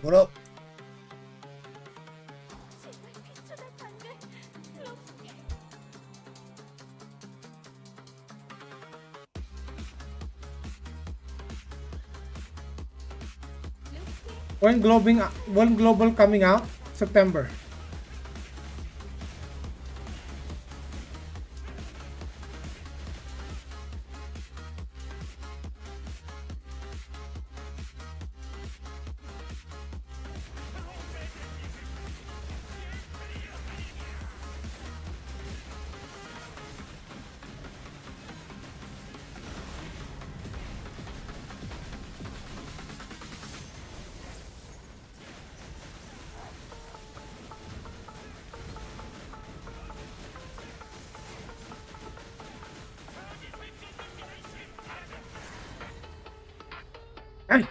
What up? When global coming out? September. Ay!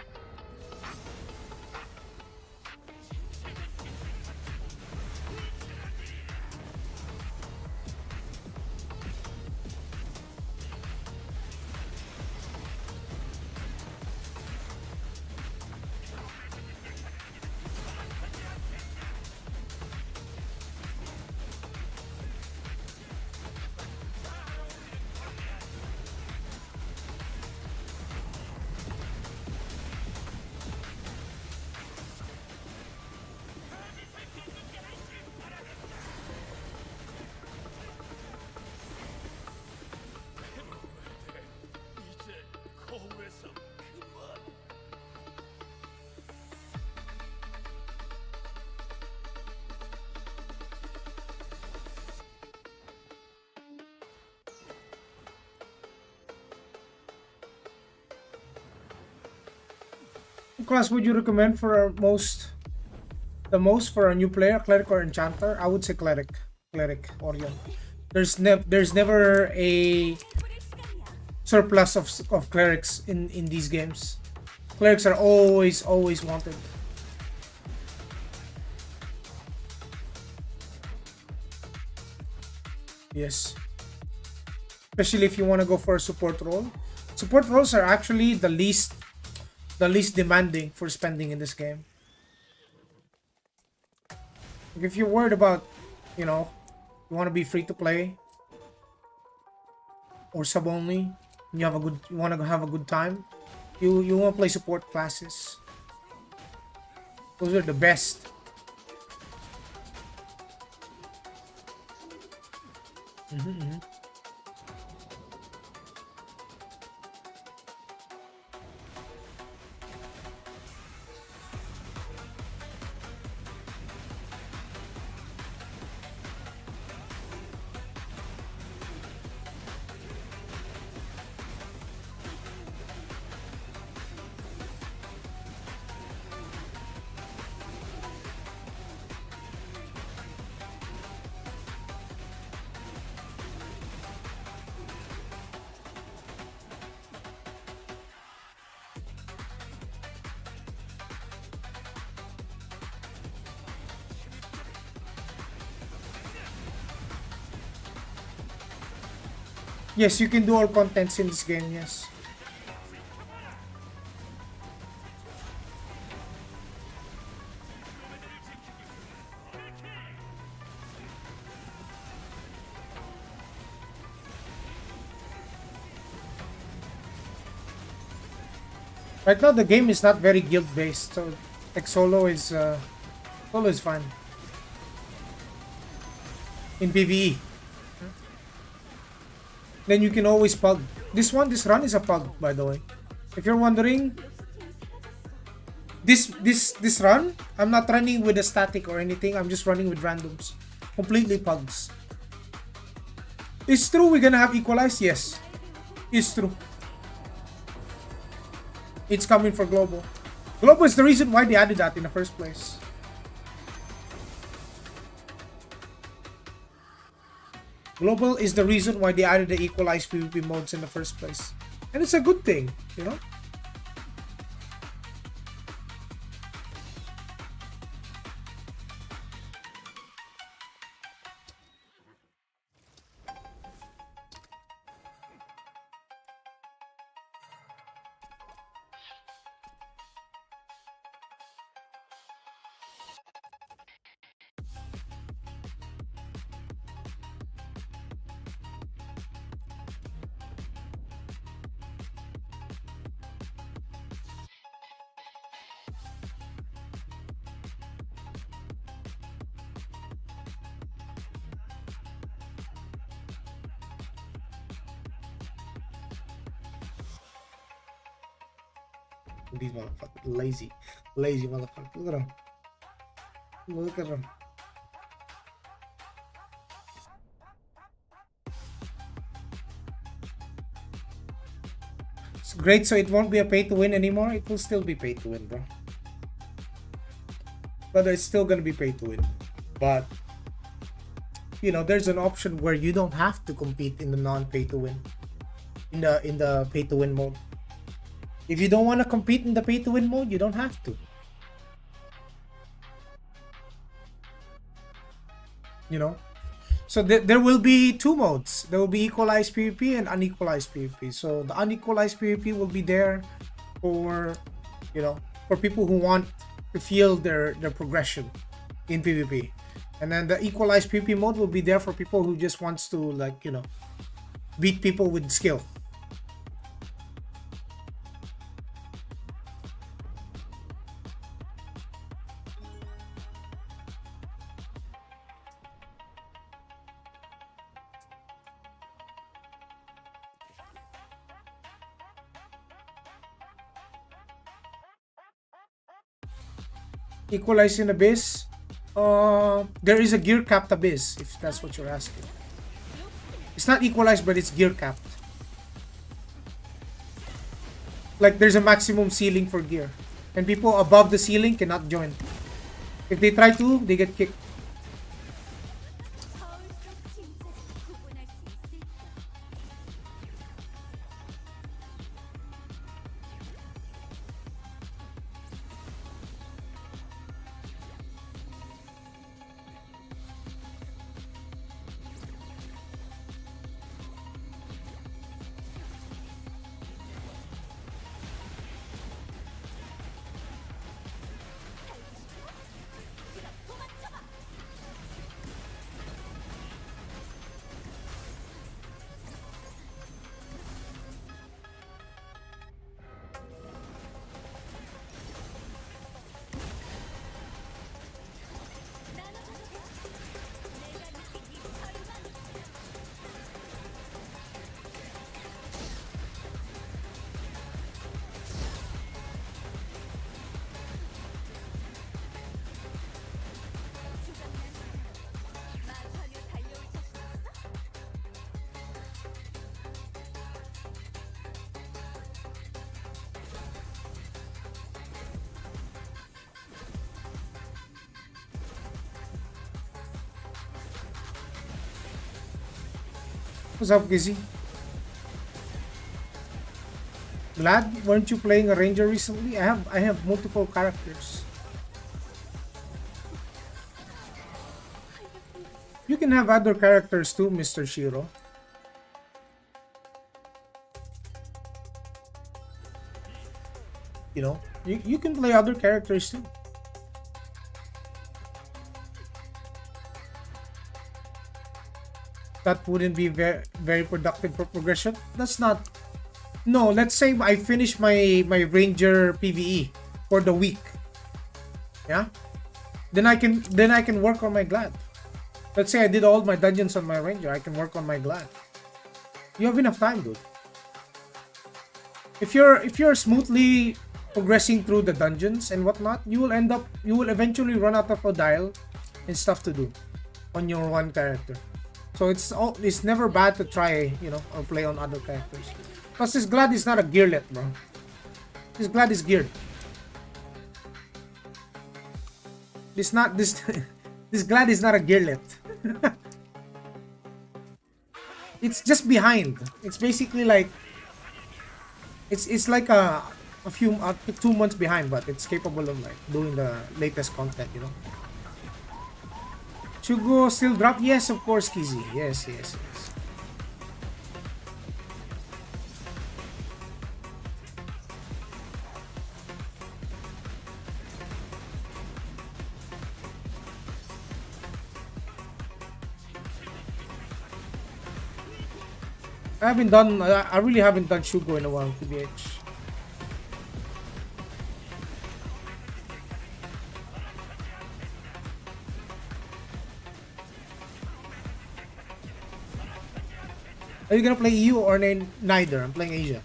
What class would you recommend for the most for a new player, cleric or enchanter? I would say cleric. Cleric, Orion. There's never a surplus of clerics in these games. Clerics are always wanted. Yes. Especially if you want to go for a support role. Support roles are actually the least demanding for spending in this game. Like if you're worried about, you know, you want to be free to play or sub only, you want to have a good time, you want to play support classes. Those are the best. Yes, you can do all contents in this game, yes. Right now the game is not very guild based, so like solo is fine. In PvE. Then you can always pug. This run is a pug, by the way. If you're wondering, this run, I'm not running with a static or anything. I'm just running with randoms, completely pugs. It's true we're gonna have equalize. Yes, it's true. It's coming for global. Global is the reason why they added that in the first place. Global is the reason why they added the equalized PvP modes in the first place. And it's a good thing, you know? These motherfuckers, lazy motherfuckers. Look at them. Look at them. It's great, so it won't be a pay to win anymore. It will still be pay to win, bro. But it's still gonna be pay to win. But you know, there's an option where you don't have to compete in the non-pay to win, in the pay to win mode. If you don't want to compete in the pay to win mode, you don't have to. You know? So there will be two modes. There will be equalized PvP and unequalized PvP. So the unequalized PvP will be there for, you know, for people who want to feel their progression in PvP. And then the equalized PvP mode will be there for people who just wants to, like, you know, beat people with skill. Equalize in Abyss. There is a gear capped Abyss, if that's what you're asking. It's not equalized, but it's gear capped. Like, there's a maximum ceiling for gear, and people above the ceiling cannot join. If they try to, they get kicked. What's up, Gizzy? Glad, weren't you playing a ranger recently? I have multiple characters. You can have other characters too, Mr. Shiro. You know, you can play other characters too. That wouldn't be very productive for progression. That's not. No, let's say I finish my ranger PvE for the week. Yeah, then I can work on my glad. Let's say I did all my dungeons on my ranger. I can work on my glad. You have enough time, dude. If you're smoothly progressing through the dungeons and whatnot, you will eventually run out of dial and stuff to do on your one character. So it's never bad to try, you know, or play on other characters. Plus this glad is not a gearlet, bro. This glad is geared. This this glad is not a gearlet. It's just behind. It's basically like it's like a few 2 months behind, but it's capable of like doing the latest content, you know. Shugo still drop? Yes, of course, Kizzy. Yes. I really haven't done Shugo in a while, TBH. Are you gonna play EU or neither? I'm playing Asia.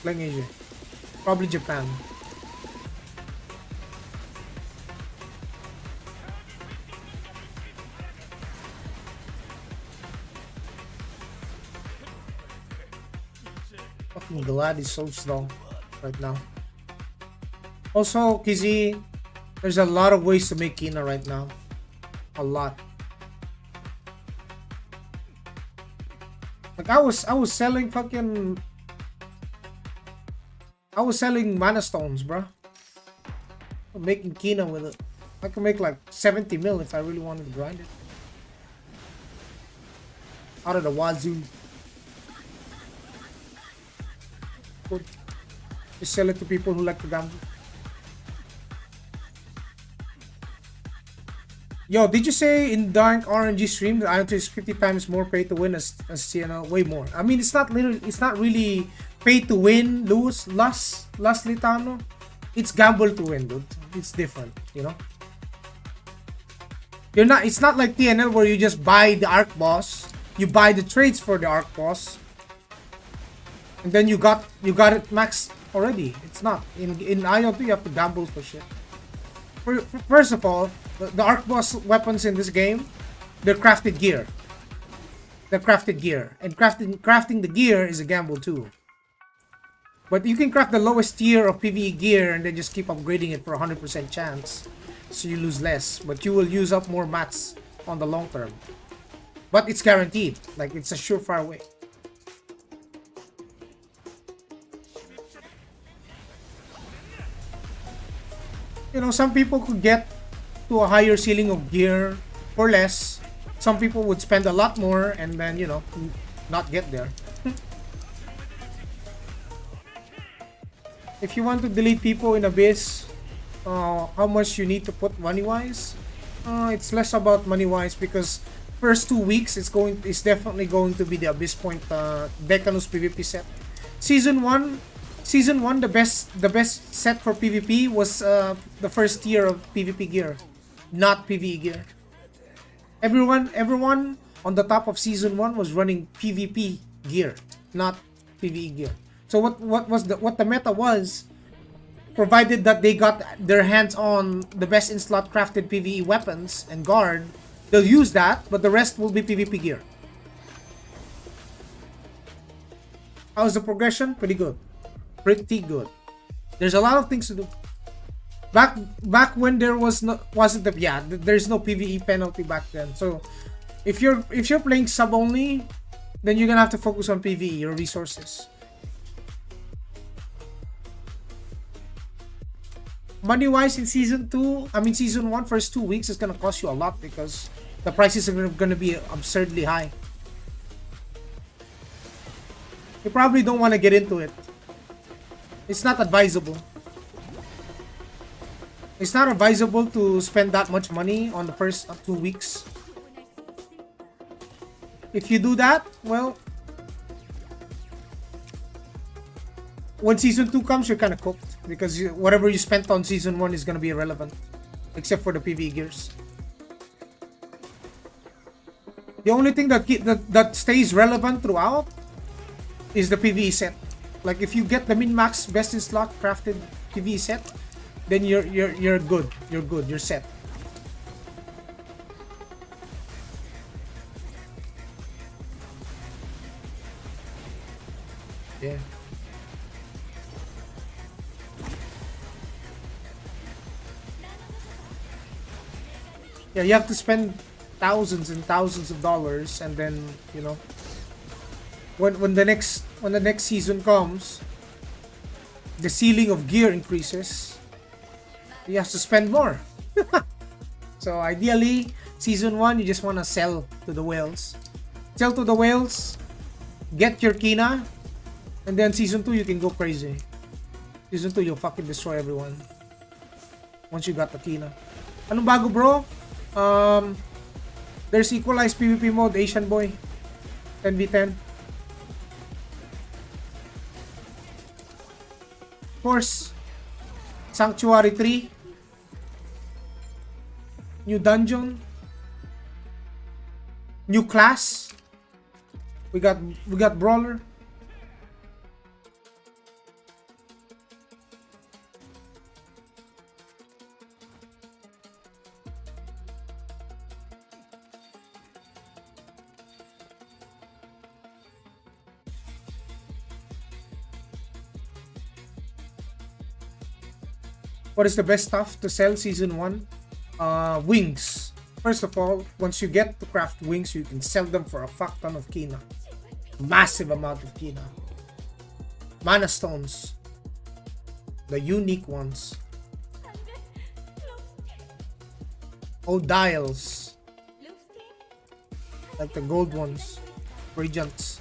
Playing Asia. Probably Japan. Fucking Glad is so slow right now. Also, Kizzy, there's a lot of ways to make Kina right now. A lot. Like I was selling mana stones, bro. I'm making Kina with it. I can make like 70 mil if I really wanted to grind it. Out of the wazoo. Good. Just sell it to people who like to gamble. Yo, did you say in Dark RNG stream that Aion is 50 times more pay to win as CNL? Way more. I mean, it's not really pay to win, lose, loss, Litano. It's gamble to win, dude. It's different, you know. It's not like TNL where you just buy the Arc Boss, you buy the trades for the Arc Boss, and then you got it maxed already. It's not. In Aion 2 you have to gamble for shit. First of all, the Arc Boss weapons in this game, they're crafted gear. And crafting the gear is a gamble too. But you can craft the lowest tier of PvE gear and then just keep upgrading it for 100% chance. So you lose less, but you will use up more mats on the long term. But it's guaranteed. Like, it's a surefire way. You know, some people could get to a higher ceiling of gear for less. Some people would spend a lot more and then, you know, not get there. If you want to delete people in Abyss, how much you need to put money-wise? It's less about money-wise because first 2 weeks it's definitely going to be the Abyss Point Decanus PvP set. Season 1, the best set for PvP was the first tier of PvP gear, not PvE gear. Everyone on the top of season 1 was running PvP gear, not PvE gear. So what the meta was, provided that they got their hands on the best in slot crafted PvE weapons and guard, they'll use that, but the rest will be PvP gear. How's the progression? Pretty good. Pretty good. There's a lot of things to do. Back when there there's no PvE penalty back then. So if you're playing sub only, then you're gonna have to focus on PvE, your resources. Money wise in season 1, first 2 weeks is gonna cost you a lot because the prices are gonna be absurdly high. You probably don't want to get into it. It's not advisable. It's not advisable to spend that much money on the first 2 weeks. If you do that, well, when season 2 comes, you're kind of cooked because whatever you spent on season 1 is going to be irrelevant, except for the PvE gears. The only thing that stays relevant throughout is the PvE set. Like if you get the min-max best in slot crafted PvE set, then you're good. You're good. You're set. Yeah. Yeah, you have to spend thousands and thousands of dollars, and then you know when the next season comes, the ceiling of gear increases. You have to spend more. So ideally, season 1 you just want to sell to the whales. Sell to the whales, get your Kina, and then season 2 you can go crazy. Season 2 you'll fucking destroy everyone. Once you got the Kina. Anong bago, bro? There's equalized PvP mode, Asian boy. 10v10. Of course, Sanctuary 3. New dungeon. New class. We got Brawler. What is the best stuff to sell season 1? Wings. First of all, once you get to craft wings, you can sell them for a fuck ton of Kina. Massive amount of Kina. Mana stones. The unique ones. Dials. Like the gold ones. Regents.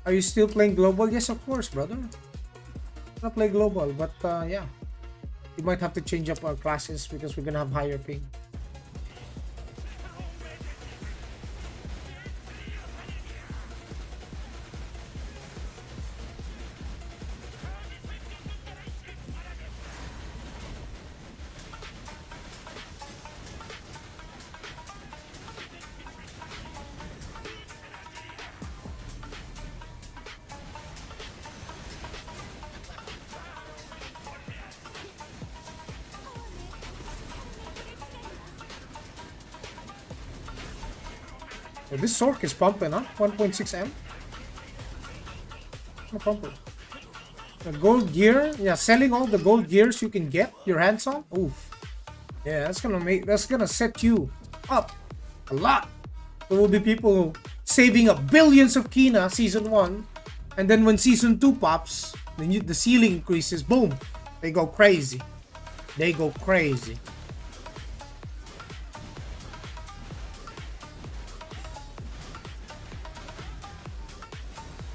Are you still playing global? Yes, of course, brother. I play global, but yeah. We might have to change up our classes because we're gonna have higher ping. Oh, this Sork is pumping, huh? 1.6 M. No pumping. The gold gear, yeah, selling all the gold gears you can get your hands on. Oof. Yeah, that's gonna set you up a lot. There will be people saving up billions of Kina season 1, and then when season 2 pops, the ceiling increases. Boom, they go crazy. They go crazy.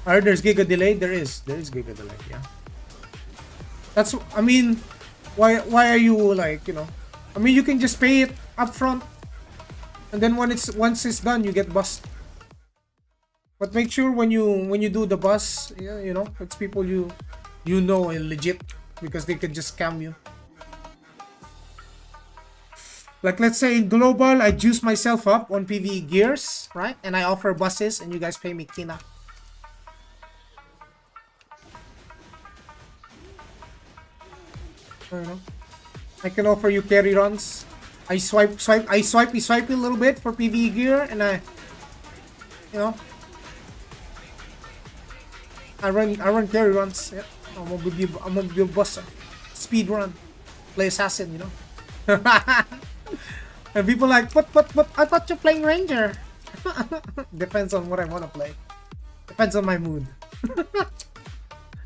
I heard there's giga delay. There is giga delay. Yeah. That's. I mean, why are you like, you know? I mean, you can just pay it up front, and then once it's done, you get bust. But make sure when you do the bus, yeah, you know, it's people you know and legit, because they could just scam you. Like, let's say in global, I juice myself up on PvE gears, right? And I offer buses, and you guys pay me Kina. I don't know. I can offer you carry runs. I swipe a little bit for PvE gear, and you know, I run carry runs. Yeah, I'm gonna be a boss. Speed run, play assassin, you know. And people like, but I thought you're playing ranger. Depends on what I want to play. Depends on my mood.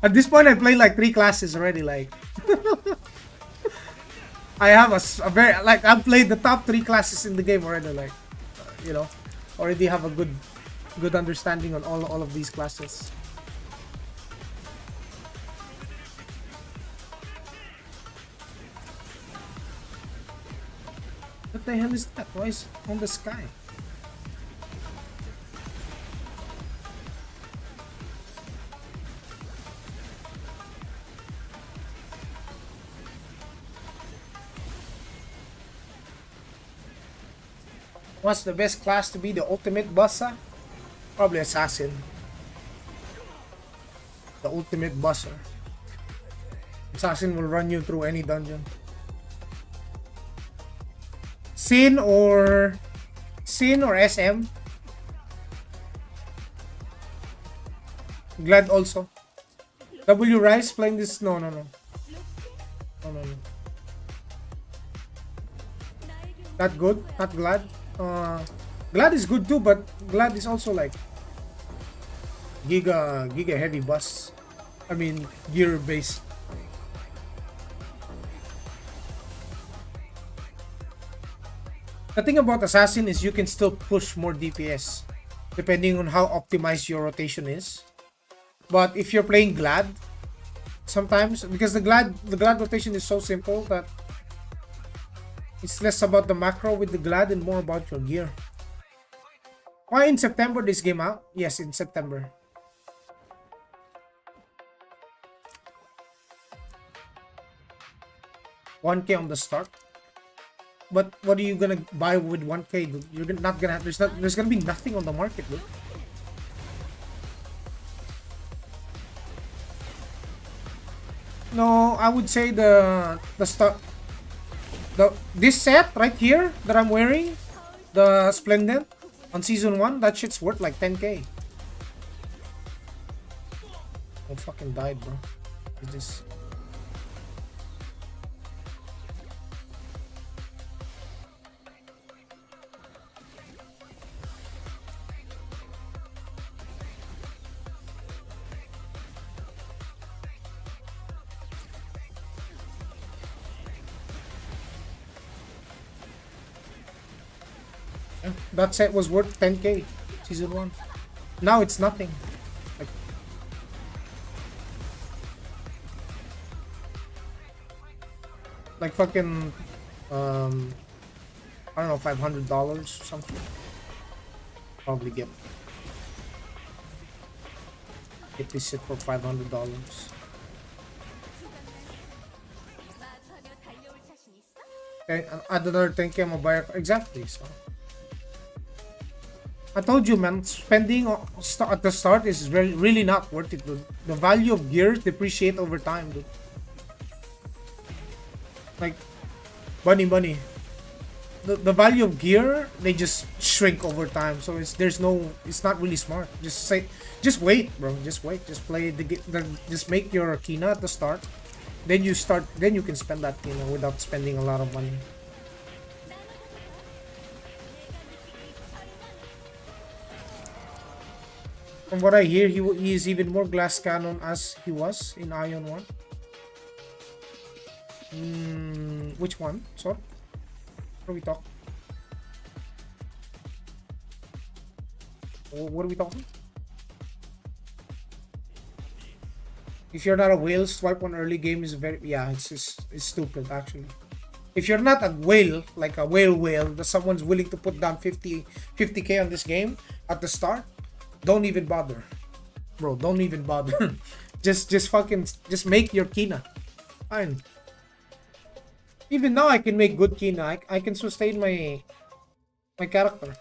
At this point, I played like 3 classes already. Like, I have a very, like, I've played the top 3 classes in the game already. Like, you know, already have a good understanding on all of these classes. What the hell is that? Why is it on the sky? What's the best class to be the ultimate bossa? Probably assassin. The ultimate bosser. Assassin will run you through any dungeon. Sin or SM. Glad also. W Rice playing this. No. Not good. Not Glad. Glad is good too, but Glad is also like giga heavy bus. I mean gear based. The thing about Assassin is you can still push more DPS depending on how optimized your rotation is. But if you're playing Glad, sometimes because the Glad rotation is so simple that it's less about the macro with the Glad and more about your gear. Why in September this game out? Yes, in September. $1K on the start. But what are you gonna buy with 1K? Dude? You're not gonna have, there's gonna be nothing on the market, dude. No, I would say this set right here that I'm wearing, the Splendid on season 1, that shit's worth like 10K. I fucking died, bro. What is this? That set was worth 10K season 1. Now it's nothing. Like fucking I don't know, $500 or something. Probably get this set for $500. Okay, add another 10K, I'm gonna buy it. Exactly. So I told you, man, spending at the start is really not worth it, dude. The value of gears depreciate over time, dude. Like, money. The value of gear, they just shrink over time. So it's not really smart. Just wait, bro. Just wait. Just play just make your Kina at the start. Then you can spend that Kina without spending a lot of money. From what I hear, he is even more glass cannon as he was in Aion 1. Which one? Sorry? What are we talking? What are we talking? If you're not a whale, swipe on early game is it's stupid actually. If you're not a whale, like a whale that someone's willing to put down 50K on this game at the start, don't even bother, bro. Don't even bother. just make your Kina. Fine. Even now I can make good Kina. I can sustain my character.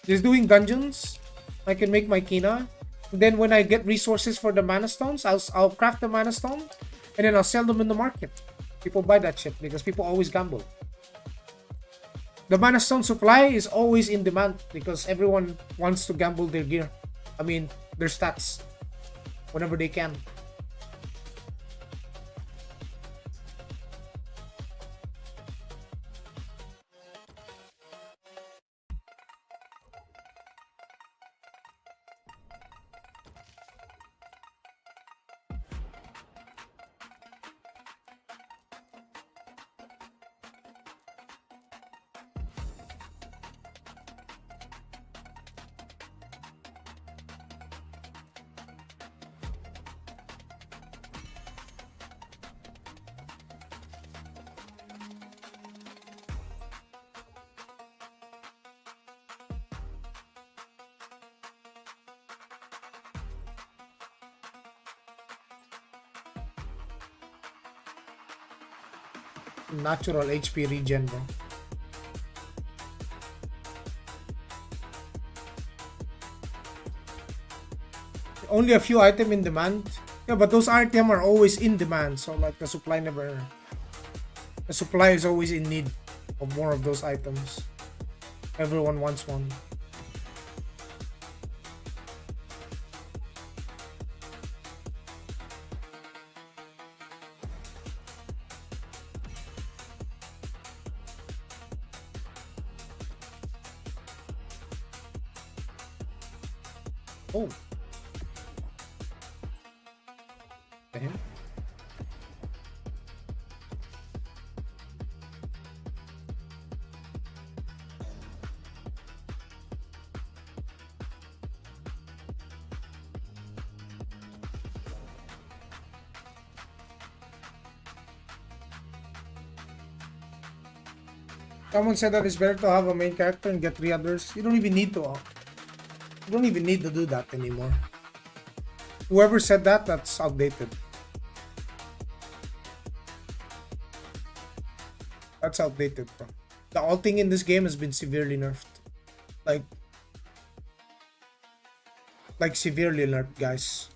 Just doing dungeons, I can make my Kina. And then when I get resources for the mana stones, I'll craft the mana stone, and then I'll sell them in the market. People buy that shit because people always gamble. The mana stone supply is always in demand because everyone wants to gamble their gear. I mean, their stats whenever they can. natural HP regen, bro. Only a few items in demand. Yeah, but those items are always in demand, so like the supply is always in need of more of those items. Everyone wants one. Oh. Damn. Someone said that it's better to have a main character and get 3 others. You don't even need to. You don't even need to do that anymore. Whoever said that, that's outdated. That's outdated, bro. The ulting in this game has been severely nerfed. Like severely nerfed, guys.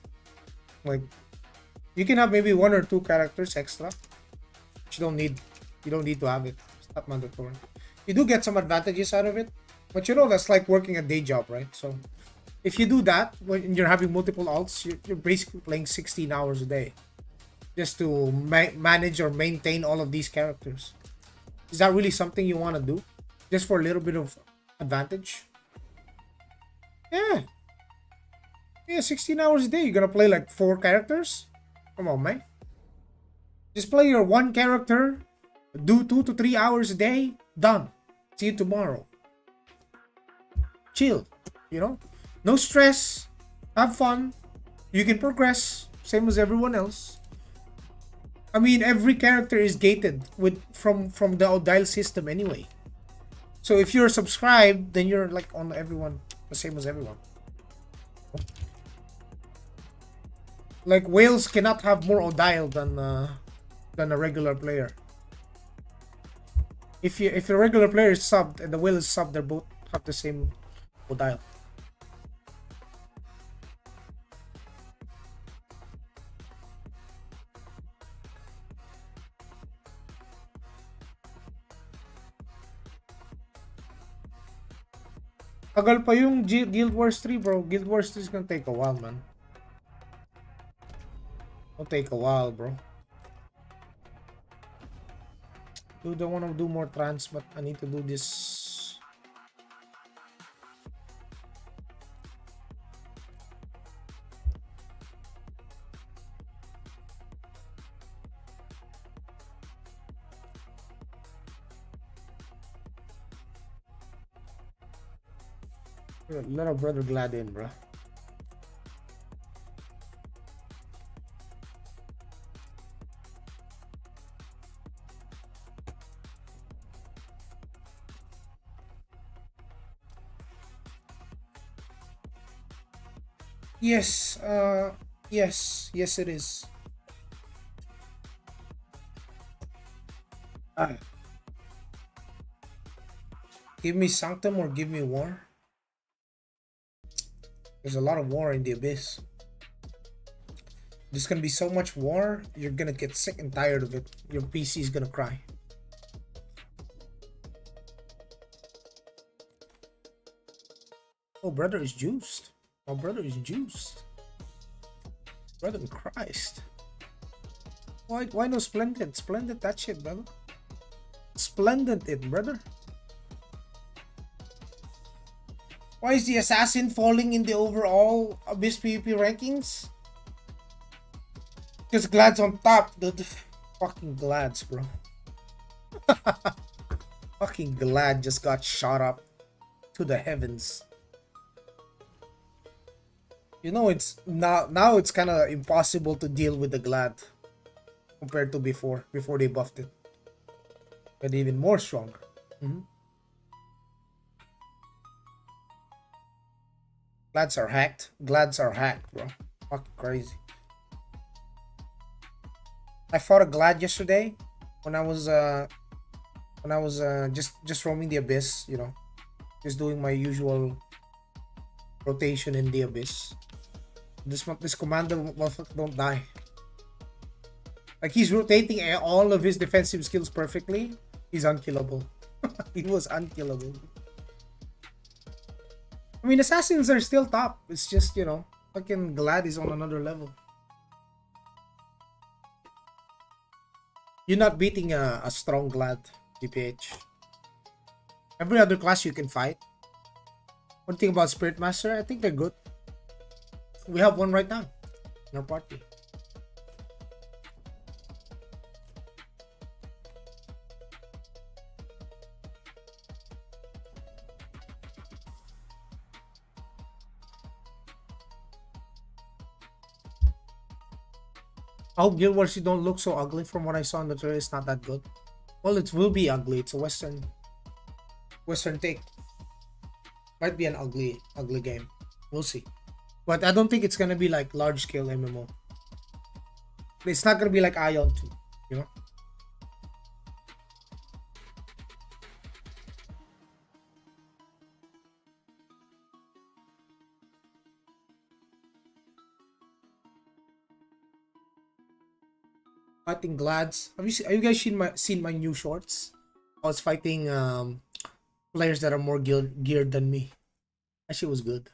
Like, you can have maybe 1 or 2 characters extra. But you don't need to have it. It's not mandatory. You do get some advantages out of it, but you know that's like working a day job, right? So if you do that when you're having multiple alts, you're basically playing 16 hours a day just to manage or maintain all of these characters. Is that really something you want to do just for a little bit of advantage? Yeah, 16 hours a day. You're gonna play like 4 characters? Come on, man. Just play your 1 character, do 2 to 3 hours a day, done. See you tomorrow. Chill, you know? No stress. Have fun. You can progress, same as everyone else. I mean, every character is gated from the dial system anyway. So if you're subscribed, then you're like on everyone, the same as everyone. Like whales cannot have more Odile than a regular player. If a regular player is subbed and the whale is subbed, they both have the same Odile. Tagal pa yung Guild Wars 3, bro. Guild Wars 3 is gonna take a while, man. It'll take a while, bro. Dude, I want to do more trans, but I need to do this. Little brother glad in, bro. Yes, yes it is. Give me Sanctum or give me War. There's a lot of war in the Abyss. There's gonna be so much war, you're gonna get sick and tired of it. Your PC is gonna cry. Oh, brother is juiced. My brother is juiced. Brother Christ. Why no Splendid? Splendid that shit, brother. Splendid it, brother. Why is the assassin falling in the overall Abyss PvP rankings? Because Glad's on top, dude. Fucking Glads, bro. Fucking Glad just got shot up to the heavens. You know, it's now it's kind of impossible to deal with the Glad compared to before they buffed it. But even more stronger. Glads are hacked. Glads are hacked, bro. Fucking crazy. I fought a Glad yesterday. when I was just roaming the abyss, you know, just doing my usual rotation in the abyss. This commander motherfucker don't die. Like he's rotating all of his defensive skills perfectly. He's unkillable. He was unkillable. I mean, assassins are still top. It's just, you know, fucking Glad is on another level. You're not beating a strong Glad, DPH. Every other class you can fight. One thing about Spirit Master, I think they're good. We have one right now in our party. I hope Guild Wars you don't look so ugly. From what I saw in the trailer, it's not that good. Well, it will be ugly. It's a Western take. Might be an ugly game. We'll see. But I don't think it's gonna be like large scale MMO. It's not gonna be like Aion 2, you know? Fighting Glads. Have you guys seen my new shorts? I was fighting players that are more geared than me. That shit was good.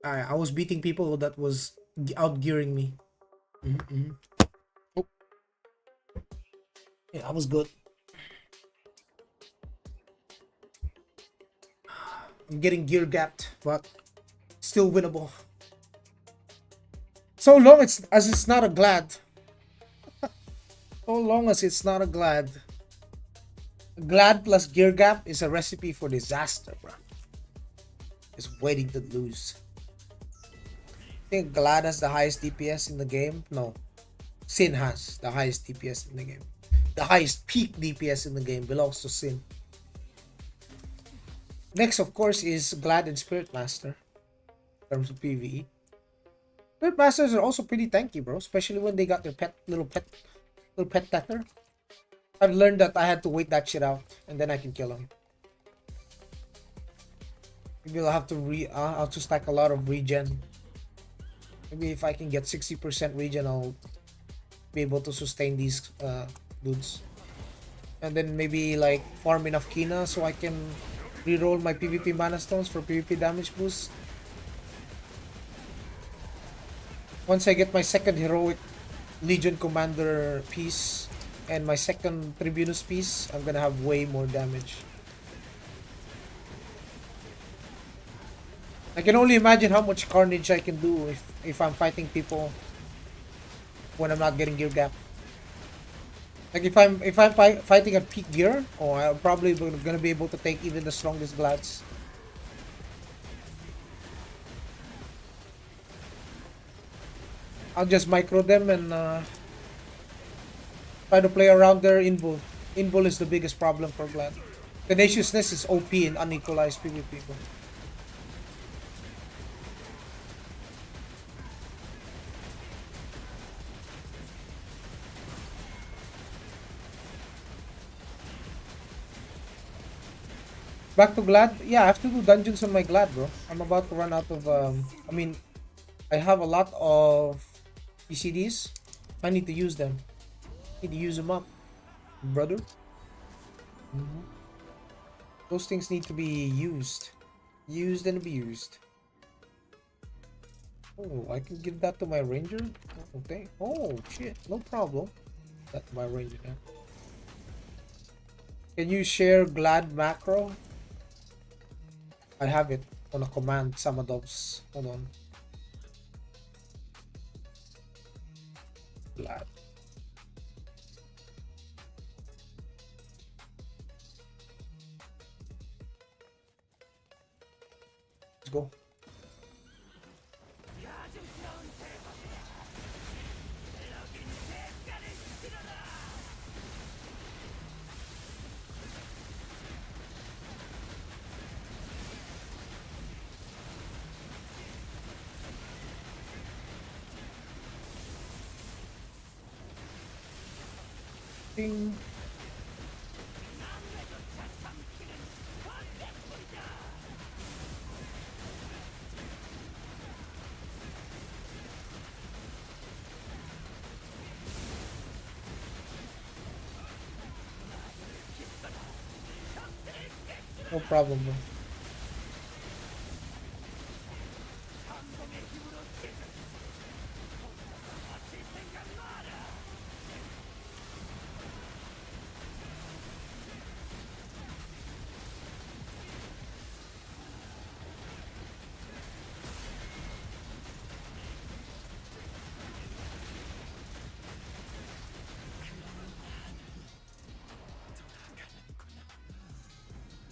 I was beating people that was out gearing me. Oh. Yeah, that was good. I'm getting gear gapped, but still winnable. So long as it's not a Glad. So long as it's not a Glad. Glad plus gear gap is a recipe for disaster, bro. It's waiting to lose. I think Glad has the highest DPS in the game. No. Sin has the highest DPS in the game. The highest peak DPS in the game belongs to Sin. Next, of course, is Glad and Spirit Master. In terms of PvE. Spirit Masters are also pretty tanky, bro. Especially when they got their little pet tether. I've learned that I had to wait that shit out, and then I can kill him. Maybe I'll have to stack a lot of regen. Maybe if I can get 60% regen, I'll be able to sustain these dudes. And then maybe like farm enough Kina so I can reroll my PvP mana stones for PvP damage boost. Once I get my second heroic Legion Commander piece and my second Tribunus piece, I'm gonna have way more damage. I can only imagine how much carnage I can do if I'm fighting people when I'm not getting gear gap. Like if I'm fighting at peak gear, oh, I'm probably gonna be able to take even the strongest Glads. I'll just micro them and try to play around their invul. Invul is the biggest problem for Glad. Tenaciousness is OP in unequalized PvP. Back to Glad? Yeah, I have to do dungeons on my Glad, bro. I'm about to run out of, I mean, I have a lot of PCDs. I need to use them. Need to use them up, brother. Those things need to be used. Used and abused. Oh, I can give that to my ranger? Okay. Oh, shit. No problem. That to my ranger now. Can you share Glad macro? I have it on a command, Samadovs. Hold on. Glad. Let's go. Ding. No problem, bro.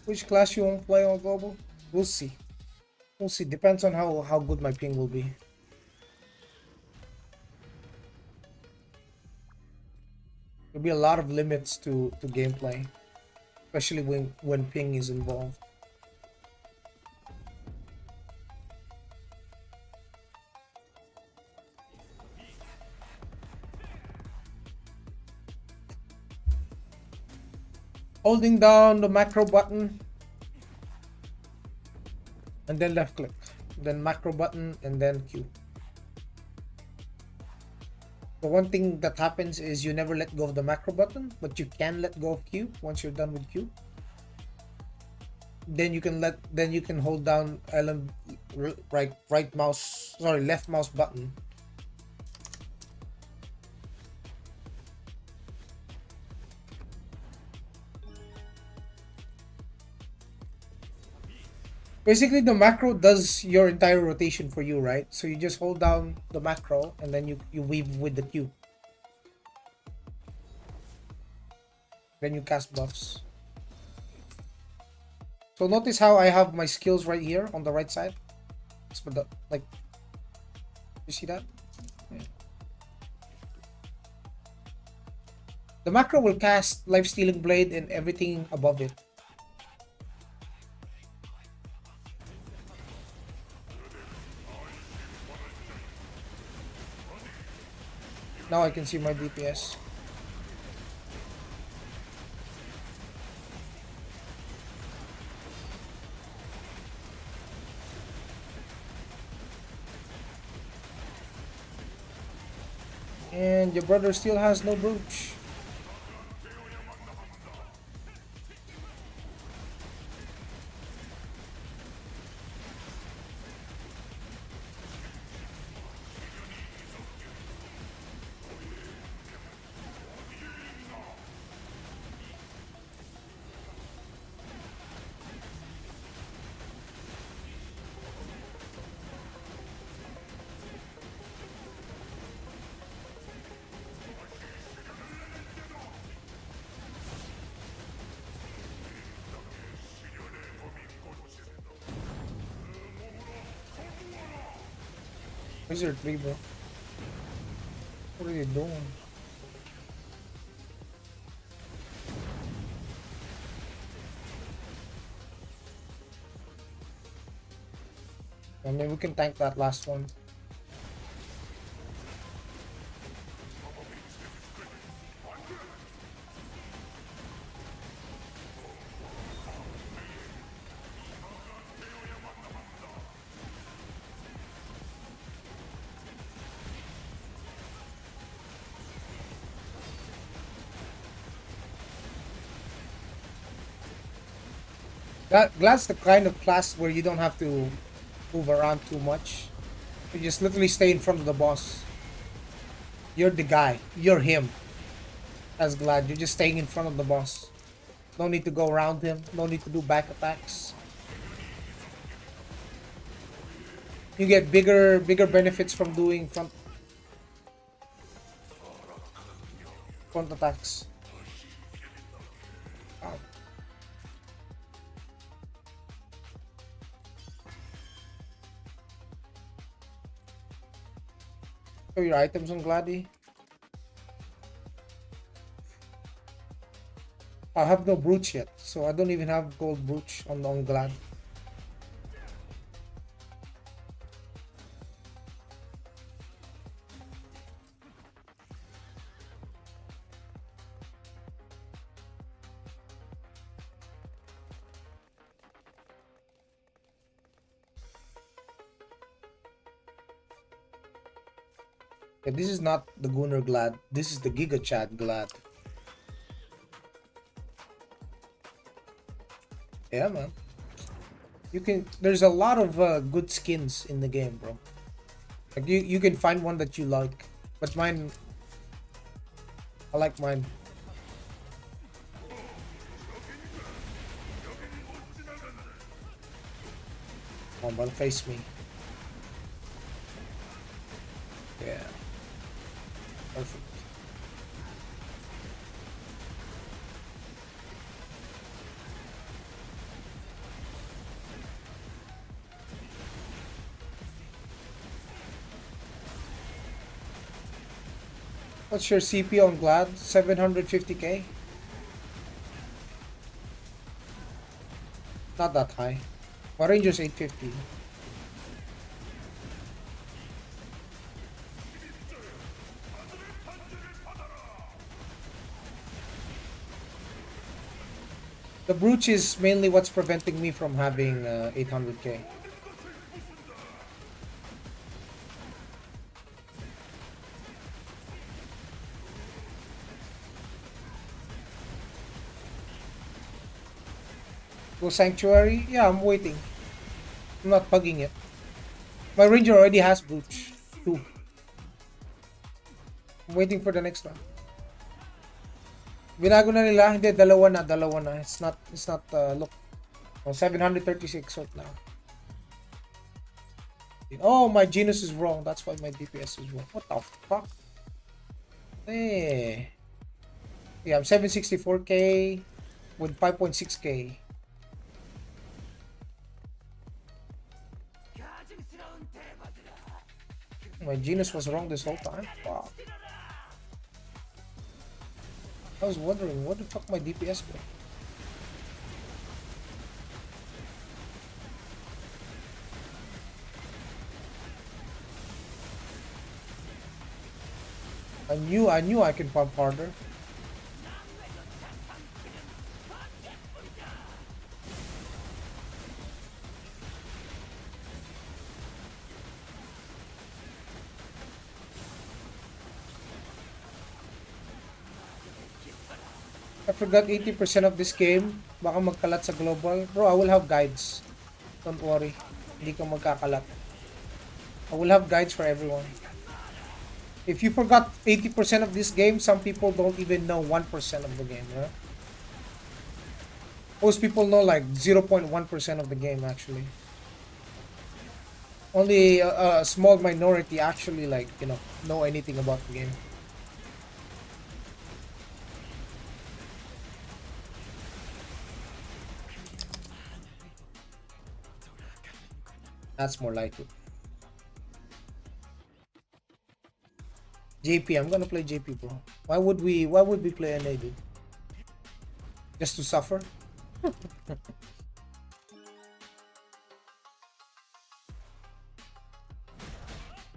Which class you want to play on global? We'll see. We'll see. Depends on how good my ping will be. There'll be a lot of limits to gameplay, especially when ping is involved. Holding down the macro button and then left click, then macro button and then Q. The one thing that happens is you never let go of the macro button, but you can let go of Q once you're done with Q. Then you can hold down left mouse button. Basically, the macro does your entire rotation for you, right? So you just hold down the macro and then you weave with the Q. Then you cast buffs. So notice how I have my skills right here on the right side. Like, you see that? Yeah. The macro will cast Life Stealing Blade and everything above it. Now I can see my DPS. And your brother still has no brooch. Wizard 3, bro. What are you doing? I mean, we can tank that last one. Glad's the kind of class where you don't have to move around too much. You just literally stay in front of the boss. You're the guy. You're him. As Glad. You're just staying in front of the boss. No need to go around him. No need to do back attacks. You get bigger benefits from doing front attacks. Wow. Show your items on Gladdy. I have no brooch yet, so I don't even have gold brooch on Glad. Okay, this is not the Gunner Glad. This is the Giga Chad Glad. Yeah, man. You can. There's a lot of good skins in the game, bro. Like you can find one that you like, but mine, I like mine. Come on, face me. Yeah, perfect. What's your CP on Glad? 750k? Not that high. My Ranger's 850. The brooch is mainly what's preventing me from having 800k. Go Sanctuary? Yeah, I'm waiting. I'm not bugging it. My Ranger already has brooch. 2. I'm waiting for the next one. Binago na nila. Hindi, dalawa na. It's not, look. Oh, 736 right now. Oh, my Genus is wrong. That's why my DPS is wrong. What the fuck? Eh. Yeah, I'm 764k with 5.6k. My Genus was wrong this whole time. Wow. I was wondering, what the fuck my DPS go? I knew I can pump harder. I forgot 80% of this game. Baka magkalat sa global. Bro, I will have guides. Don't worry. Hindi ka magkakalat. I will have guides for everyone. If you forgot 80% of this game, some people don't even know 1% of the game, right? Most people know like 0.1% of the game actually. Only a small minority actually like, know anything about the game. That's more like it. JP, I'm gonna play JP, bro. Why would we play NA, dude? Just to suffer?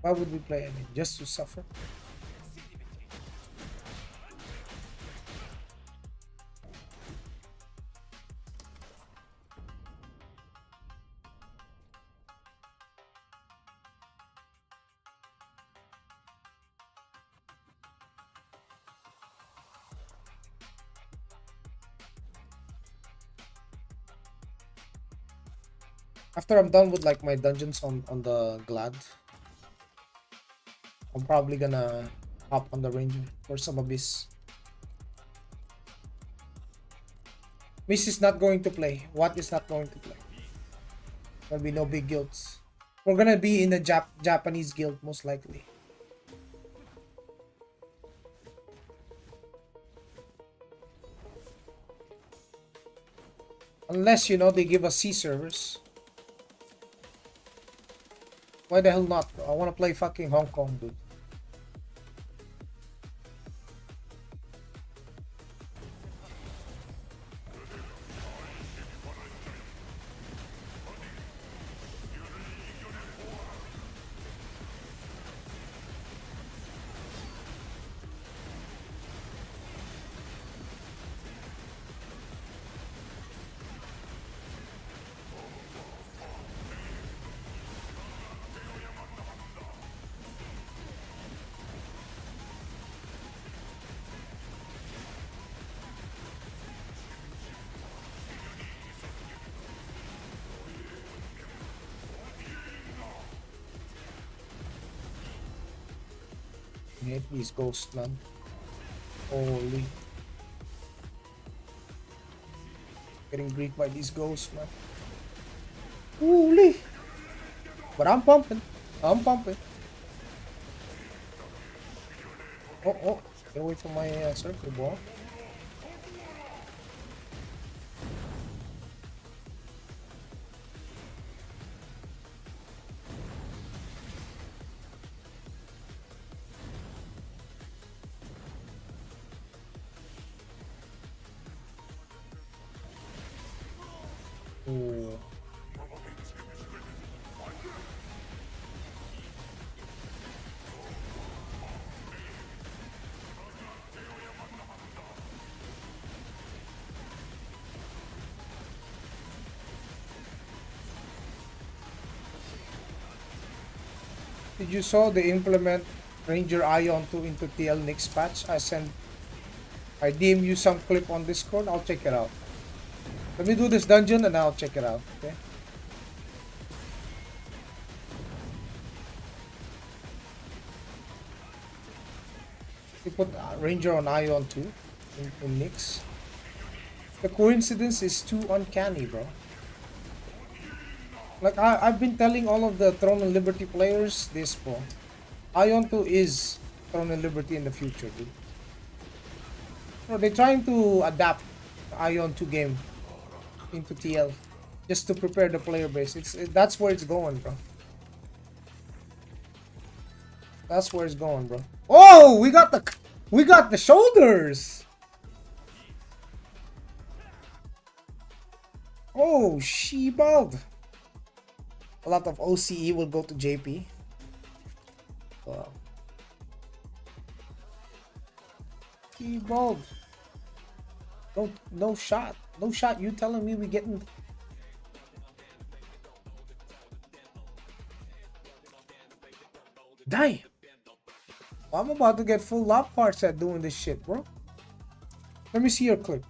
Why would we play NA? Just to suffer? After I'm done with like my dungeons on the Glad, I'm probably gonna hop on the Ranger for some Abyss. Miss is not going to play. What is not going to play? There'll be no big guilds. We're gonna be in the Japanese guild most likely. Unless, they give us C servers. Why the hell not, bro? I wanna play fucking Hong Kong, dude. hate these ghosts, man. Holy. Getting griefed by these ghosts, man. Holy. But I'm pumping. I'm pumping. Oh, oh. Get away from my circle ball. Ooh. Did you saw they implement Ranger Aion 2 into TL next patch? I DM you some clip on Discord. I'll check it out. Let me do this dungeon and I'll check it out. Okay. You put Ranger on Aion 2 in Nyx. The coincidence is too uncanny, bro. Like I've been telling all of the Throne and Liberty players this, bro. Aion 2 is Throne and Liberty in the future, dude. Bro, they're trying to adapt the Aion 2 game into TL just to prepare the player base. That's where it's going, bro. That's where it's going, bro. Oh, we got the shoulders. Oh, she-bald. A lot of OCE will go to JP. Wow. She-bald. No shot. No shot. You telling me we getting... Damn. I'm about to get full lap parts at doing this shit, bro. Let me see your clip.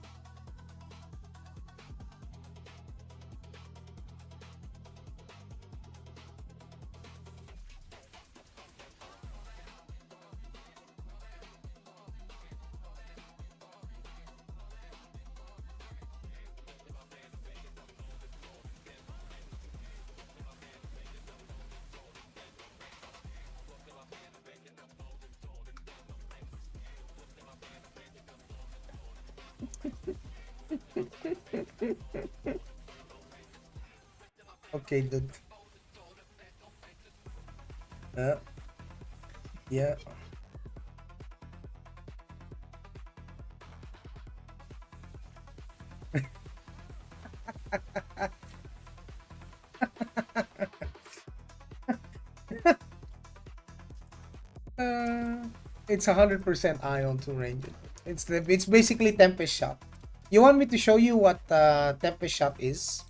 Okay, dude. Yeah. It's 100% Aion to range. It's basically Tempest Shot. You want me to show you what Tempest Shot is?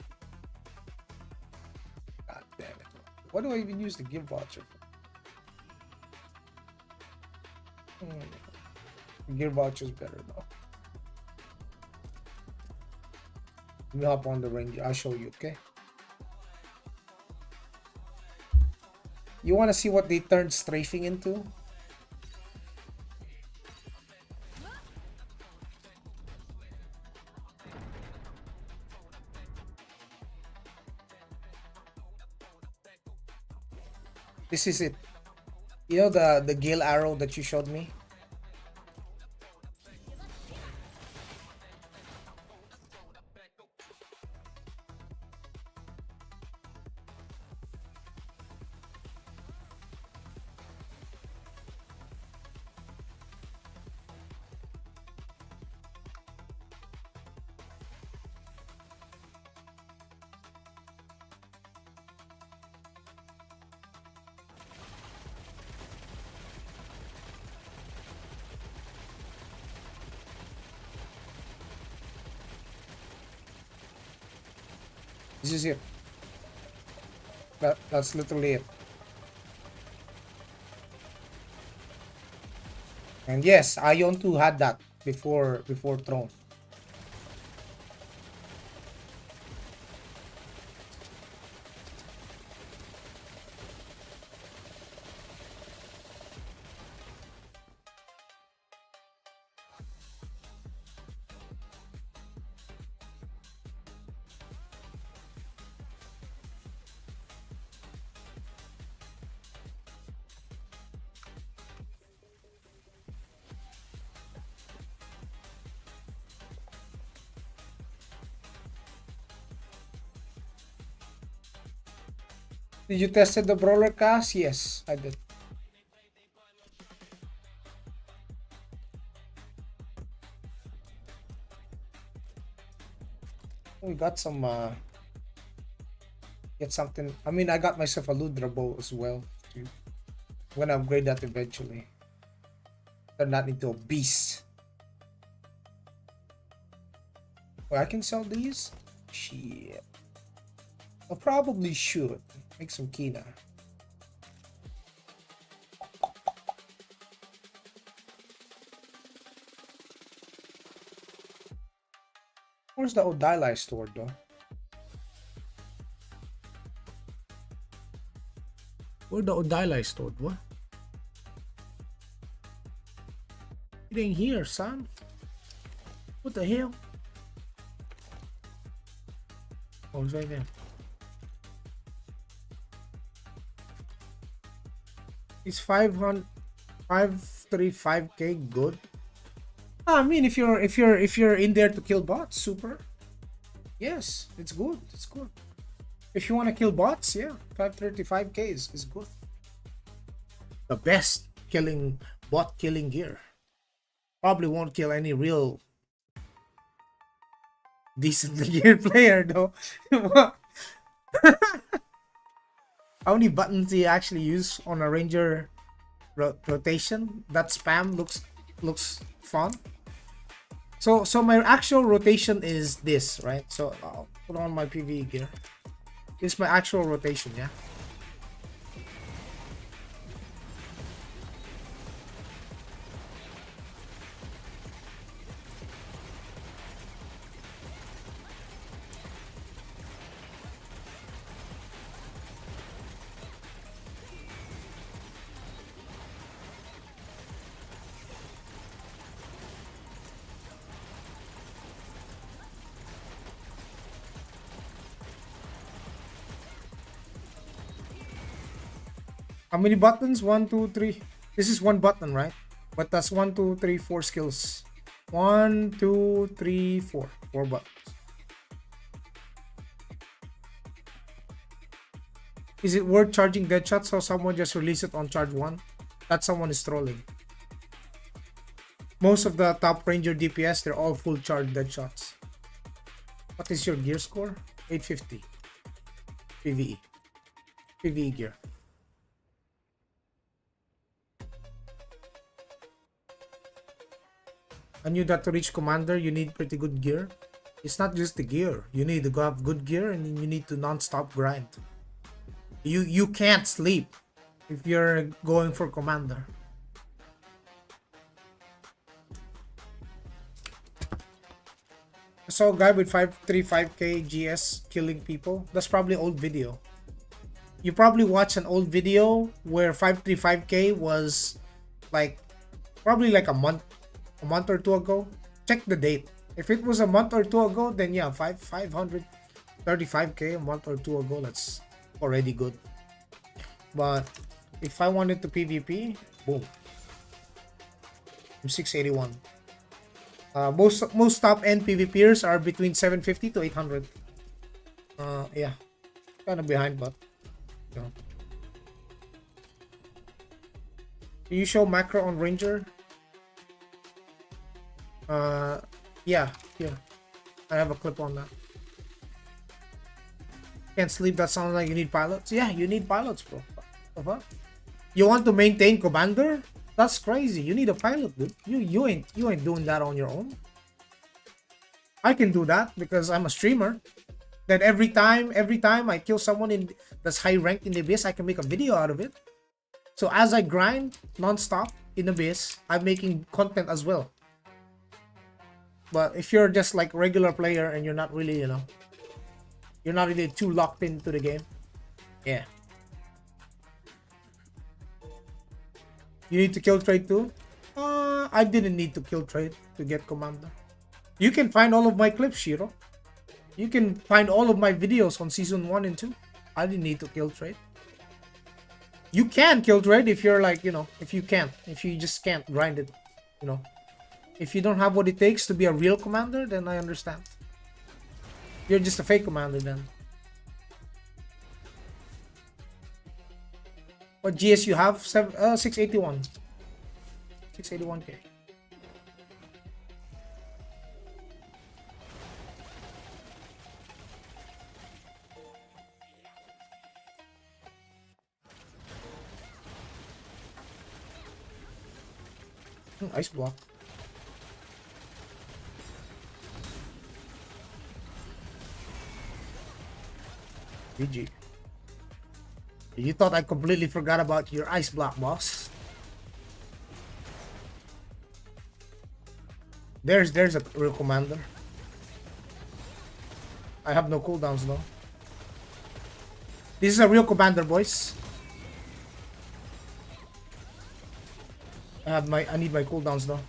God damn it! What do I even use the gift voucher for? Gear voucher is better though. Let me hop on the range. I'll show you. Okay. You want to see what they turned strafing into? This is it. You know the Gale arrow that you showed me? This is it. That's literally it. And yes, Aion 2 had that before Throne. Did you tested the brawler cast? Yes, I did. We got some get something. I mean, I got myself a Ludra bow as well. I'm gonna upgrade that eventually. Turn that into a beast. Well, I can sell these? Shit. I probably should. Make some Kina. Where's the Odili stored though? Where the Odili stored? What? It ain't here, son. What the hell? Oh, it's right there. Is 535k good? I mean, if you're in there to kill bots, super. Yes, it's good. It's good. If you want to kill bots, yeah, 535k is good. The best bot killing gear. Probably won't kill any real decent gear player though. How many buttons do you actually use on a ranger rotation? That spam looks fun. So my actual rotation is this, right? So I'll put on my PvE gear. This is my actual rotation, yeah. How many buttons? 1, 2, 3. This is one button, right? But that's 1, 2, 3, 4 skills. 1, 2, 3, 4. 4 buttons. Is it worth charging deadshot so someone just release it on charge 1? That someone is trolling. Most of the top ranger DPS, they're all full charge deadshots. What is your gear score? 850. PvE. PvE gear. I knew that to reach commander, you need pretty good gear. It's not just the gear. You need to have good gear and you need to non-stop grind. You can't sleep if you're going for commander. I saw a guy with 535k GS killing people. That's probably old video. You probably watched an old video where 535k was like probably like a month or two ago. Check the date. If it was a month or two ago, then yeah, 535k a month or two ago, that's already good. But if I wanted to PvP, boom, I'm 681. Most top end PvPers are between 750 to 800. Yeah, kind of behind, but you know. Can you show macro on ranger? Yeah, here. I have a clip on that. Can't sleep, that sounds like you need pilots. Yeah, you need pilots, bro. You want to maintain commander? That's crazy. You need a pilot, dude. You ain't doing that on your own. I can do that because I'm a streamer. Then every time I kill someone that's high ranked in the abyss, I can make a video out of it. So as I grind non-stop in the abyss, I'm making content as well. But if you're just like regular player and you're not really, you know, you're not really too locked into the game, yeah. You need to kill trade too? I didn't need to kill trade to get commander. You can find all of my clips, Shiro. You can find all of my videos on season 1 and 2. I didn't need to kill trade. You can kill trade if you're like, you know, if you just can't grind it, you know. If you don't have what it takes to be a real commander, then I understand. You're just a fake commander then. What GS you have? 681. 681k. Ice block. GG. You thought I completely forgot about your ice block, boss. There's a real commander. I have no cooldowns though. This is a real commander, boys. I need my cooldowns though.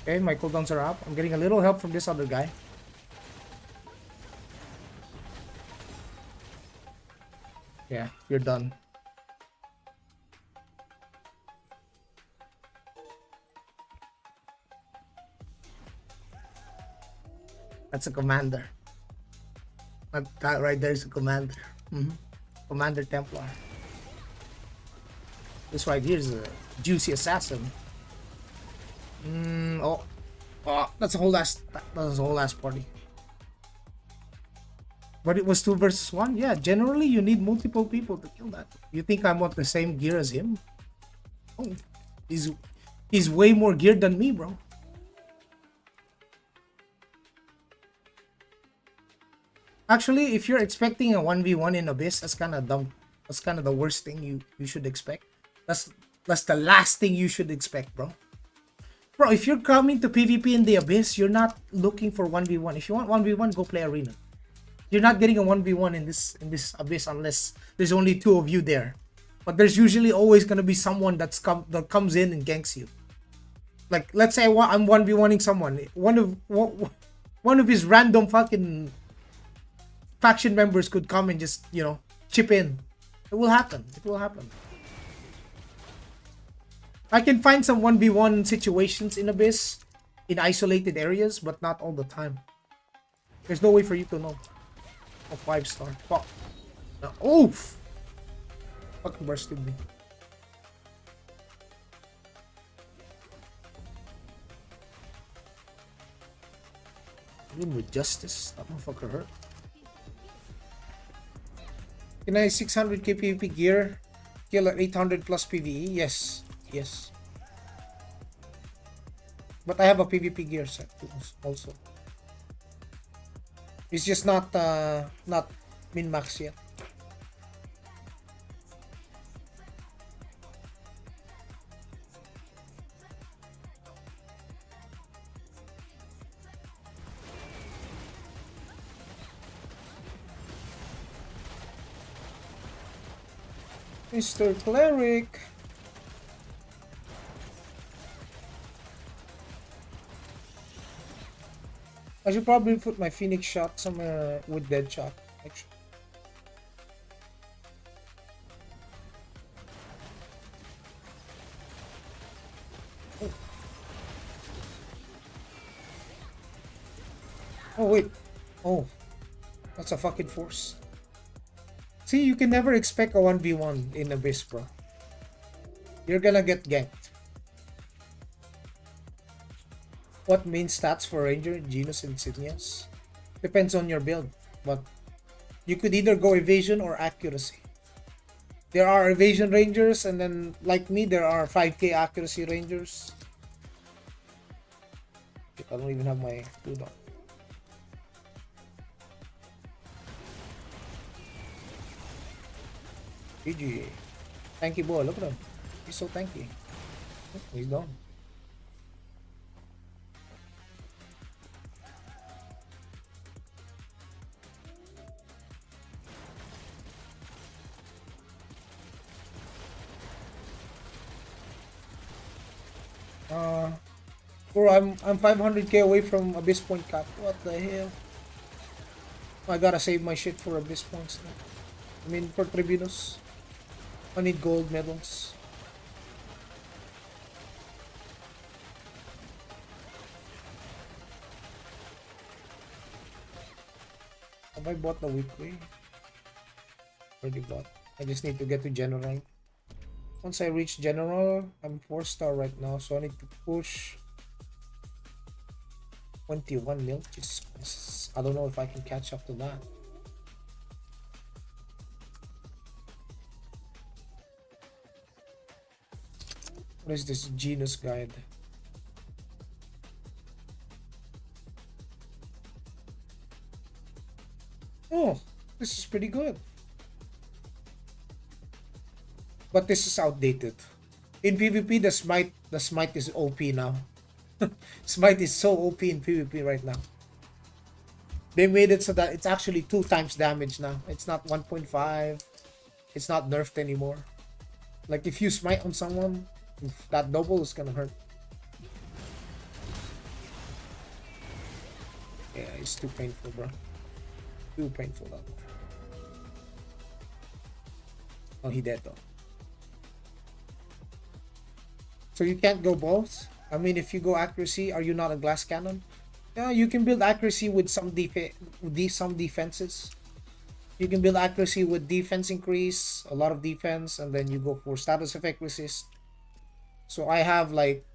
Okay, my cooldowns are up. I'm getting a little help from this other guy. Yeah, you're done. That's a commander. That right there is a commander. Commander Templar. This right here is a juicy assassin. Oh, that's a whole last party. But it was 2 versus 1. Yeah, generally you need multiple people to kill that. You think I'm on the same gear as him? Oh, he's way more geared than me, bro. Actually, if you're expecting a 1v1 in Abyss, that's kind of dumb. That's kind of the worst thing you should expect. That's the last thing you should expect, bro. Bro, if you're coming to PvP in the Abyss, you're not looking for 1v1. If you want 1v1, go play Arena. You're not getting a 1v1 in this Abyss unless there's only 2 of you there. But there's usually always gonna be someone that comes in and ganks you. Like, let's say I'm 1v1ing someone. One of his random fucking faction members could come and just, you know, chip in. It will happen. It will happen. I can find some 1v1 situations in Abyss in isolated areas, but not all the time. There's no way for you to know. A 5-star. Fuck. Oof! Fucking bursted me. Even with justice, that motherfucker hurt. Can I 600k PvP gear kill at 800 plus PvE? Yes. Yes. But I have a PvP gear set also. It's just not min-max yet. Mr. Cleric. I should probably put my Phoenix shot somewhere with dead shot, actually. Oh, oh wait. Oh, that's a fucking force. See, you can never expect a 1v1 in Abyss, bro. You're gonna get ganked. What main stats for Ranger, Genus, and Insignias? Depends on your build, but you could either go evasion or accuracy. There are evasion rangers, and then, like me, there are 5k accuracy rangers. I don't even have my cooldown. GG. Tanky boy, look at him. He's so tanky. He's gone. Bro, I'm 500k away from Abyss Point cap. What the hell? I gotta save my shit for Abyss Points now. I mean, for Tribunus. I need gold medals. Have I bought the weekly? Already bought. I just need to get to general. Once I reach general, I'm 4-star right now, so I need to push 21 mil. Jesus, I don't know if I can catch up to that. What is this Genus guide? Oh, this is pretty good. But this is outdated. In PvP, the smite is OP now. Smite is so OP in PvP right now. They made it so that it's actually 2 times damage now. It's not 1.5. It's not nerfed anymore. Like if you smite on someone, that double is gonna hurt. Yeah, it's too painful, bro. Too painful that one. Oh, he dead though. So you can't go both? I mean, if you go accuracy, are you not a glass cannon? Yeah, you can build accuracy with some defenses. You can build accuracy with defense increase, a lot of defense, and then you go for status effect resist. So I have like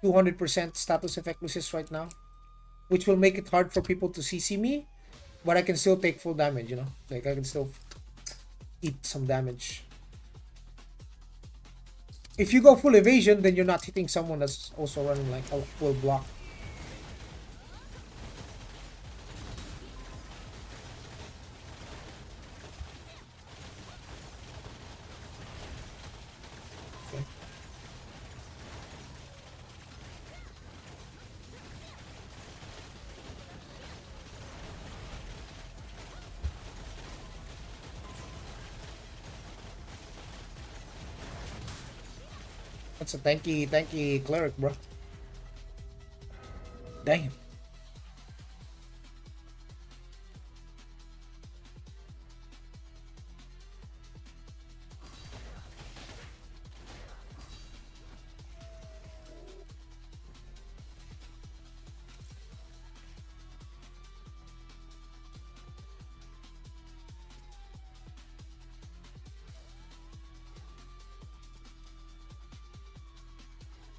200% status effect resist right now, which will make it hard for people to CC me, but I can still take full damage, you know? Like I can still eat some damage. If you go full evasion, then you're not hitting someone that's also running like a full block. Okay. That's a tanky cleric, bro. Damn.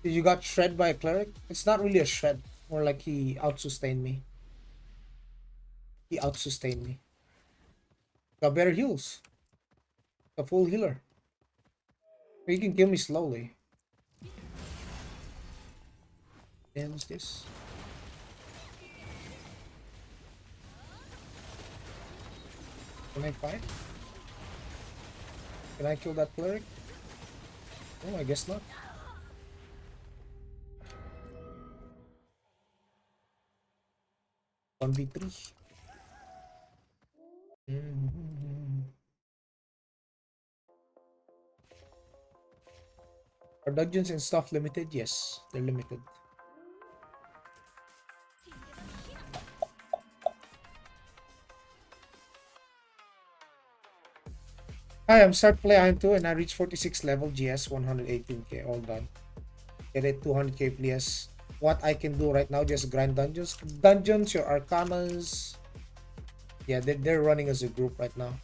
You got shred by a cleric? It's not really a shred. More like he out-sustained me. He out-sustained me. Got better heals. A full healer. He can kill me slowly. Damn, what's this? Can I fight? Can I kill that cleric? Oh, I guess not. 1v3. Are dungeons and stuff limited? Yes, they're limited. Hi, I'm start play Aion 2 and I reached 46 level GS 118k all done. Get it 200k PS. What I can do right now, just grind dungeons. Dungeons, your arcanas. Yeah, they're running as a group right now.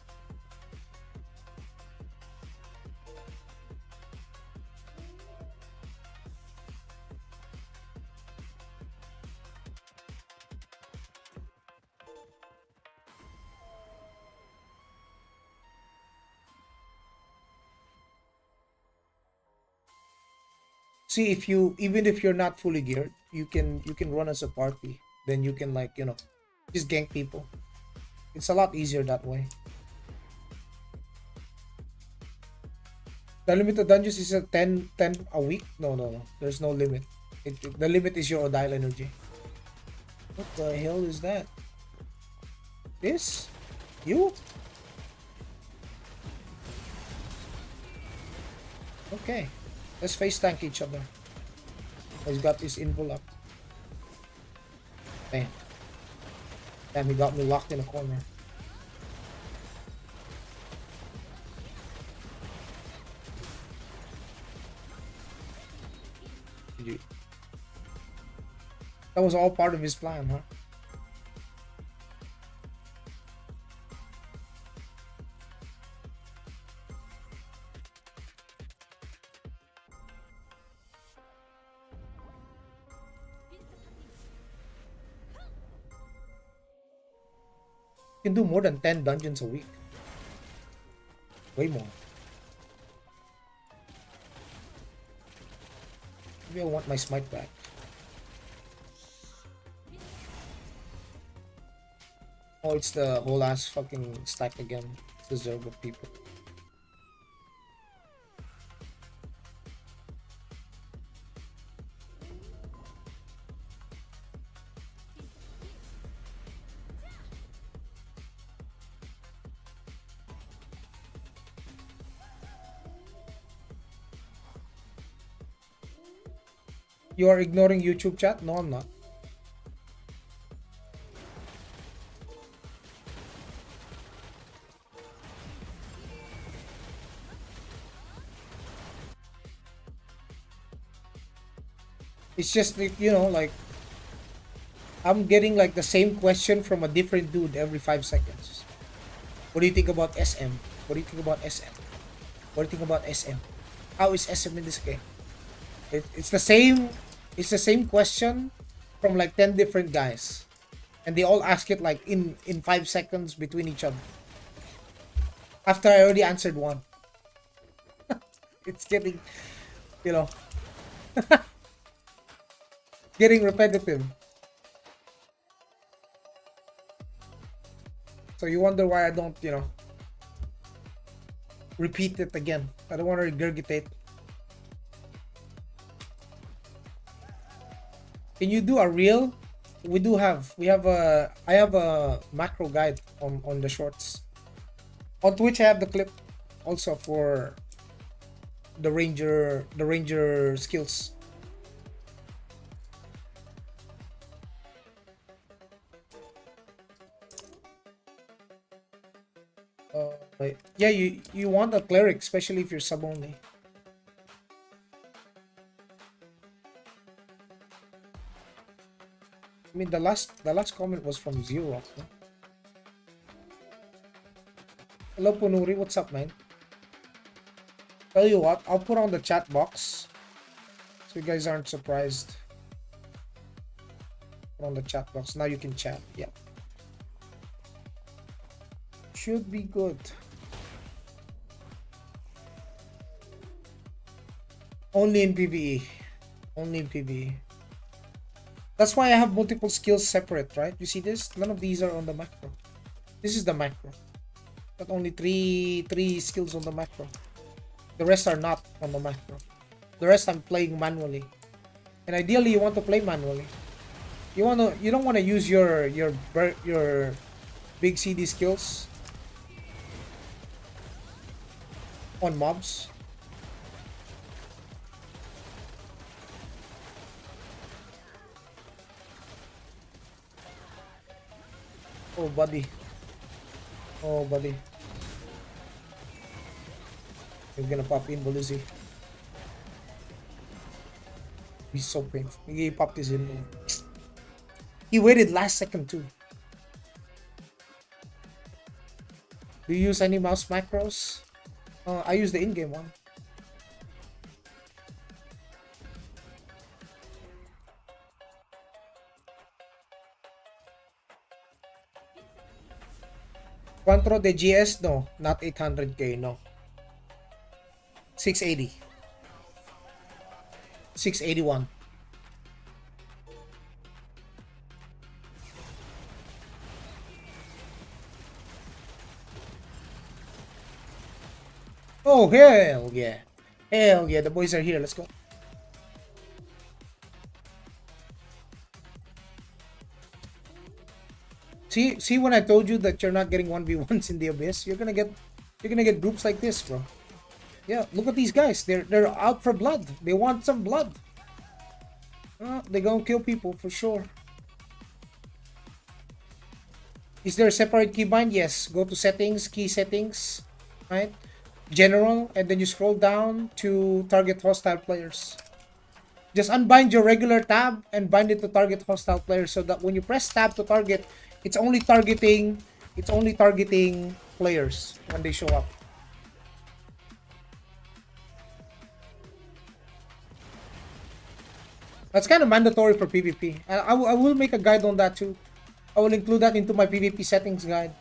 See, if you, even if you're not fully geared, you can run as a party. Then you can, like, you know, just gank people. It's a lot easier that way. The limit of dungeons is a 10 a week. No. There's no limit. The limit is your Odile energy. What the hell is that? This? You? Okay. Let's face tank each other. He's got his envelope. Damn. Damn, he got me locked in a corner. That was all part of his plan, huh? You can do more than 10 dungeons a week. Way more. Maybe I want my smite back. Oh, it's the whole ass fucking stack again. Deserve of people. You are ignoring YouTube chat? No, I'm not. It's just, you know, like, I'm getting like the same question from a different dude every 5 seconds. What do you think about SM? What do you think about SM? What do you think about SM? How is SM in this game? It's the same. It's the same question from like 10 different guys, and they all ask it like in 5 seconds between each other. After I already answered one, it's getting, you know, getting repetitive. So you wonder why I don't, you know, repeat it again. I don't want to regurgitate. Can you do a reel? We have a, I have a macro guide on the shorts. On Twitch I have the clip also for the ranger skills. Yeah, you want a cleric, especially if you're sub only. I mean, the last comment was from gearup. No? Hello Punuri, what's up, man? Tell you what, I'll put on the chat box so you guys aren't surprised. Put on the chat box. Now you can chat. Yeah. Should be good. Only in PvE. Only in PvE. That's why I have multiple skills separate, right? You see this? None of these are on the macro. This is the macro. But only three skills on the macro. The rest are not on the macro. The rest I'm playing manually. And ideally you want to play manually. You don't want to use your big CD skills on mobs. Oh buddy. Oh buddy. You're gonna pop in, Belusi. He's so painful. He popped his in. He waited last second too. Do you use any mouse macros? I use the in-game one. Quantro de GS? No, not 800k, no. 680. 681. Oh, hell yeah. Hell yeah, the boys are here. Let's go. See when I told you that you're not getting 1v1s in the Abyss? You're gonna get groups like this, bro. Yeah, look at these guys. They're out for blood. They want some blood. They're gonna kill people for sure. Is there a separate keybind? Yes. Go to settings, key settings, right? General, and then you scroll down to target hostile players. Just unbind your regular tab and bind it to target hostile players so that when you press tab to target, it's only targeting players when they show up. That's kind of mandatory for PvP. And I will make a guide on that too. I will include that into my PvP settings guide.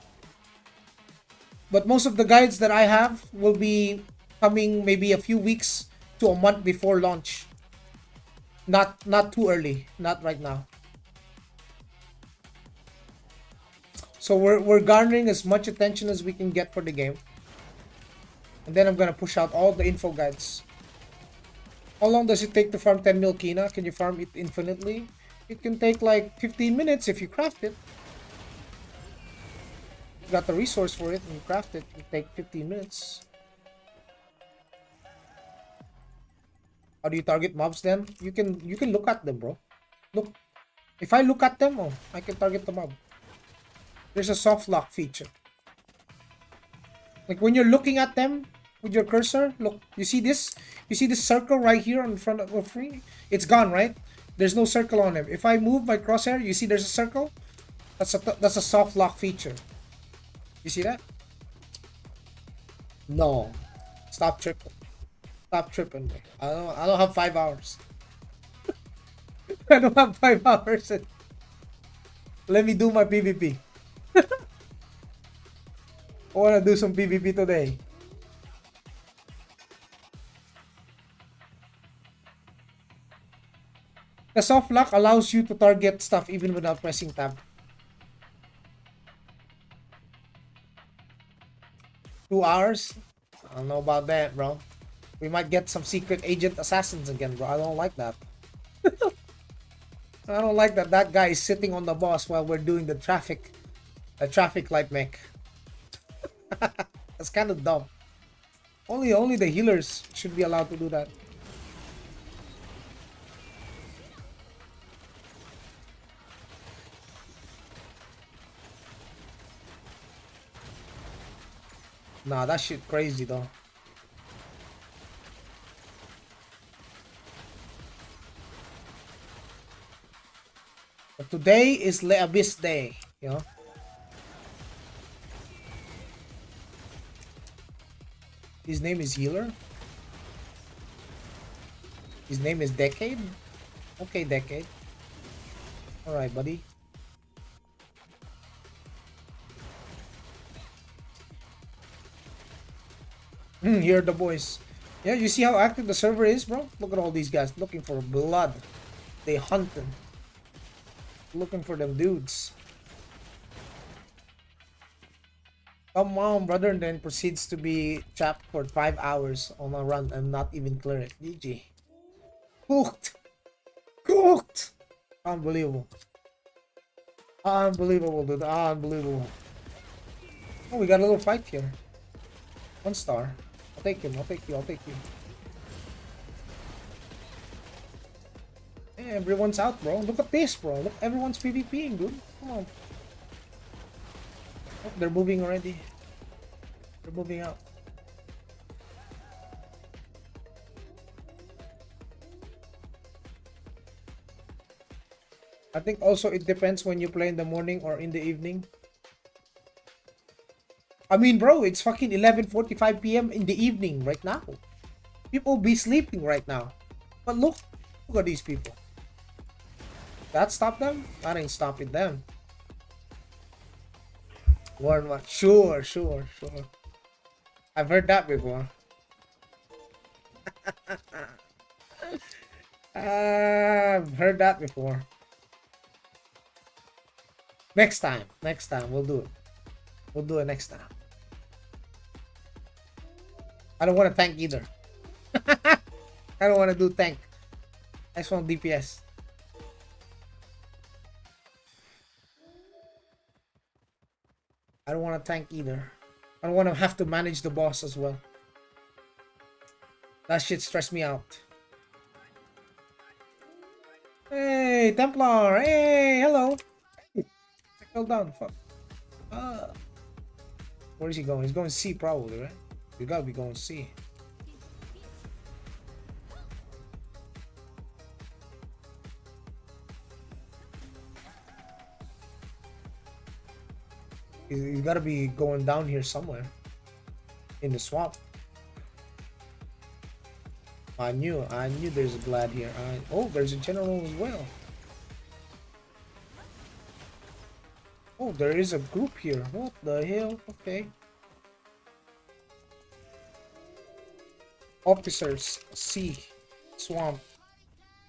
But most of the guides that I have will be coming maybe a few weeks to a month before launch. Not too early. Not right now. So we're garnering as much attention as we can get for the game. And then I'm gonna push out all the info guides. How long does it take to farm 10 mil Kina? Can you farm it infinitely? It can take like 15 minutes if you craft it. You got the resource for it and you craft it. It take 15 minutes. How do you target mobs then? You can look at them, bro. Look. If I look at them, oh, I can target the mob. There's a soft lock feature. Like when you're looking at them with your cursor, look, you see this? You see this circle right here in front of the free? It's gone, right? There's no circle on it. If I move my crosshair, you see there's a circle? That's a soft lock feature. You see that? No. Stop tripping. Stop tripping. I don't have 5 hours. I don't have 5 hours. Let me do my PvP. I wanna do some PvP today. The soft lock allows you to target stuff even without pressing tab. 2 hours? I don't know about that, bro. We might get some secret agent assassins again, bro. I don't like that. I don't like that that guy is sitting on the boss while we're doing the traffic light mech. That's kind of dumb. Only the healers should be allowed to do that. Nah, that shit crazy though. But today is Le Abyss Day, you know. His name is Healer. His name is Decade. Okay, Decade. Alright, buddy. Here are the boys. Yeah, you see how active the server is, bro? Look at all these guys looking for blood. They hunting. Looking for them dudes. Come on, brother, and then proceeds to be trapped for 5 hours on a run and not even clear it. GG. Cooked. Cooked. Unbelievable. Unbelievable, dude. Unbelievable. Oh, we got a little fight here. 1 star. I'll take him. I'll take you. I'll take you. Hey, everyone's out, bro. Look at this, bro. Look, everyone's PvPing, dude. Come on. Oh, they're moving already. They're moving out. I think also it depends when you play in the morning or in the evening. I mean, bro, it's fucking 11:45 p.m. in the evening right now. People be sleeping right now. But look at these people. That stop them? That ain't stopping them. One. Sure. I've heard that before. I've heard that before. Next time we'll do it. We'll do it next time. I don't want to tank either. I don't want to do tank. I just want DPS. I don't want to tank either. I don't want to have to manage the boss as well. That shit stressed me out. Hey, Templar. Hey, hello. Hey, I fell down. Fuck. Where is he going? He's going C probably, right? You gotta be going C. He's gotta be going down here somewhere. In the swamp. I knew there's a Glad here. Oh, there's a General as well. Oh, there is a group here. What the hell? Okay. Officers, sea, swamp,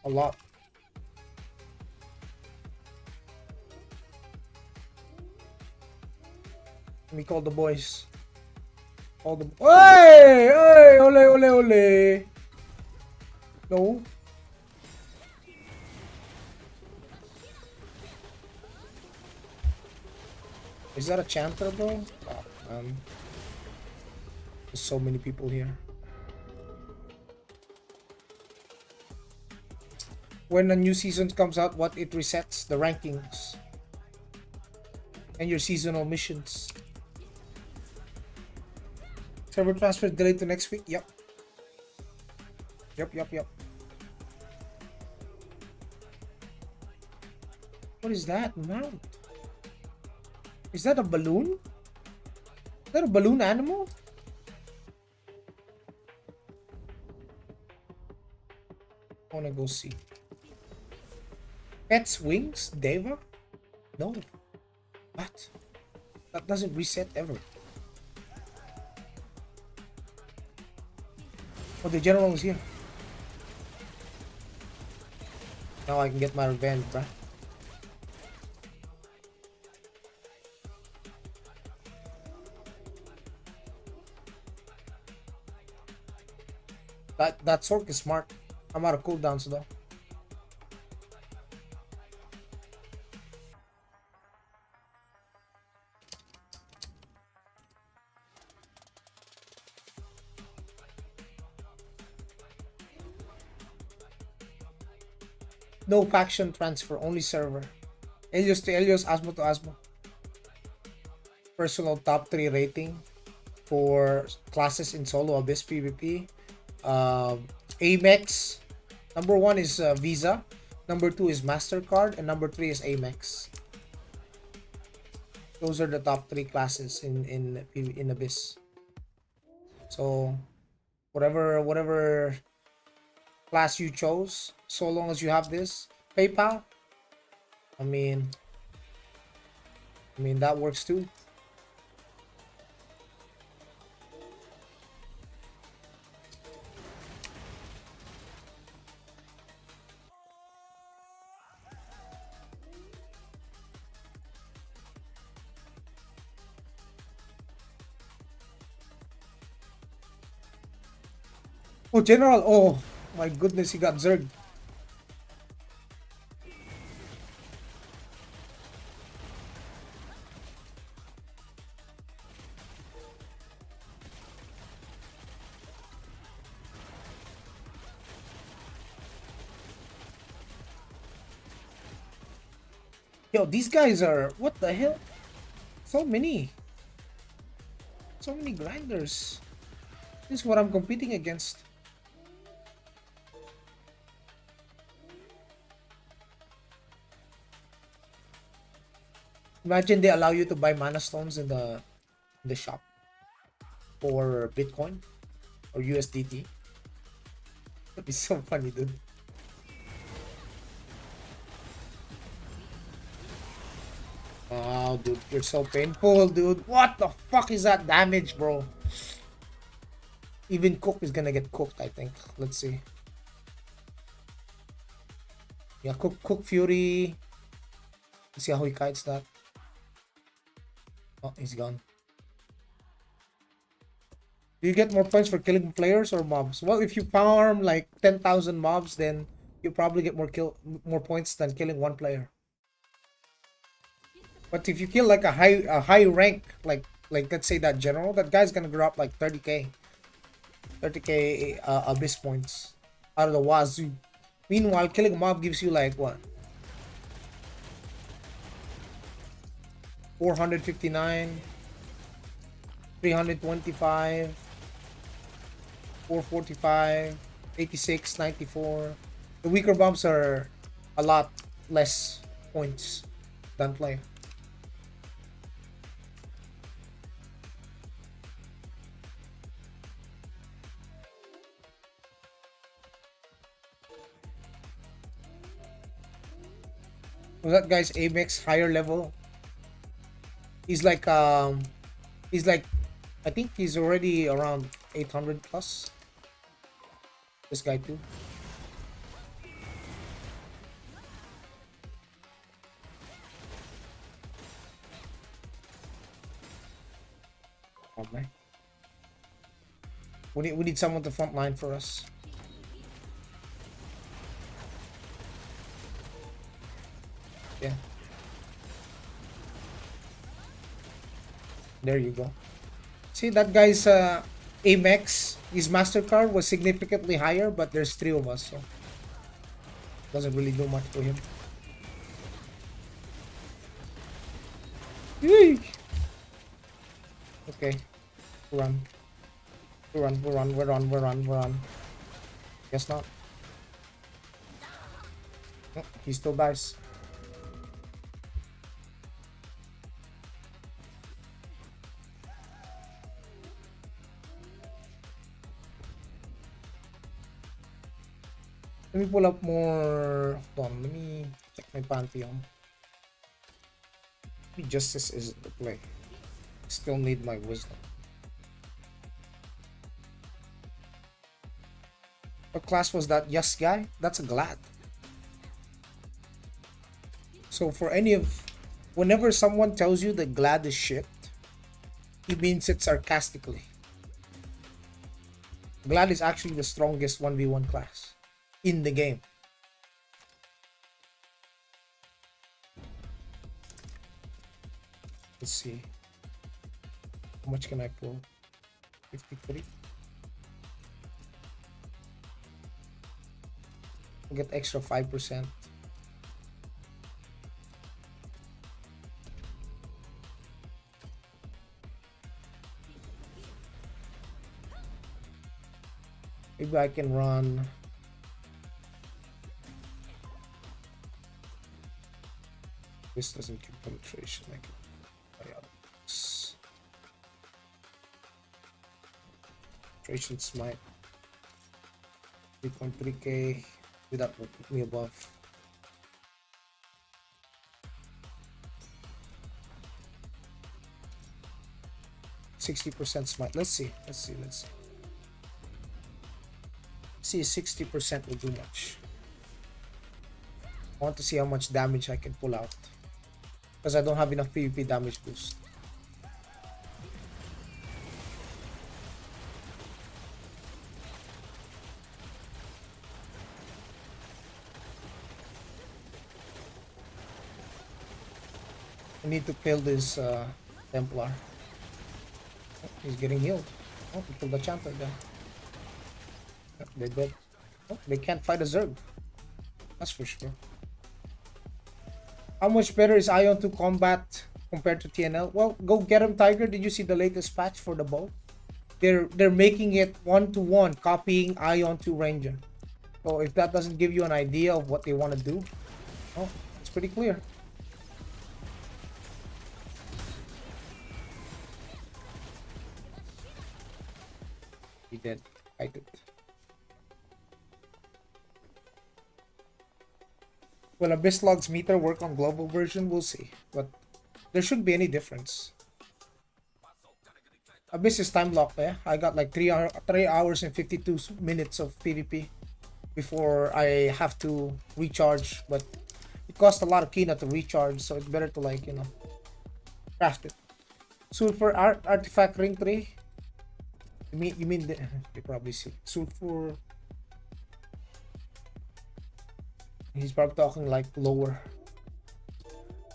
a lot. Let me call the boys. Call the. Hey! Hey! Ole! Ole! Ole! No. Is that a chanter, bro? Oh, man. There's so many people here. When a new season comes out, what it resets? The rankings. And your seasonal missions. Server transfer delayed to next week? Yep. Yep. What is that mount? Is that a balloon? Is that a balloon animal? I wanna go see. Pet's wings? Deva? No. What? That doesn't reset ever. Oh, the general is here. Now I can get my revenge, bruh. That Sork is smart. I'm out of cooldowns though. No faction transfer, only server. Elios to Elios, Asmo to Asmo. Personal top 3 rating for classes in solo Abyss PvP. Amex. Number 1 is Visa. Number 2 is MasterCard. And number 3 is Amex. Those are the top 3 classes in Abyss. So whatever class you chose, so long as you have this PayPal, I mean that works too. Oh, General. Oh my goodness, he got zerged. Yo, these guys are, what the hell? So many grinders. This is what I'm competing against. Imagine they allow you to buy mana stones in the shop for Bitcoin or USDT. That'd be so funny, dude. Wow, dude, you're so painful, dude. What the fuck is that damage, bro? Even Cook is gonna get cooked, I think. Let's see. Yeah, Cook Fury. Let's see how he kites that. Oh, he's gone. Do you get more points for killing players or mobs? Well, if you farm like 10,000 mobs, then you probably get more points than killing one player. But if you kill like a high rank, like let's say that general, that guy's gonna drop like 30k abyss points out of the wazoo. Meanwhile, killing a mob gives you like what? 459, 325, 445, 86, 94. The weaker mobs are a lot less points than player. Was that guy's Amex higher level? He's like I think he's already around 800 plus. This guy too. Oh man. We need someone to front line for us. Yeah. There you go. See that guy's Amex, his MasterCard was significantly higher, but there's three of us, so doesn't really do much for him. Yay! Okay. Run. Run. Guess not. Oh, he still dies. Let me pull up more. Hold on, let me check my Pantheon. Maybe Justice is the play. Still need my wisdom. What class was that? Yes, guy? That's a Glad. So for any of, whenever someone tells you that Glad is shit, he means it sarcastically. Glad is actually the strongest 1v1 class in the game. Let's see. How much can I pull? 53. I'll get extra 5%. Maybe I can run. This doesn't give penetration. I can buy others. Penetration smite. 3.3k. Without what put me above. %60 smite. Let's see. See, 60% will do much. I want to see how much damage I can pull out, because I don't have enough PvP damage boost. I need to kill this Templar. Oh, he's getting healed. Oh, we killed the Chanter then. Oh, they're dead. Oh, they can't fight a Zerg. That's for sure. How much better is Aion to combat compared to TNL? Well, go get him, Tiger. Did you see the latest patch for the bow? They're making it 1-to-1, copying Aion to Ranger. So if that doesn't give you an idea of what they want to do, oh, it's pretty clear. He did. I did. Will Abysslog's meter work on global version? We'll see. But there shouldn't be any difference. Abyss is time locked, eh? I got like 3 hours and 52 minutes of PvP before I have to recharge. But it costs a lot of Kina to recharge, so it's better to, like, you know, craft it. Sulfur artifact ring 3. You mean the, you probably see sulfur. He's probably talking like lower.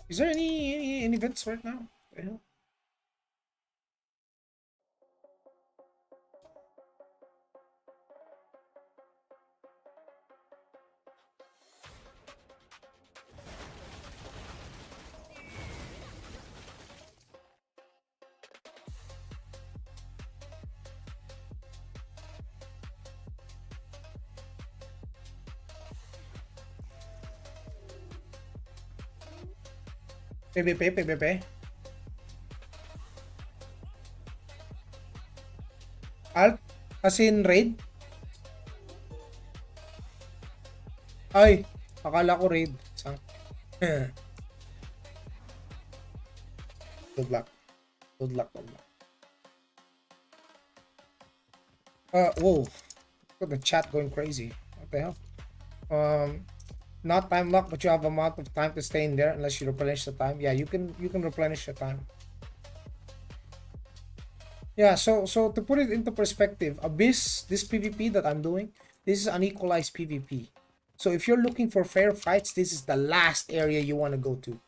Is there any events right now? Yeah. PvP. Alt? As in raid? Ay, akala ko raid. Good luck. Good luck. Whoa. Got the chat going crazy. What the hell? Not time lock, but you have amount of time to stay in there unless you replenish the time. Yeah, you can replenish the time. Yeah, so to put it into perspective, Abyss, this PvP that I'm doing, this is unequalized PvP. So if you're looking for fair fights, this is the last area you want to go to.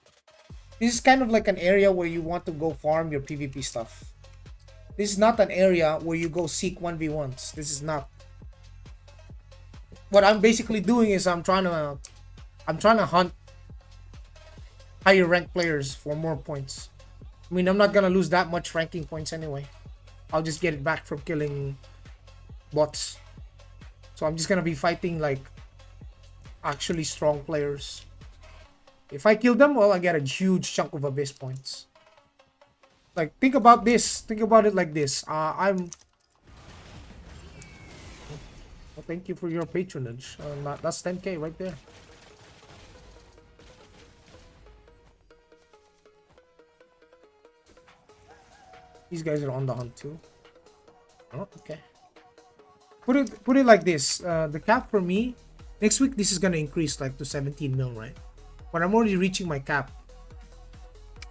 This is kind of like an area where you want to go farm your PvP stuff. This is not an area where you go seek 1v1s. This is not. What I'm basically doing is I'm trying to hunt higher ranked players for more points. I mean, I'm not gonna lose that much ranking points anyway. I'll just get it back from killing bots. So I'm just gonna be fighting like actually strong players. If I kill them, well, I get a huge chunk of Abyss points. Like, think about this. Think about it like this. Well, thank you for your patronage. That's 10k right there. These guys are on the hunt too. Oh, okay. Put it like this. The cap for me next week, this is gonna increase like to 17 mil, right? But I'm already reaching my cap.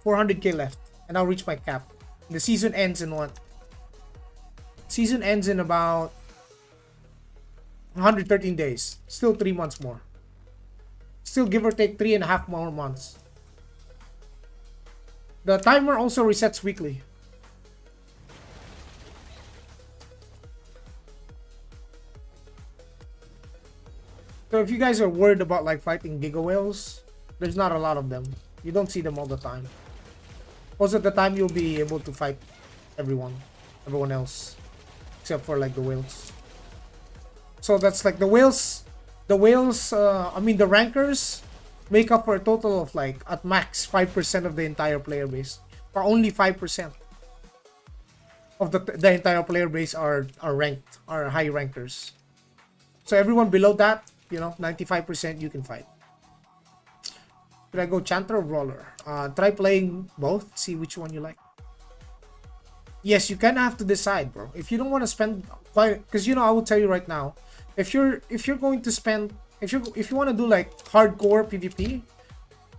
400k left, and I'll reach my cap. The season ends in what? Season ends in about 113 days. Still 3 months more. Still give or take 3.5 more months. The timer also resets weekly. So if you guys are worried about like fighting giga whales, there's not a lot of them. You don't see them all the time. Most of the time you'll be able to fight everyone else, except for like the whales. So that's like the whales. I mean the rankers make up for a total of like at max 5% of the entire player base, or only 5% of the entire player base are ranked, are high rankers. So everyone below that, you know, 95% you can fight. Should I go Chanter or Brawler? Try playing both, see which one you like. Yes, you kind of have to decide, bro. If you don't want to spend quite, because you know, I will tell you right now, if you're going to spend, if you want to do like hardcore PvP,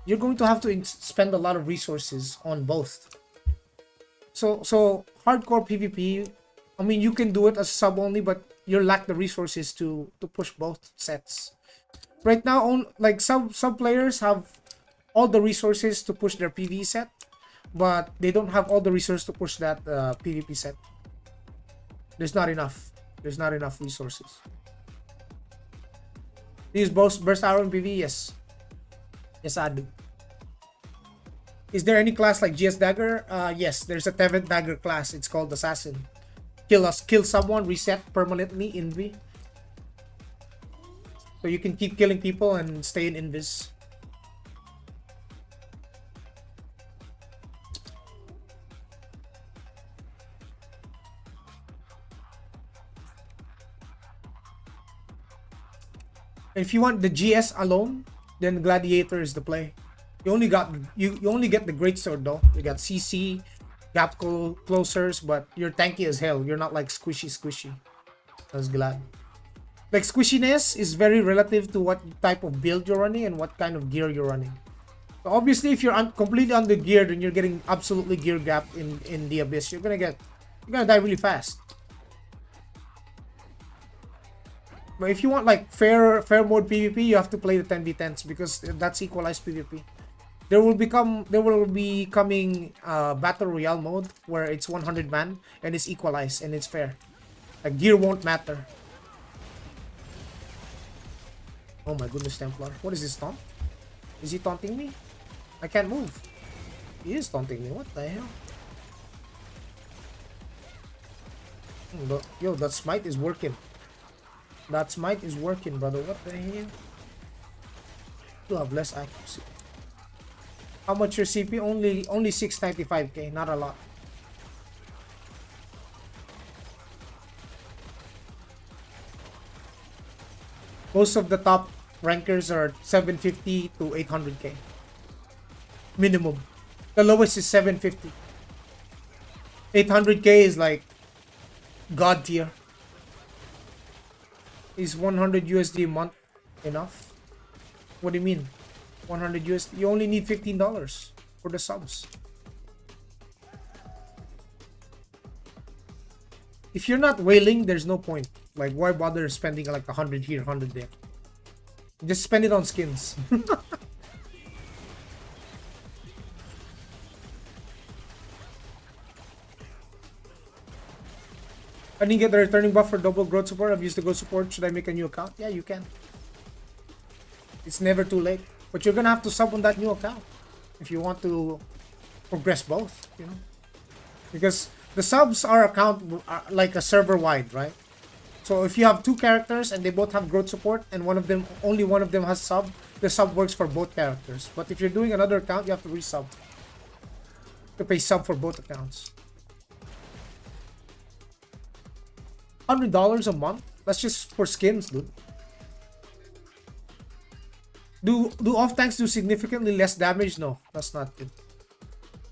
you're going to have to spend a lot of resources on both. So hardcore PvP, I mean, you can do it as sub only, but you lack the resources to push both sets. Right now, like some players have all the resources to push their PvE set, but they don't have all the resources to push that PvP set. There's not enough. There's not enough resources. Use both burst arrow and PvE? Yes. Yes, I do. Is there any class like GS Dagger? Yes, there's a Tevet Dagger class. It's called Assassin. Kill someone, reset permanently, invi. So you can keep killing people and stay in invis. If you want the GS alone, then Gladiator is the play. You only get the great sword though. You got CC, gap closers, but you're tanky as hell. You're not like squishy. That's glad. Like squishiness is very relative to what type of build you're running and what kind of gear you're running. So obviously, if you're completely under geared and you're getting absolutely gear gap in the Abyss, you're gonna die really fast. But if you want like fair mode PvP, you have to play the 10v10s because that's equalized PvP. There will be coming battle royale mode where it's 100 man and it's equalized and it's fair. Like gear won't matter. Oh my goodness, Templar! What is this taunt? Is he taunting me? I can't move. He is taunting me. What the hell? Yo, that smite is working. That smite is working, brother. What the hell? You have less accuracy. How much your CP? Only 695k, not a lot. Most of the top rankers are 750 to 800k. Minimum. The lowest is 750. 800k is like God tier. Is 100 USD a month enough? What do you mean? 100 USD? You only need $15 for the subs. If you're not whaling, there's no point. Like, why bother spending like 100 here, 100 there? Just spend it on skins. I didn't get the returning buff for double growth support. I've used the growth support. Should I make a new account? Yeah, you can. It's never too late. But you're gonna have to sub on that new account if you want to progress both, you know? Because the subs are like a server wide, right? So if you have two characters and they both have growth support and only one of them has sub, the sub works for both characters. But if you're doing another account, you have to resub. To pay sub for both accounts. $100 a month? That's just for skins, dude. Do off tanks do significantly less damage? No, that's not it.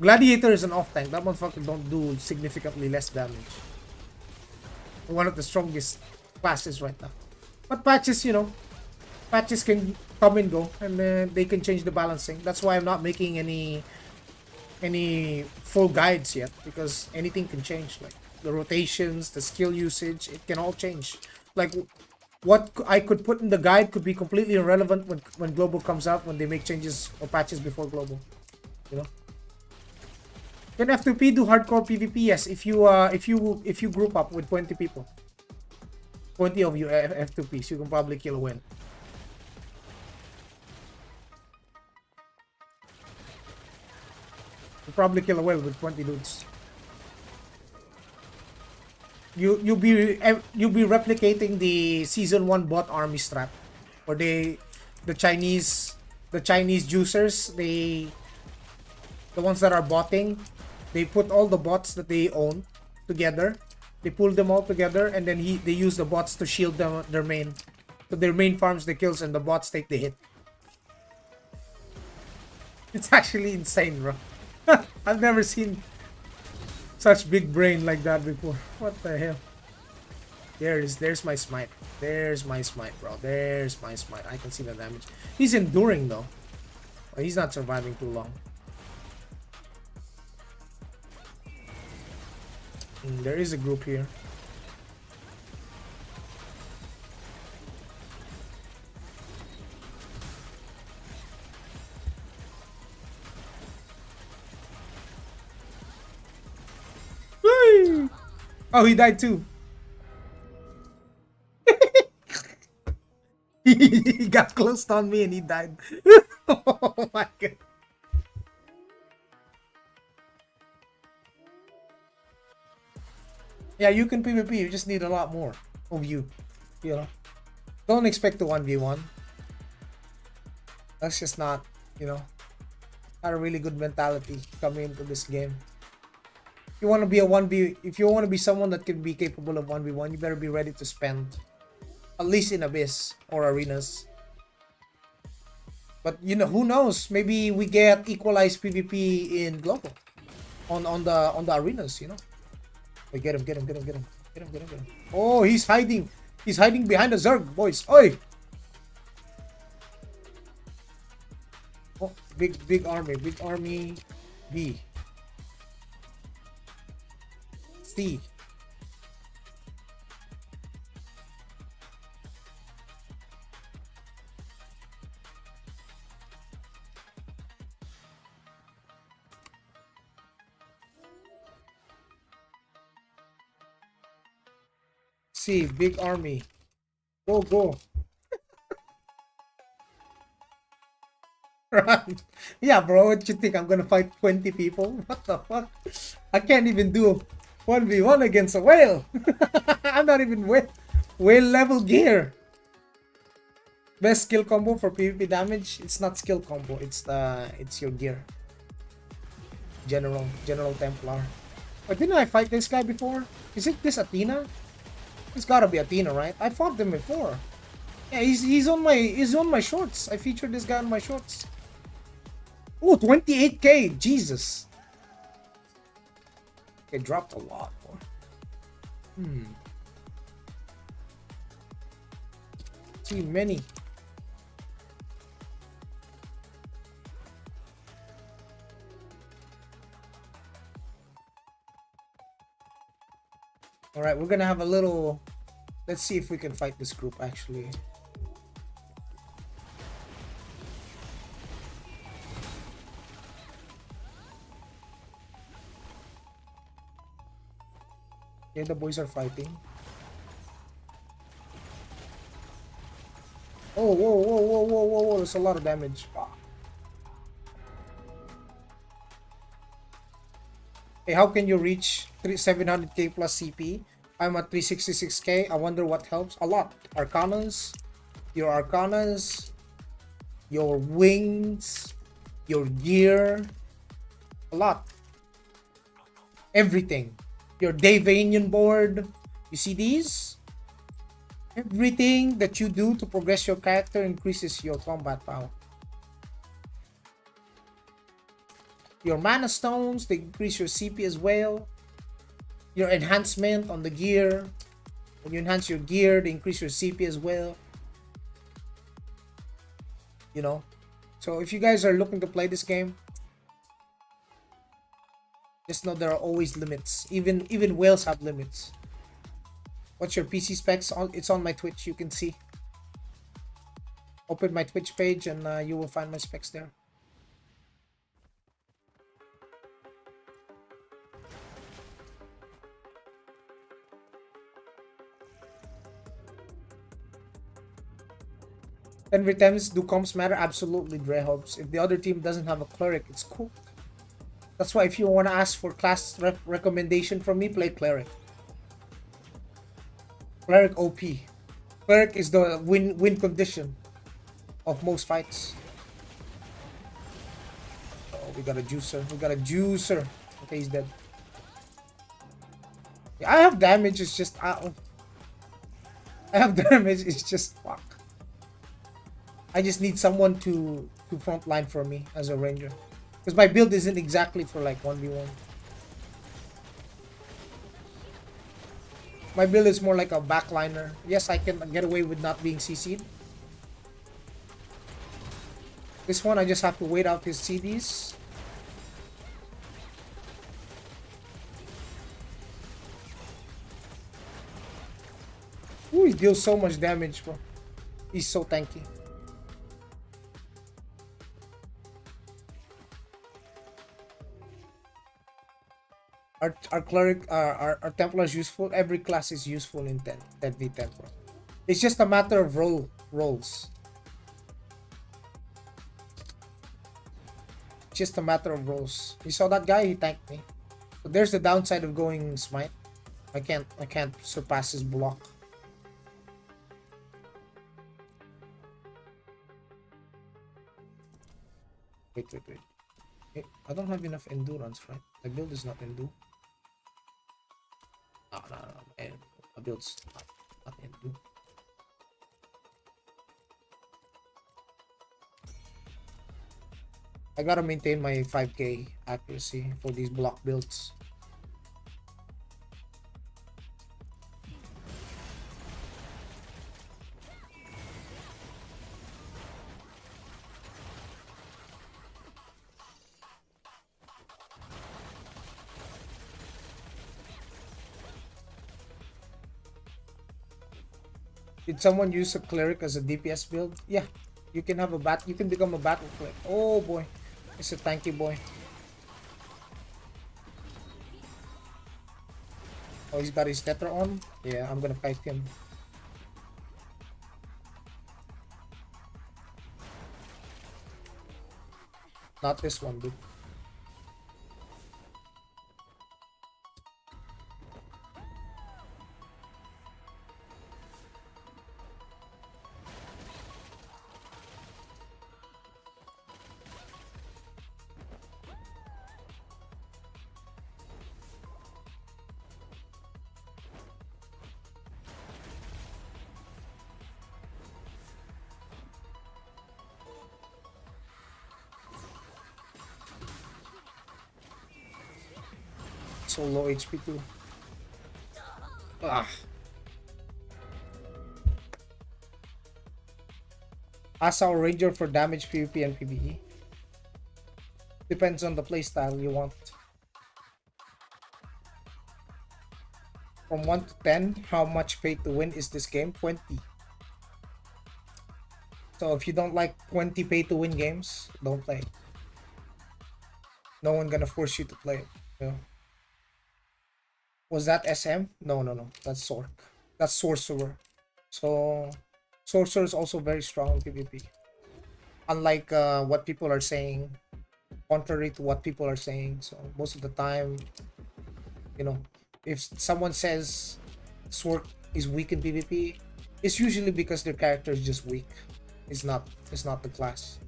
Gladiator is an off tank. That motherfucker don't do significantly less damage. One of the strongest classes right now. But patches, you know, patches can come and go, and they can change the balancing. That's why I'm not making any full guides yet, because anything can change. Like the rotations, the skill usage, it can all change. Like what I could put in the guide could be completely irrelevant when global comes out, when they make changes or patches before global. You know. Can F2P do hardcore PvP? Yes, if you group up with 20 people. 20 of you F2Ps, you can probably kill a win. You probably kill a whale with 20 dudes. You'll be replicating the season 1 bot army strat, or the Chinese juicers, the ones that are botting. They put all the bots that they own together. They pull them all together, and then they use the bots to shield their main. So their main farms the kills, and the bots take the hit. It's actually insane, bro. I've never seen such big brain like that before. What the hell? There's my smite. There's my smite, bro. There's my smite. I can see the damage. He's enduring though. Well, he's not surviving too long. There is a group here. Whee! Oh, he died too. He got close on me and he died. Oh my god. Yeah, you can PvP, you just need a lot more of you know. Don't expect to 1v1. That's just not, you know, not a really good mentality coming into this game. If you want to be if you want to be someone that can be capable of 1v1, you better be ready to spend at least in Abyss or Arenas. But you know, who knows? Maybe we get equalized PvP in Global on the Arenas, you know. Wait, get him. Oh, he's hiding. He's hiding behind the Zerg, boys. Oi! Oh, big army. Big army. B. C. C, big army. Go. Run. Yeah, bro, what you think? I'm gonna fight 20 people? What the fuck? I can't even do 1v1 against a whale. I'm not even whale level gear. Best skill combo for PvP damage? It's not skill combo, it's your gear. General Templar. But didn't I fight this guy before? Is it this Athena? It's gotta be Athena, right? I fought them before. Yeah, he's on my shorts. I featured this guy on my shorts. Oh, 28k, Jesus. It dropped a lot more. Too many. All right, we're gonna have a little. Let's see if we can fight this group actually. Yeah, the boys are fighting. Oh, whoa, whoa, whoa, whoa, whoa, whoa! There's a lot of damage. Hey, how can you reach 700k plus CP? I'm at 366k. I wonder what helps. A lot. Arcanas, your wings, your gear, a lot. Everything. Your Aion board. You see these? Everything that you do to progress your character increases your combat power. Your mana stones, they increase your CP as well. Your enhancement on the gear. When you enhance your gear, they increase your CP as well. You know? So if you guys are looking to play this game, just know there are always limits. Even whales have limits. What's your PC specs? It's on my Twitch, you can see. Open my Twitch page and you will find my specs there. Every times do comps matter? Absolutely, Drehobs. If the other team doesn't have a cleric, it's cool. That's why if you want to ask for class recommendation from me, play cleric. Cleric OP. Cleric is the win condition of most fights. Oh, we got a juicer. We got a juicer. Okay, he's dead. Yeah, I have damage. It's just I have damage. It's just fuck. I just need someone to frontline for me as a ranger, because my build isn't exactly for like 1v1. My build is more like a backliner. Yes, I can get away with not being CC'd. This one, I just have to wait out his CDs. Ooh, he deals so much damage, bro. He's so tanky. Our cleric, our Templar is useful. Every class is useful in 10v10, bro. It's just a matter of roles. Just a matter of roles. You saw that guy? He tanked me. But there's the downside of going smite. I can't surpass his block. Wait. Hey, I don't have enough endurance, right? My build is not endu. No. My build's not endu. I gotta maintain my 5k accuracy for these block builds. Did someone use a cleric as a DPS build? Yeah, you can have a you can become a battle cleric. Oh boy, it's a tanky boy. Oh, he's got his tetra on. Yeah, I'm gonna kite him. Not this one, dude. So low HP too. Ah. Asa or Ranger for damage PvP and PvE. Depends on the playstyle you want. From 1 to 10, how much pay to win is this game? 20. So if you don't like 20 pay to win games, don't play. No one gonna force you to play it. You know? Was that SM? No, no, no. That's Sork. That's Sorcerer. So Sorcerer is also very strong in PvP. Unlike what people are saying, contrary to what people are saying. So most of the time, you know, if someone says Sork is weak in PvP, it's usually because their character is just weak. It's not the class.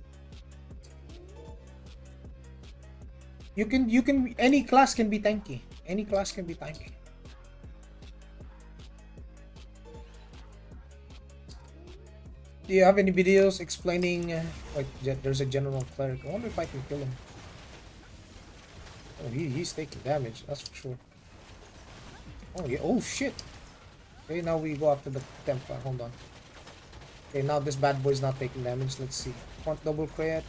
You can any class can be tanky. Any class can be tanky. Do you have any videos explaining like there's a general cleric? I wonder if I can kill him. Oh, he's taking damage, that's for sure. Oh yeah, oh shit. Okay, now we go after the Templar. Hold on. Okay, now this bad boy is not taking damage. Let's see. Front double crit.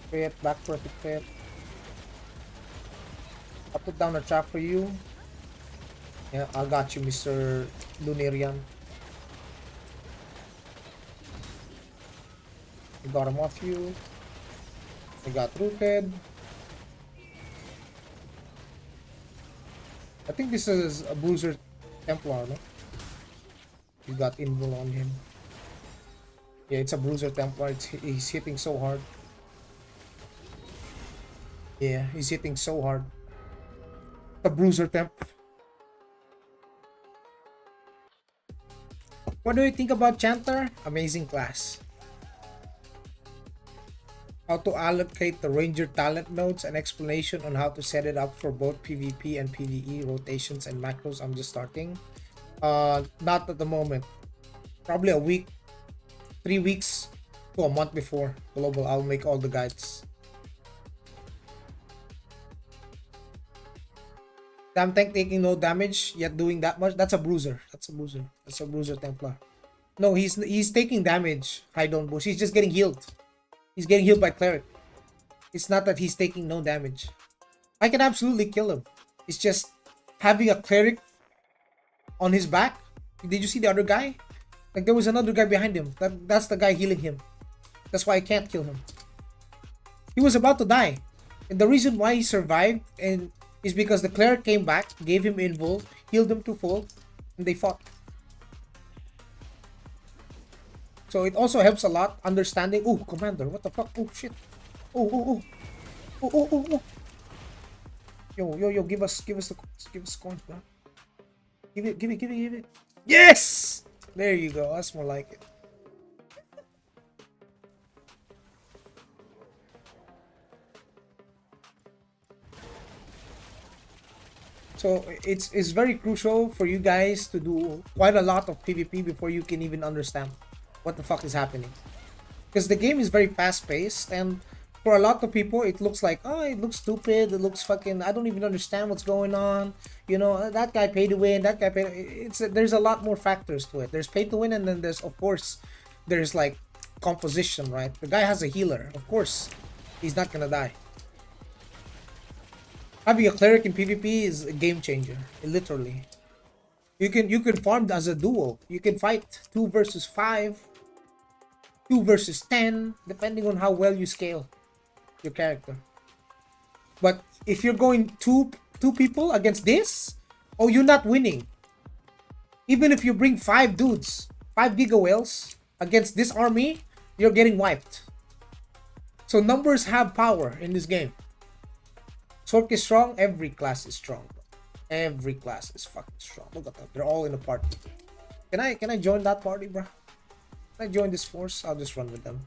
Crit, back perfect crit. I'll put down a trap for you. Yeah, I got you, Mr. Lunarian. I got him off you. I got rooted. I think this is a Bruiser Templar, no? You got invul on him. Yeah, it's a Bruiser Templar. He's hitting so hard. Yeah, he's hitting so hard. A Bruiser Temp. What do you think about Chanter? Amazing class. How to allocate the Ranger talent nodes, and explanation on how to set it up for both PvP and PvE rotations and macros. I'm just starting. Not at the moment. Probably a week, 3 weeks to a month before global. I'll make all the guides. Damn tank taking no damage yet doing that much. That's a bruiser. That's a bruiser. That's a bruiser Templar. No, he's taking damage. High don't bush. He's just getting healed. He's getting healed by cleric. It's not that he's taking no damage. I can absolutely kill him. It's just having a cleric on his back. Did you see the other guy? Like there was another guy behind him. That's the guy healing him. That's why I can't kill him. He was about to die. And the reason why he survived is because the cleric came back, gave him invul, healed him to full, and they fought. So it also helps a lot understanding. Oh, commander, what the fuck? Oh shit. Oh. Yo, give us the coins. Give us the coins, bro. Give it. Yes! There you go. That's more like it. So it's very crucial for you guys to do quite a lot of PvP before you can even understand what the fuck is happening, because the game is very fast paced, and for a lot of people it looks like, oh, it looks stupid, it looks fucking, I don't even understand what's going on, you know, that guy paid to win, that guy paid. There's a lot more factors to it. There's pay to win, and then there's, of course, there's like composition, right? The guy has a healer, of course he's not gonna die. Having a cleric in PvP is a game changer, literally. You can farm as a duo. You can fight 2 versus 5, 2 versus 10, depending on how well you scale your character. But if you're going two people against this, oh, you're not winning. Even if you bring 5 dudes, 5 Giga Whales against this army, you're getting wiped. So numbers have power in this game. Sork is strong. Every class is strong. Every class is fucking strong. Look at that. They're all in a party. Can I join that party, bro? Can I join this force? I'll just run with them.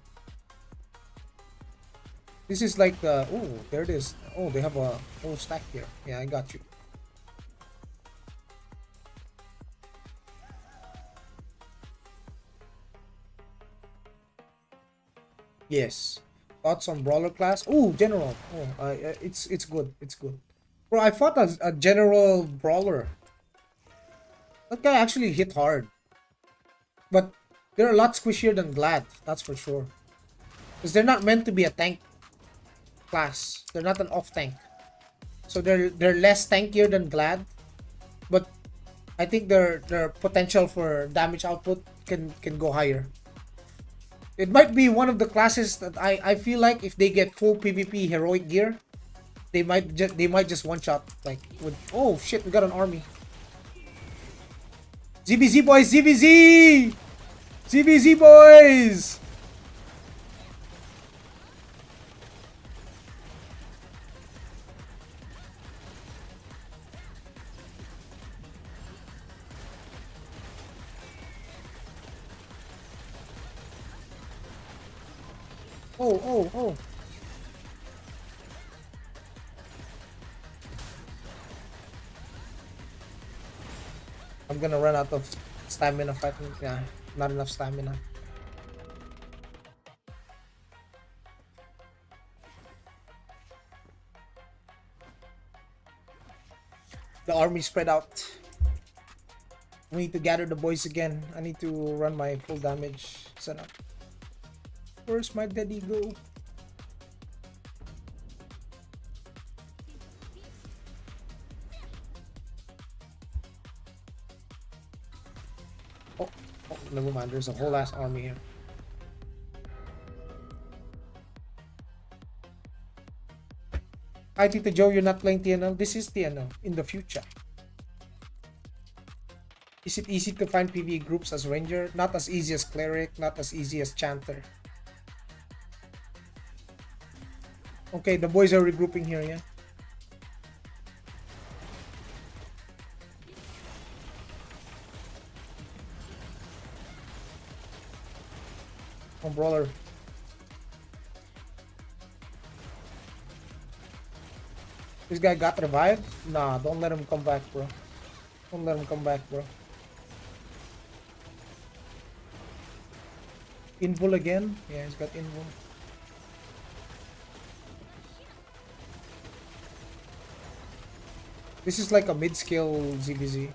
This is like the... Oh, there it is. Oh, they have a whole stack here. Yeah, I got you. Yes. Thoughts on brawler class? Oh, general. Oh, it's good. It's good. Bro, I fought a general brawler. That guy actually hit hard. But They're a lot squishier than Glad, that's for sure. Because they're not meant to be a tank class. They're not an off tank. So they're less tankier than Glad. But I think their potential for damage output can go higher. It might be one of the classes that I feel like if they get full PvP heroic gear, they might just one shot like with. Oh shit, we got an army. ZBZ boys, ZBZ! ZBZ boys! Oh. I'm gonna run out of stamina fighting. Yeah, not enough stamina. The army spread out. We need to gather the boys again. I need to run my full damage setup. Where's my daddy go? Oh, never mind. There's a whole ass army here. Hi Tito Joe, you're not playing TNL. This is TNL in the future. Is it easy to find PvE groups as Ranger? Not as easy as Cleric, not as easy as Chanter. Okay, the boys are regrouping here, yeah? Oh, brawler. This guy got revived? Nah, don't let him come back, bro. Don't let him come back, bro. Invul again? Yeah, he's got invul. This is like a mid-scale ZBZ.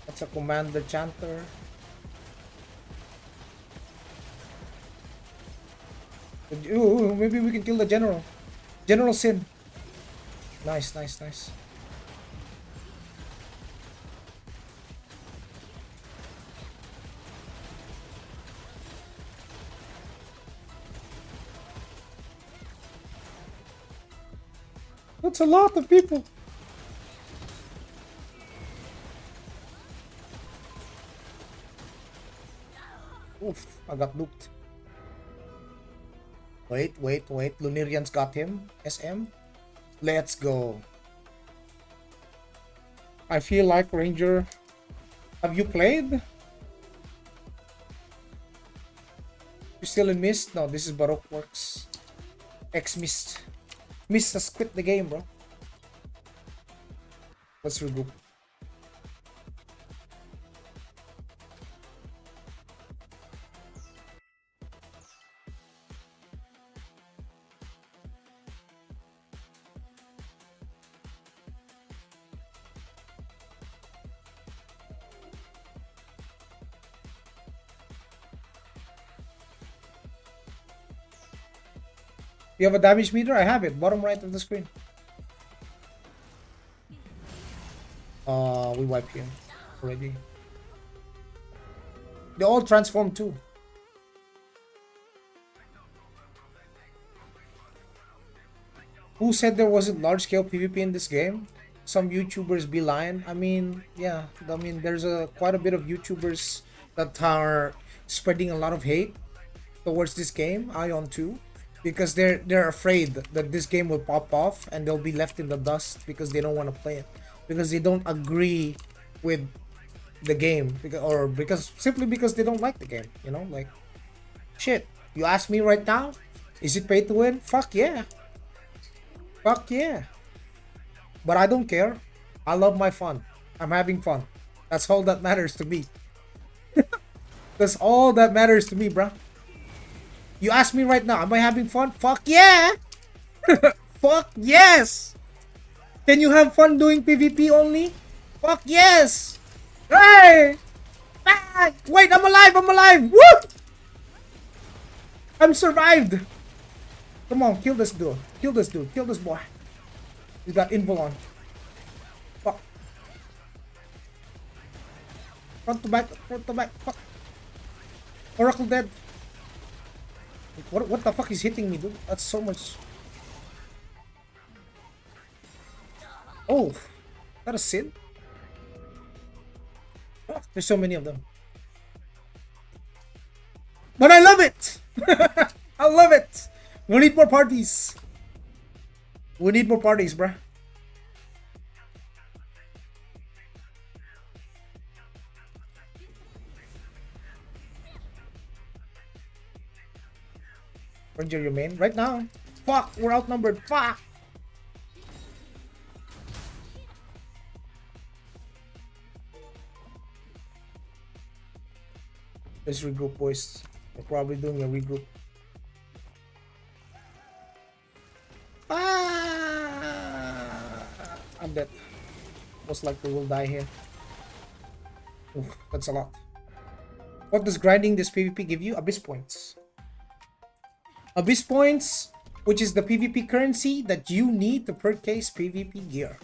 That's a commander chanter. Ooh, maybe we can kill the general. General Sin. Nice. That's a lot of people. Oof, I got looped. Wait. Lunarian's got him. SM. Let's go. I feel like Ranger. Have you played? You still in Mist? No, this is Baroque Works. Mist. Mist has quit the game, bro. Let's regroup. You have a damage meter? I have it. Bottom right of the screen. We wiped him already. They all transform too. Who said there wasn't large-scale PvP in this game? Some YouTubers be lying. I mean, yeah. I mean, there's quite a bit of YouTubers that are spreading a lot of hate towards this game, Aion 2. Because they're afraid that this game will pop off and they'll be left in the dust because they don't want to play it, because they don't agree with the game, because simply because they don't like the game, you know. Like, shit, you ask me right now, is it pay to win? Fuck yeah, but I don't care. I love my fun. I'm having fun. That's all that matters to me. That's all that matters to me, bruh. You ask me right now, am I having fun? Fuck yeah! Fuck yes! Can you have fun doing PvP only? Fuck yes! Hey! Ah! Wait, I'm alive! I'm alive! Woo! I'm survived! Come on, kill this dude. Kill this dude. Kill this boy. He's got invul on. Fuck. Front to back. Front to back. Fuck. Oracle dead. What the fuck is hitting me, dude? That's so much. Oh. Is that a sin? Oh, there's so many of them. But I love it! I love it! We need more parties. We need more parties, bruh. Ranger, your main right now. Fuck, we're outnumbered. Fuck. Let's regroup, boys. We're probably doing a regroup. I'm dead. Most likely will die here. Oof, that's a lot. What does grinding this PvP give you? Abyss points. Abyss points, which is the PvP currency that you need to purchase PvP gear.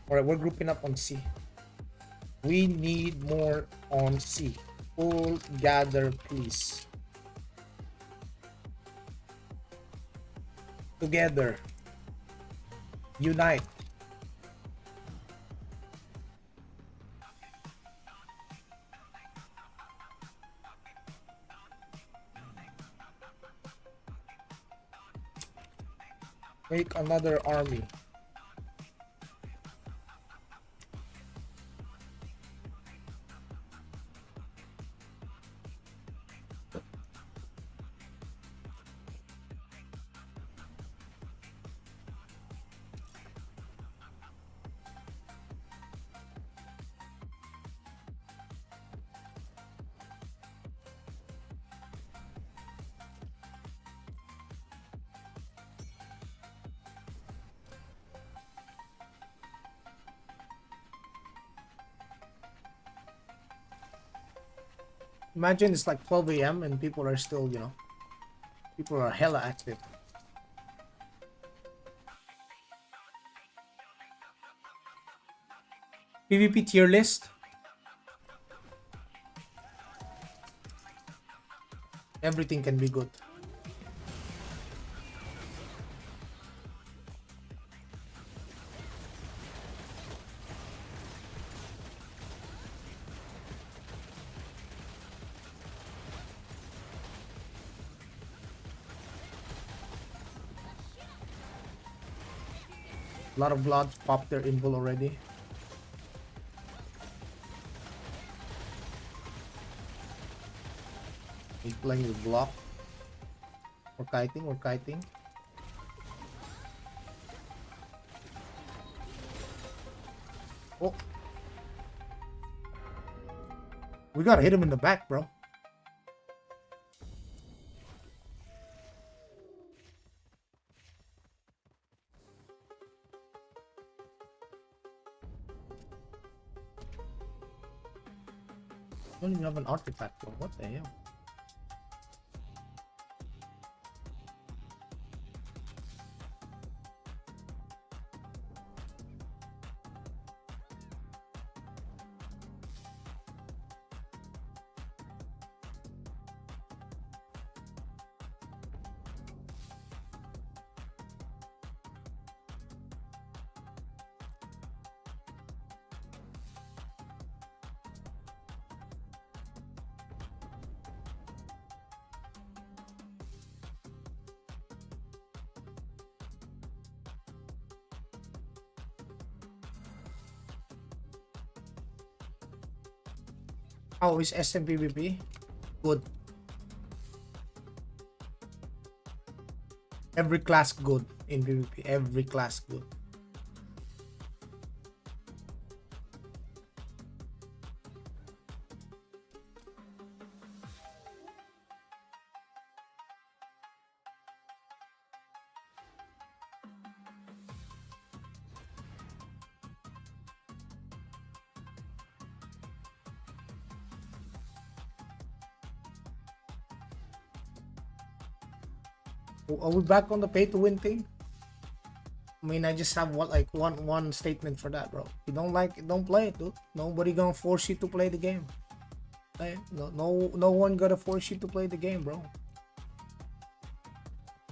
Alright, we're grouping up on C. We need more on C. Full gather, please. Together. Unite. Make another army. Imagine it's like 12 a.m. and people are still, you know, people are hella active. PvP tier list. Everything can be good. A lot of bloods popped their invul already. He's playing with block. We're kiting, we're kiting. Oh. We gotta hit him in the back, bro. I don't even have an artifact, bro. What the hell? How is SMPVP? Good. Every class good in PvP. Every class good. Are we back on the pay to win thing? I mean, I just have one statement for that, bro. If you don't like it, don't play it, dude. Nobody gonna force you to play the game. Okay? No one gonna force you to play the game, bro.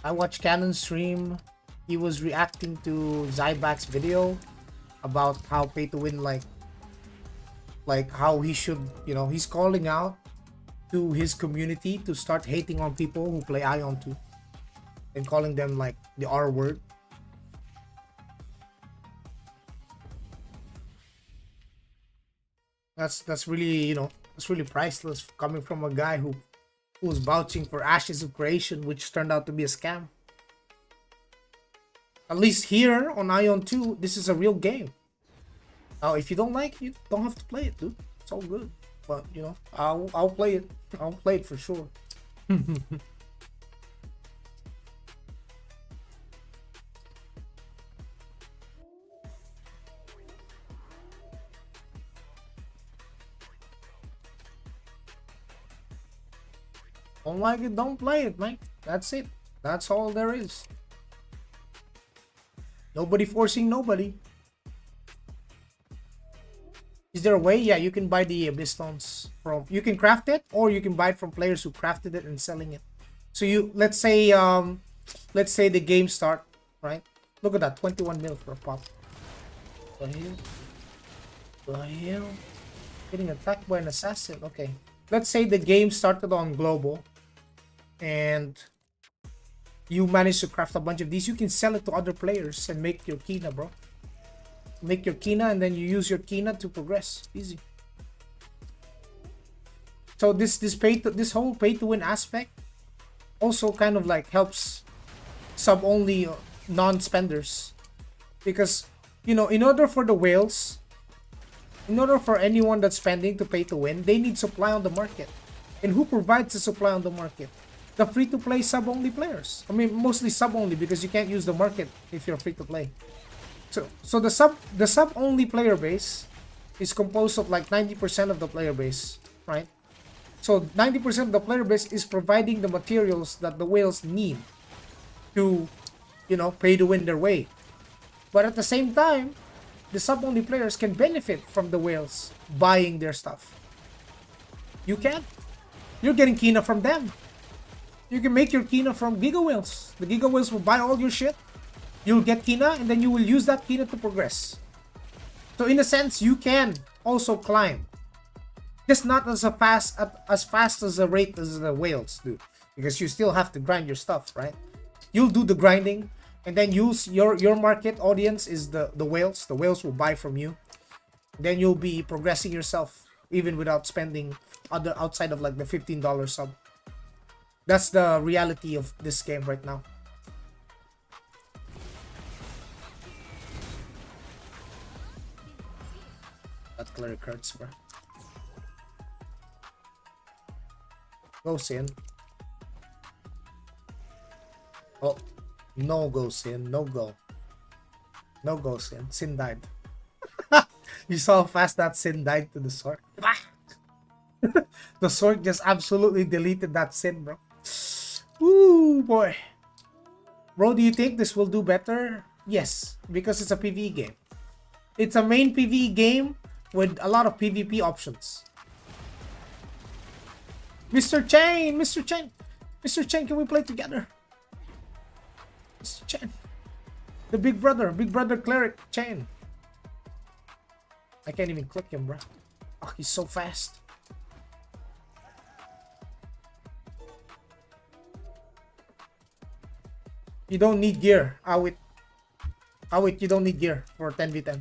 I watched Canon stream. He was reacting to Zybak's video about how pay to win, like how he should, you know, he's calling out to his community to start hating on people who play Aion too, and calling them like the R word. That's really, you know, that's really priceless coming from a guy who was vouching for Ashes of Creation, which turned out to be a scam. At least here on Aion 2, this is a real game. Now, if you don't like it, you don't have to play it, dude. It's all good. But you know, I'll play it. I'll play it for sure. Don't like it, don't play it, man. That's it. That's all there is. Nobody forcing nobody. Is there a way? Yeah, you can buy the Blistones from, you can craft it, or you can buy it from players who crafted it and selling it. So you, let's say the game start, right? Look at that, 21 mil for a pop. The hell? The hell? Getting attacked by an assassin. Okay. Let's say the game started on global and you managed to craft a bunch of these. You can sell it to other players and make your Kina, bro. Make your Kina, and then you use your Kina to progress. Easy. So this whole pay to win aspect also kind of like helps sub only non-spenders, because you know, in order for the whales, in order for anyone that's spending to pay to win, they need supply on the market. And who provides the supply on the market? The free-to-play sub-only players. I mean, mostly sub-only, because you can't use the market if you're free-to-play. So the sub-only player base is composed of like 90% of the player base, right? So 90% of the player base is providing the materials that the whales need to, you know, pay to win their way. But at the same time, the sub-only players can benefit from the whales buying their stuff. You can. You're getting Kina from them. You can make your Kina from Giga Whales. The Giga Whales will buy all your shit. You'll get Kina, and then you will use that Kina to progress. So in a sense, you can also climb. Just not as fast as a rate as the whales do. Because you still have to grind your stuff, right? You'll do the grinding, and then use your market audience is the whales. The whales will buy from you. Then you'll be progressing yourself even without spending outside of like the $15 sub. That's the reality of this game right now. That cleric hurts, bro. Go Sin. Oh, no go Sin, no go. No go Sin. Sin died. You saw how fast that Sin died to the sword. The sword just absolutely deleted that Sin, bro. Ooh, boy. Bro, do you think this will do better? Yes, because it's a PvE game. It's a main PvE game with a lot of PvP options. Mr. Chain! Mr. Chain! Mr. Chain, can we play together? Mr. Chain. The big brother cleric Chain. I can't even click him, bro. Oh, he's so fast. You don't need gear. Awit, you don't need gear for 10v10.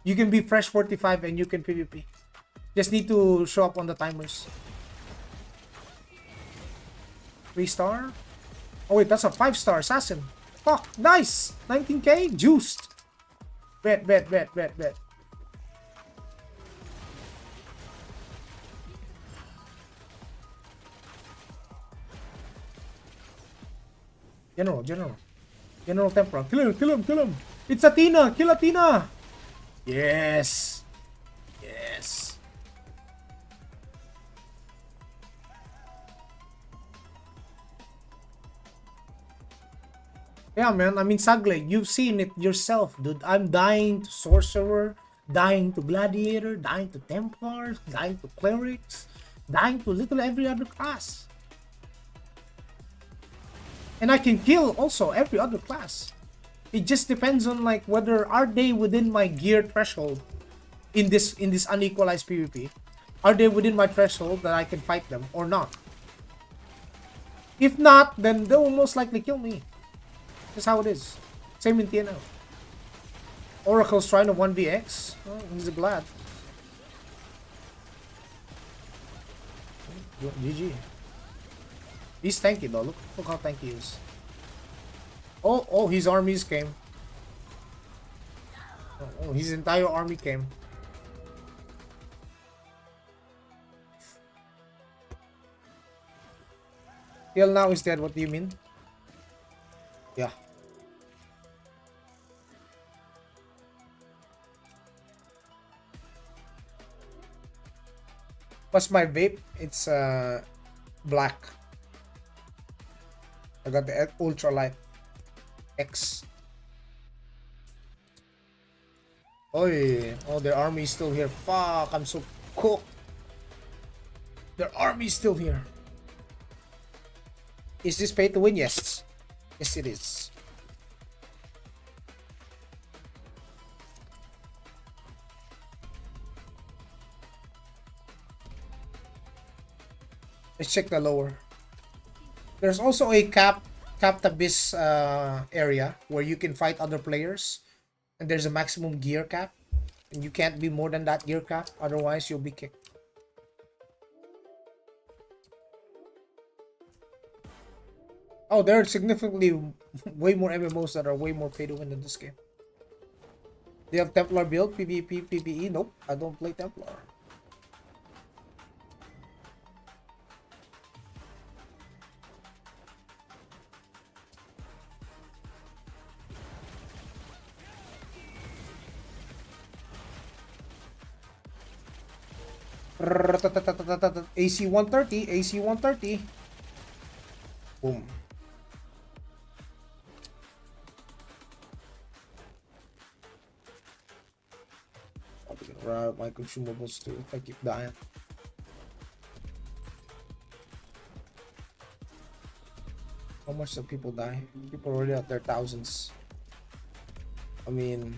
You can be fresh 45 and you can PvP. Just need to show up on the timers. 3-star? Oh wait, that's a 5-star assassin. Fuck, nice! 19k? Juiced. Bet. General Temporal. Kill him. It's Athena. Kill Athena. Yes. Yeah, man. I mean, Sagle, you've seen it yourself, dude. I'm dying to Sorcerer, dying to Gladiator, dying to Templars, dying to Clerics, dying to literally every other class. And I can kill also every other class. It just depends on like whether are they within my gear threshold in this unequalized PvP. Are they within my threshold that I can fight them or not? If not, then they will most likely kill me. That's how it is. Same in TNL. Oracle's trying to 1vx. Oh, he's glad. GG. He's tanky though. Look how tanky he is. Oh, his armies came. Oh, his entire army came. Till now is dead. What do you mean? Yeah. What's my vape? It's black. I got the ultralight X. Oh, their army is still here. Fuck, I'm so cooked. Their army is still here. Is this pay to win? Yes. Yes, it is. Let's check the lower. There's also a capped abyss area where you can fight other players, and there's a maximum gear cap, and you can't be more than that gear cap, otherwise you'll be kicked. Oh, there are significantly way more MMOs that are way more pay to win than this game. Do you have Templar build, PvP, PvE? Nope, I don't play Templar. AC 130, AC 130. Boom. I'm gonna run out my consumables too if I keep dying. How much do people die? People are already at their thousands. I mean,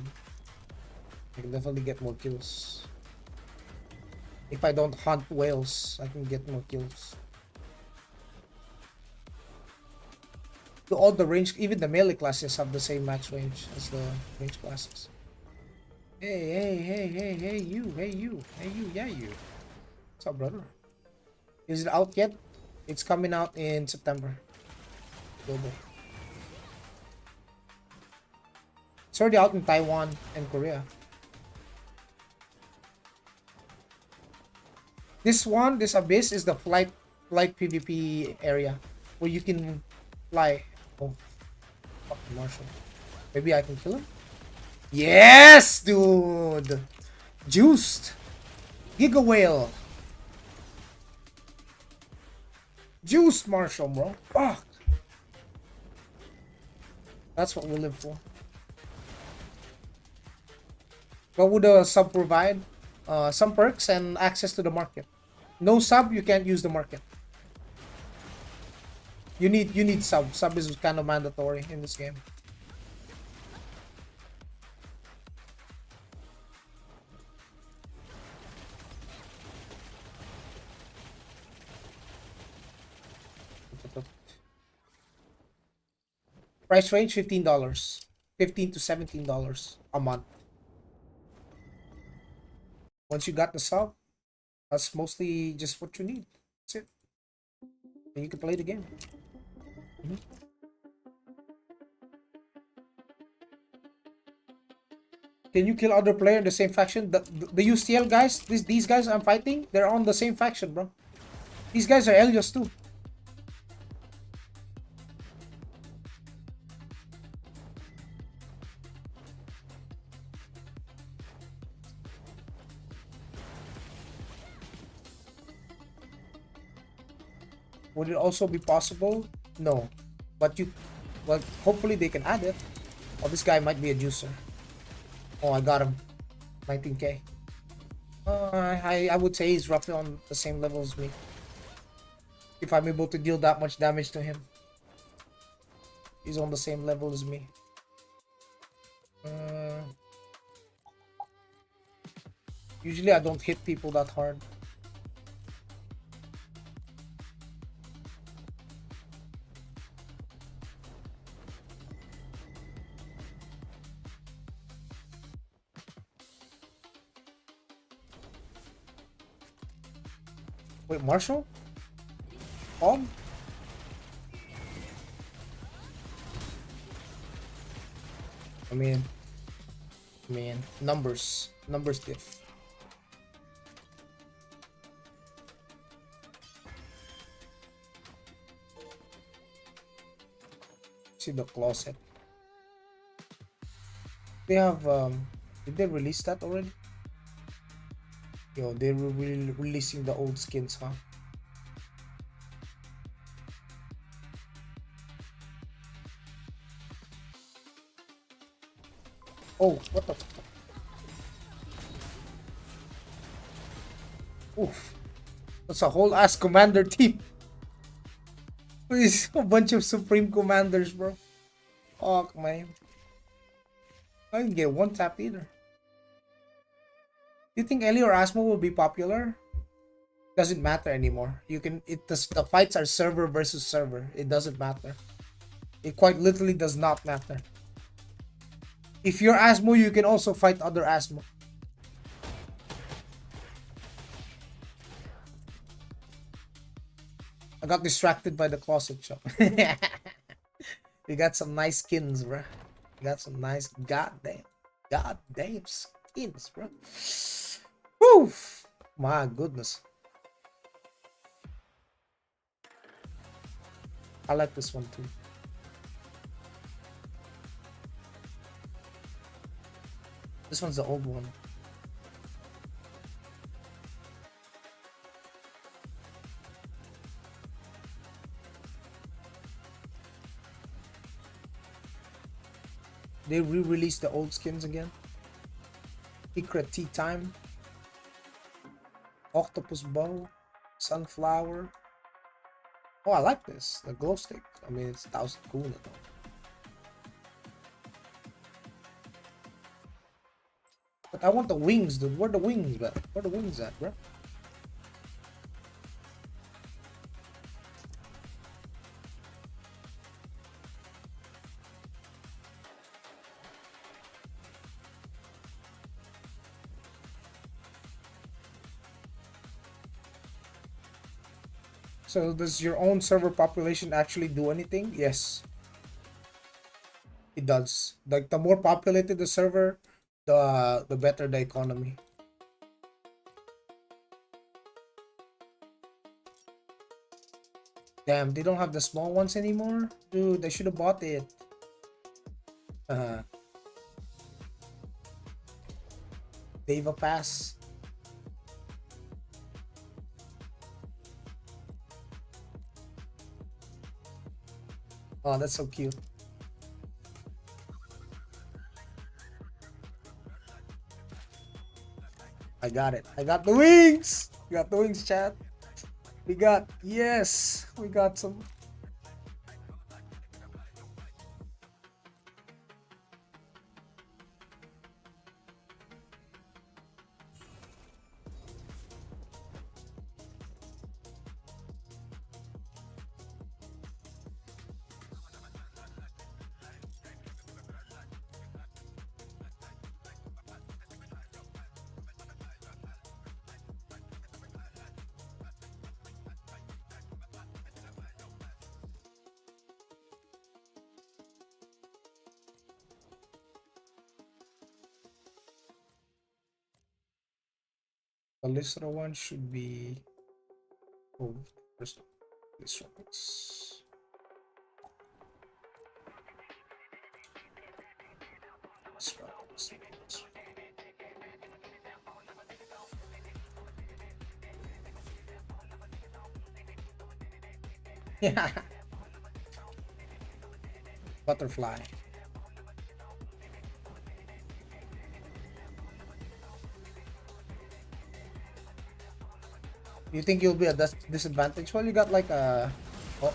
I can definitely get more kills. If I don't hunt whales, I can get more kills. All the range, even the melee classes have the same max range as the range classes. Hey, you, yeah, you. What's up, brother? Is it out yet? It's coming out in September. Global. It's already out in Taiwan and Korea. This abyss is the flight PvP area where you can fly. Oh, fuck Marshall. Maybe I can kill him? Yes, dude! Juiced! Giga Whale! Juiced Marshall, bro. Fuck! That's what we live for. What would a sub provide? Some perks and access to the market. No sub, you can't use the market. You need sub. Sub is kind of mandatory in this game. Price range $15, $15 to $17 a month. Once you got the sub, that's mostly just what you need. That's it. And you can play the game. Can you kill other player in the same faction? The UCL guys, these guys I'm fighting, they're on the same faction, bro. These guys are Elios too. Would it also be possible? No, but Well, hopefully they can add it. Oh, this guy might be a juicer. Oh, I got him. 19k. I would say he's roughly on the same level as me. If I'm able to deal that much damage to him. He's on the same level as me. Usually I don't hit people that hard. Wait, Marshall? Bob? I mean, numbers diff. See the closet. They have did they release that already? Yo, they're releasing the old skins, huh? Oh, what the? Oof. That's a whole ass commander team. It's a bunch of supreme commanders, bro. Fuck, man. I didn't get one tap either. Do you think Ellie or Asmo will be popular? Doesn't matter anymore. You can the fights are server versus server. It doesn't matter. It quite literally does not matter. If you're Asmo, you can also fight other Asmo. I got distracted by the closet shop. We got some nice skins, bro. We got some nice goddamn skins, bro. Woo! My goodness. I like this one too. This one's the old one. They re-released the old skins again. Secret Tea Time. Octopus Bow. Sunflower. Oh, I like this. The glow stick. I mean, it's 1000 kuna though. But I want the wings, dude. Where the wings at? Where the wings at, bro? So does your own server population actually do anything? Yes. It does. Like the more populated the server, the better the economy. Damn, they don't have the small ones anymore? Dude, they should have bought it. Deva Pass. Oh, that's so cute. I got it. I got the wings! We got the wings, chat. We got, yes! We got some. The Lystra one should be. Oh, first Lystra ones. Yeah. Butterfly. You think you'll be a disadvantage? Well, you got like a... Oh.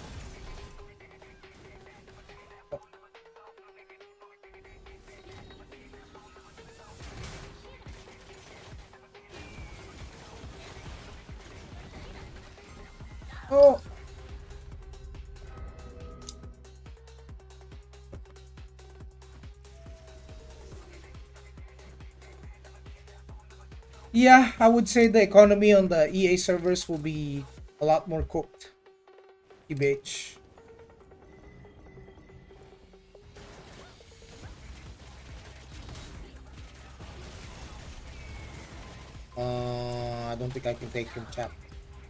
Oh. Yeah, I would say the economy on the EA servers will be a lot more cooked. TBH. I don't think I can take him, chat.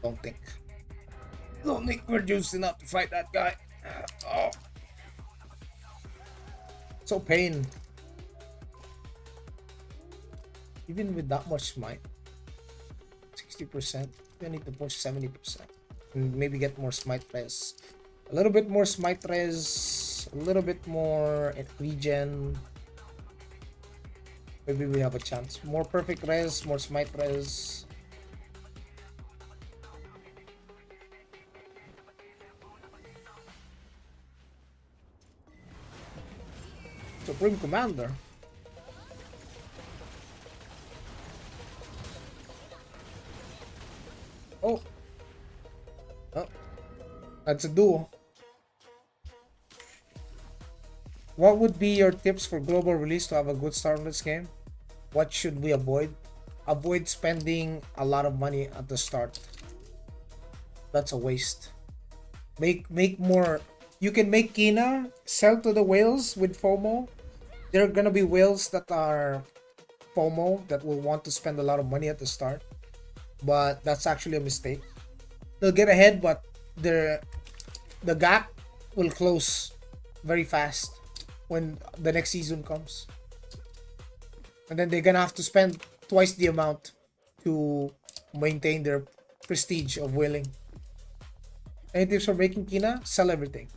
Don't think. Don't think we're juiced enough to fight that guy. Oh. So pain. Even with that much smite. 60%. You need to push 70%. And maybe get more smite res. A little bit more smite res. A little bit more regen. Maybe we have a chance. More perfect res, more smite res. Supreme Commander. Oh. Oh. That's a duo. What would be your tips for global release to have a good start on this game? What should we avoid? Avoid spending a lot of money at the start. That's a waste. Make more. You can make Kina, sell to the whales with FOMO. There are gonna be whales that are FOMO that will want to spend a lot of money at the start. But that's actually a mistake. They'll get ahead, but the gap will close very fast when the next season comes. And then they're gonna have to spend twice the amount to maintain their prestige of whaling. Any tips for making Kina? Sell everything.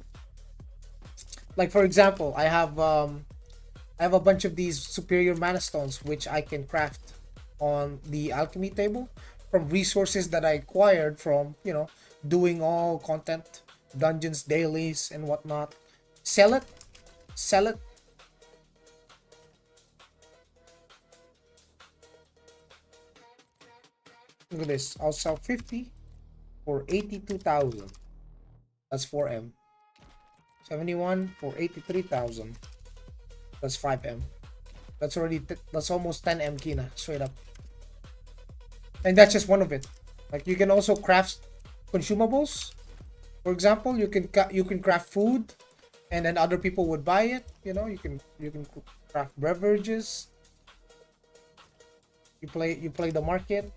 Like for example, I have a bunch of these superior mana stones which I can craft on the alchemy table from resources that I acquired from, you know, doing all content, dungeons, dailies, and whatnot. Sell it. Sell it. Look at this. I'll sell 50 for 82,000. That's 4M. 71 for 83,000. That's 5M. That's already that's almost 10M Kina straight up. And that's just one of it. Like you can also craft consumables. For example, you can craft food, and then other people would buy it. You know, you can craft beverages. You play the market.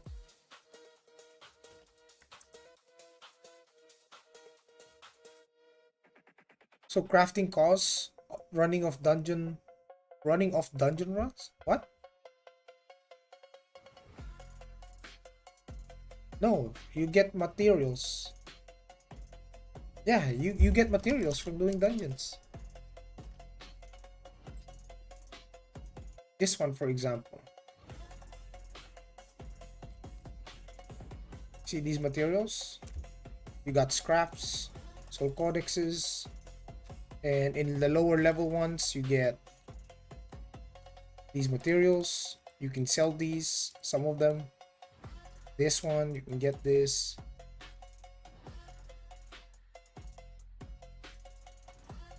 So crafting costs, running off dungeon runs. What? No, you get materials. Yeah, you get materials from doing dungeons. This one, for example. See these materials? You got scraps, soul codexes, and in the lower level ones, you get these materials. You can sell these, some of them. This one, you can get this.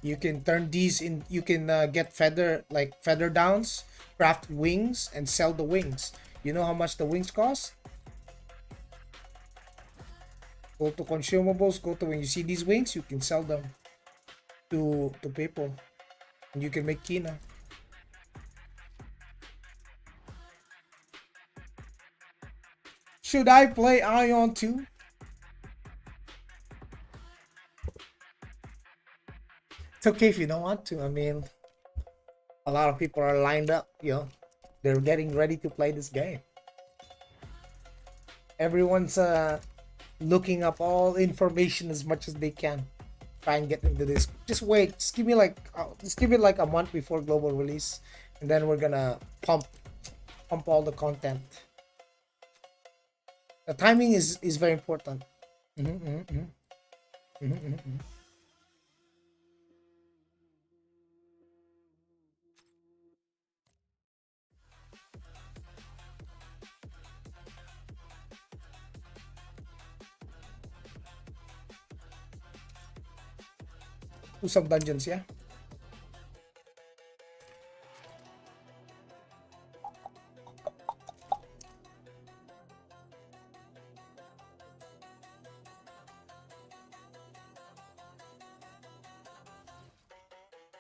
You can turn these in, you can get feather downs, craft wings, and sell the wings. You know how much the wings cost? Go to consumables, go to when you see these wings, you can sell them to people. And you can make Kina. Should I play Aion too? It's okay if you don't want to. I mean, a lot of people are lined up, you know. They're getting ready to play this game. Everyone's looking up all information as much as they can. try and get into this. Just wait. Just give it like a month before global release, and then we're gonna pump all the content. The timing is very important. Mhm, mhm, mhm. Mhm, mhm, mhm. Do some dungeons, yeah.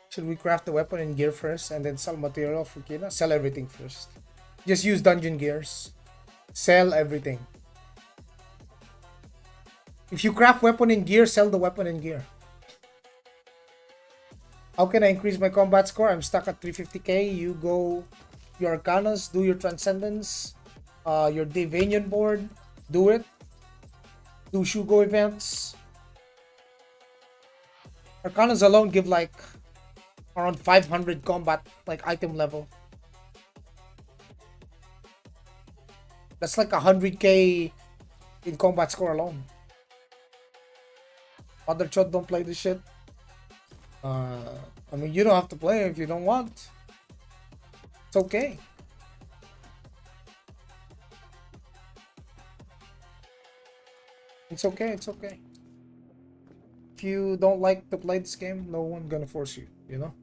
Should we craft the weapon and gear first and then sell material for Kina? Sell everything first. Just use dungeon gears. Sell everything. If you craft weapon and gear, sell the weapon and gear. How can I increase my combat score? I'm stuck at 350k. You go your Arcanas, do your Transcendence, your Divanian board, do it. Do Shugo events. Arcanas alone give like around 500 combat like item level. That's like 100k in combat score alone. Other chod don't play this shit. I mean, you don't have to play if you don't want. It's okay. It's okay. It's okay. If you don't like to play this game, no one's gonna force you. You know.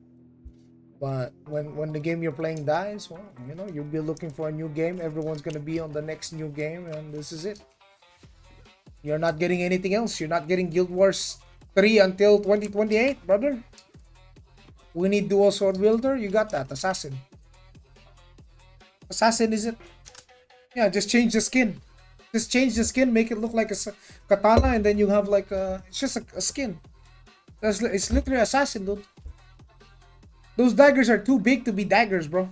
But when the game you're playing dies, well, you know, you'll be looking for a new game. Everyone's gonna be on the next new game, and this is it. You're not getting anything else. You're not getting Guild Wars 3 until 2028, brother. We need dual sword wielder. You got that. Assassin. Assassin is it? Yeah, just change the skin. Just change the skin, make it look like a katana, and then you have like a. It's just a skin. It's literally assassin, dude. Those daggers are too big to be daggers, bro.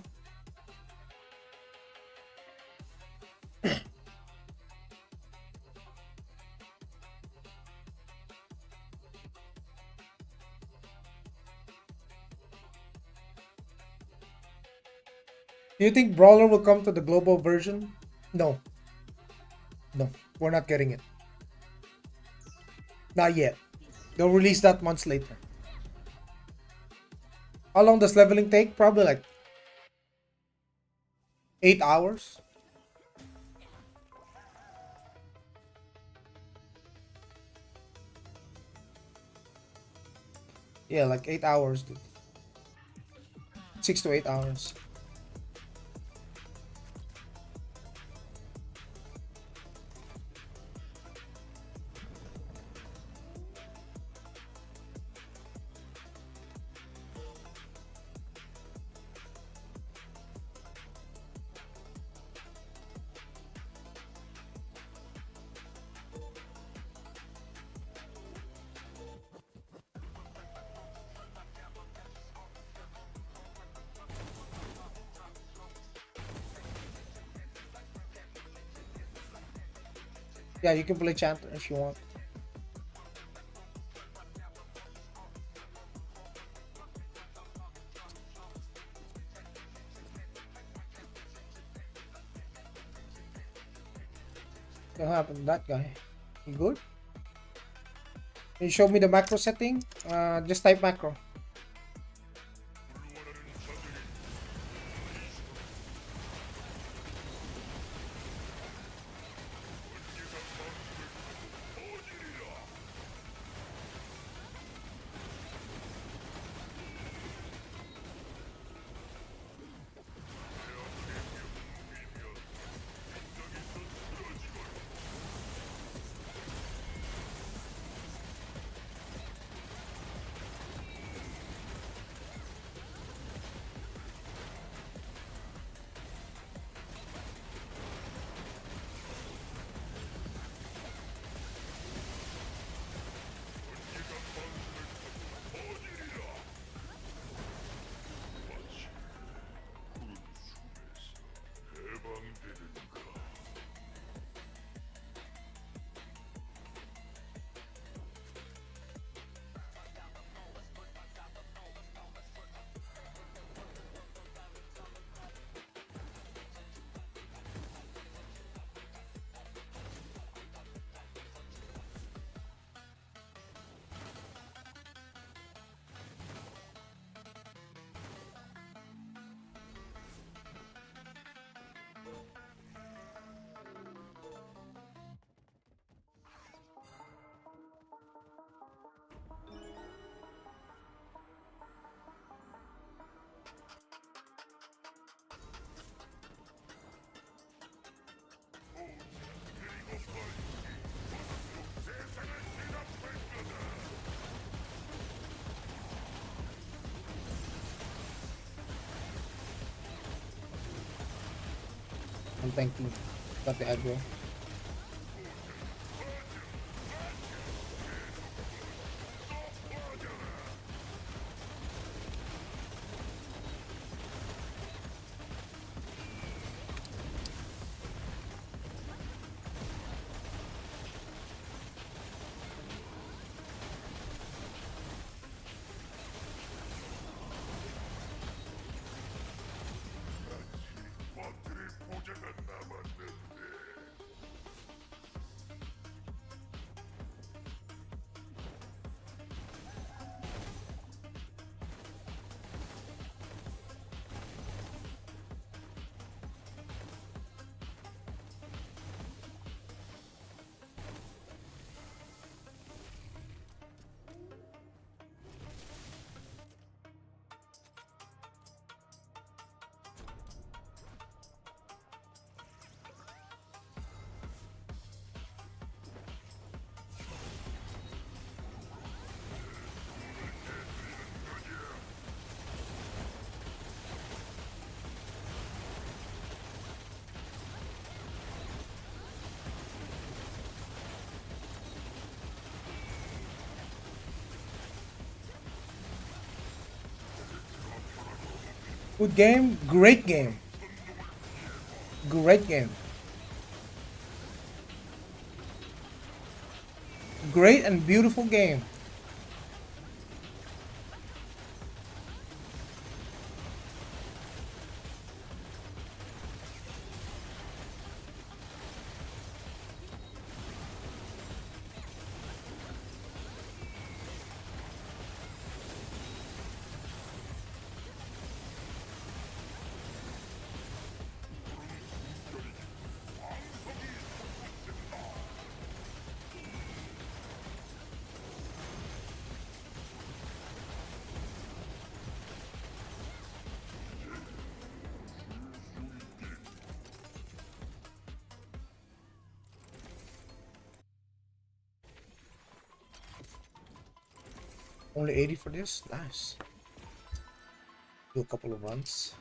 Do you think Brawler will come to the global version? No. No, we're not getting it. Not yet. They'll release that months later. How long does leveling take? Probably like 8 hours. Yeah, like 8 hours, dude. 6 to 8 hours. Yeah, you can play Chanter if you want. What happened to that guy? You good? Can you show me the macro setting? Just type macro. I'm thanking. Got the aggro. Good game, great game. Great game. Great and beautiful game. Only 80 for this? Nice. Do a couple of runs.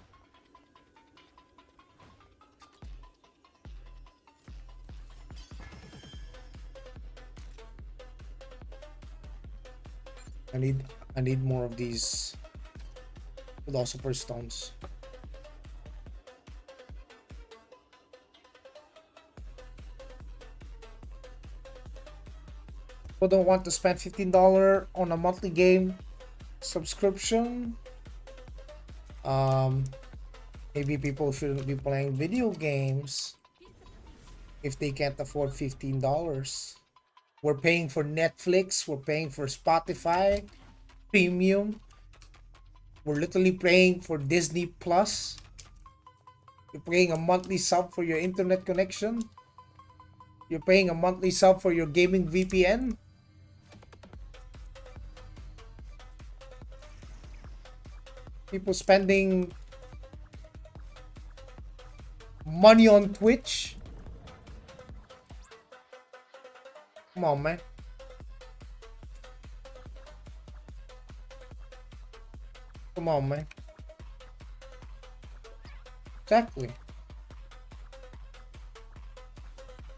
I need more of these philosopher stones. People don't want to spend $15 on a monthly game subscription. Maybe people shouldn't be playing video games if they can't afford $15. We're paying for Netflix, we're paying for Spotify Premium, we're literally paying for Disney Plus. You're paying a monthly sub for your internet connection. You're paying a monthly sub for your gaming VPN. People spending money on Twitch. Come on, man. Come on, man. Exactly.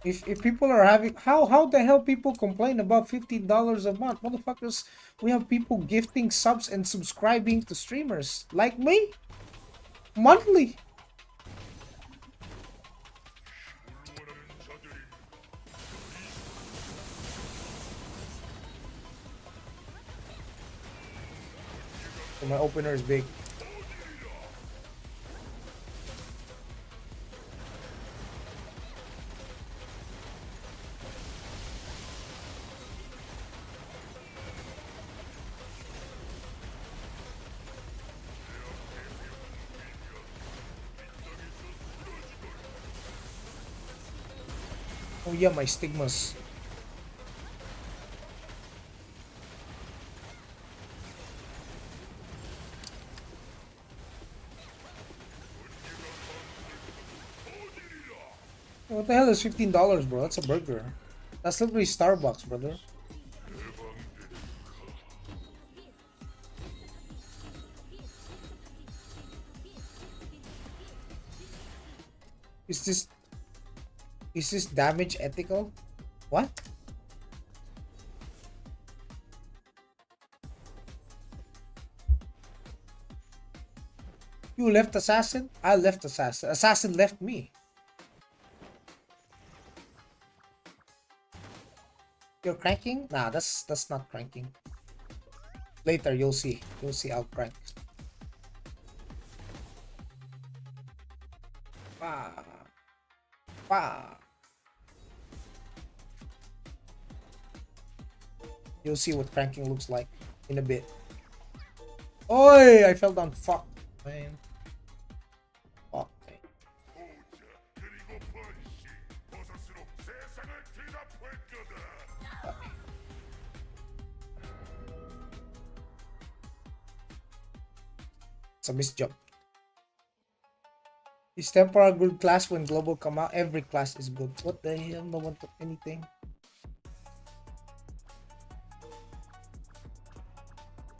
If people are having how the hell people complain about $15 a month? Motherfuckers, we have people gifting subs and subscribing to streamers like me monthly. So my opener is big. Oh yeah, my stigmas. What the hell is $15, bro? That's a burger. That's literally Starbucks, brother. Is this Is this damage ethical? What? You left assassin? I left assassin. Assassin left me. You're cranking? Nah, that's not cranking. Later you'll see. You'll see I'll crank. Ah. Ah. You'll see what cranking looks like in a bit. Oi! I fell down. Fuck, man. Fuck, man. It's a misjump. Is Tempora a good class when global come out? Every class is good. What the hell? No one took anything.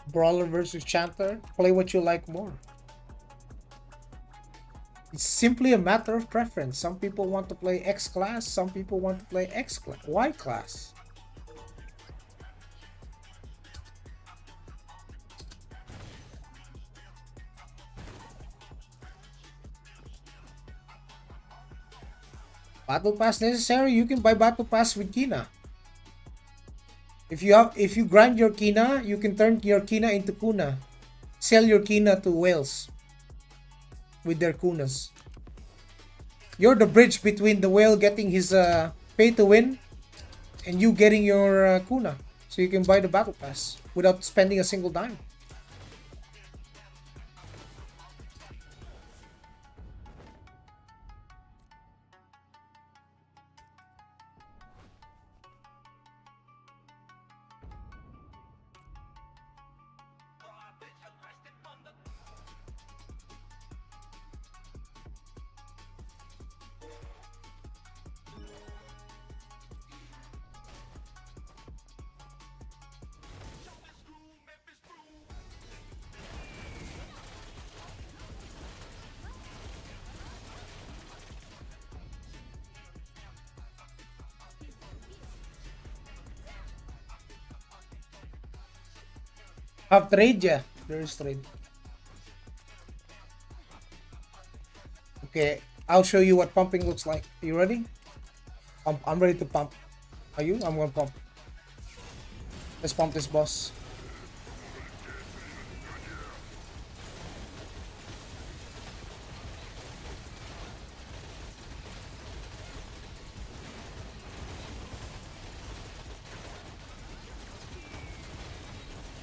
Brawler versus Chanter. Play what you like more. It's simply a matter of preference. Some people want to play X class. Some people want to play X class. Y class. Battle Pass necessary? You can buy Battle Pass with Kina. If you grind your Kina, you can turn your Kina into Kuna. Sell your Kina to whales with their Kunas. You're the bridge between the whale getting his pay to win and you getting your Kuna. So you can buy the Battle Pass without spending a single dime. Have trade, yeah. There is trade. Okay, I'll show you what pumping looks like. Are you ready? I'm ready to pump. Are you? I'm gonna pump. Let's pump this boss.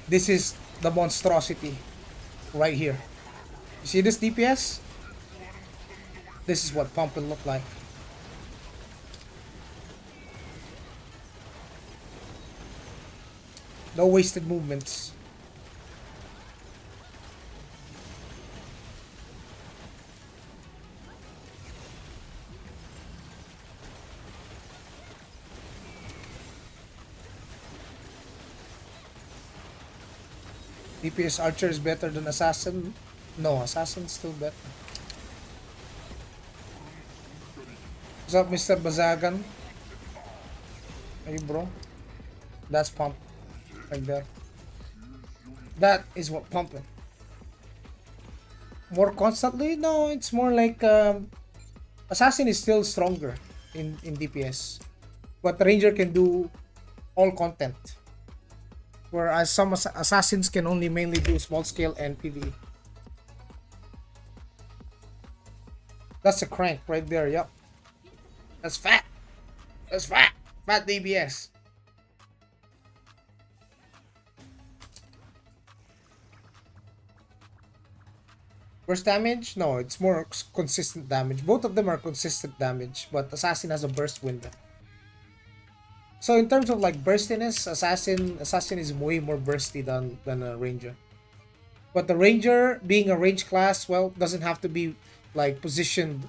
This is the monstrosity right here. You see this DPS? This is what pump will look like. No wasted movements. DPS Archer is better than Assassin? No, Assassin's still better. What's up, Mr. Bazagan? Hey, bro. That's pump. Right there. That is what pumping. More constantly? No, it's more like Assassin is still stronger in DPS. But Ranger can do all content. Whereas some assassins can only mainly do small scale and PvE. That's a crank right there, yep. That's fat. That's fat. Fat DPS. Burst damage? No, it's more consistent damage. Both of them are consistent damage, but Assassin has a burst window. So in terms of like burstiness, Assassin is way more bursty than a Ranger. But the Ranger, being a range class, well, doesn't have to be like positioned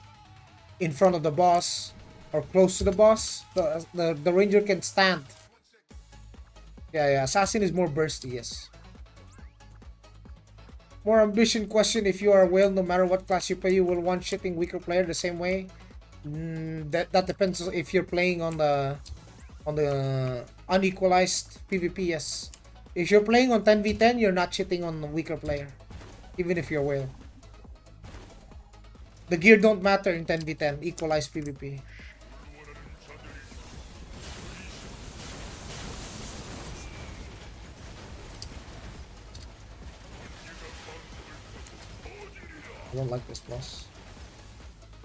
in front of the boss or close to the boss. The Ranger can stand. Yeah, Assassin is more bursty, yes. More ambition question: if you are a whale, no matter what class you play, you will one-shitting weaker player the same way That depends if you're playing on the unequalized PvP. Yes, if you're playing on 10v10, you're not cheating on the weaker player, even if you're whale. The gear don't matter in 10v10 equalized PvP. I don't like this boss.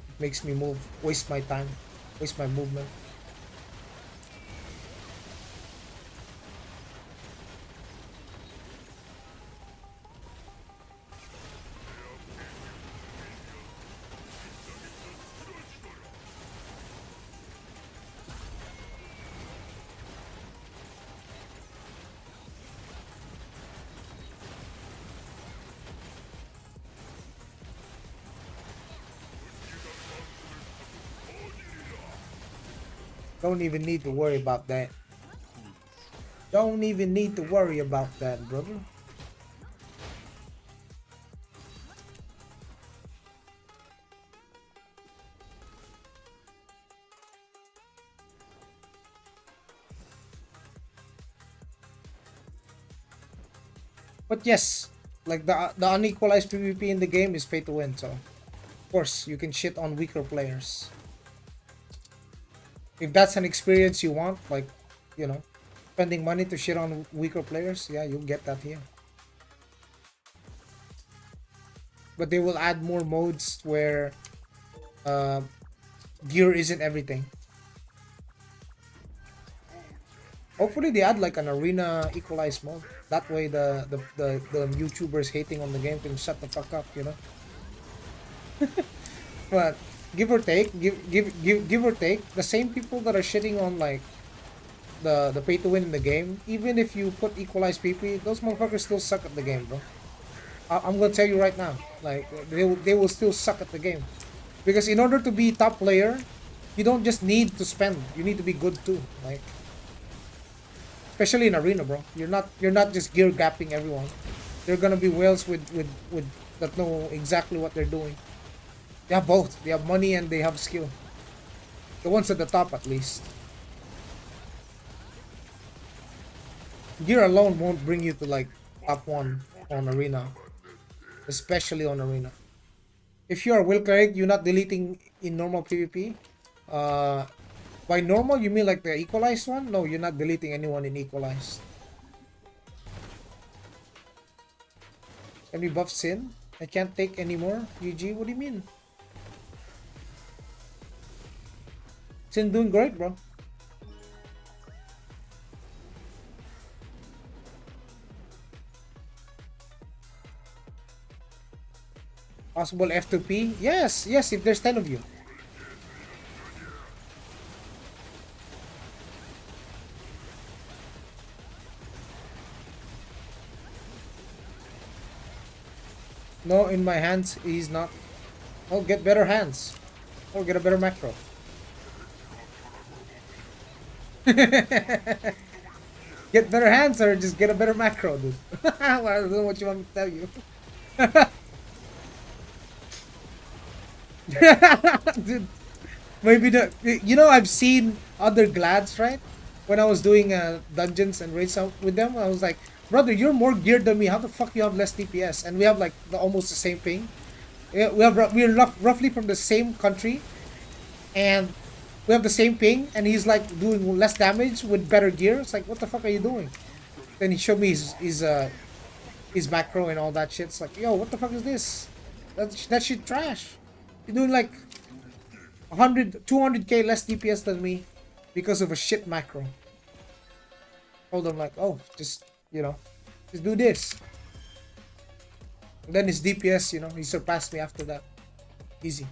It makes me move, waste my time, waste my movement. Don't even need to worry about that. Don't even need to worry about that, brother. But yes, like the unequalized PvP in the game is pay to win, so of course you can shit on weaker players. If that's an experience you want, like, you know, spending money to shit on weaker players, yeah, you'll get that here. But they will add more modes where gear isn't everything. Hopefully they add like an arena equalized mode. That way the YouTubers hating on the game can shut the fuck up, you know. But give or take, give or take, the same people that are shitting on like the pay to win in the game, even if you put equalized PP, those motherfuckers still suck at the game, bro. I'm gonna tell you right now, like they will still suck at the game, because in order to be top player, you don't just need to spend, you need to be good too, like especially in arena, bro. You're not just gear gapping everyone. They're gonna be whales with that know exactly what they're doing. They have both. They have money and they have skill. The ones at the top, at least. Gear alone won't bring you to like top one on arena, especially on arena. If you are will cleric, you're not deleting in normal PvP. Uh, by normal, you mean like the equalized one? No, you're not deleting anyone in equalized. Can we buff Sin? I can't take anymore. UG, what do you mean? Sin doing great, bro. Possible F2P? Yes, yes, if there's 10 of you. No, in my hands, he's not. Oh, get better hands. Or get a better macro. Get better hands or just get a better macro, dude. Well, I don't know what you want me to tell you. Dude, maybe you know, I've seen other glads, right? When I was doing dungeons and raids out with them, I was like, brother, you're more geared than me. How the fuck you have less DPS? And we have like almost the same thing. We're roughly from the same country, and we have the same ping. And he's like doing less damage with better gear. It's like, what the fuck are you doing? Then he showed me his macro and all that shit. It's like, yo, what the fuck is this? That shit trash. You're doing like 200k less DPS than me because of a shit macro. Told him like, oh, just, you know, just do this. And then his DPS, you know, he surpassed me after that. Easy.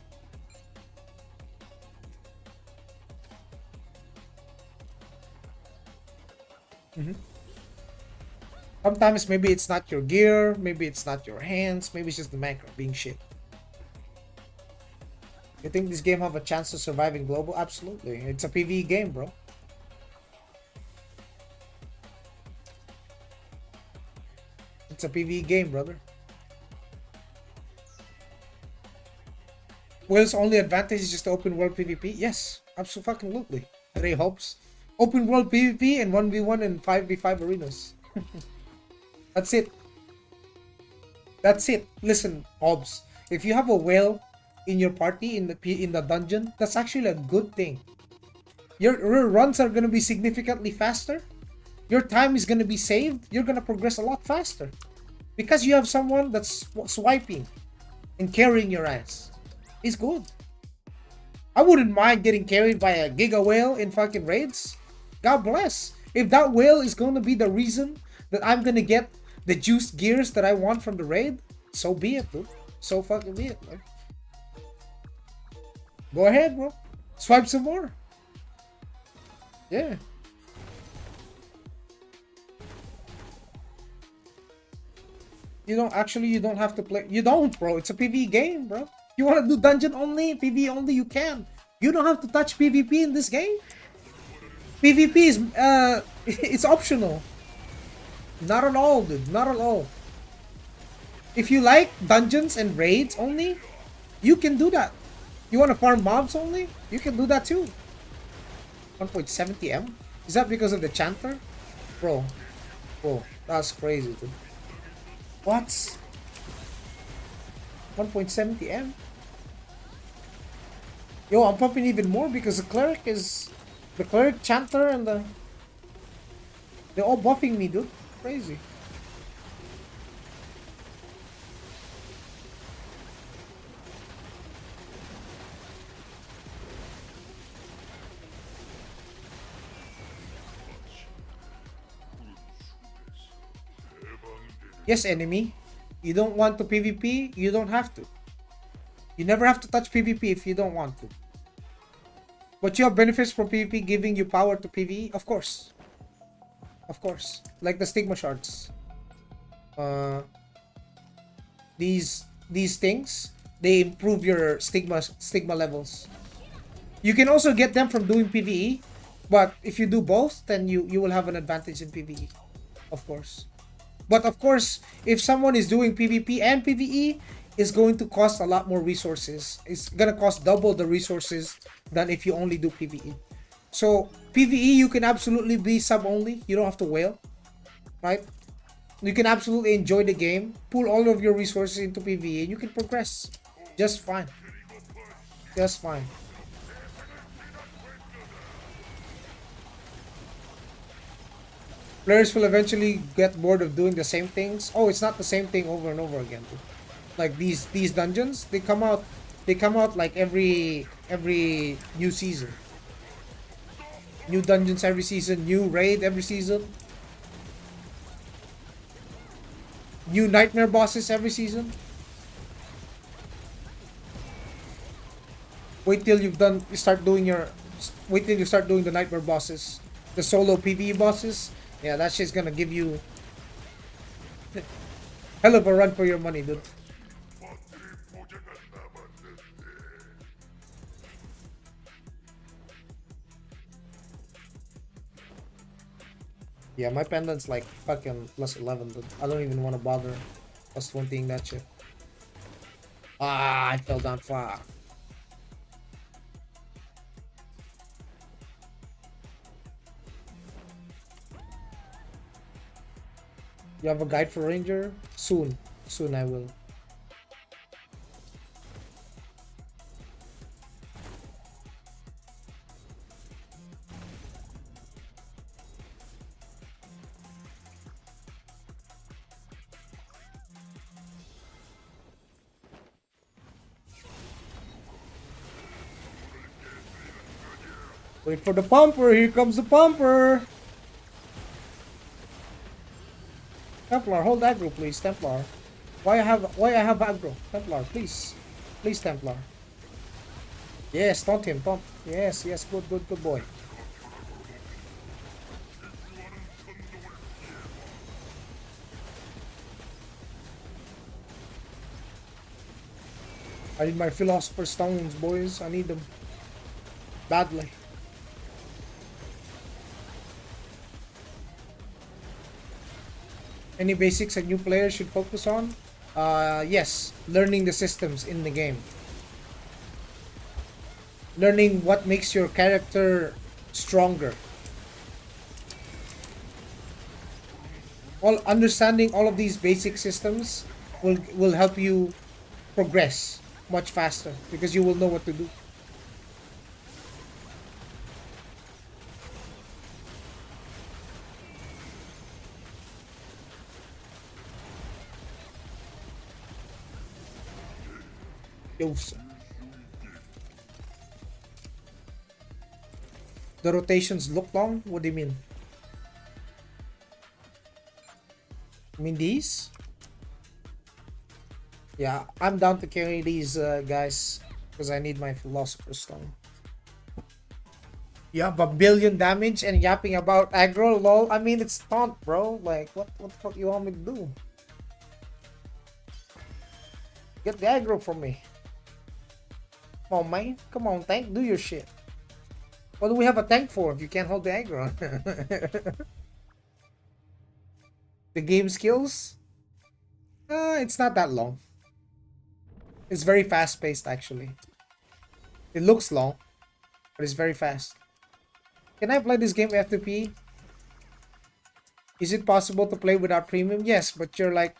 Sometimes maybe it's not your gear, maybe it's not your hands, maybe it's just the macro being shit. You think this game have a chance to survive in global? Absolutely. It's a PvE game, bro. It's a PvE game, brother. Whale's only advantage is just the open world PvP? Yes, absolutely. Ray hopes. Open world PvP and 1v1 and 5v5 arenas. That's it. That's it. Listen, Hobbs. If you have a whale in your party in the dungeon, that's actually a good thing. Your runs are gonna be significantly faster. Your time is gonna be saved. You're gonna progress a lot faster because you have someone that's swiping and carrying your ass. It's good. I wouldn't mind getting carried by a giga whale in fucking raids. God bless. If that whale is gonna be the reason that I'm gonna get the juiced gears that I want from the raid, so be it, dude. So fucking be it, man. Go ahead, bro. Swipe some more. Yeah. You don't have to play. You don't, bro. It's a PvE game, bro. You want to do dungeon only, PvE only, you can. You don't have to touch PvP in this game. PvP is it's optional. Not at all, dude. Not at all. If you like dungeons and raids only, you can do that. You want to farm mobs only? You can do that too. 1.70 M? Is that because of the chanter? Bro, that's crazy, dude. What? 1.70 M? Yo, I'm pumping even more because the cleric, chanter, and they're all buffing me, dude. Crazy. Yes, enemy. You don't want to PvP, you don't have to. You never have to touch PvP if you don't want to. But you have benefits from PvP giving you power to PvE? Of course. Of course. Like the stigma shards. These things, they improve your stigma levels. You can also get them from doing PvE, but if you do both, then you will have an advantage in PvE. Of course. But of course, if someone is doing PvP and PvE, it's going to cost a lot more resources. It's gonna cost double the resources than if you only do PvE. So PvE, you can absolutely be sub only. You don't have to whale, right? You can absolutely enjoy the game, pull all of your resources into PvE, and you can progress just fine. Just fine. Players will eventually get bored of doing the same things. Oh, it's not the same thing over and over again, dude. Like these dungeons, they come out like every new season. New dungeons every season, new raid every season. New nightmare bosses every season. Wait till you start doing the nightmare bosses. The solo PvE bosses. Yeah, that shit's gonna give you hell of a run for your money, dude. Yeah, my pendant's like fucking plus 11, dude. I don't even want to bother plus 20ing that shit. Ah, I fell down far. You have a guide for Ranger? Soon. Soon I will. Wait for the pumper. Here comes the pumper. Templar, hold aggro, please, Templar. Why I have aggro? Templar, please. Please, Templar. Yes, taunt him, taunt. Yes, good boy. I need my Philosopher's Stones, boys. I need them. Badly. Any basics a new player should focus on? Yes, learning the systems in the game. learning what makes your character stronger. All understanding all of these basic systems will help you progress much faster because you will know what to do. Yo, the rotations look long? What do you mean? I mean these? Yeah, I'm down to carry these guys because I need my Philosopher's Stone. You have a billion damage and yapping about aggro, lol. I mean, it's taunt, bro. Like, what the fuck you want me to do? Get the aggro from me. Come on, man. Come on, tank. Do your shit. What do we have a tank for if you can't hold the aggro? The game skills? It's not that long. It's very fast-paced, actually. It looks long, but it's very fast. Can I play this game F2P? Is it possible to play without premium? Yes, but you're like,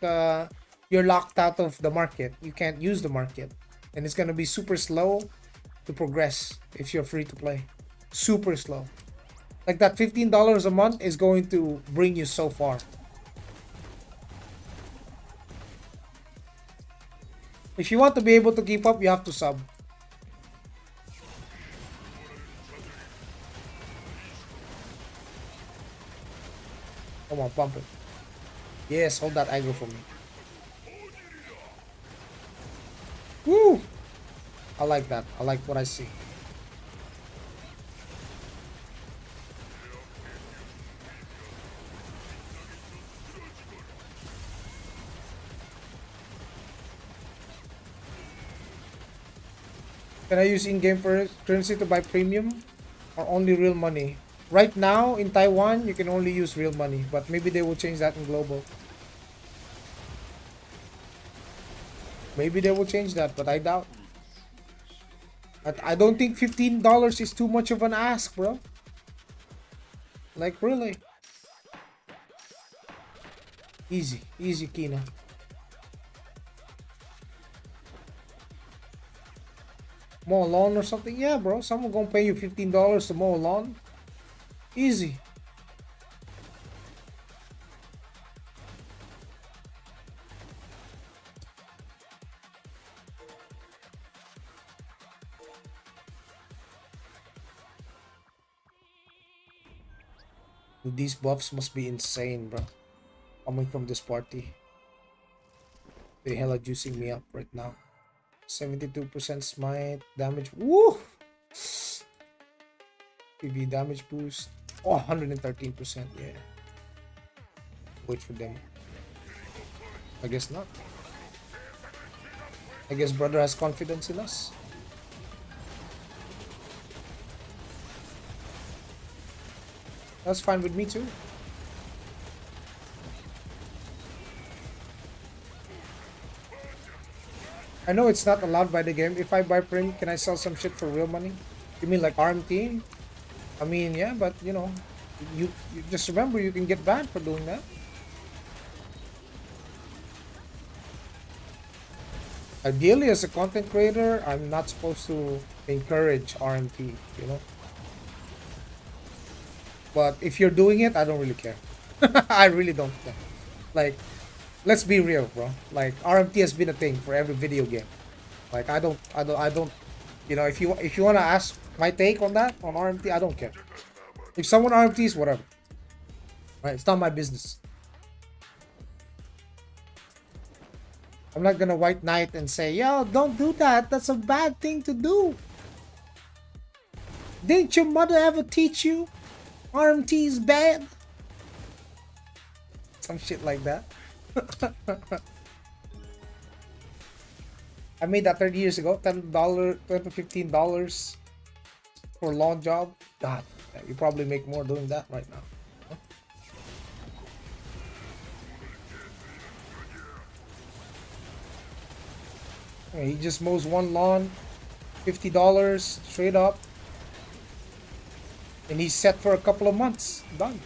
you're locked out of the market. You can't use the market. And it's gonna be super slow to progress if you're free to play. Super slow. Like that $15 a month is going to bring you so far. If you want to be able to keep up, you have to sub. Come on, pump it. Yes, hold that aggro for me. Woo! I like that. I like what I see. Can I use in-game currency to buy premium or only real money? Right now in Taiwan, you can only use real money, but maybe they will change that in global. Maybe they will change that, but I doubt. I don't think $15 is too much of an ask, bro. Like, really. Easy. Easy, Kina. Mow a lawn or something? Yeah, bro. Someone gonna pay you $15 to mow a lawn? Easy. Dude, these buffs must be insane, bro. Coming from this party. They hella juicing me up right now. 72% smite damage. Woo! PV damage boost. Oh, 113%. Yeah. Wait for them. I guess not. I guess brother has confidence in us. That's fine with me too. I know it's not allowed by the game. If I buy Prim, can I sell some shit for real money? You mean like RMT? I mean, yeah, but you know, you just remember you can get banned for doing that. Ideally, as a content creator, I'm not supposed to encourage RMT, you know? But if you're doing it, I don't really care. I really don't care. Like, let's be real, bro. Like, RMT has been a thing for every video game. Like, I don't, you know, if you wanna ask my take on that, on RMT, I don't care. If someone RMTs, whatever. Right? It's not my business. I'm not gonna white knight and say, yo, don't do that. That's a bad thing to do. Didn't your mother ever teach you RMT is bad? Some shit like that. I made that 30 years ago. $10, $12 to $15 for a long job. God, you probably make more doing that right now. Huh? Yeah, he just mows one lawn $50 straight up. And he's set for a couple of months. Done.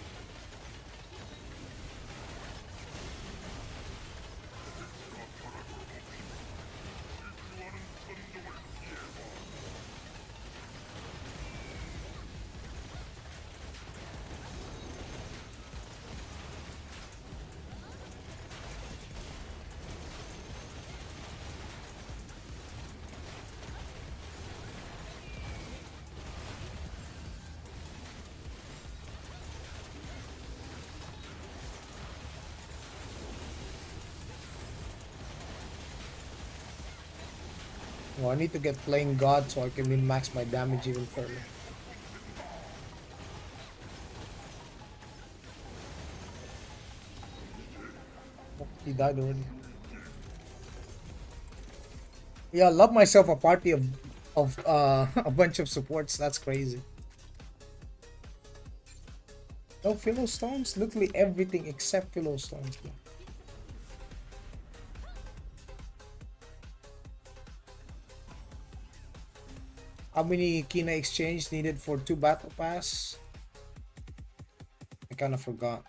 Well, I need to get playing God so I can min-max my damage even further. Oh, he died already. Yeah, I love myself a party of a bunch of supports. That's crazy. No Philo Stones? Literally everything except Philo Stones, bro. How many Kina exchange needed for 2 battle pass? I kind of forgot.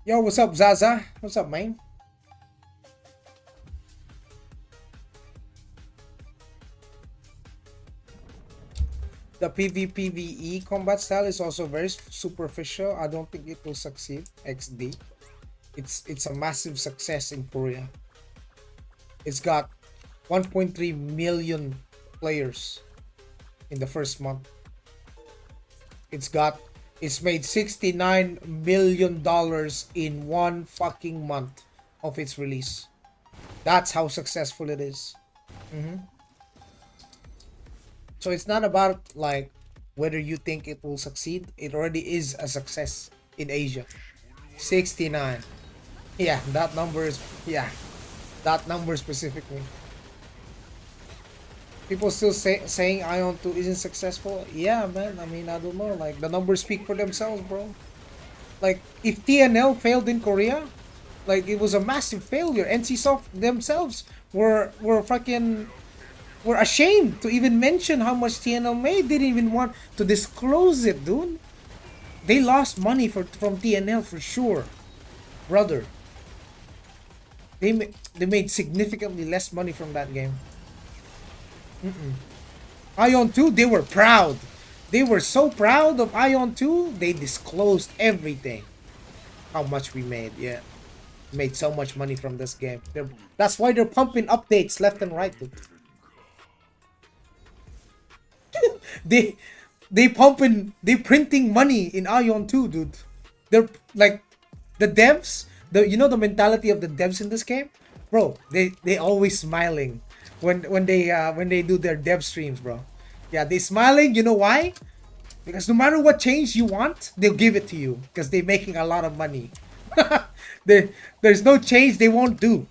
Yo, what's up, Zaza? What's up, man? The PvPvE combat style is also very superficial. I don't think it will succeed. XD. It's a massive success in Korea. It's got 1.3 million players in the first month. It's made $69 million in one fucking month of its release. That's how successful it is. So it's not about like whether you think it will succeed. It already is a success in Asia. 69. Yeah, that number specifically. People still saying Aion 2 isn't successful. Yeah, man. I mean, I don't know. Like, the numbers speak for themselves, bro. Like, if TNL failed in Korea, like, it was a massive failure. NCSoft themselves were ashamed to even mention how much TNL made. They didn't even want to disclose it, dude. They lost money from TNL for sure, brother. They made significantly less money from that game. Aion 2, they were proud. They were so proud of Aion 2, they disclosed everything. How much we made, yeah. Made so much money from this game. That's why they're pumping updates left and right, dude. they printing money in Aion 2, dude. They're like the devs, you know the mentality of the devs in this game? Bro, they always smiling when they do their dev streams, bro. Yeah, they smiling, you know why? Because no matter what change you want, they'll give it to you because they're making a lot of money. There's no change they won't do.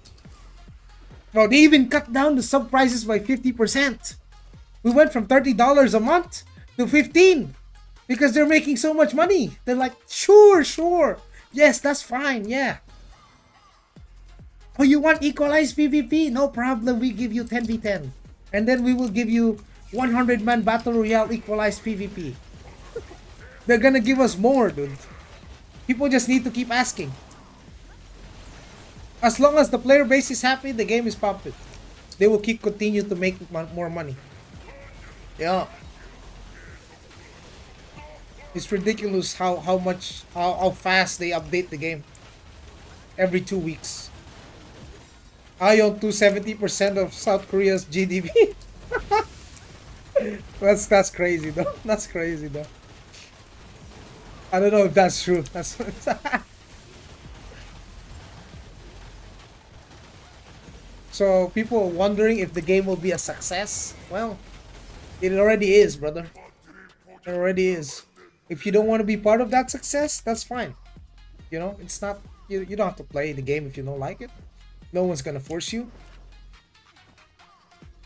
Bro, they even cut down the sub prices by 50%. We went from $30 a month to 15 because they're making so much money. They're like, sure. Yes, that's fine. Yeah. Oh, you want equalized PvP? No problem. We give you 10v10. And then we will give you 100-man battle royale equalized PvP. They're gonna give us more, dude. People just need to keep asking. As long as the player base is happy, the game is pumping. They will continue to make more money. Yeah. It's ridiculous how fast they update the game. Every 2 weeks. Aion to 70% of South Korea's GDP. That's crazy though. That's crazy though. I don't know if that's true. That's So people are wondering if the game will be a success. Well, it already is, brother. It already is. If you don't want to be part of that success, that's fine. You know, it's not you don't have to play the game if you don't like it. No one's gonna force you.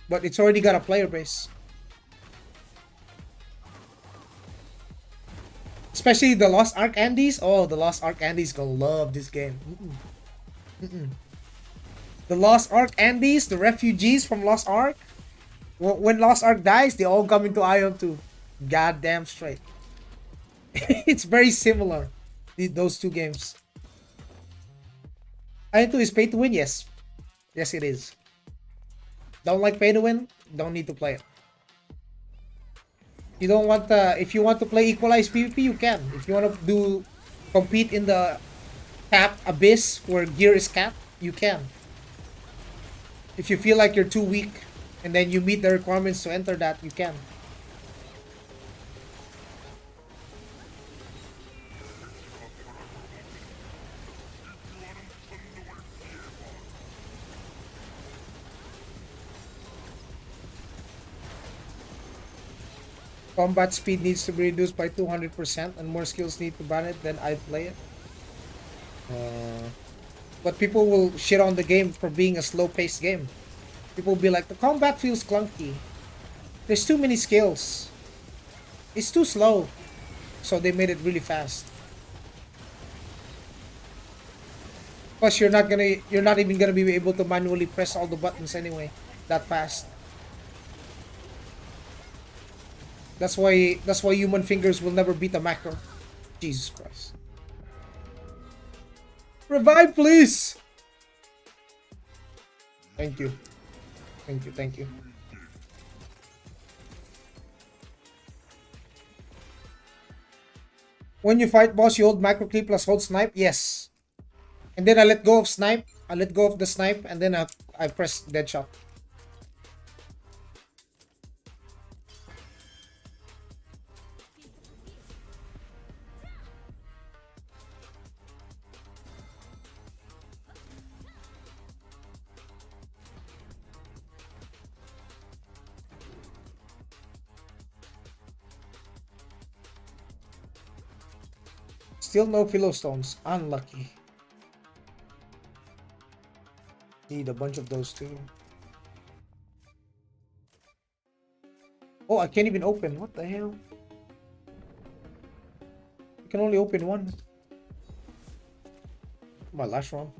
But it's already got a player base. Especially the Lost Ark Andes. Oh, the Lost Ark Andes gonna love this game. The Lost Ark Andes, the refugees from Lost Ark. When Lost Ark dies, they all come into Ion too. Goddamn straight. It's very similar. Those two games. Ion 2 is pay to win, yes. Yes, it is. Don't like pay to win? Don't need to play it. You don't want if you want to play equalized PvP, you can. If you want to compete in the cap abyss where gear is capped, you can. If you feel like you're too weak and then you meet the requirements to enter that, you can. Combat speed needs to be reduced by 200% and more skills need to ban it, then I play it. But people will shit on the game for being a slow-paced game. People will be like, the combat feels clunky. There's too many skills. It's too slow. So they made it really fast. Plus you're not even gonna be able to manually press all the buttons anyway that fast. That's why human fingers will never beat a macro. Jesus Christ. Revive, please! Thank you. Thank you, thank you. When you fight boss, you hold macro key plus hold snipe? Yes. And then I let go of snipe. I let go of the snipe and then I press dead shot. Still no pillow stones. Unlucky. Need a bunch of those too. Oh, I can't even open. What the hell? I can only open one. My last wrong.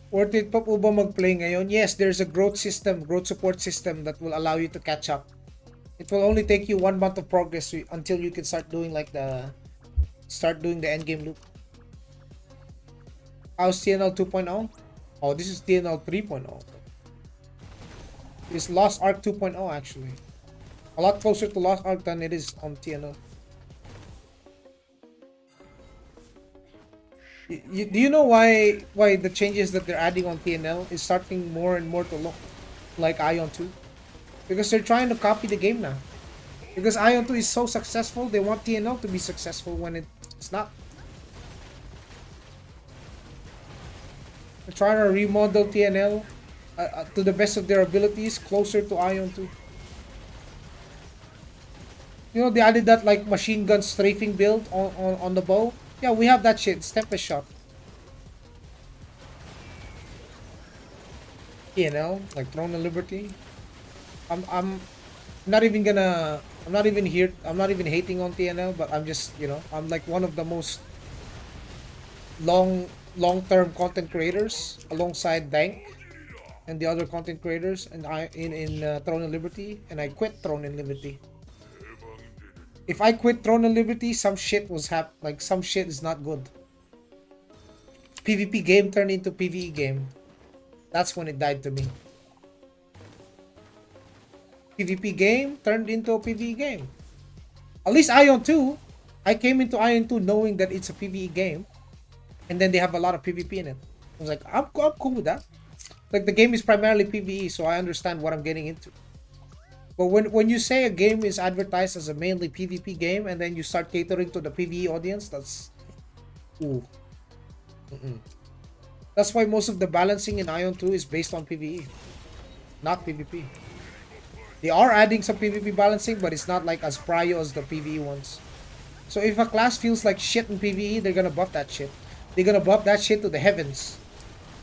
Worth it pa po ba mag-play ngayon? Yes, there's a growth support system that will allow you to catch up. It will only take you 1 month of progress until you can start doing the endgame loop. How's TNL 2.0? Oh, this is TNL 3.0. It's Lost Ark 2.0 actually. A lot closer to Lost Ark than it is on TNL. Do you know why the changes that they're adding on TNL is starting more and more to look like Aion 2? Because they're trying to copy the game now. Because Aion 2 is so successful, they want TNL to be successful when it's not. They're trying to remodel TNL to the best of their abilities, closer to Aion 2. You know, they added that like machine gun strafing build on the bow. Yeah, we have that shit. It's Tempest Shot. TNL, like Throne of Liberty. I'm not even gonna. I'm not even hating on TNL, but I'm just, you know, I'm like one of the most long-term content creators alongside Dank and the other content creators, and in Throne of Liberty, and I quit Throne and Liberty. If I quit Throne and Liberty, some shit some shit is not good. PvP game turned into PvE game. That's when it died to me. PvP game turned into a PvE game. At least Aion 2, I came into Aion 2 knowing that it's a PvE game, and then they have a lot of PvP in it. I was like, I'm cool with that. Like, the game is primarily PvE, so I understand what I'm getting into. But when you say a game is advertised as a mainly PvP game, and then you start catering to the PvE audience, that's... Ooh. That's why most of the balancing in Aion 2 is based on PvE, not PvP. They are adding some PvP balancing, but it's not like as prio as the PvE ones. So if a class feels like shit in PvE, they're gonna buff that shit. They're gonna buff that shit to the heavens.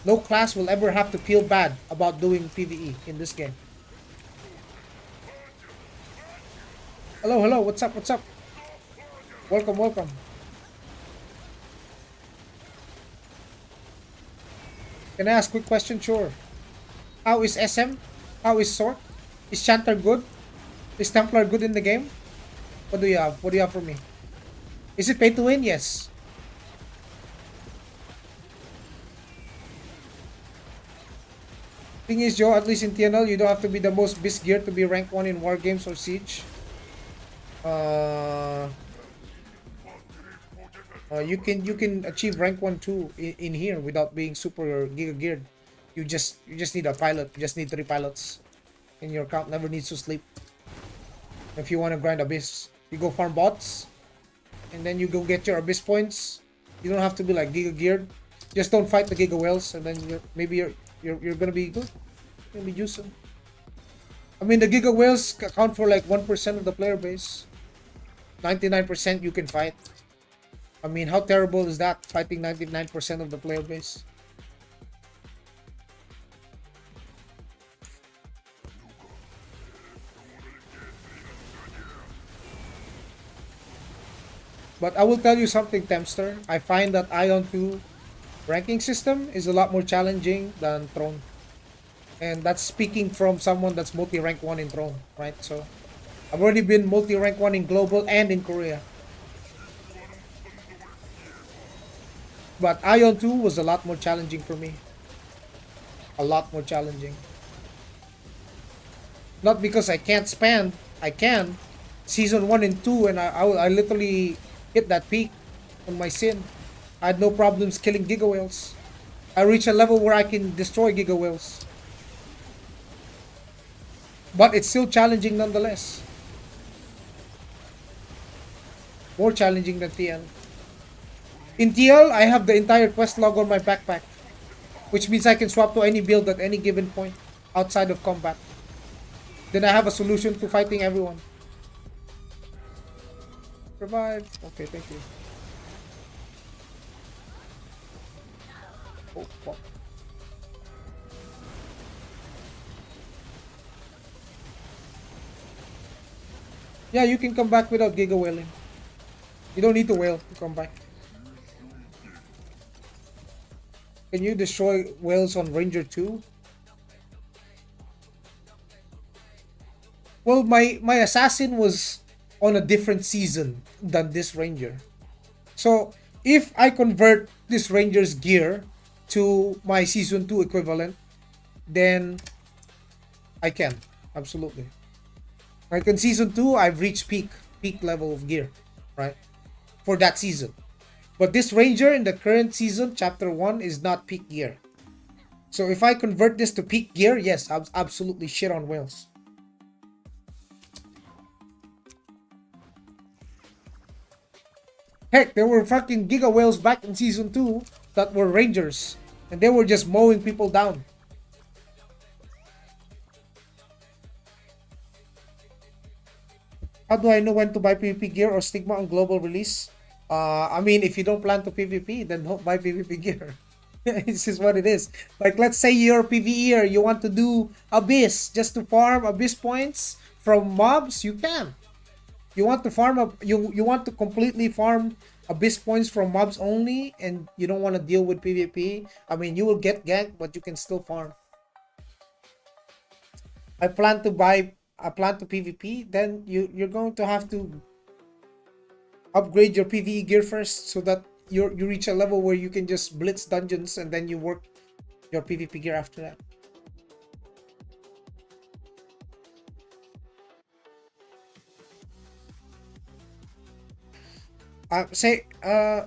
No class will ever have to feel bad about doing PvE in this game. Hello, hello. What's up? What's up? Welcome, welcome. Can I ask a quick question? Sure. How is SM? How is Sword? Is Chanter good? Is Templar good in the game? What do you have? What do you have for me? Is it pay to win? Yes. Thing is, Joe, at least in TNL, you don't have to be the most beast gear to be rank 1 in War Games or Siege. Uh, you can achieve rank 1 too in here without being super giga geared. You just need a pilot. You just need 3 pilots. And your account never needs to sleep. If you want to grind Abyss, you go farm bots, and then you go get your Abyss points. You don't have to be like giga geared. Just don't fight the giga whales, and then maybe you're gonna be good. You're gonna be juicing. I mean, the giga whales account for like 1% of the player base. 99% you can fight. I mean, how terrible is that? Fighting 99% of the player base. But I will tell you something, Tempster. I find that Aion 2 ranking system is a lot more challenging than Throne. And that's speaking from someone that's multi-rank 1 in Throne, right? So, I've already been multi-rank 1 in Global and in Korea. But Aion 2 was a lot more challenging for me. A lot more challenging. Not because I can't spam. I can. Season 1 and 2, and I literally hit that peak on my sin. I had no problems killing Giga Whales. I reached a level where I can destroy Giga Whales. But it's still challenging nonetheless. More challenging than TL. In TL, I have the entire quest log on my backpack, which means I can swap to any build at any given point outside of combat. Then I have a solution to fighting everyone. Revive. Okay, thank you. Oh, fuck. Yeah, you can come back without Giga Whaling. You don't need to whale to come back. Can you destroy whales on Ranger 2? Well, my assassin was on a different season than this Ranger. So, if I convert this Ranger's gear to my Season 2 equivalent, then I can. Absolutely. Like in Season 2, I've reached peak level of gear, right? For that season. But this Ranger in the current season, Chapter 1, is not peak gear. So if I convert this to peak gear, yes, I'm absolutely shit on whales. Heck, there were fucking Giga Whales back in Season 2 that were Rangers. And they were just mowing people down. How do I know when to buy PvP gear or Stigma on global release? I mean, if you don't plan to PvP, then don't buy PvP gear. This is what it is. Like, let's say you're a PvEer, you want to do Abyss just to farm Abyss points from mobs, you can. You want to farm you want to completely farm Abyss points from mobs only, and you don't want to deal with PvP. I mean, you will get ganked, but you can still farm. I plan to PvP, then you're going to have to upgrade your PvE gear first so that you reach a level where you can just blitz dungeons, and then you work your PvP gear after that.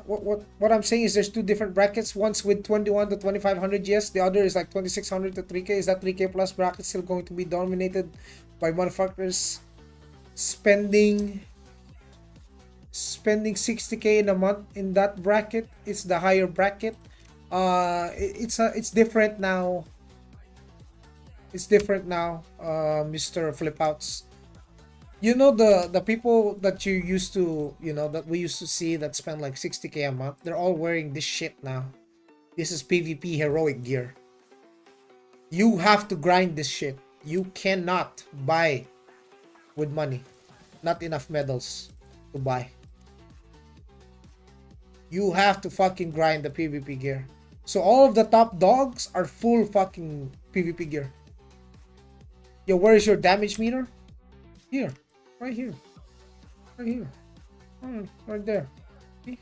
What I'm saying is there's two different brackets. One's with 21 to 2500 GS, the other is like 2600 to 3K. Is that 3K plus bracket still going to be dominated by motherfuckers spending 60K in a month in that bracket? It's the higher bracket. It's different now. It's different now, Mr. Flipouts. You know, the people that you used to, that we used to see that spend like 60K a month, they're all wearing this shit now. This is PvP heroic gear. You have to grind this shit. You cannot buy with money. not enough medals to buy. You have to fucking grind the PvP gear. So all of the top dogs are full fucking PvP gear. Yo, where is your damage meter? Here. Right here. Right here. Right there. See?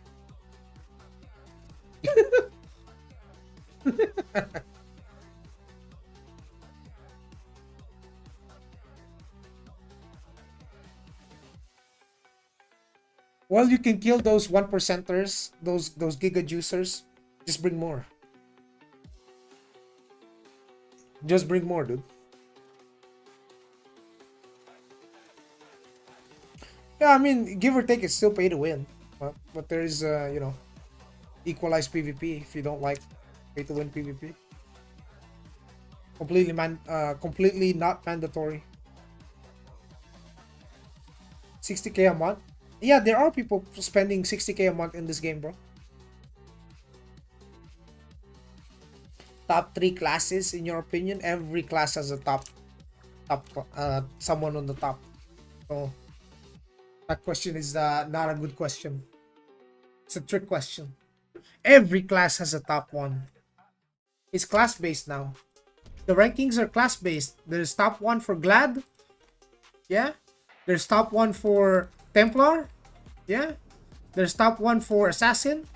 Well, you can kill those 1%ers, those giga juicers. Just bring more. Just bring more, dude. Yeah, I mean, give or take, it's still pay to win. But there is, you know, equalized PvP if you don't like pay to win PvP. Completely not mandatory. 60k a month. Yeah, there are people spending 60k a month in this game, bro. Top 3 classes, in your opinion? Every class has a top someone on the top. So that question is not a good question. It's a trick question. Every class has a top one. It's class based now. The rankings are class based. There's top 1 for Glad. Yeah. There's top 1 for Templar. Yeah. There's top 1 for Assassin.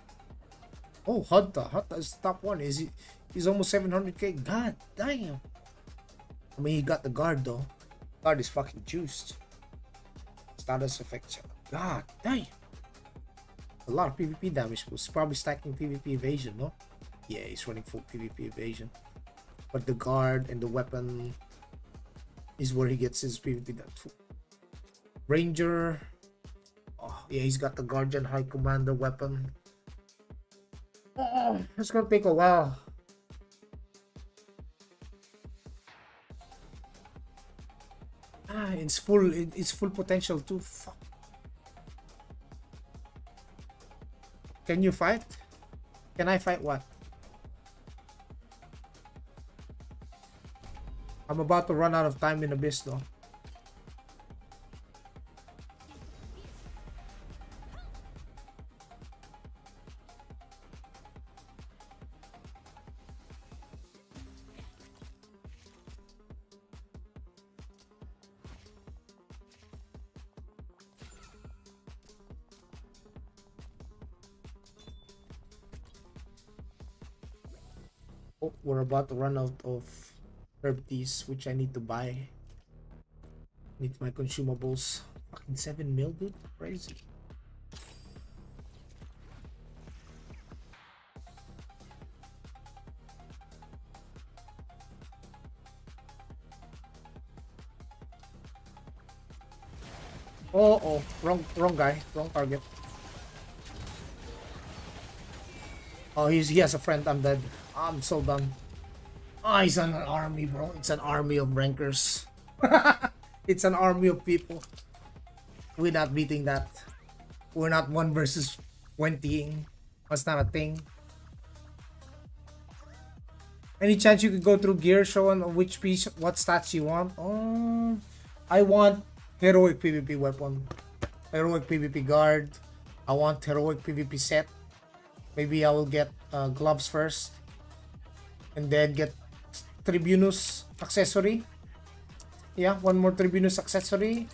Oh, Hunta is top 1. He's almost 700k. God damn. I mean, he got the guard though. Guard is fucking juiced. Status effect. God damn. A lot of PvP damage boost. Probably stacking PvP evasion, no? Yeah, he's running full PvP evasion. But the guard and the weapon is where he gets his PvP damage. Ranger. Oh, yeah, he's got the Guardian High Commander weapon. Oh, it's gonna take a while. It's full potential too. Fuck. Can you fight? Can I fight what? I'm about to run out of time in Abyss though. Oh, we're about to run out of herb teas, which I need to buy. Need my consumables. Fucking 7 mil, dude. Crazy. Oh, wrong guy, wrong target. Oh, he has a friend. I'm dead. I'm so done. Oh, he's an army, bro. It's an army of rankers. It's an army of people. We're not beating that. We're not 1 versus 20ing. That's not a thing. Any chance you could go through gear showing which piece, what stats you want? Oh, I want heroic PvP weapon, heroic PvP guard. I want heroic PvP set. Maybe I will get gloves first, and then get Tribunus accessory. Yeah, 1 more Tribunus accessory.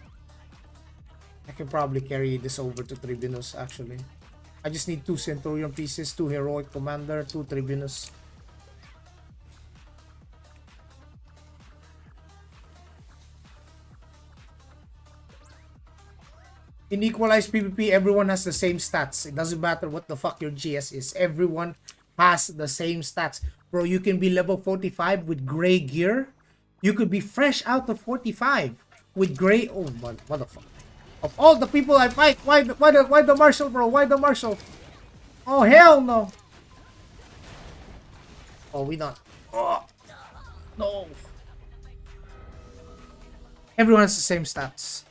I can probably carry this over to Tribunus actually. I just need 2 Centurion pieces, 2 heroic commander, 2 Tribunus. In equalized PvP, everyone has the same stats. It doesn't matter what the fuck your GS is. Everyone has the same stats. Bro, you can be level 45 with gray gear. You could be fresh out of 45 with gray. Oh, what the fuck? Of all the people I fight, why the Marshal, bro? Why the Marshal? Oh, hell no. Oh, we not. Oh, no. Everyone has the same stats.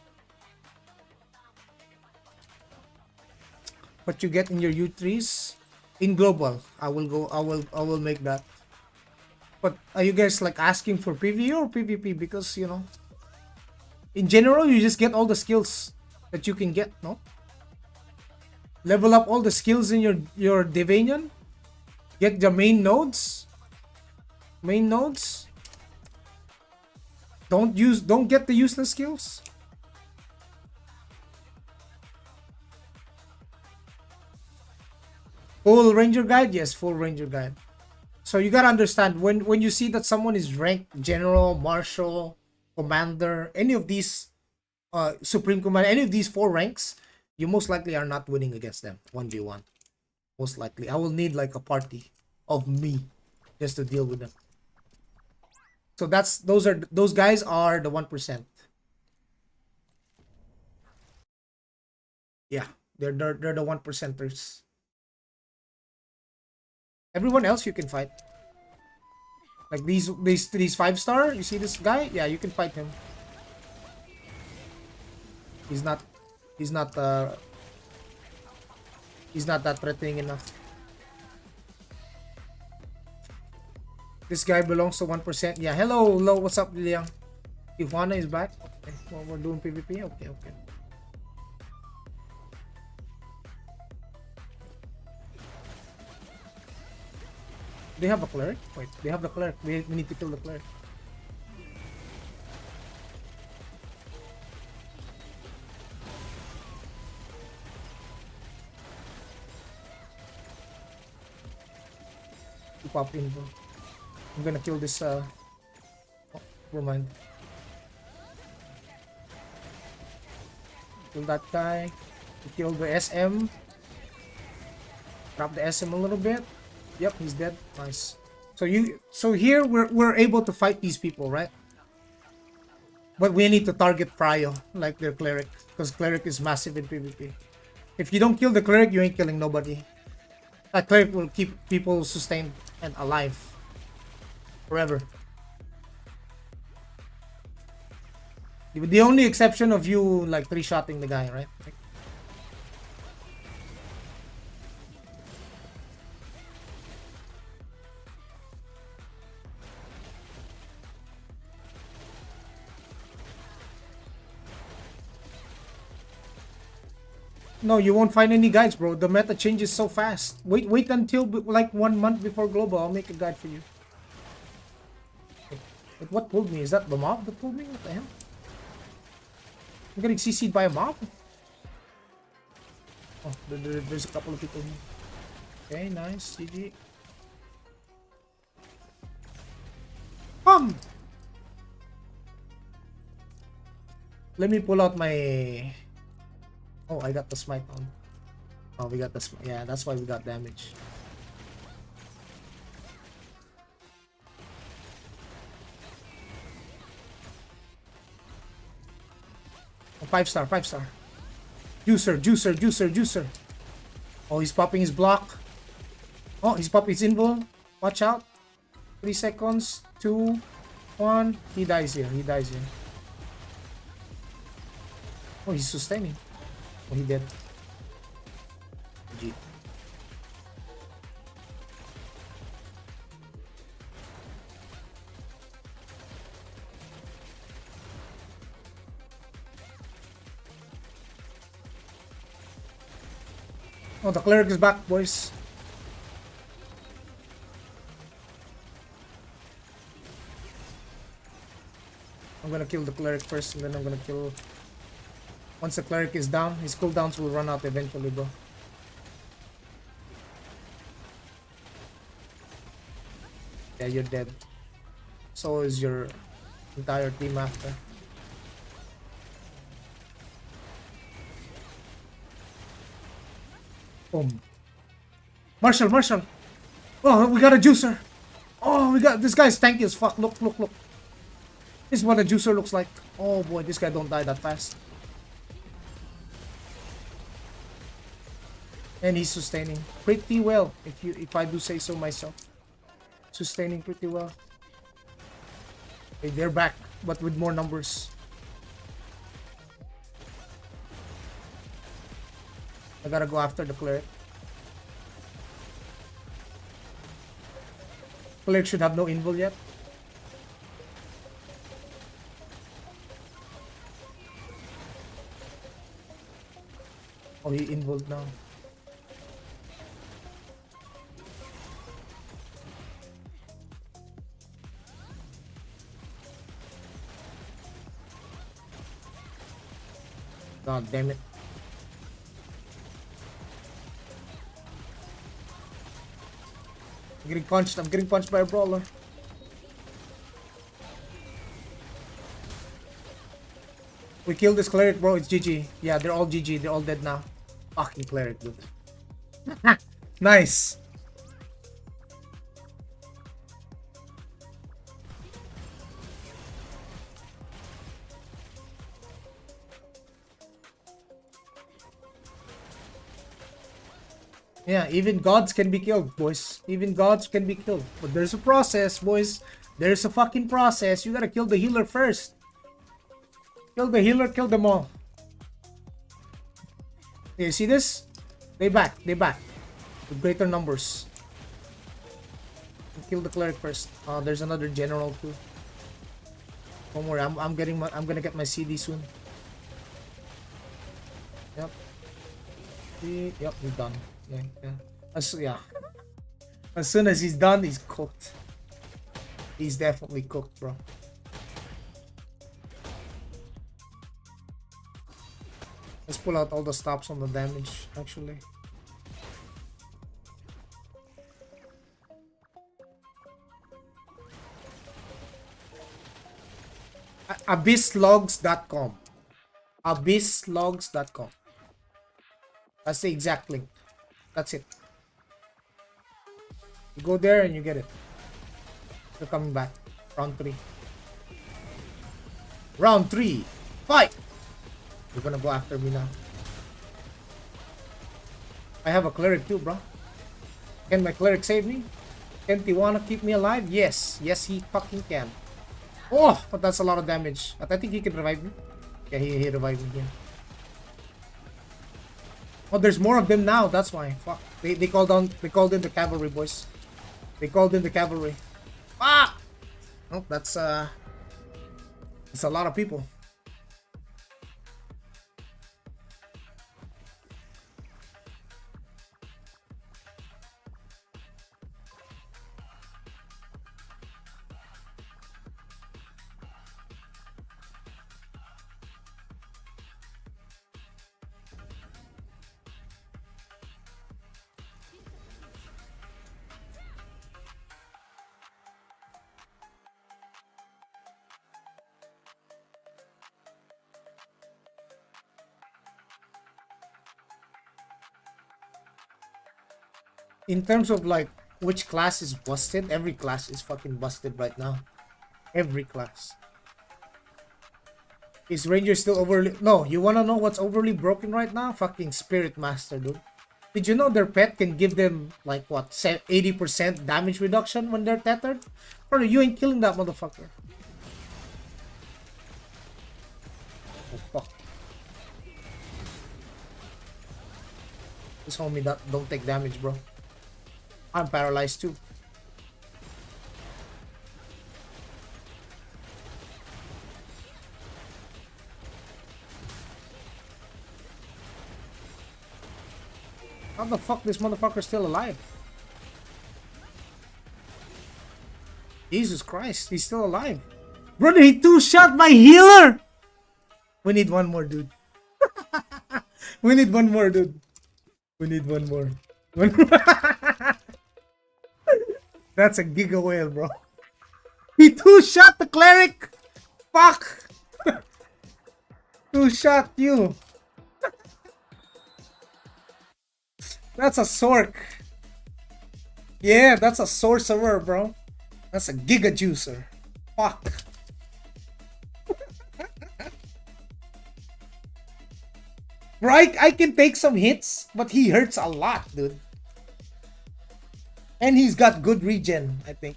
What you get in your U3s in global, I will make that. But are you guys like asking for PvE or PvP? Because you know, in general, you just get all the skills. that you can get, no? Level up all the skills in your Divanian. Get the main nodes. Main nodes. Don't get the useless skills. Full ranger guide? Yes, full ranger guide. So you gotta understand, when you see that someone is ranked general, marshal, commander, any of these supreme commander, any of these 4 ranks, you most likely are not winning against them 1v1. Most likely. I will need like a party of me just to deal with them. So those guys are the 1%. Yeah, they're the 1%ers. Everyone else you can fight. Like these 5-star, you see this guy? Yeah, you can fight him. He's not that threatening enough. This guy belongs to 1%. Yeah, hello, what's up, Liliang? Tijuana is back. Okay, well, we're doing PvP. Okay. They have a cleric? Wait, they have the cleric. We need to kill the cleric. You pop in, bro. I'm gonna kill this, oh, never mind. Kill that guy. Kill the SM. Drop the SM a little bit. Yep, he's dead. Nice. So here we're able to fight these people, right? But we need to target Prio, like their cleric, because cleric is massive in PvP. If you don't kill the cleric, you ain't killing nobody. That cleric will keep people sustained and alive forever. The only exception of you like 3-shotting the guy, right? No, you won't find any guides, bro. The meta changes so fast. Wait until like 1 month before global. I'll make a guide for you. But what pulled me? Is that the mob that pulled me? What the hell? I'm getting CC'd by a mob? Oh, there's a couple of people here. Okay, nice. GG. Come! Let me pull out my... Oh, I got the smite on. Oh, we got the smite. Yeah, that's why we got damage. Oh, 5-star, 5-star. Juicer. Oh, he's popping his block. Oh, he's popping his invul. Watch out. 3 seconds. 2, 1. He dies here. Oh, he's sustaining. Oh, he dead. GG. Oh, the cleric is back, boys. I'm gonna kill the cleric first, and then I'm gonna kill... Once the cleric is down, his cooldowns will run out eventually, bro. Yeah, you're dead. So is your entire team after. Boom. Marshall! Oh, we got a juicer! Oh, we got... This guy's tanky as fuck. Look. This is what a juicer looks like. Oh boy, this guy don't die that fast. And he's sustaining pretty well, if I do say so myself. Sustaining pretty well. Okay, they're back, but with more numbers. I gotta go after the cleric. Cleric should have no invul yet. Oh, he involved now. God damn it. I'm getting punched. I'm getting punched by a brawler. We killed this cleric, bro. It's GG. Yeah, they're all GG. They're all dead now. Fucking cleric, dude. Nice. Yeah, even gods can be killed, boys. Even gods can be killed. But there's a process, boys. There's a fucking process. You gotta kill the healer first. Kill the healer, kill them all. You see this? They back. With greater numbers. Kill the cleric first. There's another general too. Don't worry, I'm gonna get my CD soon. Yep. Yep, we're done. Yeah. As soon as he's done, he's cooked. He's definitely cooked, bro. Let's pull out all the stops on the damage, actually. Abysslogs.com. Abysslogs.com. That's the exact link. That's it. You go there and you get it. You're coming back. Round 3. Round 3. Fight! You're gonna go after me now. I have a cleric too, bro. Can my cleric save me? Can Tijuana keep me alive? Yes. Yes, he fucking can. Oh, but that's a lot of damage. But I think he can revive me. Yeah, he revived me again. Oh, there's more of them now. That's why. Fuck. They called in the cavalry, boys. They called in the cavalry. Ah! Oh, that's a lot of people. In terms of like which class is busted, every class is fucking busted right now. Every class. Is Ranger still overly... No, you wanna know what's overly broken right now? Fucking Spirit Master, dude. Did you know their pet can give them like what, 80% damage reduction when they're tethered? Bro, you ain't killing that motherfucker. Oh fuck. This homie that don't take damage, bro. I'm paralyzed too. How the fuck this motherfucker still alive? Jesus Christ, he's still alive. Brother, he two-shot my healer! We need one more, dude. We need one more, dude. We need one more. That's a giga whale, bro. He two-shot the cleric! Fuck! Two-shot you. That's a sork. Yeah, that's a sorcerer, bro. That's a giga juicer. Fuck. Right? I can take some hits, but he hurts a lot, dude. And he's got good regen, I think.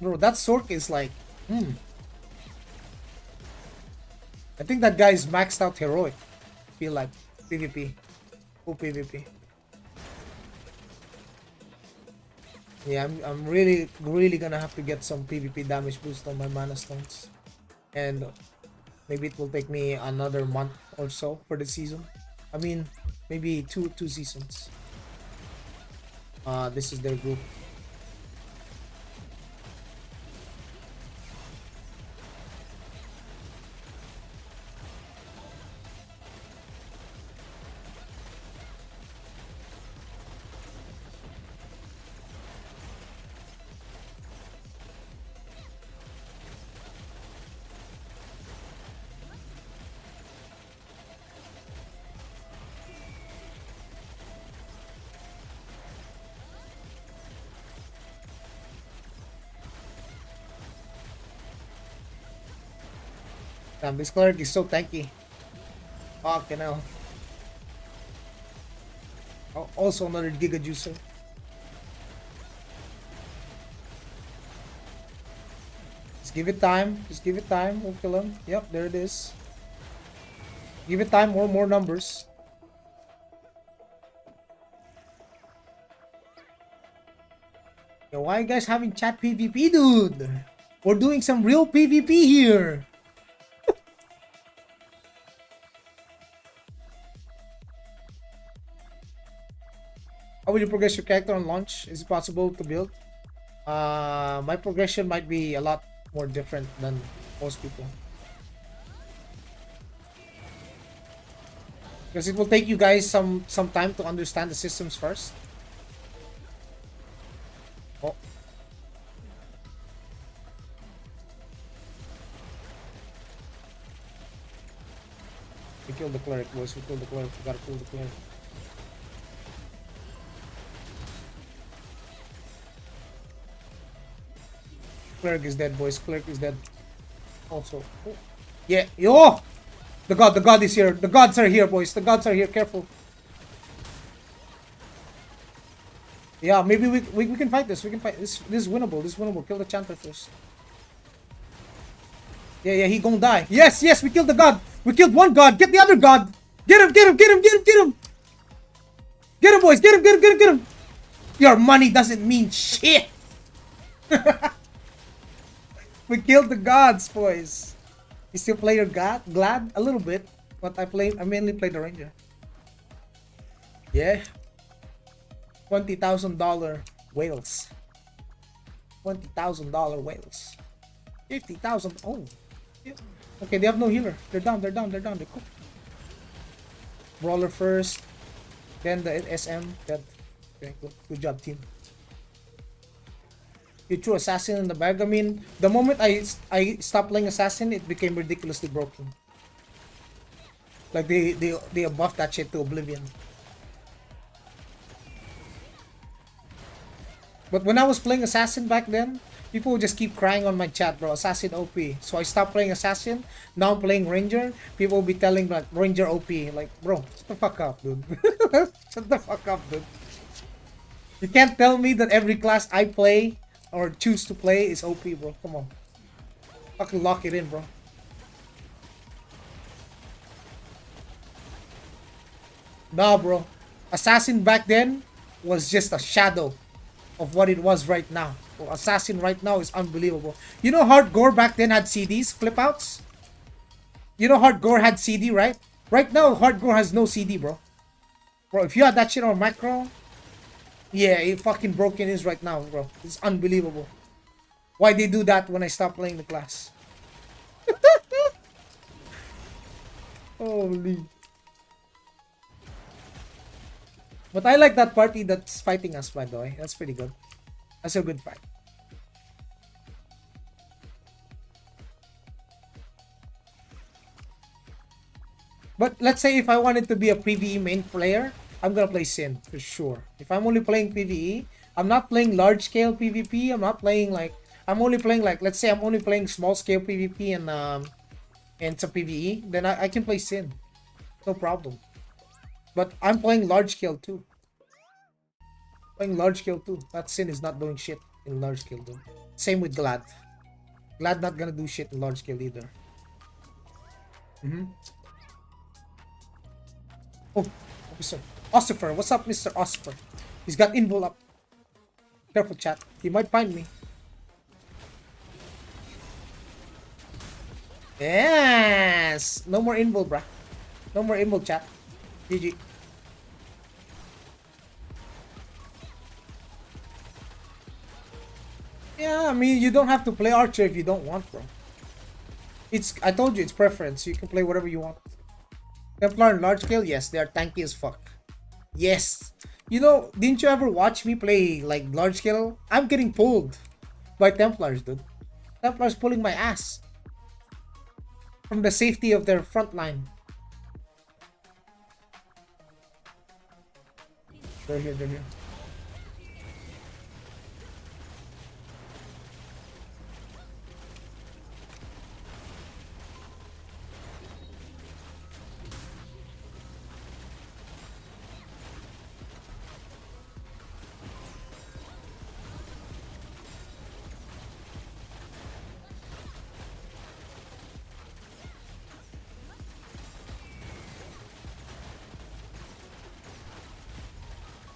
Bro, that Sork is like... I think that guy is maxed out heroic. Feel like PvP. Full PvP. Yeah, I'm really gonna have to get some PvP damage boost on my mana stones. And Maybe it will take me another month or so for the season. I mean, maybe two seasons. This is their group. Damn, this cleric is so tanky. Fucking hell. Oh, also another Giga Juicer. Just give it time. Just give it time. We'll kill him. Yep, there it is. Give it time. More numbers. Yo, why are you guys having chat PvP, dude? We're doing some real PvP here. How will you progress your character on launch? Is it possible to build? My progression might be a lot more different than most people. Because it will take you guys some time to understand the systems first. Oh. We killed the cleric, boys. We killed the cleric. We gotta kill the cleric. Cleric is dead, boys. Cleric is dead. Also. Oh. Yeah. Yo! The god is here. The gods are here, boys. The gods are here. Careful. Yeah, maybe we can fight this. We can fight this. This is winnable. This is winnable. Kill the chanter first. Yeah, he gonna die. Yes, we killed the god. We killed one god. Get the other god. Get him. Get him, boys. Get him. Your money doesn't mean shit. We killed the gods, boys. You still play your glad a little bit, but I mainly play the ranger. Yeah. $20,000 whales. $20,000 whales. 50,000. Oh. Yeah. Okay, they have no healer. They're down. They're cooked. Brawler first, then the SM. Dead. Okay, good job, team. You threw assassin in the bag. I mean, the moment I stopped playing assassin, it became ridiculously broken. Like they buffed that shit to oblivion. But when I was playing assassin back then, people would just keep crying on my chat, bro. Assassin OP. So I stopped playing assassin. Now I'm playing ranger. People will be telling like ranger OP. Like, bro, shut the fuck up, dude. Shut the fuck up, dude. You can't tell me that every class I play or choose to play is OP, bro. Come on. Fucking lock it in, bro. Nah, bro. Assassin back then was just a shadow of what it was right now. Well, assassin right now is unbelievable. You know Hardcore back then had CDs, flip outs? You know Hardcore had CD, right? Right now, Hardcore has no CD, bro. Bro, if you had that shit on macro, yeah, it fucking broken is right now, bro. It's unbelievable. Why they do that when I stop playing the class? Holy. But I like that party that's fighting us, by the way. That's pretty good. That's a good fight. But let's say if I wanted to be a PvE main player, I'm gonna play Sin for sure. If I'm only playing PvE, I'm not playing large scale PvP. I'm not playing like let's say I'm only playing small scale PvP and some PvE. Then I can play Sin, no problem. But I'm playing large scale too. That Sin is not doing shit in large scale though. Same with Glad. Glad not gonna do shit in large scale either. Oh, officer. Ossifer, what's up, Mr. Ossifer? He's got invul up. Careful, chat. He might find me. Yeah, Yes. No more invul, bruh. No more invul, chat. GG. Yeah, I mean, you don't have to play Archer if you don't want, bro. I told you, it's preference. You can play whatever you want. Templar in large scale? Yes, they are tanky as fuck. Yes. You know, didn't you ever watch me play, like, large scale? I'm getting pulled by Templars, dude. Templars pulling my ass. From the safety of their front line. They're here, they're here.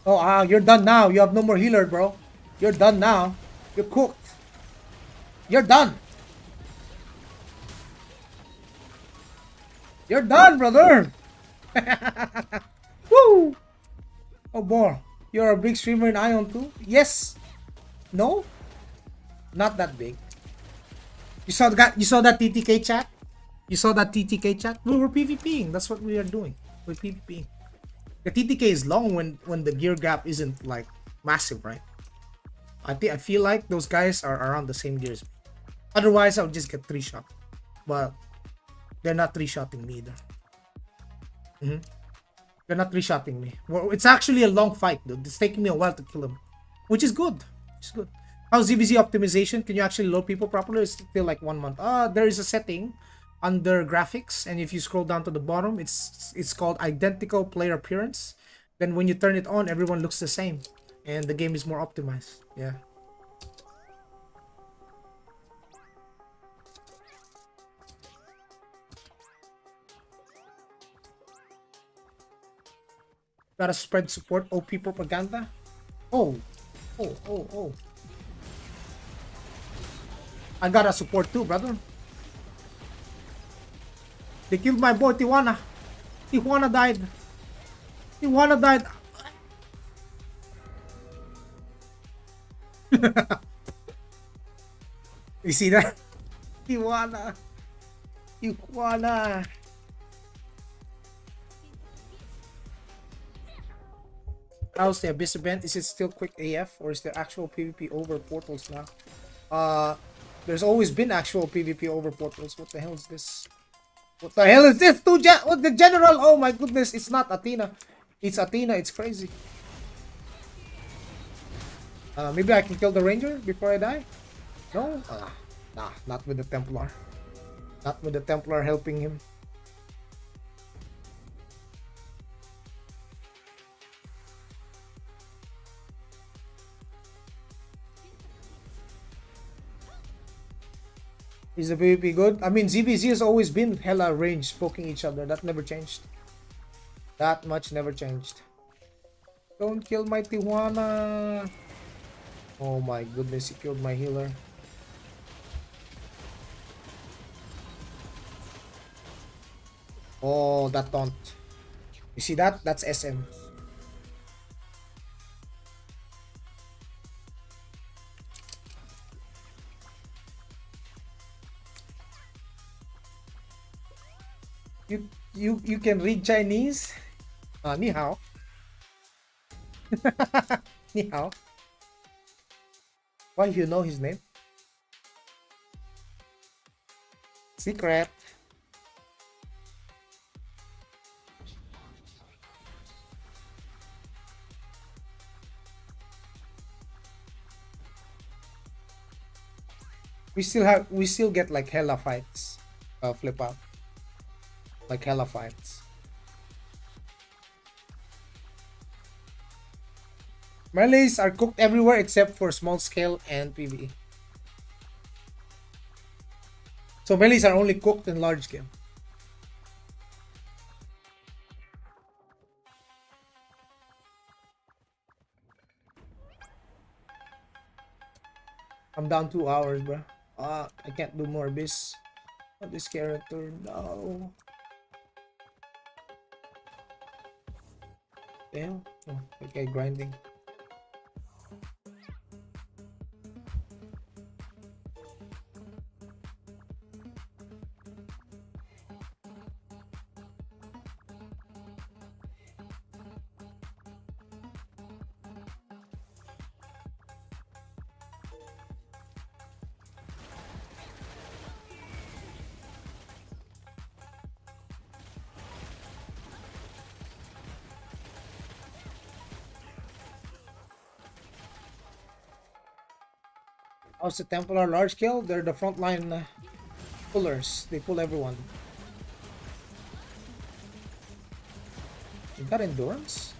Oh, you're done now. You have no more healer, bro. You're done now. You're cooked. You're done. You're done, brother. Woo! Oh, boy. You're a big streamer in Aion too? Yes. No? Not that big. You saw that TTK chat? You saw that TTK chat? We were PvPing. That's what we are doing. We're PvPing. The TTK is long when the gear gap isn't like massive, right? I feel like those guys are around the same gears. Otherwise, I would just get 3-shot. But they're not 3-shotting me either. They're not 3-shotting me. Well, it's actually a long fight, dude. It's taking me a while to kill them, which is good. It's good. How's ZVZ optimization? Can you actually load people properly? It's still like 1 month. There is a setting under graphics, and if you scroll down to the bottom, it's called identical player appearance. Then when you turn it on, everyone looks the same, and the game is more optimized. Yeah. Gotta spread support. OP propaganda. Oh. I gotta support too, brother. They killed my boy Tijuana. Tijuana died. Tijuana died. You see that? Tijuana. Tijuana. How's the Abyss event? Is it still quick AF or is there actual PvP over portals now? There's always been actual PvP over portals. What the hell is this? What the hell is this? What the general? Oh my goodness! It's not Athena. It's Athena. It's crazy. Maybe I can kill the ranger before I die. No? Nah, not with the Templar. Not with the Templar helping him. Is the PvP good? I mean, ZVZ has always been hella range poking each other. That never changed. That much never changed. Don't kill my Tijuana. Oh my goodness, he killed my healer. Oh, that taunt. You see that? That's SM. You can read Chinese? Ni hao. Ni hao. Why you know his name? Secret. We still get like hella fights. Flip out. Like hella fights. Melees are cooked everywhere except for small scale and PvE. So melees are only cooked in large scale. I'm down 2 hours, bro. I can't do more abyss. Oh, this character, no. Damn. Oh, okay, grinding. How's the Templar large scale? They're the frontline pullers. They pull everyone. You got endurance?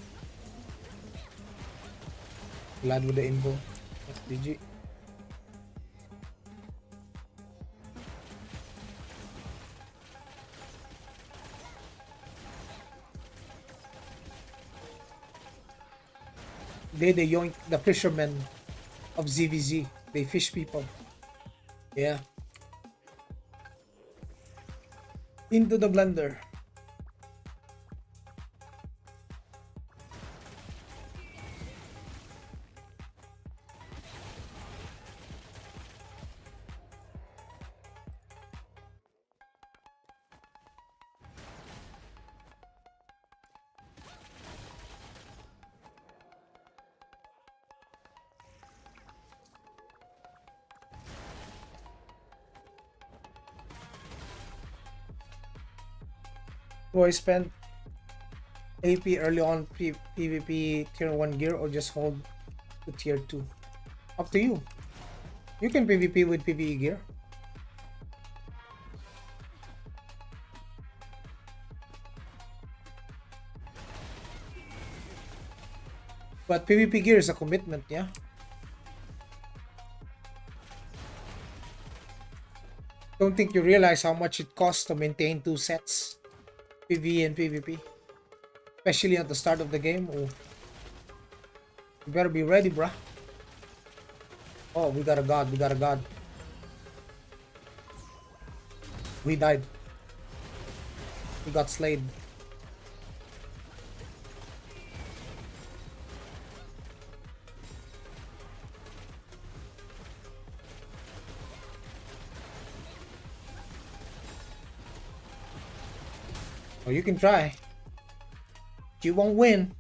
Glad with the info. That's GG. They the yoink the fishermen of ZVZ. They fish people. Yeah. Into the blender. Do I spend AP early on PvP tier 1 gear or just hold to tier 2? Up to you. You can PvP with PvE gear. But PvP gear is a commitment, yeah? Don't think you realize how much it costs to maintain 2 sets. PvE and PvP. Especially at the start of the game. Oh. You better be ready, bruh. Oh, we got a god. We got a god. We died. We got slayed. Oh, you can try. You won't win.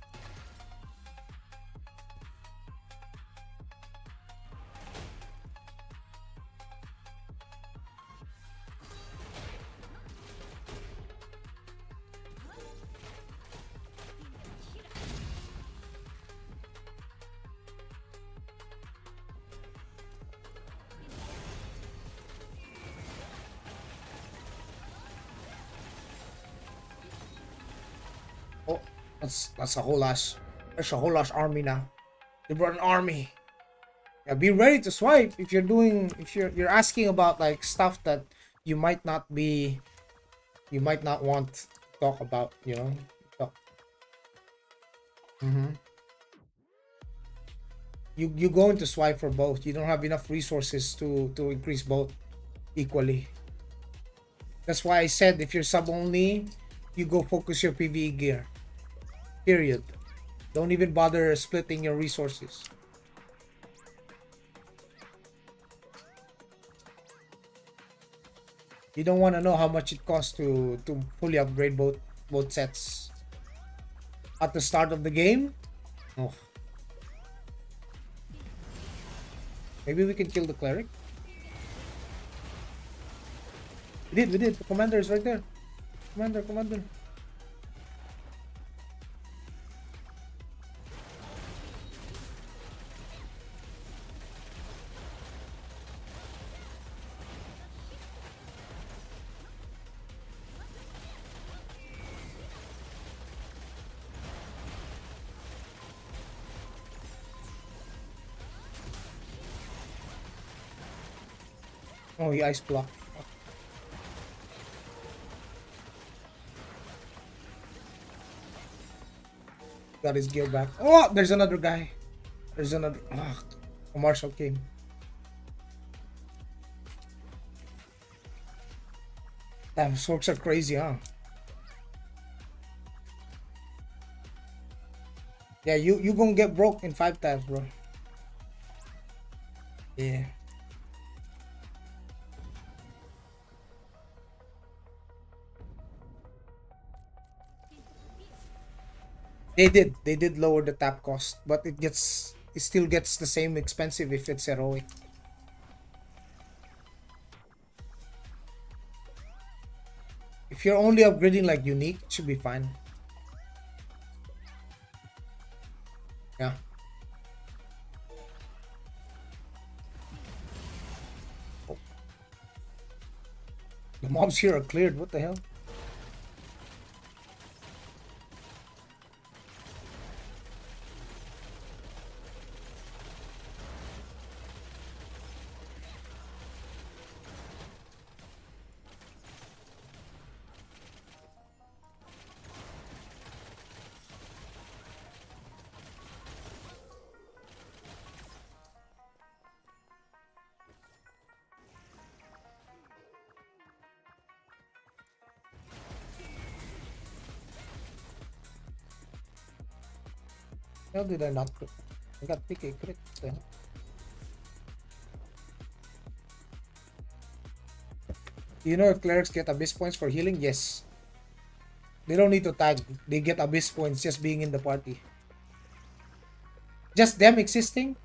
Oh, that's a whole ass. There's a whole ass army now. They brought an army. Yeah, be ready to swipe if you're doing if you're asking about like stuff that you might not want to talk about, you know. Talk. You going to swipe for both. You don't have enough resources to increase both equally. That's why I said if you're sub only, you go focus your PvE gear. Period. Don't even bother splitting your resources. You don't want to know how much it costs to fully upgrade both sets at the start of the game. Oh. Maybe we can kill the cleric. We did. The commander is right there. Commander. Oh, he ice block. Got his gear back. Oh, there's another guy. There's another. Ah, a marshal came. Damn, sorks are crazy, huh? Yeah, you gonna get broke in 5 times, bro. Yeah. They did lower the tap cost, but it still gets the same expensive if it's heroic. If you're only upgrading like unique, it should be fine. Yeah. Oh, the mobs here are cleared. What the hell? How did I not crit? I got pick a crit. What the hell? Do you know if clerics get abyss points for healing? Yes. They don't need to tag. They get abyss points just being in the party. Just them existing,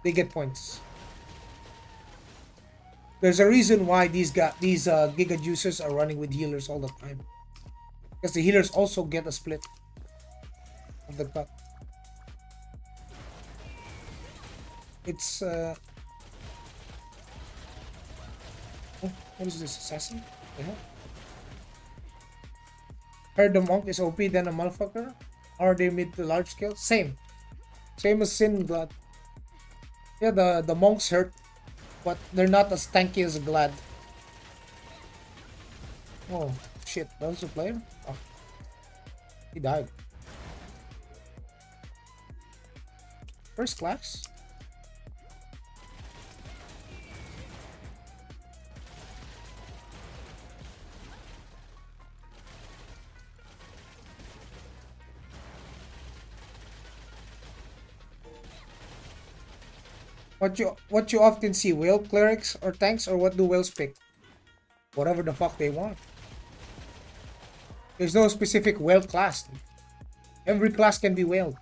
they get points. There's a reason why these Giga Juicers are running with healers all the time. Because the healers also get a split of the cut. It's oh, what is this, assassin? Yeah. Heard the monk is OP than a motherfucker? Are they mid to large scale? Same. Same as Sin Glad. Yeah, the monks hurt, but they're not as tanky as Glad. Oh shit, that was a player? Oh, he died. First class? What you often see, whale clerics or tanks, or what do whales pick? Whatever the fuck they want. There's no specific whale class. Every class can be whaled.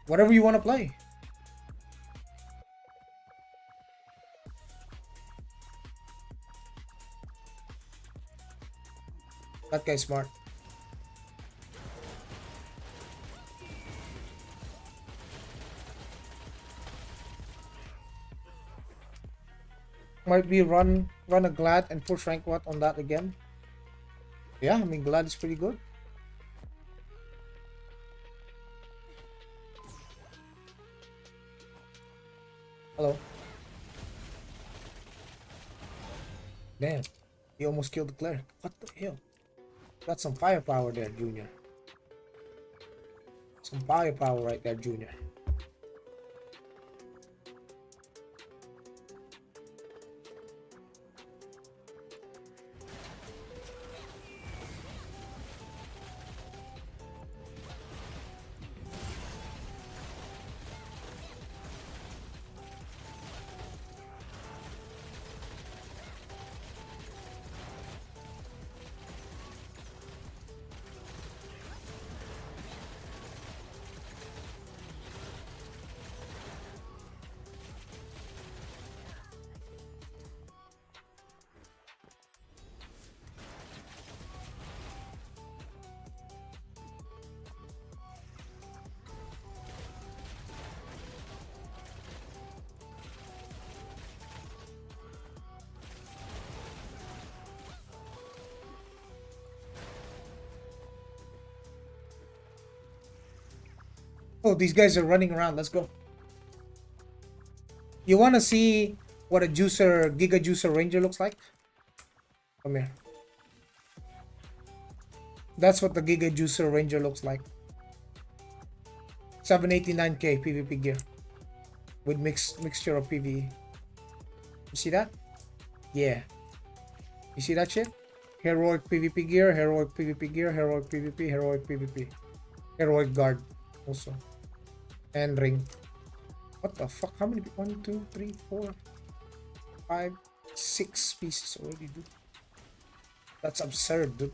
Whatever you want to play. That guy's smart. Might be run a Glad and push rank what on that again. Yeah, I mean Glad is pretty good. Hello. Damn, he almost killed the cleric. What the hell? Got some firepower there, Junior. Some firepower right there, Junior. Oh, these guys are running around. Let's go. You want to see what a Giga Juicer Ranger looks like? Come here. That's what the Giga Juicer Ranger looks like. 789k PvP gear with mixture of PvE. You see that? Yeah. You see that shit? Heroic PvP gear, heroic PvP gear, heroic PvP, heroic PvP. Heroic guard also. And ring. What the fuck? How many? 1, 2, 3, 4, 5, 6 pieces already, dude. That's absurd, dude.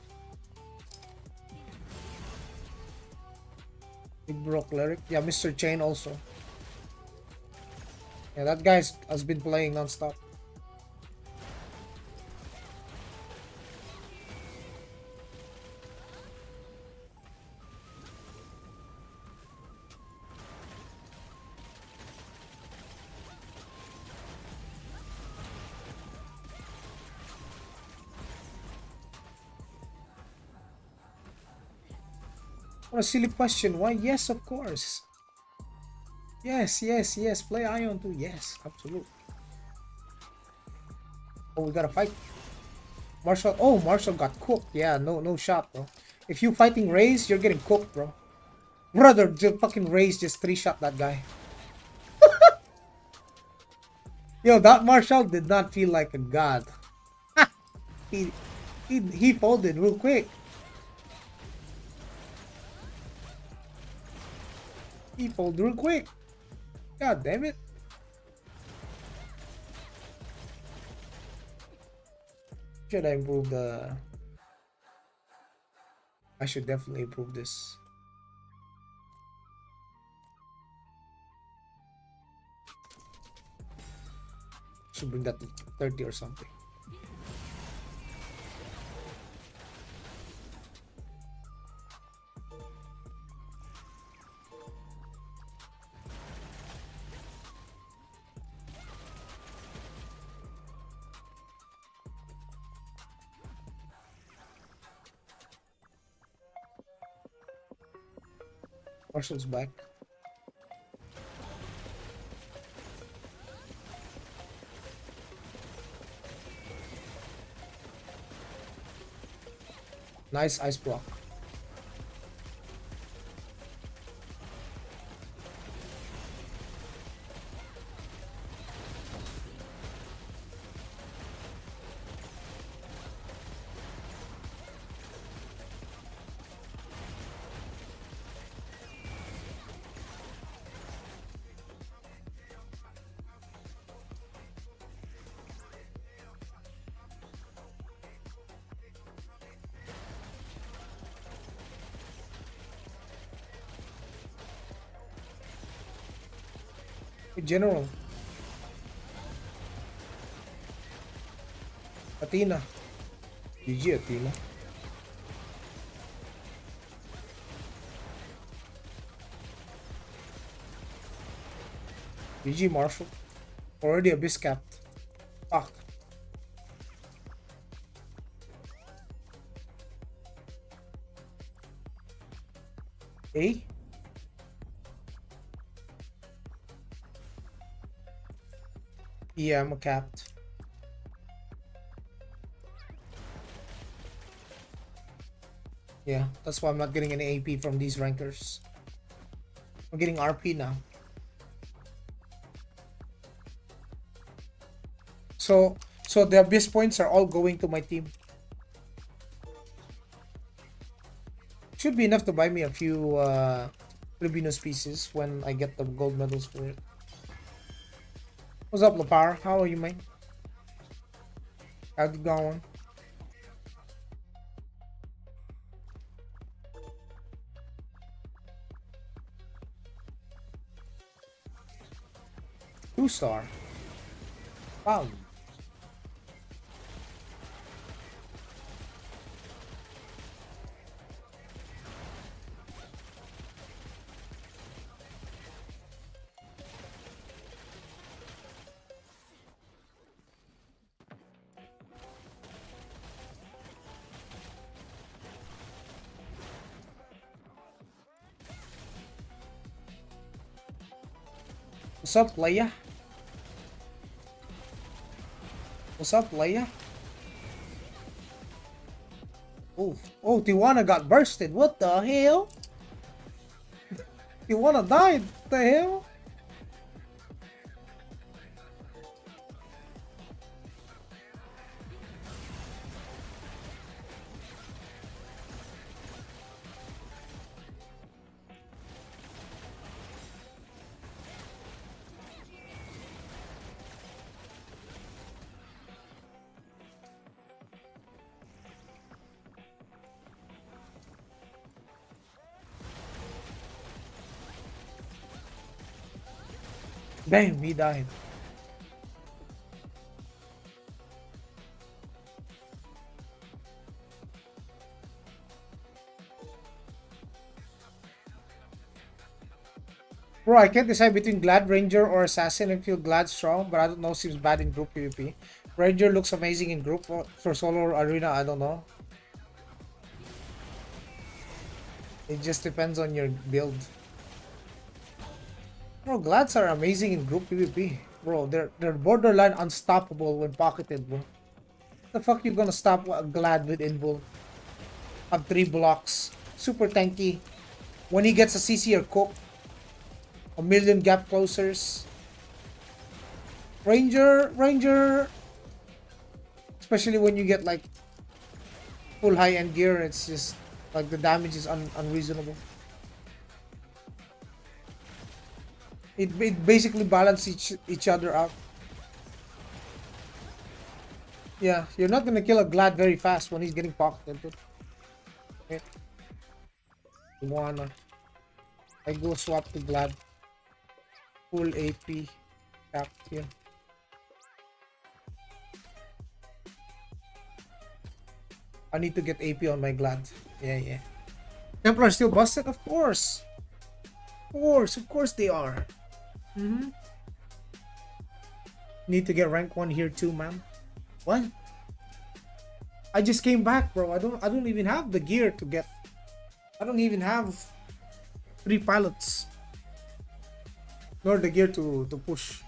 Big Bro Cleric. Yeah, Mr. Chain also. Yeah, that guy has been playing non-stop. What a silly question. Why? Yes, of course. Yes, yes, yes. Play Aion too. Yes, absolutely. Oh, we gotta fight. Marshall. Oh, Marshall got cooked. Yeah, no shot, bro. If you fighting Raze, you're getting cooked, bro. Brother, the fucking Raze just 3-shot that guy. Yo, that Marshall did not feel like a god. he, he folded real quick. He folded real quick. God damn it. Should I improve the... I should definitely improve this. Should bring that to 30 or something. Marshall's back. Nice ice block. General. Athena. GG Athena. GG Marshall. Already abyss capped. Fuck. A? Yeah, I'm a capped. Yeah, that's why I'm not getting any AP from these rankers. I'm getting RP now. So the abyss points are all going to my team. Should be enough to buy me a few Filipinos pieces when I get the gold medals for it. What's up, Lapar? How are you, man? How's it going? Two-star. Wow. What's up, Leia? What's up, Leia? Oh, Tijuana got bursted. What the hell? Tijuana died. What the hell? Damn, he died. Bro, I can't decide between Glad Ranger or Assassin. I feel Glad strong, but I don't know. Seems bad in group PvP. Ranger looks amazing in group. For solo or arena, I don't know. It just depends on your build. Bro, Glads are amazing in group PvP. Bro, they're borderline unstoppable when pocketed, bro. The fuck you gonna stop a Glad with Invul? Have 3 blocks. Super tanky. When he gets a CC or cook, a million gap closers. Ranger. Especially when you get like full high end gear, it's just like the damage is unreasonable. It basically balances each other out. Yeah, you're not gonna kill a Glad very fast when he's getting pocketed, dude. Okay. I go swap to Glad. Full AP capped here. I need to get AP on my Glad. Yeah. Templar still busted? Of course. Of course they are. Need to get rank 1 here too, man. What? I just came back, bro. I don't even have the gear to get. I don't even have 3 pilots. Nor the gear to push.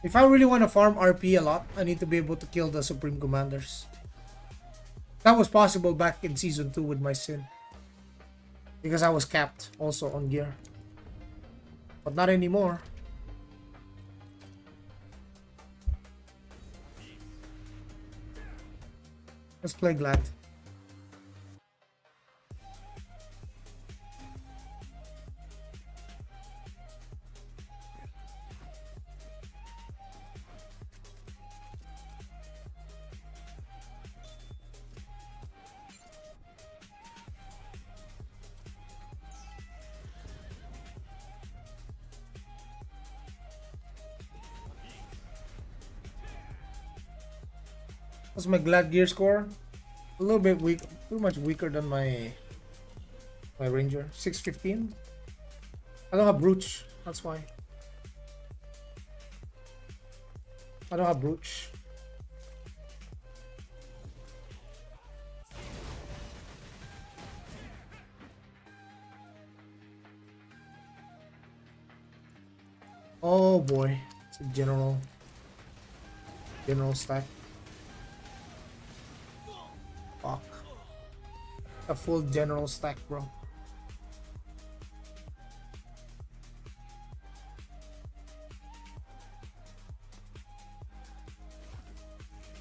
If I really want to farm RP a lot, I need to be able to kill the Supreme Commanders. That was possible back in Season 2 with my Sin. Because I was capped also on gear. But not anymore. Let's play Glad. What's my Glad gear score? A little bit weak, pretty much weaker than my Ranger. 615. I don't have Brooch, that's why. I don't have Brooch. Oh boy, it's a general stack. Fuck. A full general stack, bro.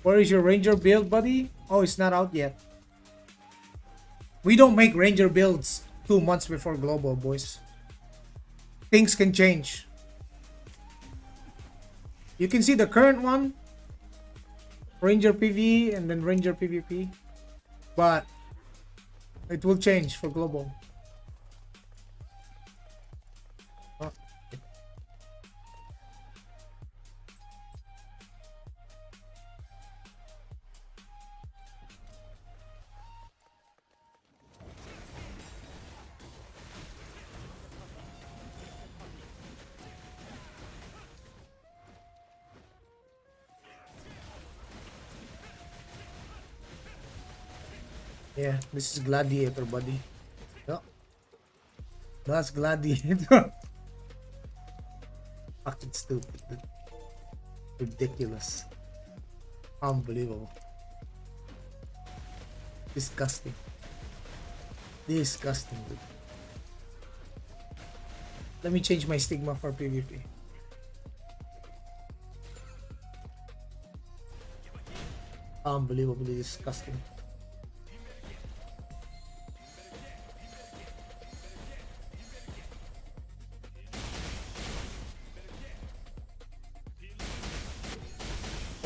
Where is your Ranger build, buddy? Oh, it's not out yet. We don't make Ranger builds 2 months before global, boys. Things can change. You can see the current one. Ranger PV and then Ranger PvP. But it will change for global. Oh. Yeah, this is Gladiator, buddy. No. That's Gladiator. Fucking stupid, dude. Ridiculous. Unbelievable. Disgusting. Disgusting, dude. Let me change my stigma for PvP. Unbelievably disgusting.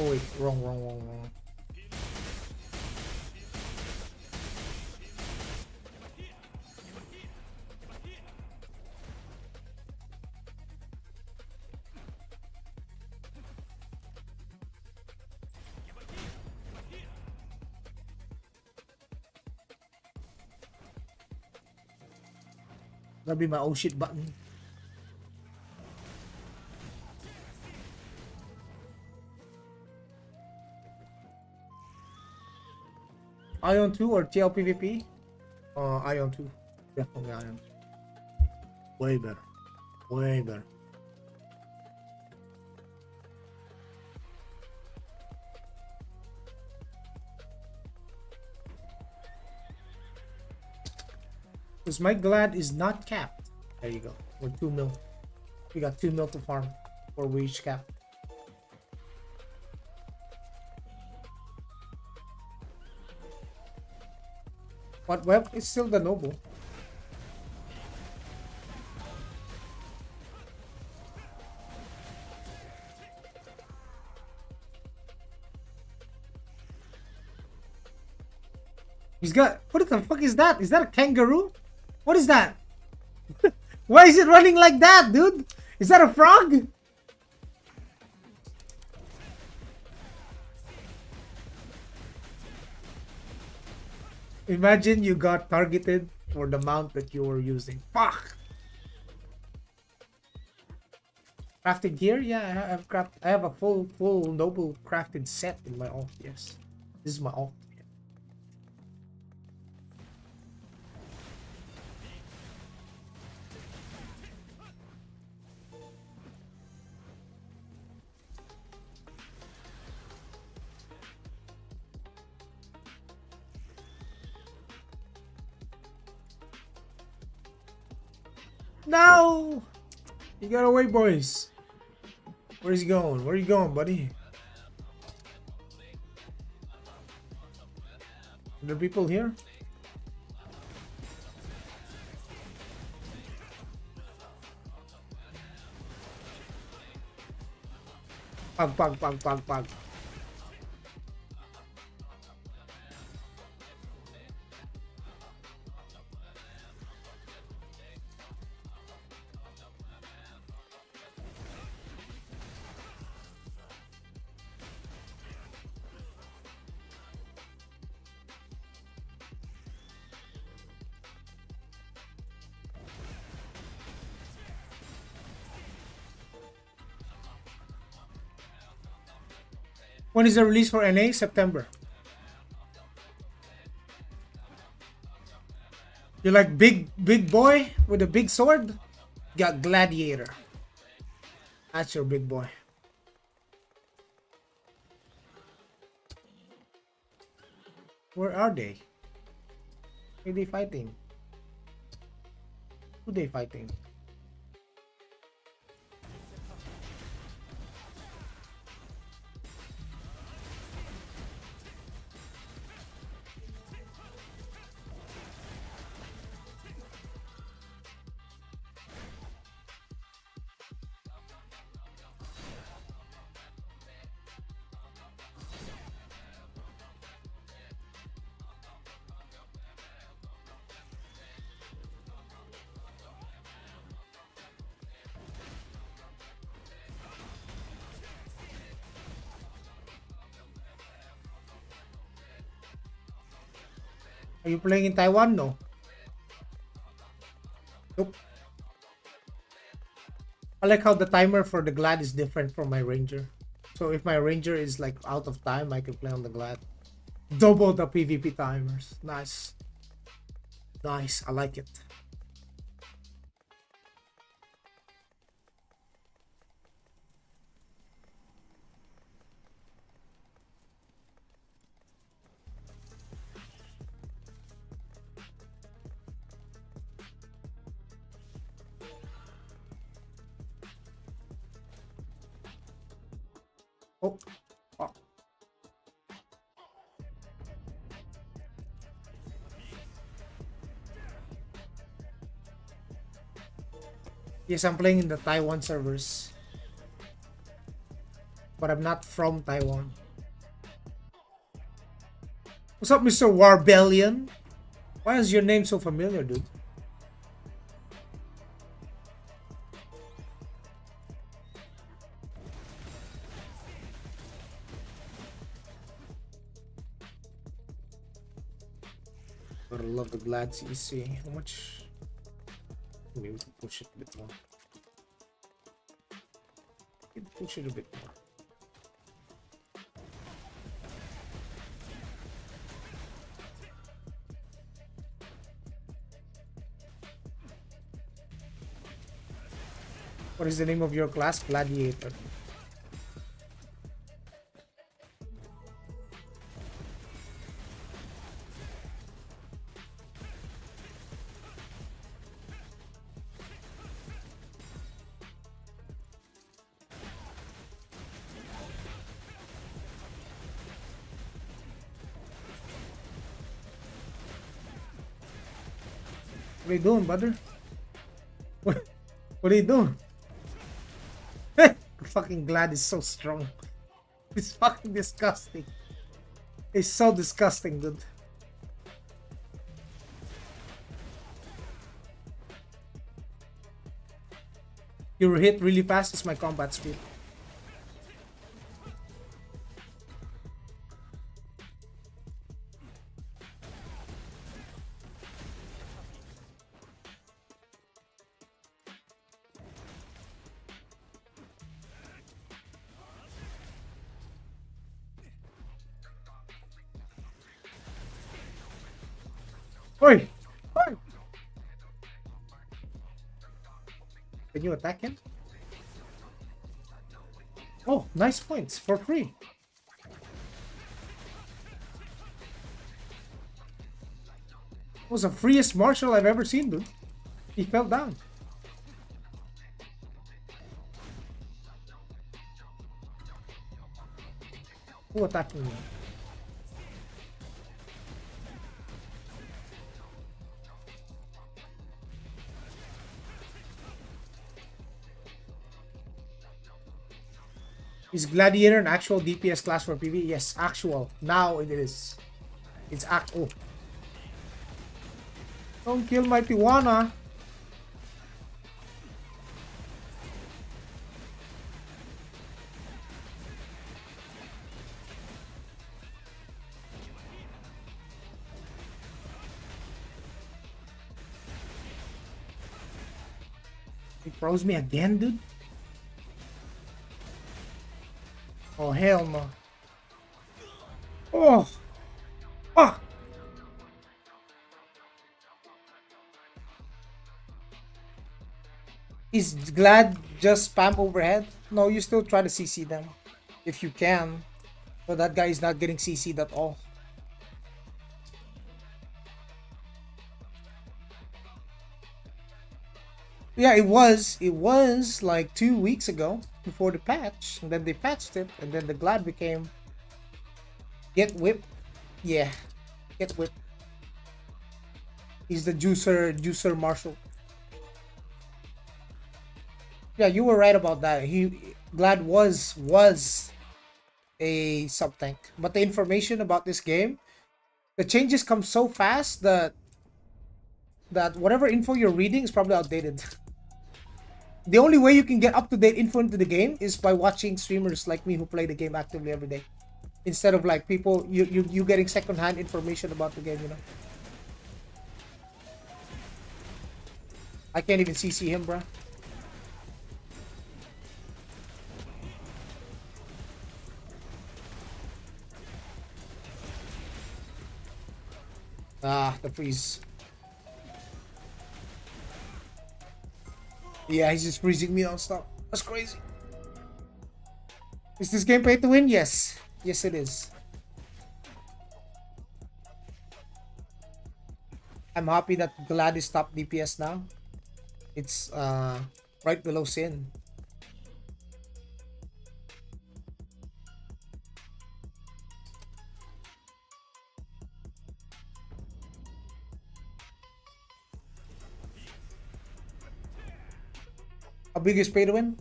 Oh wait, wrong. That'll be my oh shit button. Aion 2 or TL PvP? Aion 2. Definitely Aion 2. Way better. Way better. Because my glad is not capped. There you go. We're 2 mil. We got 2 mil to farm before we reach cap. But web is still the noble. He's got, what the fuck is that? Is that a kangaroo? What is that? Why is it running like that, dude? Is that a frog? Imagine you got targeted for the mount that you were using. Fuck! Crafted gear? Yeah, I have a full noble crafted set in my alt, yes. This is my alt. No! He got away, boys. Where's he going? Where are you going, buddy? Are there people here? Pag. When is the release for NA? September. You like big boy with a big sword? Got gladiator. That's your big boy. Where are they? Who are they fighting? Who are they fighting? Are you playing in Taiwan? No. Nope. I like how the timer for the Glad is different from my Ranger. So if my Ranger is like out of time, I can play on the Glad. Double the PvP timers. Nice. Nice. I like it. Oh. Oh. Yes, I'm playing in the Taiwan servers. But I'm not from Taiwan. What's up, Mr. Warbellion? Why is your name so familiar, dude? Gotta love the Glad CC. How much Maybe we can push it a bit more. We can push it a bit more. What is the name of your class? Gladiator. What are you doing, brother? What are you doing? Fucking Glad is so strong. It's fucking disgusting. It's so disgusting, dude. You hit really fast is my combat speed. Oi! Oi! Can you attack him? Oh, nice points for free. It was the freest martial I've ever seen, dude. He fell down. Who attacking me? Is Gladiator an actual DPS class for PvE? Yes, actual. Now it is. It's oh. Don't kill my Tijuana. He froze me again, dude. Oh, hell no. Oh. Ah. Is Glad just spam overhead? No, you still try to CC them. If you can. But that guy is not getting CC'd at all. Yeah, it was like 2 weeks ago before the patch, and then they patched it, and then the Glad became Get Whip. Yeah, Get Whip. He's the juicer marshal. Yeah, you were right about that. Glad was a sub tank, but the information about this game, the changes come so fast that whatever info you're reading is probably outdated. The only way you can get up-to-date info into the game is by watching streamers like me who play the game actively every day. Instead of like people, you getting second-hand information about the game, you know. I can't even CC him, bro. Ah, the freeze. Yeah, he's just freezing me non-stop. That's crazy. Is this game pay to win? Yes. Yes, it is. I'm happy that Glad is top DPS now. It's right below Sin. How big is pay to win?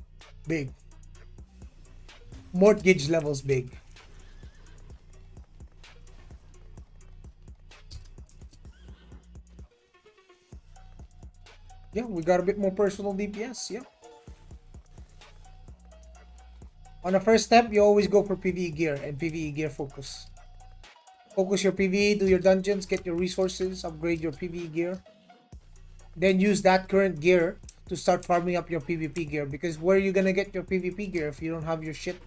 Big. Mortgage levels big. Yeah, we got a bit more personal DPS, yeah. On the first step, you always go for PvE gear and PvE gear focus. Focus your PvE, do your dungeons, get your resources, upgrade your PvE gear. then use that current gear to start farming up your PvP gear. Because where are you gonna get your PvP gear if you don't have your shit?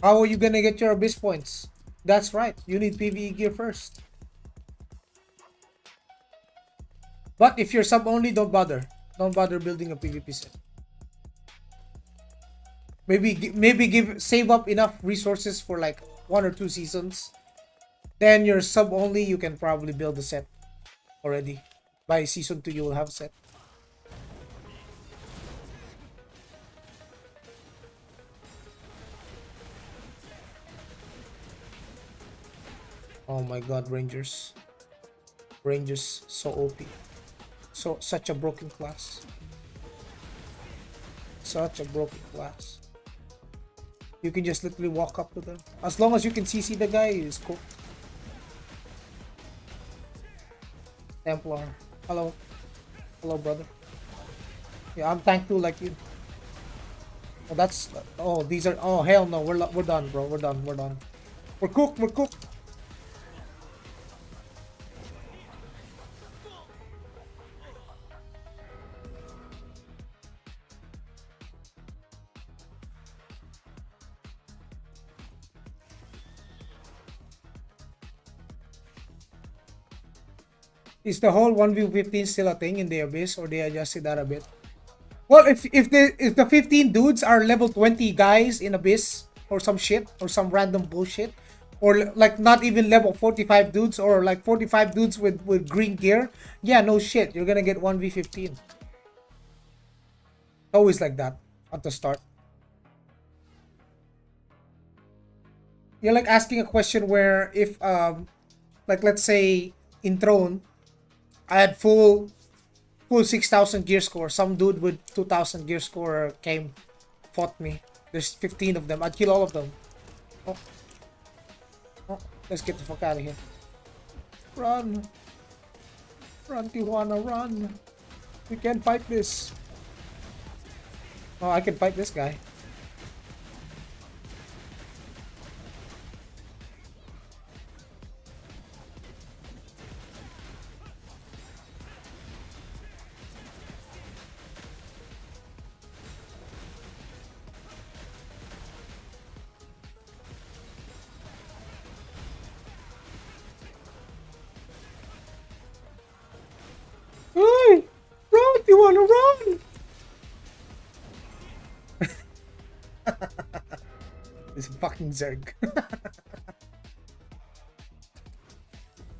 How are you gonna get your abyss points? That's right, you need PvE gear first. But if you're sub only, don't bother. Don't bother building a PvP set. Maybe save up enough resources for like 1 or 2 seasons. Then you're sub only, you can probably build a set already. By season 2 you will have a set. Oh my god, Rangers. Rangers so OP. Such a broken class. Such a broken class. You can just literally walk up to them. As long as you can CC the guy, is cool. Templar. Hello. Hello, brother. Yeah, I'm tank too like you. Oh, that's... Oh, these are... Oh, hell no. We're done, bro. We're done. We're done. We're cooked. We're cooked. Is the whole 1v15 still a thing in the Abyss, or they adjusted that a bit? Well, if the 15 dudes are level 20 guys in Abyss or some shit or some random bullshit, or like not even level 45 dudes or like 45 dudes with green gear, yeah, no shit, you're gonna get 1v15. Always like that at the start. You're like asking a question where if like let's say in Throne I had full 6,000 gear score. Some dude with 2,000 gear score came, fought me. There's 15 of them. I'd kill all of them. Oh. Oh, let's get the fuck out of here. Run. Run, Tijuana, run. We can't fight this. Oh, I can fight this guy. Hey! Run! You wanna run? This fucking Zerg.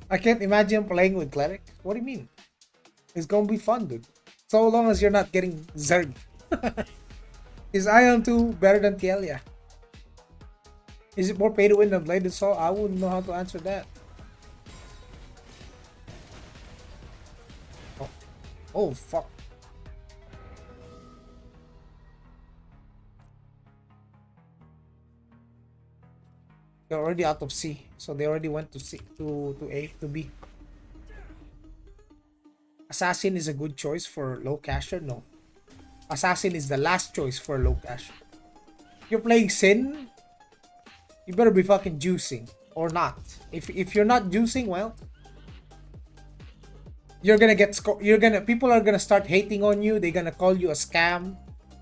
I can't imagine playing with Cleric. What do you mean? It's gonna be fun, dude. So long as you're not getting Zerg. Is Aion 2 better than TL? Yeah. Is it more pay to win than Blade and Soul? I wouldn't know how to answer that. Oh, oh fuck. They're already out of C, so they already went to C to A to B. Assassin is a good choice for low casher? No. Assassin is the last choice for low casher. If you're playing Sin, you better be fucking juicing or not. If you're not juicing, well, you're gonna get people are gonna start hating on you. They're gonna call you a scam,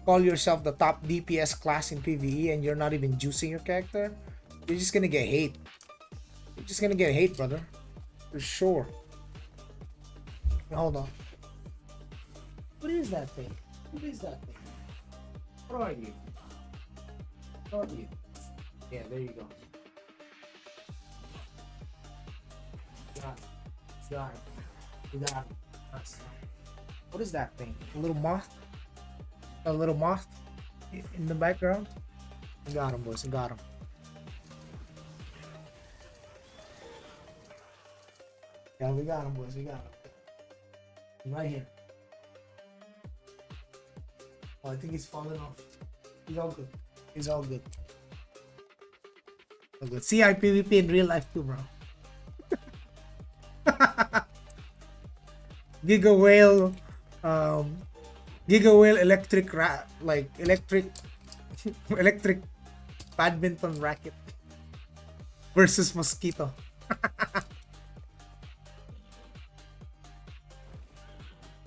call yourself the top DPS class in PvE, and you're not even juicing your character. You're just gonna get hate. You're just gonna get hate, brother. For sure. Hold on. What is that thing? What is that thing? What are you? What are you? Yeah, there you go. Got it. Got it. You got it. What is that thing? A little moth? A little moth in the background? You got him, boys. You got him. Yeah, we got him, boys. We got him. Right here. Oh, I think he's falling off. He's all good. He's all good. All good. See, I PvP in real life too, bro. Giga Whale, Giga Whale electric electric badminton racket versus mosquito.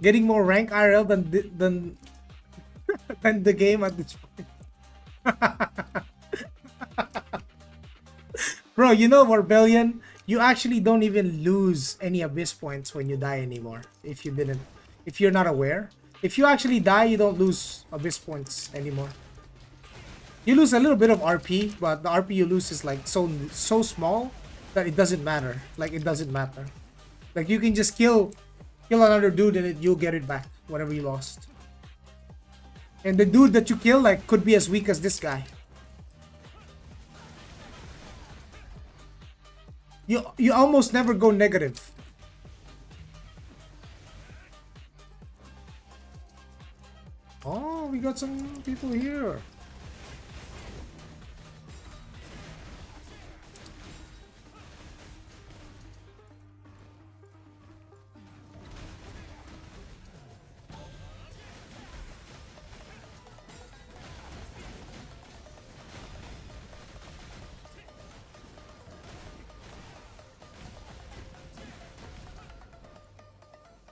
getting more rank IRL than the game at this point. Bro, you know, Rebellion, you actually don't even lose any abyss points when you die anymore. If you're not aware. If you actually die, you don't lose abyss points anymore. You lose a little bit of RP, but the RP you lose is like so small that it doesn't matter. Like, it doesn't matter. Like, you can just kill another dude and you'll get it back, whatever you lost. And the dude that you kill, like, could be as weak as this guy. You almost never go negative. Oh, we got some people here.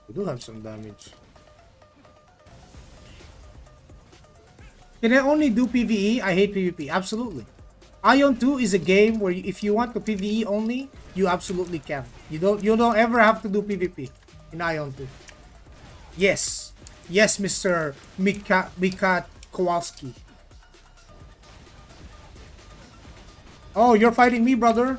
We do have some damage. Can I only do PvE? I hate PvP. Absolutely. Aion 2 is a game where if you want to PvE only, you absolutely can. You don't ever have to do PvP in Aion 2. Yes. Yes, Mr. Mika Kowalski. Oh, you're fighting me, brother.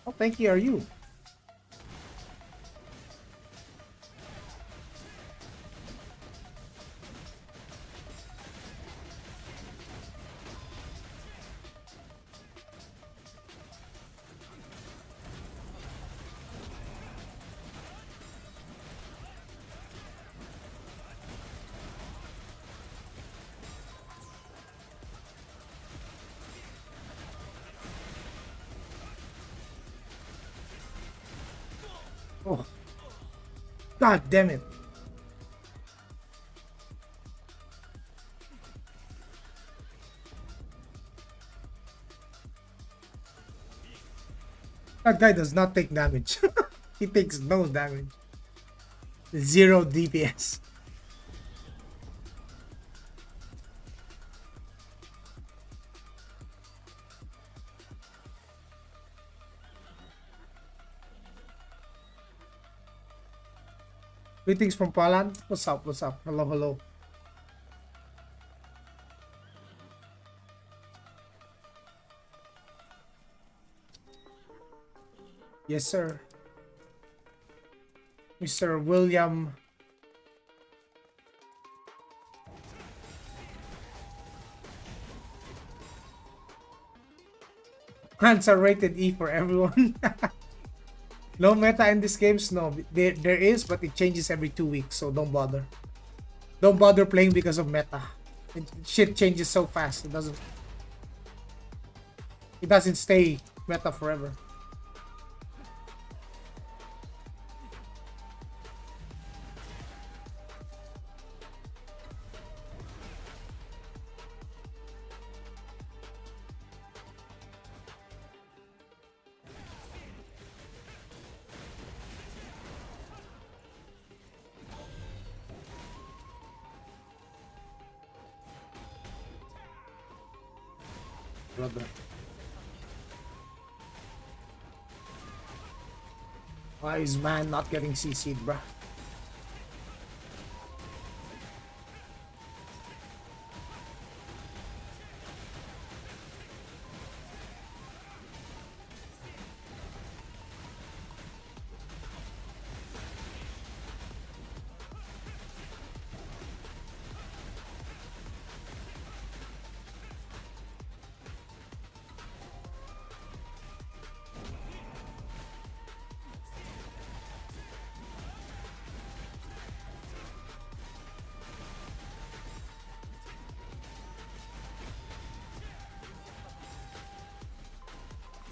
How tanky are you? Oh. God damn it. That guy does not take damage. He takes no damage. 0 DPS. Greetings from Poland. What's up? What's up? Hello, hello. Yes, sir. Mr. William. Hands are rated E for everyone. No meta in these games? No. There is, but it changes every 2 weeks, so don't bother. Don't bother playing because of meta. Shit changes so fast. It doesn't stay meta forever. Brother. Why is man not getting CC'd, bruh?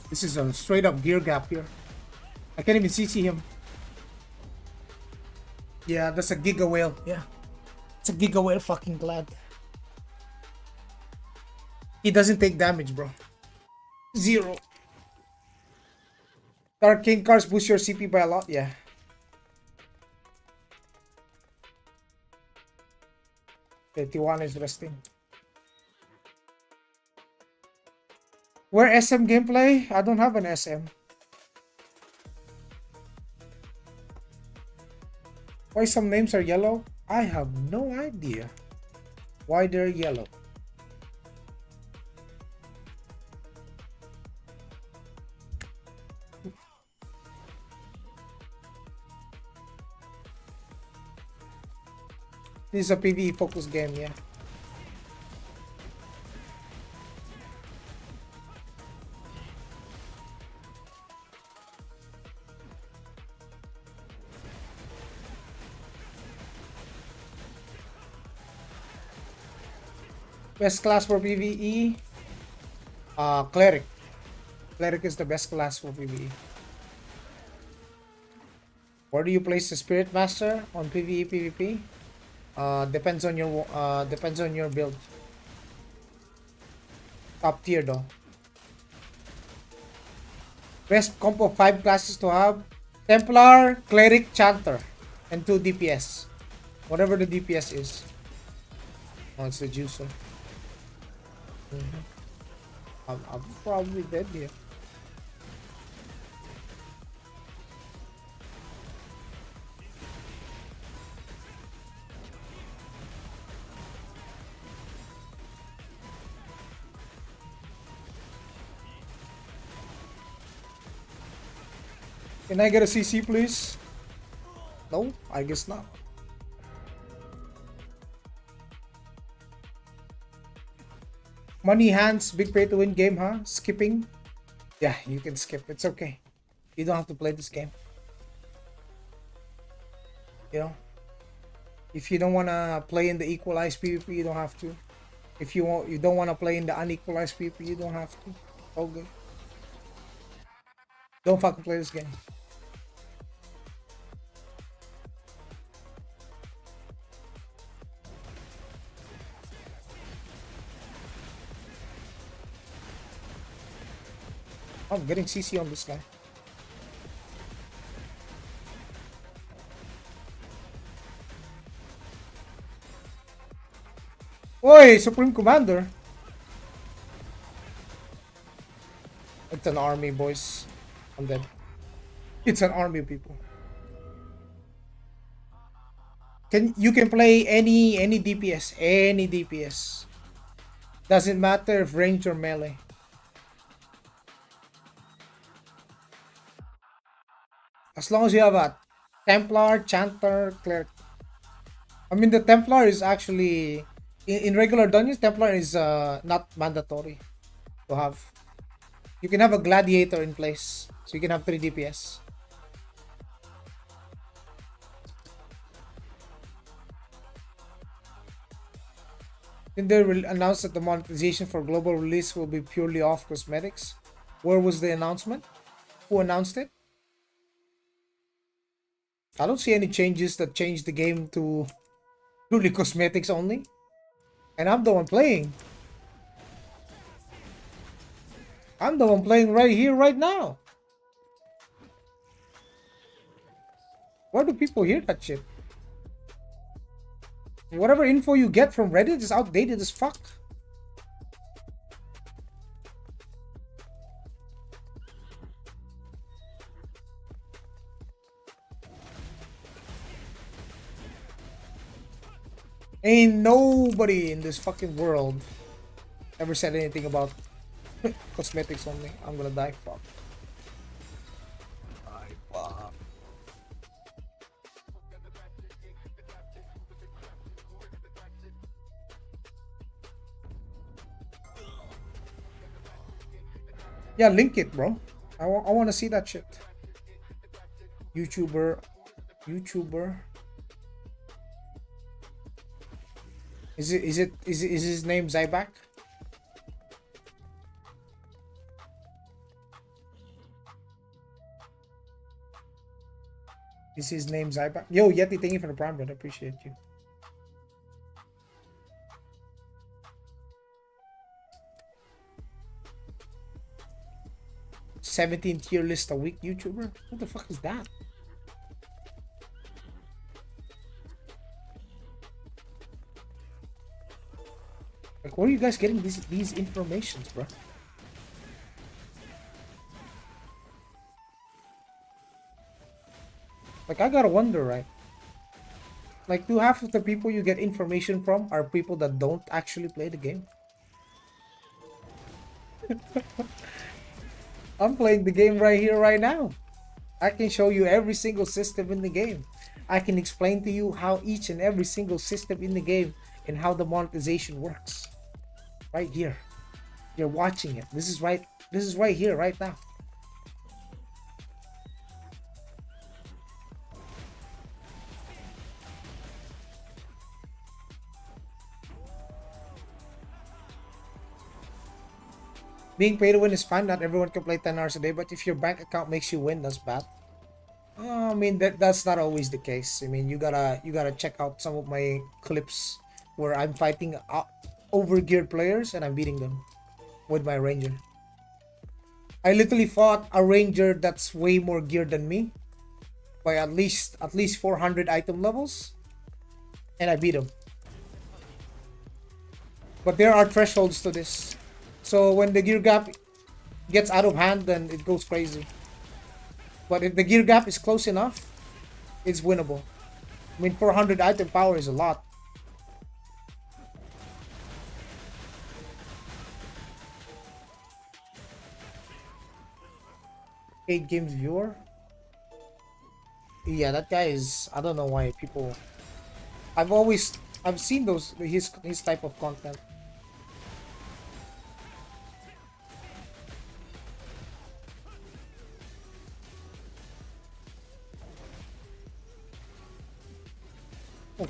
This is a straight up gear gap here. I can't even CC him. Yeah, that's a Giga Whale. Yeah. It's a Giga Whale fucking glad. He doesn't take damage, bro. 0. Dark King cards boost your CP by a lot. Yeah. 51 is resting. Where SM gameplay? I don't have an SM. Why some names are yellow? I have no idea why they're yellow. This is a PvE focused game, yeah. Best class for PvE? Cleric. Cleric is the best class for PvE. Where do you place the Spirit Master on PvE PvP? Depends on your build. Top tier though. Best combo of 5 classes to have: Templar, Cleric, Chanter, and 2 DPS. Whatever the DPS is. Oh, it's the juicer. I'm probably dead here. Can I get a CC, please? No, I guess not. Money hands, big pay to win game, huh? Skipping? Yeah, you can skip. It's okay. You don't have to play this game. You know? If you don't wanna play in the equalized PvP, you don't have to. If you don't wanna play in the unequalized PvP, you don't have to. All good. Don't fucking play this game. I'm getting CC on this guy. Oi, Supreme Commander. It's an army, boys. I'm dead. It's an army, people. You can play any DPS, any DPS. Doesn't matter if range or melee. As long as you have a Templar, Chanter, Cleric. I mean, the Templar is actually in regular dungeons. Templar is not mandatory to have. You can have a Gladiator in place, so you can have 3 DPS. Then they will announce that the monetization for global release will be purely off cosmetics. Where was the announcement? Who announced it? I don't see any changes that change the game to purely cosmetics only. And I'm the one playing. I'm the one playing right here, right now. Where do people hear that shit? Whatever info you get from Reddit is outdated as fuck. Ain't nobody in this fucking world ever said anything about cosmetics only. I'm gonna die. Fuck. Fuck. Yeah, link it, bro. I want to see that shit. YouTuber. Is his name Zyback? Is his name Zyback? Yo, Yeti, thank you for the prime, brother. Appreciate you. "17 tier list a week YouTuber? What the fuck is that? Like, where are you guys getting these informations, bro? Like, I gotta wonder, right? Like, do half of the people you get information from are people that don't actually play the game? I'm playing the game right here, right now. I can show you every single system in the game. I can explain to you how each and every single system in the game and how the monetization works. Right here. You're watching it. This is right here, right now. Being pay to win is fine. Not everyone can play 10 hours a day, but if your bank account makes you win, that's bad. I mean, that's not always the case. I mean, you gotta check out some of my clips where I'm fighting overgeared players and I'm beating them with my ranger. I literally fought a ranger that's way more geared than me by at least 400 item levels, and I beat him. But there are thresholds to this. So when the gear gap gets out of hand, then it goes crazy. But if the gear gap is close enough, it's winnable. I mean, 400 item power is a lot. 8 games viewer? Yeah, that guy is... I don't know why people... I've seen his type of content. Oh.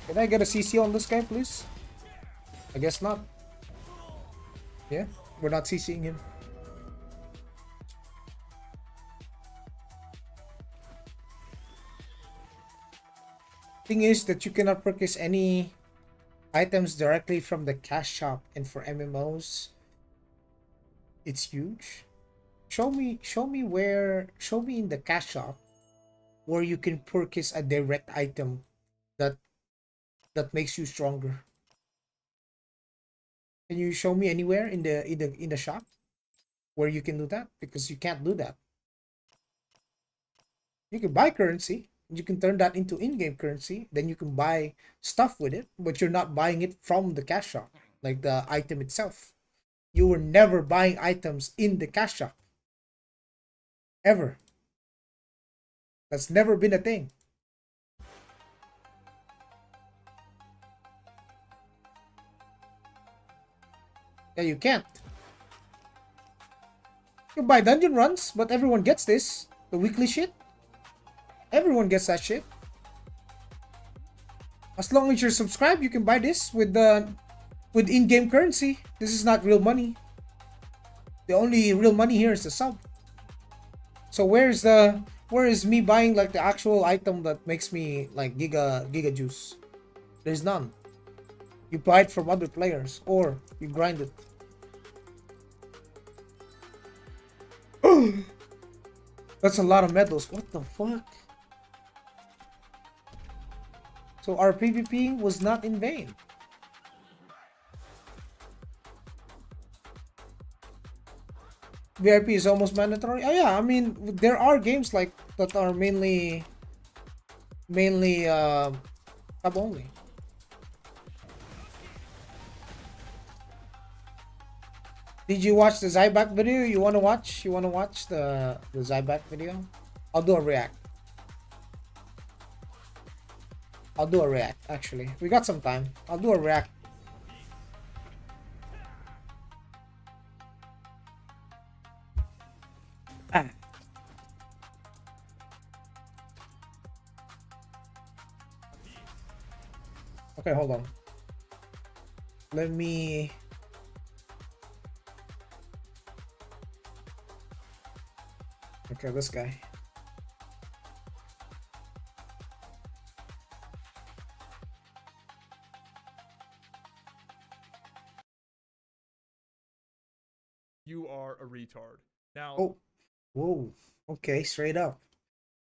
Can I get a CC on this guy, please? I guess not. Yeah, we're not CCing him. Thing is that you cannot purchase any items directly from the cash shop, and for MMOs, it's huge. Show me in the cash shop where you can purchase a direct item that makes you stronger. Can you show me anywhere in the shop where you can do that? Because you can't do that. You can buy currency, you can turn that into in-game currency, then you can buy stuff with it, but you're not buying it from the cash shop, like the item itself. You were never buying items in the cash shop. Ever. That's never been a thing. Yeah, you can't. You buy dungeon runs, but everyone gets this. The weekly shit. Everyone gets that shit. As long as you're subscribed, you can buy this with in-game currency. This is not real money. The only real money here is the sub. So where is me buying like the actual item that makes me like giga juice? There's none. You buy it from other players or you grind it. That's a lot of medals. What the fuck? So our PvP was not in vain. VIP is almost mandatory. Oh yeah, I mean there are games like that are mainly sub only. Did you watch the Zyback video? You wanna watch? You wanna watch the Zyback video? I'll do a react. I'll do a react, actually. We got some time. I'll do a react. Ah. Okay, hold on. Let me Okay, this guy. You are a retard. Now, Oh, whoa. Okay, straight up.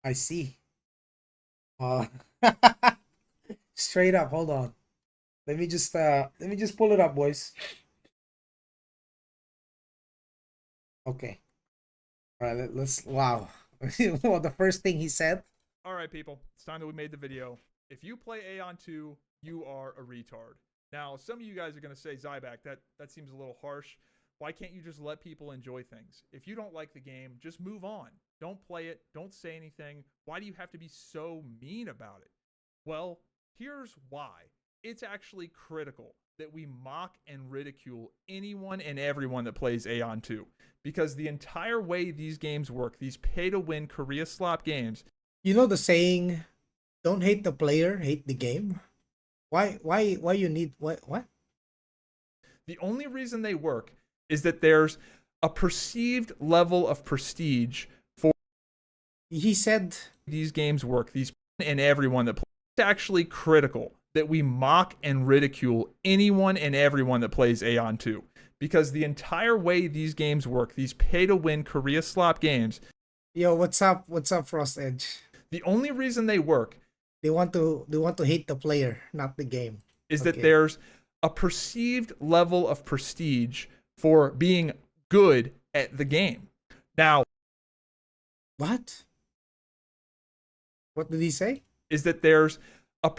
I see. Uh, straight up. Hold on. Let me just pull it up, boys. Okay. All right. Let's. Wow. Well, the first thing he said. all right, people, it's time that we made the video. If you play Aion 2, you are a retard. Now, some of you guys are going to say, Zyback, that seems a little harsh. Why can't you just let people enjoy things? If you don't like the game, just move on. Don't play it. Don't say anything. Why do you have to be so mean about it? Well, here's why. It's actually critical that we mock and ridicule anyone and everyone that plays Aion 2. Because the entire way these games work, these pay-to-win Korea slop games, You know the saying, "Don't hate the player, hate the game." Why you need what? the only reason they work is that there's a perceived level of prestige for He said. these games work, these and everyone that plays. It's actually critical that we mock and ridicule anyone and everyone that plays Aion 2. Because the entire way these games work, these pay-to-win Korea slop games, Yo, what's up? What's up, Frost Edge? the only reason they work They want to hate the player, not the game. is that there's a perceived level of prestige for being good at the game. Now, What? What did he say? is that there's a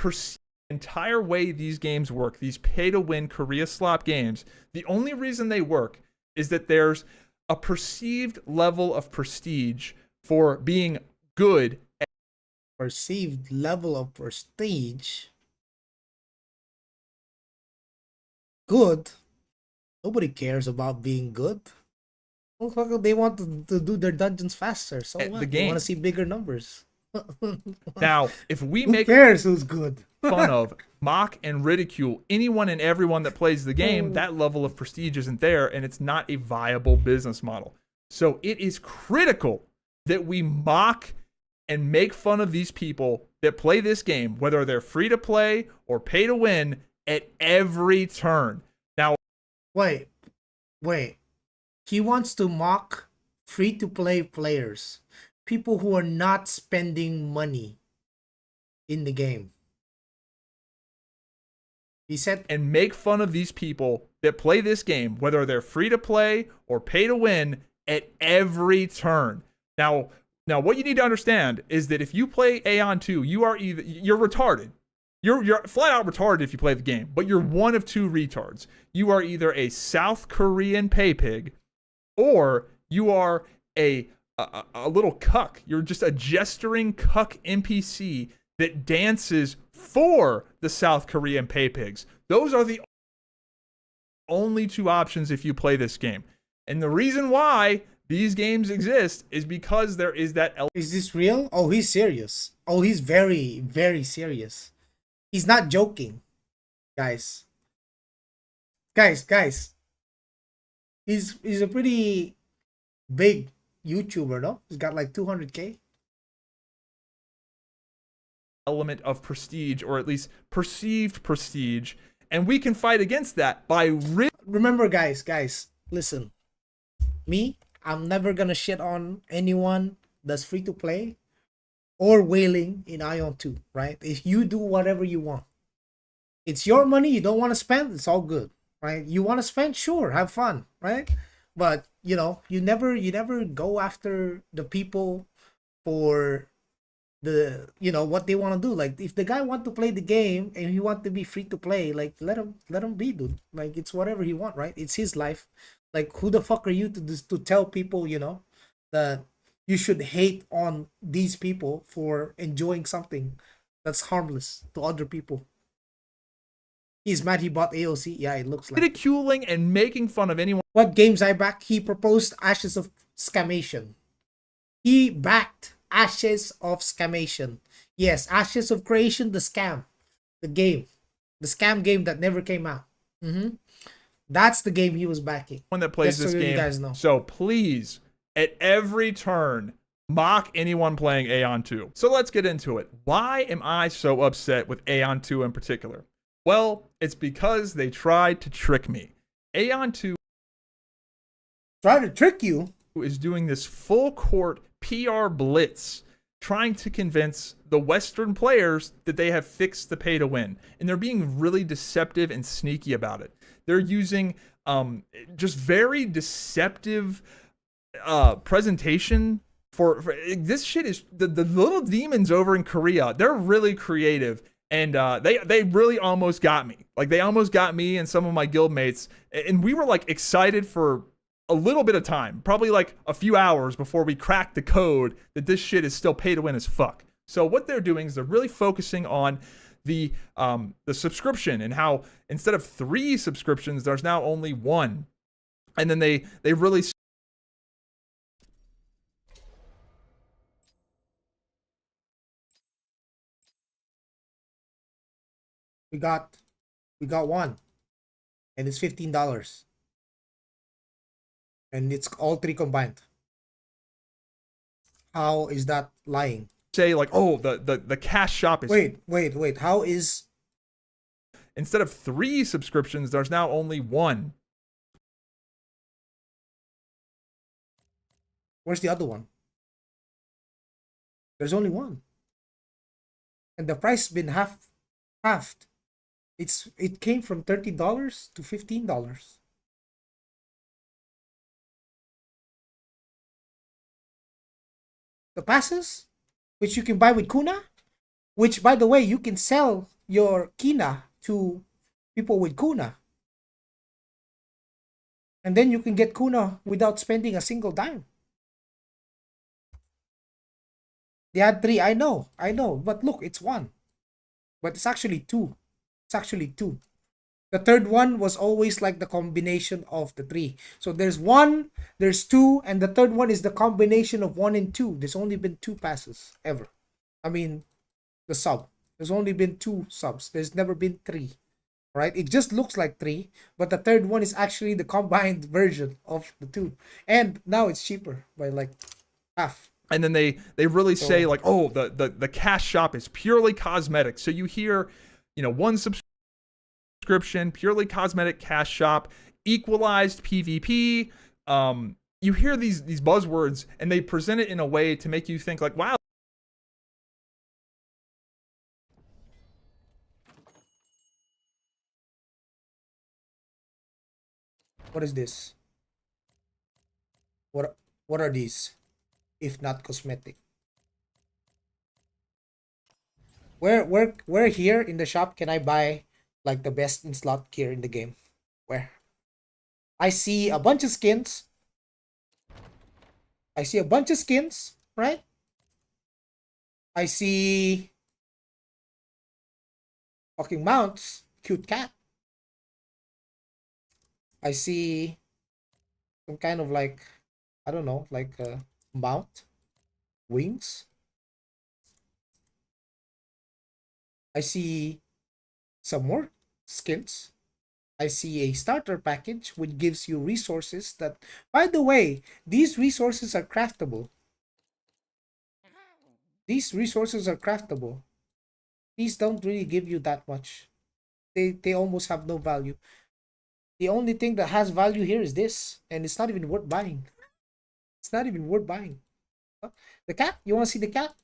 entire way these games work, these pay-to-win Korea slop games, the only reason they work is that there's a perceived level of prestige for being good at Perceived level of prestige. Good. Nobody cares about being good. Motherfucker, they want to do their dungeons faster. So the what? They game. want to see bigger numbers. Now, if we Who make cares who's good? fun of, mock, and ridicule anyone and everyone that plays the game, that level of prestige isn't there, and it's not a viable business model. So it is critical that we mock and make fun of these people that play this game, whether they're free to play or pay to win, at every turn. Now, Wait. He wants to mock free-to-play players. People who are not spending money in the game. He said, and make fun of these people that play this game, whether they're free to play or pay to win, at every turn. Now, what you need to understand is that if you play Aion 2, you're retarded. You're flat out retarded if you play the game, but you're one of two retards. You are either a South Korean pay pig, or you are a little cuck. You're just a gesturing cuck NPC that dances for the South Korean pay pigs. Those are the only two options if you play this game. And the reason why these games exist is because there is that is this real? Oh, he's serious. Oh, he's very, very serious. He's not joking. Guys. He's a pretty big YouTuber, no? He's got like 200K. element of prestige, or at least perceived prestige, and we can fight against that by Remember, guys, listen. Me, I'm never gonna shit on anyone that's free to play or whaling in Aion 2, right? If you do whatever you want, it's your money. You don't want to spend, it's all good, right? You want to spend, sure, have fun, right? But you know, you never go after the people for the, you know, what they want to do. Like, if the guy want to play the game and he want to be free to play, like, let him be, dude. Like, it's whatever he want, right? It's his life. Like, who the fuck are you to tell people, you know, that you should hate on these people for enjoying something that's harmless to other people? He's mad he bought AOC. Yeah, it looks like ridiculing and making fun of anyone. What games I back? He proposed Ashes of Scamation. He backed Ashes of Scamation. Yes, Ashes of Creation, the scam. The game. The scam game that never came out. That's the game he was backing. One that plays Just this so you game. guys know. So please, at every turn, mock anyone playing Aion 2. So let's get into it. Why am I so upset with Aion 2 in particular? Well, it's because they tried to trick me. Aion 2 Try to trick you? is doing this full court PR blitz, trying to convince the Western players that they have fixed the pay to win. And they're being really deceptive and sneaky about it. They're using just very deceptive presentation for this shit. Is the little demons over in Korea, they're really creative, and they really almost got me. Like, they almost got me and some of my guild mates, and we were like excited for a little bit of time, probably like a few hours before we cracked the code that this shit is still pay to win as fuck. So what they're doing is they're really focusing on the subscription, and how instead of 3 subscriptions, there's now only 1. And then they really We got one, and it's $15, and it's all 3 combined. How is that lying? say like, oh, the cash shop is Wait. How is, instead of 3 subscriptions, there's now only 1. where's the other one? There's only one, and the price been halved. It came from $30 to $15. The passes, which you can buy with Kuna, which, by the way, you can sell your Kina to people with Kuna, and then you can get Kuna without spending a single dime. They had 3, I know, but look, it's 1, but it's actually 2. It's actually 2. The third one was always like the combination of the 3. So there's 1, there's 2, and the third one is the combination of 1 and 2. There's only been 2 passes ever. I mean, the sub. There's only been 2 subs. There's never been 3. Right? It just looks like 3, but the third one is actually the combined version of the 2. And now it's cheaper by like half. And then they really say like, oh, the cash shop is purely cosmetic. So you hear, 1 subscription, purely cosmetic cash shop, equalized PvP. You hear these buzzwords, and they present it in a way to make you think like, wow. What is this? What are these, if not cosmetic? Where here in the shop can I buy like the best in slot gear in the game? Where? I see a bunch of skins. Right? I see fucking mounts, cute cat. I see some kind of like, I don't know, like a mount, wings. I see some more skins. I see a starter package which gives you resources that, by the way, these resources are craftable. These don't really give you that much. They almost have no value. The only thing that has value here is this, and it's not even worth buying. Huh? The cat? You want to see the cat?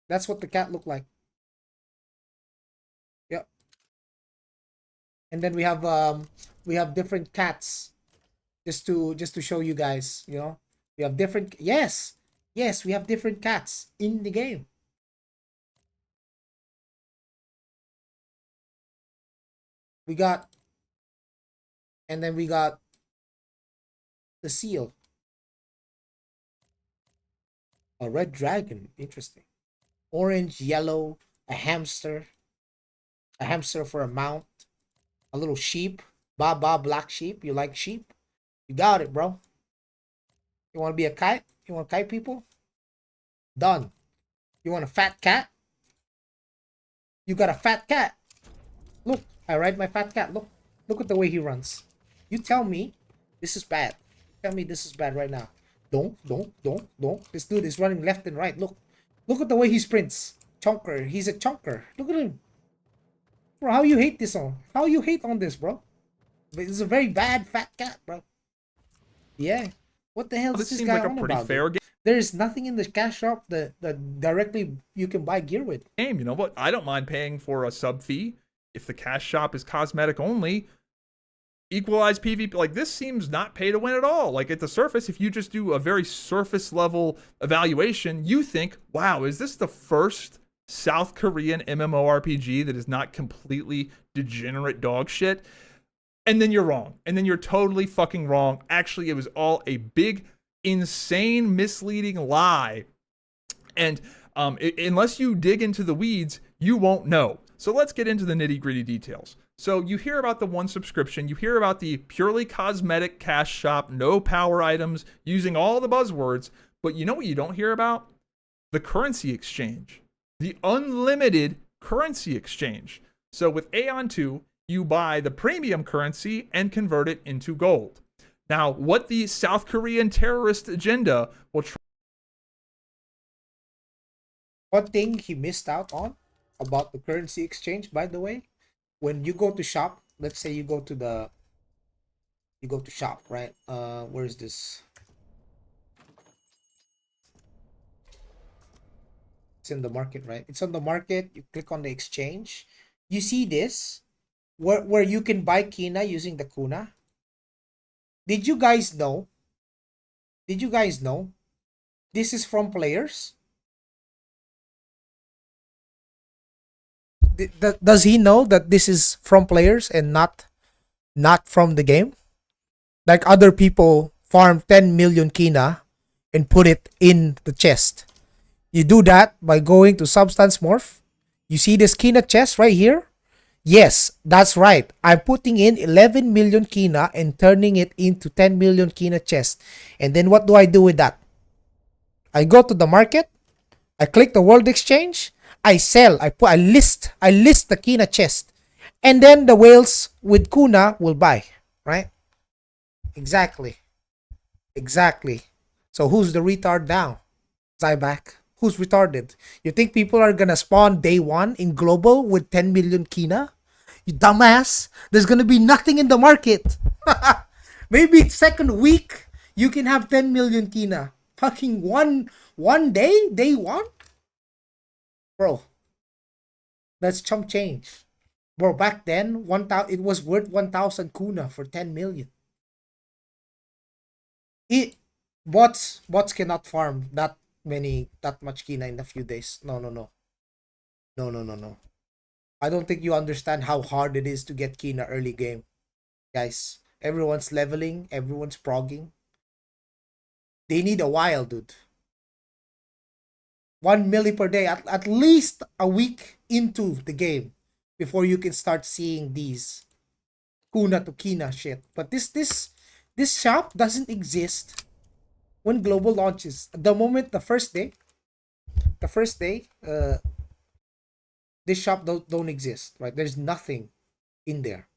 That's what the cat looked like. Yep. And then we have different cats, just to show you guys. We have different. Yes, we have different cats in the game. And then we got the seal. A red dragon, interesting. Orange, yellow, a hamster for a mount, a little sheep, Baba black sheep. You like sheep? You got it, bro. You want to be a kite? You want kite people? Done. You want a fat cat? You got a fat cat. Look, I ride my fat cat. Look at the way he runs. You tell me this is bad. Tell me this is bad right now. Don't. This dude is running left and right. Look at the way he sprints. Chunker. He's a chunker. Look at him. Bro, how you hate this on? How you hate on this, bro? It's a very bad fat cat, bro. Yeah. What the hell is this seems guy like a on pretty about? fair game. There is nothing in the cash shop that directly you can buy gear with. You know what? I don't mind paying for a sub fee if the cash shop is cosmetic only. Equalized PvP, like this seems not pay to win at all. Like at the surface, if you just do a very surface level evaluation, you think, wow, is this the first South Korean MMORPG that is not completely degenerate dog shit? And then you're wrong. And then you're totally fucking wrong. Actually, it was all a big, insane, misleading lie. And unless you dig into the weeds, you won't know. So let's get into the nitty gritty details. So you hear about the one subscription, you hear about the purely cosmetic cash shop, no power items, using all the buzzwords, but you know what you don't hear about? The currency exchange. The unlimited currency exchange. So with Aion 2, you buy the premium currency and convert it into gold. Now, what the South Korean terrorist agenda will try. One thing he missed out on about the currency exchange, by the way, when you go to shop, let's say you go to shop, right? Where is this? It's in the market, right? It's on the market. You click on the exchange. You see this where you can buy Kina using the Kuna. Did you guys know? This is from players? Does he know that this is from players and not from the game? Like other people farm 10 million Kina and put it in the chest. You do that by going to Substance Morph. You see this Kina chest right here? Yes, that's right. I'm putting in 11 million Kina and turning it into 10 million Kina chest. And then what do I do with that? I go to the market. I click the World Exchange. I sell. I list the Kina chest. And then the whales with Kuna will buy. Right? Exactly. So who's the retard now? Zyback. Who's retarded? You think people are gonna spawn day one in global with 10 million Kina? You dumbass. There's gonna be nothing in the market. Maybe second week you can have 10 million Kina. Fucking one day one? Bro. That's chump change. Bro, back then it was worth 1,000 Kuna for 10 million. Bots cannot farm that much Kina in a few days. No. I don't think you understand how hard it is to get Kina early game. Guys, everyone's leveling, everyone's progging. They need a while, dude. 1 milli per day, at least a week into the game before you can start seeing these Kuna to Kina shit. But this shop doesn't exist when global launches. The first day, this shop don't exist, right? There's nothing in there.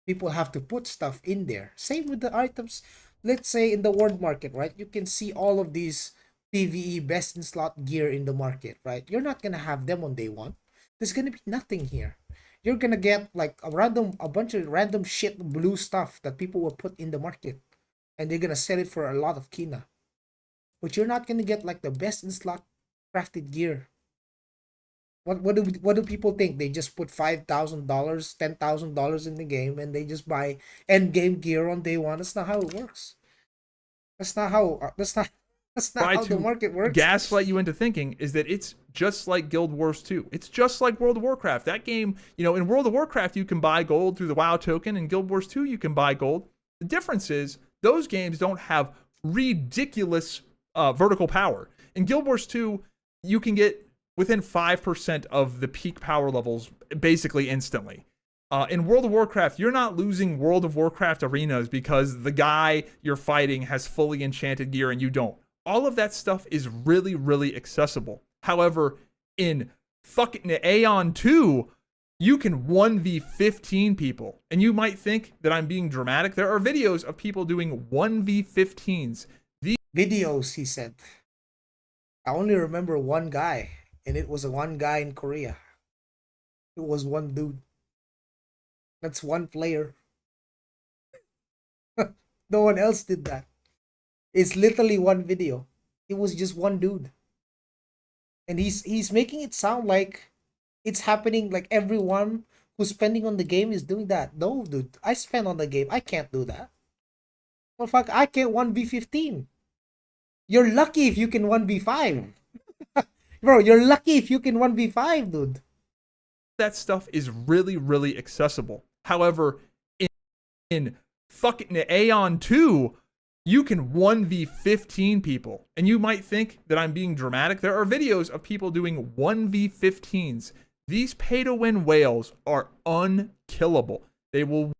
People have to put stuff in there. Same with the items. Let's say in the world market, right? You can see all of these PvE best in slot gear in the market, right? You're not gonna have them on day one. There's gonna be nothing here. You're gonna get like a bunch of random shit blue stuff that people will put in the market, and they're gonna sell it for a lot of Kina. But you're not gonna get like the best in slot crafted gear. What do people think? They just put $5,000, $10,000 in the game, and they just buy end game gear on day one. That's not how it works. That's not how the market works. Gaslight you into thinking is that it's just like Guild Wars 2. It's just like World of Warcraft. That game, in World of Warcraft you can buy gold through the WoW token, and Guild Wars 2 you can buy gold. The difference is those games don't have ridiculous vertical power. In Guild Wars 2, you can get within 5% of the peak power levels basically instantly. In World of Warcraft, you're not losing World of Warcraft arenas because the guy you're fighting has fully enchanted gear and you don't. All of that stuff is really, really accessible. However, in fucking Aion 2, you can 1v15 people. And you might think that I'm being dramatic. There are videos of people doing 1v15s. Videos, he said. I only remember one guy, and it was a one guy in Korea. It was one dude. That's one player. No one else did that. It's literally one video. It was just one dude. And he's making it sound like it's happening, like everyone who's spending on the game is doing that. No, dude. I spend on the game. I can't do that. Well, fuck, I can't 1v15. You're lucky if you can 1v5. Bro, you're lucky if you can 1v5, dude. That stuff is really, really accessible. However, in fucking Aion 2, you can 1v15 people. And you might think that I'm being dramatic. There are videos of people doing 1v15s. These pay-to-win whales are unkillable. They will...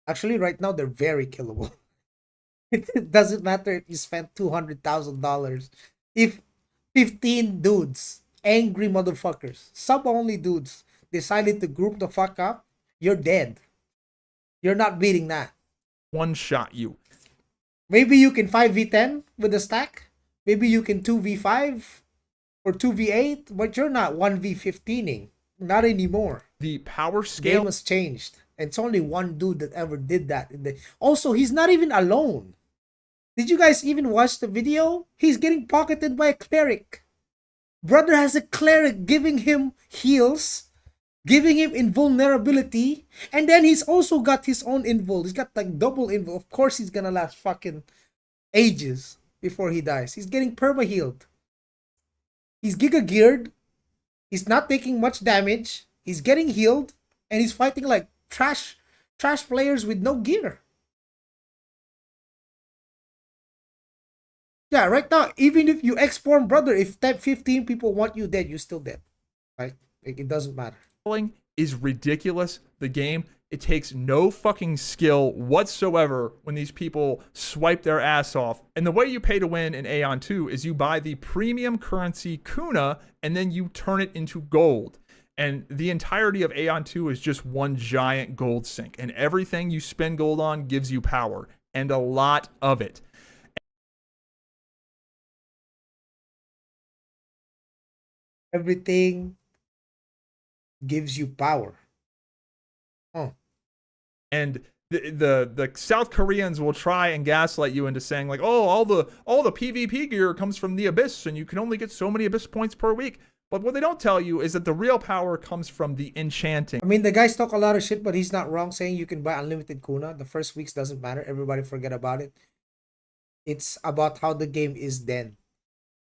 Actually, right now, they're very killable. It doesn't matter if you spent $200,000. If 15 dudes, angry motherfuckers, sub-only dudes, decided to group the fuck up, you're dead. You're not beating that. one-shot you. Maybe you can 5v10 with a stack. Maybe you can 2v5 or 2v8, but you're not 1v15ing. Not anymore. The power scale Game has changed. And it's only one dude that ever did that. Also, he's not even alone. Did you guys even watch the video? He's getting pocketed by a cleric. Brother has a cleric giving him heals, giving him invulnerability, and then he's also got his own invul. He's got like double invul. Of course he's gonna last fucking ages before he dies. He's getting perma healed. He's giga geared. He's not taking much damage. He's getting healed, and he's fighting like trash players with no gear. Yeah, right now, even if you X-form, brother, if type 15 people want you dead, you're still dead. Right? Like, it doesn't matter. is ridiculous. The game, it takes no fucking skill whatsoever when these people swipe their ass off. And the way you pay to win in Aion 2 is you buy the premium currency Kuna and then you turn it into gold. And the entirety of Aion 2 is just one giant gold sink. And everything you spend gold on gives you power. And a lot of it. Everything gives you power. Oh. And the South Koreans will try and gaslight you into saying like, oh, all the PvP gear comes from the Abyss and you can only get so many Abyss points per week. But what they don't tell you is that the real power comes from the enchanting. I mean, the guys talk a lot of shit, but he's not wrong saying you can buy unlimited Kuna. The first weeks doesn't matter. Everybody forget about it. It's about how the game is then.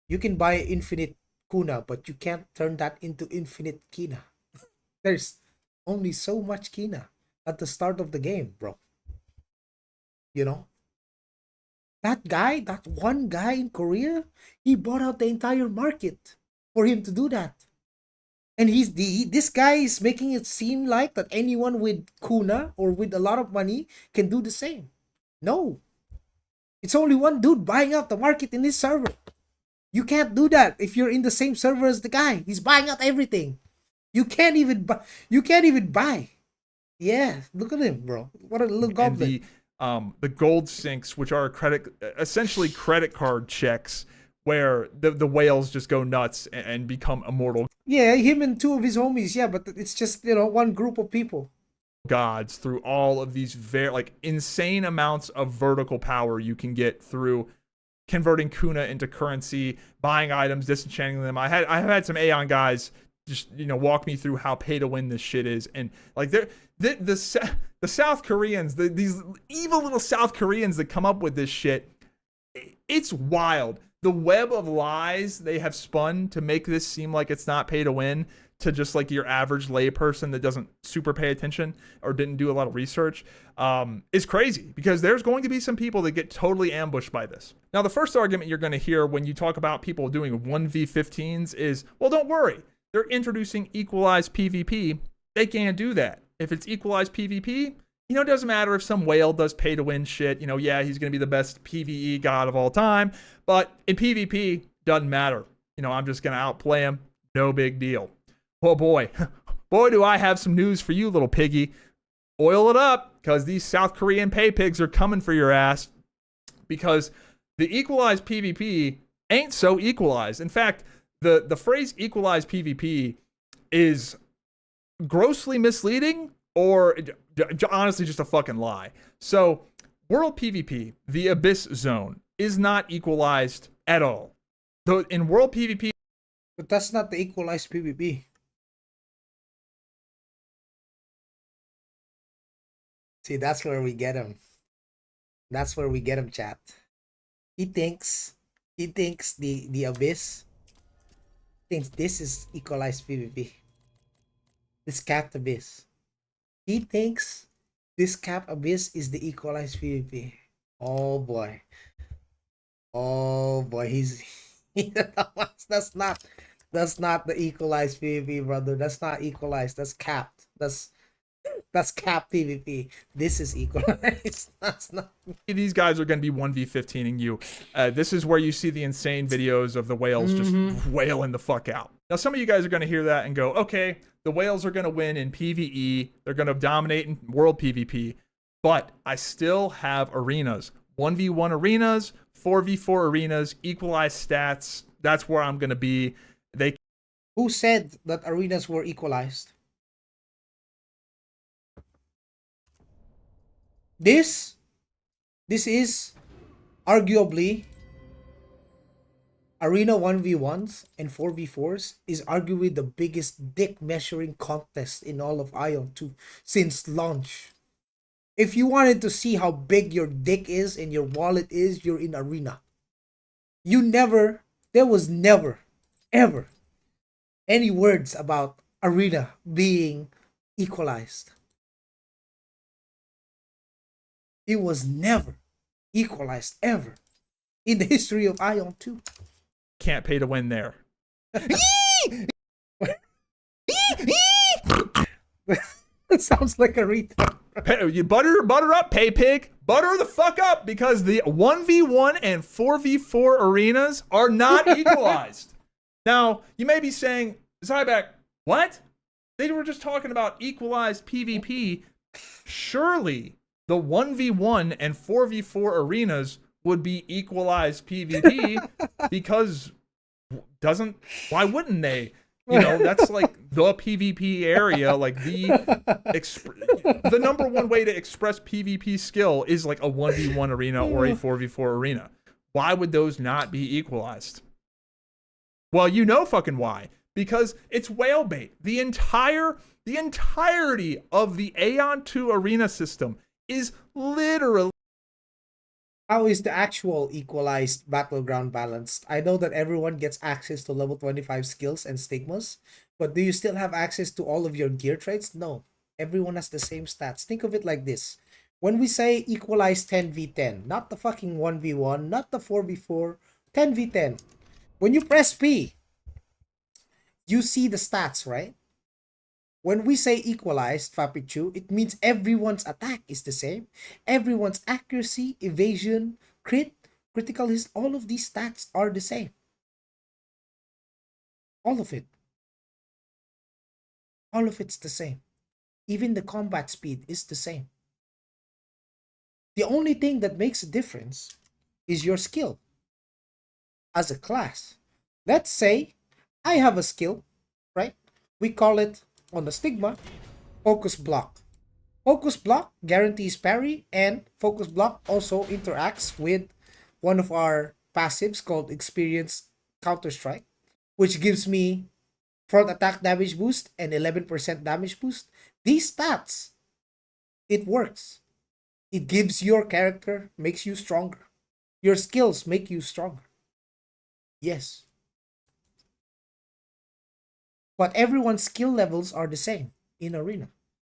You can buy infinite Kuna, but you can't turn that into infinite Kina. There's only so much Kina at the start of the game, bro. You know? That guy, that one guy in Korea, he bought out the entire market for him to do that. And this guy is making it seem like that anyone with Kuna or with a lot of money can do the same. No. It's only one dude buying out the market in this server. You can't do that if you're in the same server as the guy. He's buying out everything. You can't even buy. Yeah, look at him, bro. What a little goblin. And the gold sinks, which are essentially credit card checks, where the whales just go nuts and become immortal. Yeah, him and two of his homies. Yeah, but it's just, one group of people. Gods through all of these insane amounts of vertical power you can get through converting Kuna into currency, buying items, disenchanting them. I have had some Aion guys just walk me through how pay to win this shit is, and like the South Koreans, these evil little South Koreans that come up with this shit, it's wild. The web of lies they have spun to make this seem like it's not pay to win to just like your average layperson that doesn't super pay attention or didn't do a lot of research is crazy, because there's going to be some people that get totally ambushed by this. Now, the first argument you're going to hear when you talk about people doing 1v15s is, well, don't worry. They're introducing equalized PvP. They can't do that. If it's equalized PvP, it doesn't matter if some whale does pay to win shit. Yeah, he's going to be the best PvE god of all time. But in PvP, doesn't matter. I'm just going to outplay him. No big deal. Oh boy. Boy, do I have some news for you, little piggy. Oil it up, because these South Korean pay pigs are coming for your ass. Because the equalized PvP ain't so equalized. In fact, the phrase equalized PvP is grossly misleading or honestly just a fucking lie. So, world PvP, the Abyss Zone, is not equalized at all. Though in world PvP, But that's not the equalized PvP. See, that's where we get him. That's where we get him, chat. He thinks the Abyss thinks this is equalized PvP. This capped Abyss. He thinks this capped Abyss is the equalized PvP. Oh boy. Oh boy, that's not the equalized PvP, brother. That's not equalized. That's capped. That's capped PvP. This is equalized. That's not. these guys are going to be 1v15ing you. This is where you see the insane videos of the whales just wailing the fuck out. Now, some of you guys are going to hear that and go, okay, the whales are going to win in PvE. They're going to dominate in world PvP. But I still have arenas. 1v1 arenas, 4v4 arenas, equalized stats. That's where I'm going to be. Who said that arenas were equalized? This is arguably Arena 1v1s and 4v4s is arguably the biggest dick measuring contest in all of Aion 2 since launch. If you wanted to see how big your dick is and your wallet is, you're in Arena. There was never, ever any words about Arena being equalized. It was never equalized ever in the history of Aion 2. Can't pay to win there. That sounds like a retard. You butter up, pay pig. Butter the fuck up, because the 1v1 and 4v4 arenas are not equalized. Now, you may be saying, Zyback, what? They were just talking about equalized PvP. Surely the 1v1 and 4v4 arenas would be equalized PvP because why wouldn't they? You know, that's like the PvP area, like the number one way to express PvP skill is like a 1v1 arena or a 4v4 arena. Why would those not be equalized? Well, you know fucking why. Because it's whale bait. The entirety of the Aion 2 arena system is literally. How is the actual equalized battleground balanced? I know that everyone gets access to level 25 skills and stigmas, but do you still have access to all of your gear traits? No. Everyone has the same stats. Think of it like this. When we say equalized 10v10, not the fucking 1v1, not the 4v4, 10v10. When you press P, you see the stats, right? When we say equalized, Fapichu, it means everyone's attack is the same. Everyone's accuracy, evasion, critical hit, all of these stats are the same. All of it. All of it's the same. Even the combat speed is the same. The only thing that makes a difference is your skill as a class. Let's say I have a skill, right? We call it on the stigma, focus block. Focus block guarantees parry, and focus block also interacts with one of our passives called experience counter strike, which gives me front attack damage boost and 11% damage boost. These stats, it works. It gives your character, makes you stronger. Your skills make you stronger. Yes. But everyone's skill levels are the same in Arena.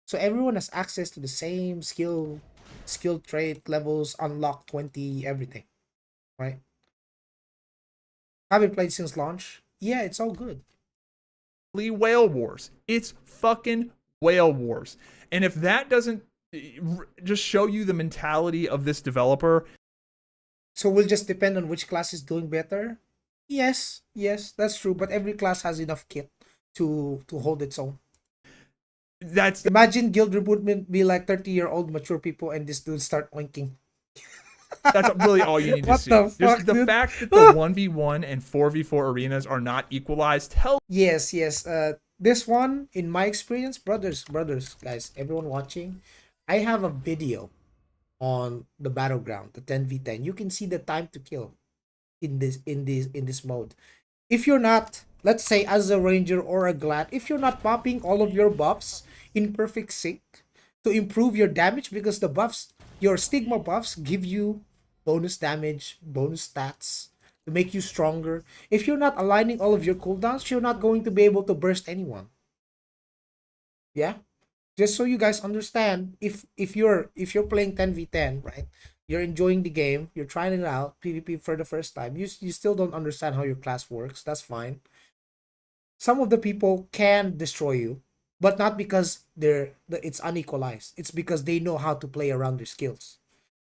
So everyone has access to the same skill trait levels, unlock 20, everything. Right? Haven't played since launch? Yeah, it's all good. Whale Wars. It's fucking Whale Wars. And if that doesn't just show you the mentality of this developer. So we'll just depend on which class is doing better? Yes, that's true. But every class has enough kit to hold its own. Imagine guild recruitment be like 30-year-old mature people and this dude start oinking. That's really all you need to What see. the There's fuck, the dude? fact that the 1v1 and 4v4 arenas are not equalized tells Yes, yes. This one, in my experience, brothers, guys, everyone watching, I have a video on the battleground, the 10v10. You can see the time to kill in this mode. If you're not, let's say, as a ranger or a glad, if you're not popping all of your buffs in perfect sync to improve your damage, because the buffs, your stigma buffs, give you bonus damage, bonus stats to make you stronger. If you're not aligning all of your cooldowns, you're not going to be able to burst anyone. Yeah, just so you guys understand, if you're playing 10v10, right, you're enjoying the game, you're trying it out, PvP for the first time, you still don't understand how your class works, that's fine. Some of the people can destroy you, but not because it's unequalized. It's because they know how to play around their skills,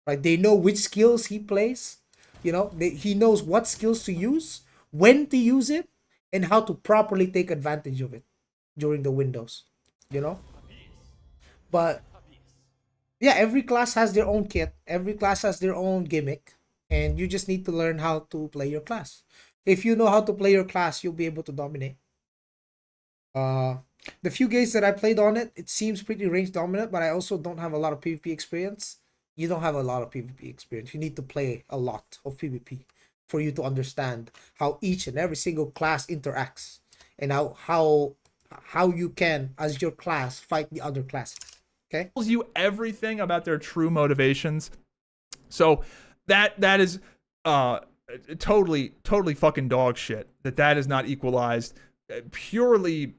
right? They know which skills he plays. He knows what skills to use, when to use it, and how to properly take advantage of it during the windows. You know, but yeah, every class has their own kit. Every class has their own gimmick, and you just need to learn how to play your class. If you know how to play your class, you'll be able to dominate. Uh, the few games that I played on it, it seems pretty range dominant, but I also don't have a lot of PvP experience. You don't have a lot of PvP experience. You need to play a lot of PvP for you to understand how each and every single class interacts, and how you can, as your class, fight the other classes. Okay? you everything about their true motivations. So that is totally fucking dog shit. That is not equalized. Purely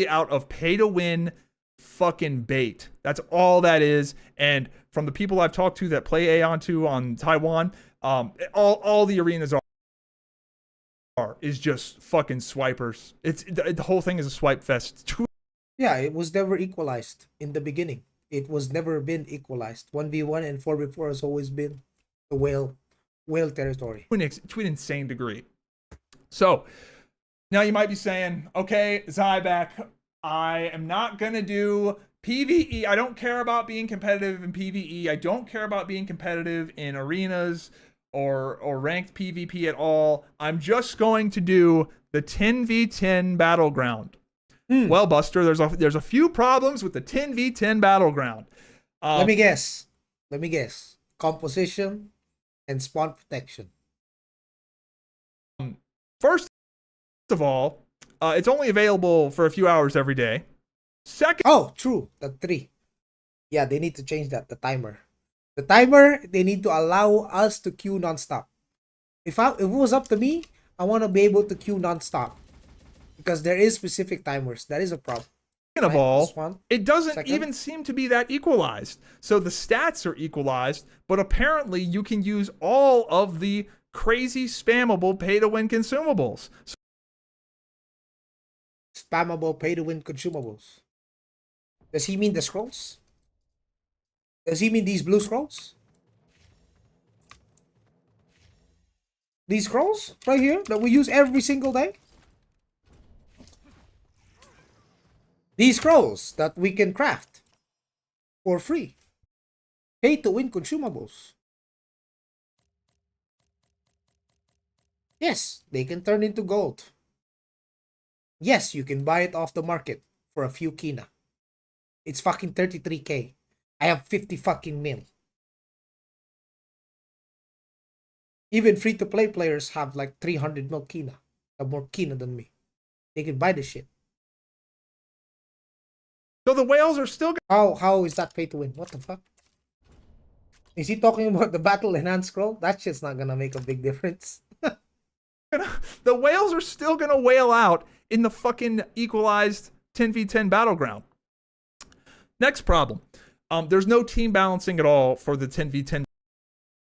out of pay to win fucking bait. That's all that is. And from the people I've talked to that play Aion 2 on Taiwan, all the arenas is just fucking swipers. It's the whole thing is a swipe fest. Yeah, it was never equalized in the beginning. It was never been equalized. 1v1 and 4v4 has always been the whale territory. To an insane degree. So now you might be saying, okay, Zyback, I am not gonna do PvE. I don't care about being competitive in PvE. I don't care about being competitive in arenas or ranked PvP at all. I'm just going to do the 10v10 battleground. Well, Buster, there's a few problems with the 10v10 battleground. Let me guess. Composition and spawn protection. First of all, it's only available for a few hours every day. Second, Oh, true. The 3. Yeah, they need to change that. The timer. They need to allow us to queue nonstop. If it was up to me, I want to be able to queue nonstop, because there is specific timers. That is a problem. of all, One. it doesn't Second. even seem to be that equalized. So the stats are equalized, but apparently you can use all of the crazy spammable pay-to-win consumables. Spammable pay-to-win consumables. Does he mean the scrolls? Does he mean these blue scrolls? These scrolls right here that we use every single day? These scrolls that we can craft for free. Pay to win consumables. Yes, they can turn into gold. Yes, you can buy it off the market for a few kina. It's fucking 33k. I have 50 fucking mil. Even free-to-play players have like 300 mil kina. Have more kina than me. They can buy this shit. So the whales are still How is that pay to win? What the fuck? Is he talking about the battle enhanced scroll? That shit's not gonna make a big difference. the whales are still gonna whale out in the fucking equalized 10v10 battleground. Next problem. There's no team balancing at all for the 10v10.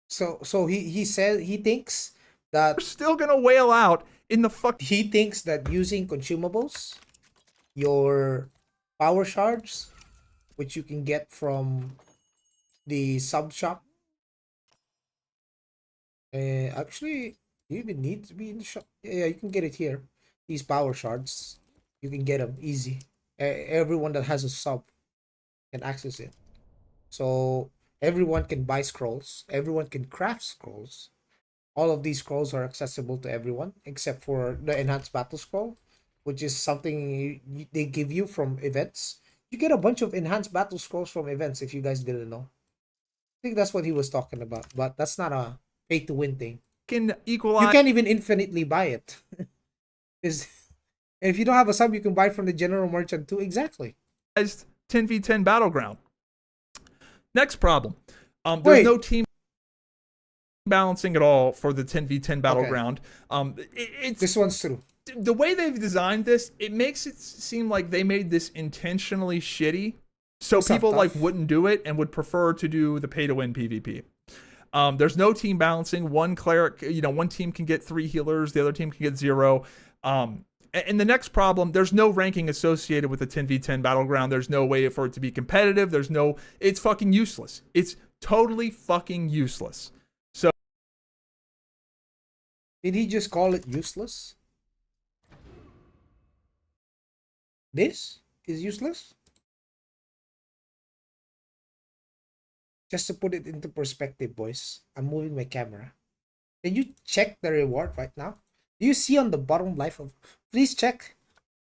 So he said he thinks that They're still gonna whale out in the fuck. he thinks that using consumables, your power shards, which you can get from the sub shop. Actually, you even need to be in the shop. Yeah, you can get it here. These power shards, you can get them easy. Everyone that has a sub can access it. So Everyone can buy scrolls. Everyone can craft scrolls. All of these scrolls are accessible to everyone except for the enhanced battle scroll, which is something they give you from events. You get a bunch of enhanced battle scrolls from events if you guys didn't know. I think that's what he was talking about, but that's not a pay to win thing. Can You equalize can't even infinitely buy it. Is if you don't have a sub, you can buy from the general merchant too. Exactly. 10v10 battleground. Next problem. There's Wait. no team balancing at all for the 10v10 battleground. It's This one's true. the way they've designed this, it makes it seem like they made this intentionally shitty so It's not people tough. like wouldn't do it and would prefer to do the pay to win PvP. There's no team balancing. One cleric, one team can get 3 healers, the other team can get 0. And the next problem, there's no ranking associated with the 10v10 battleground. There's no way for it to be competitive. It's fucking useless. It's totally fucking useless. So Did he just call it useless? This is useless? Just to put it into perspective, boys, I'm moving my camera. Can you check the reward right now? Do you see on the bottom left of... Please check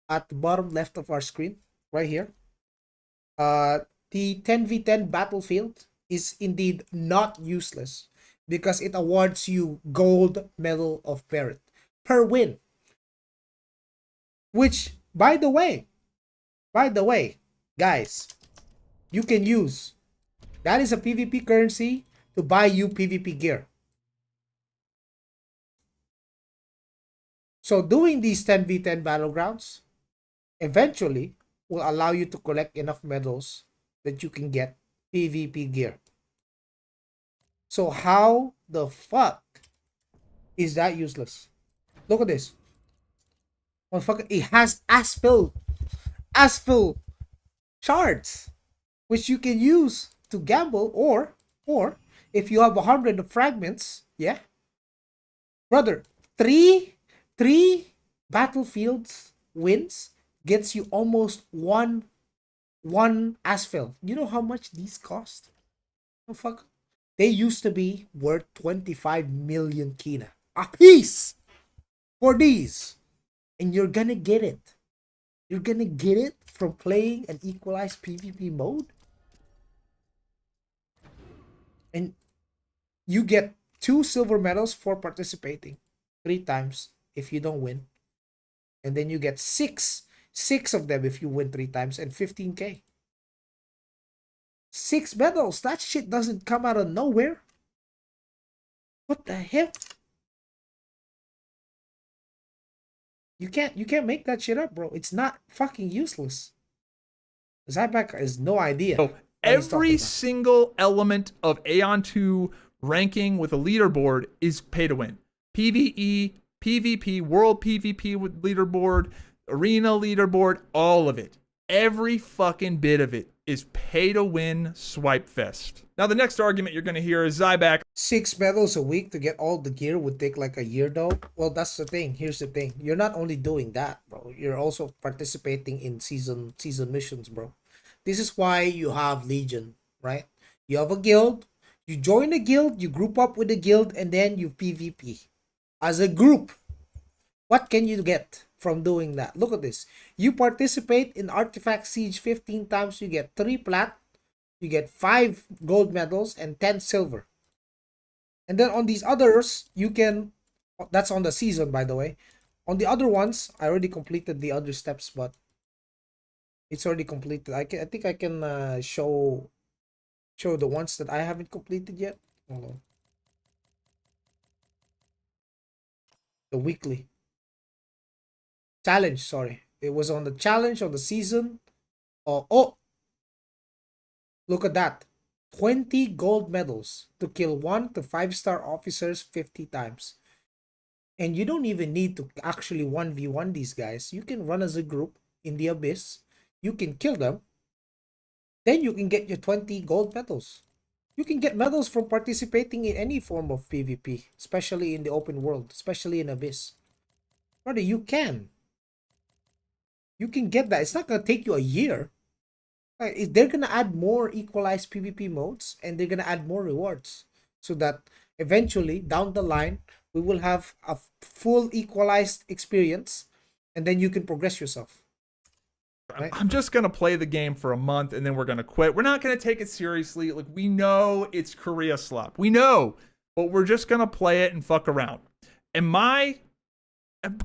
at the bottom left of our screen, right here. The 10v10 battlefield is indeed not useless because it awards you gold medal of merit per win. Which, by the way, guys, you can use. That is a PvP currency to buy you PvP gear. So doing these 10v10 battlegrounds eventually will allow you to collect enough medals that you can get PvP gear. So how the fuck is that useless? Look at this. Motherfucker, it has asphalt shards, which you can use to gamble, or if you have 100 of fragments, yeah, brother, three battlefields wins gets you almost one asphalt. You know how much these cost? Oh fuck, they used to be worth 25 million kina a piece for these, and you're gonna get it. You're gonna get it from playing an equalized PvP mode. And you get 2 silver medals for participating 3 times if you don't win. And then you get 6 of them if you win 3 times, and 15k. 6 medals. That shit doesn't come out of nowhere. What the hell? You can't make that shit up, bro. It's not fucking useless. Zyback has no idea. So every single element of Aion 2 ranking with a leaderboard is pay to win. PvE, PvP, world PvP with leaderboard, arena leaderboard, all of it. Every fucking bit of it is pay to win swipe fest. Now the next argument you're going to hear is Zyback. 6 medals a week to get all the gear would take like a year though. Well, that's the thing. Here's the thing. You're not only doing that, bro. You're also participating in season missions, bro. This is why you have Legion, right? You have a guild. You join a guild, you group up with the guild, and then you PvP. As a group, what can you get from doing that? Look at this. You participate in Artifact Siege 15 times, you get 3 plat, you get 5 gold medals, and 10 silver. And then on these others, you can... That's on the season, by the way. On the other ones, I already completed the other steps, but it's already completed. I think I can show the ones that I haven't completed yet. Hold on. The weekly challenge, sorry. It was on the challenge on the season. Oh, look at that. 20 gold medals to kill 1 to 5-star officers 50 times. And you don't even need to actually 1v1 these guys. You can run as a group in the abyss. You can kill them. Then you can get your 20 gold medals. You can get medals from participating in any form of PvP, especially in the open world, especially in Abyss. Brother, you can. You can get that. It's not going to take you a year. They're gonna add more equalized PvP modes, and they're gonna add more rewards, so that eventually down the line we will have a full equalized experience, and then you can progress yourself. Right? I'm just gonna play the game for a month and then we're gonna quit. We're not gonna take it seriously. Like, we know it's Korea slop. We know, but we're just gonna play it and fuck around. And my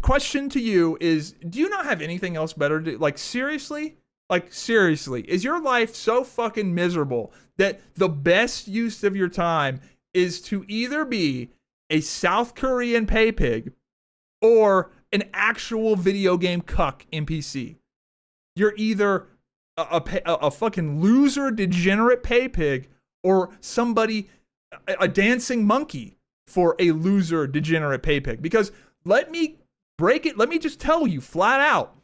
question to you is, do you not have anything else better to, like, seriously? Like, seriously, is your life so fucking miserable that the best use of your time is to either be a South Korean pay pig or an actual video game cuck NPC? You're either a fucking loser, degenerate pay pig, or somebody, a dancing monkey for a loser, degenerate pay pig. Because let me just tell you flat out,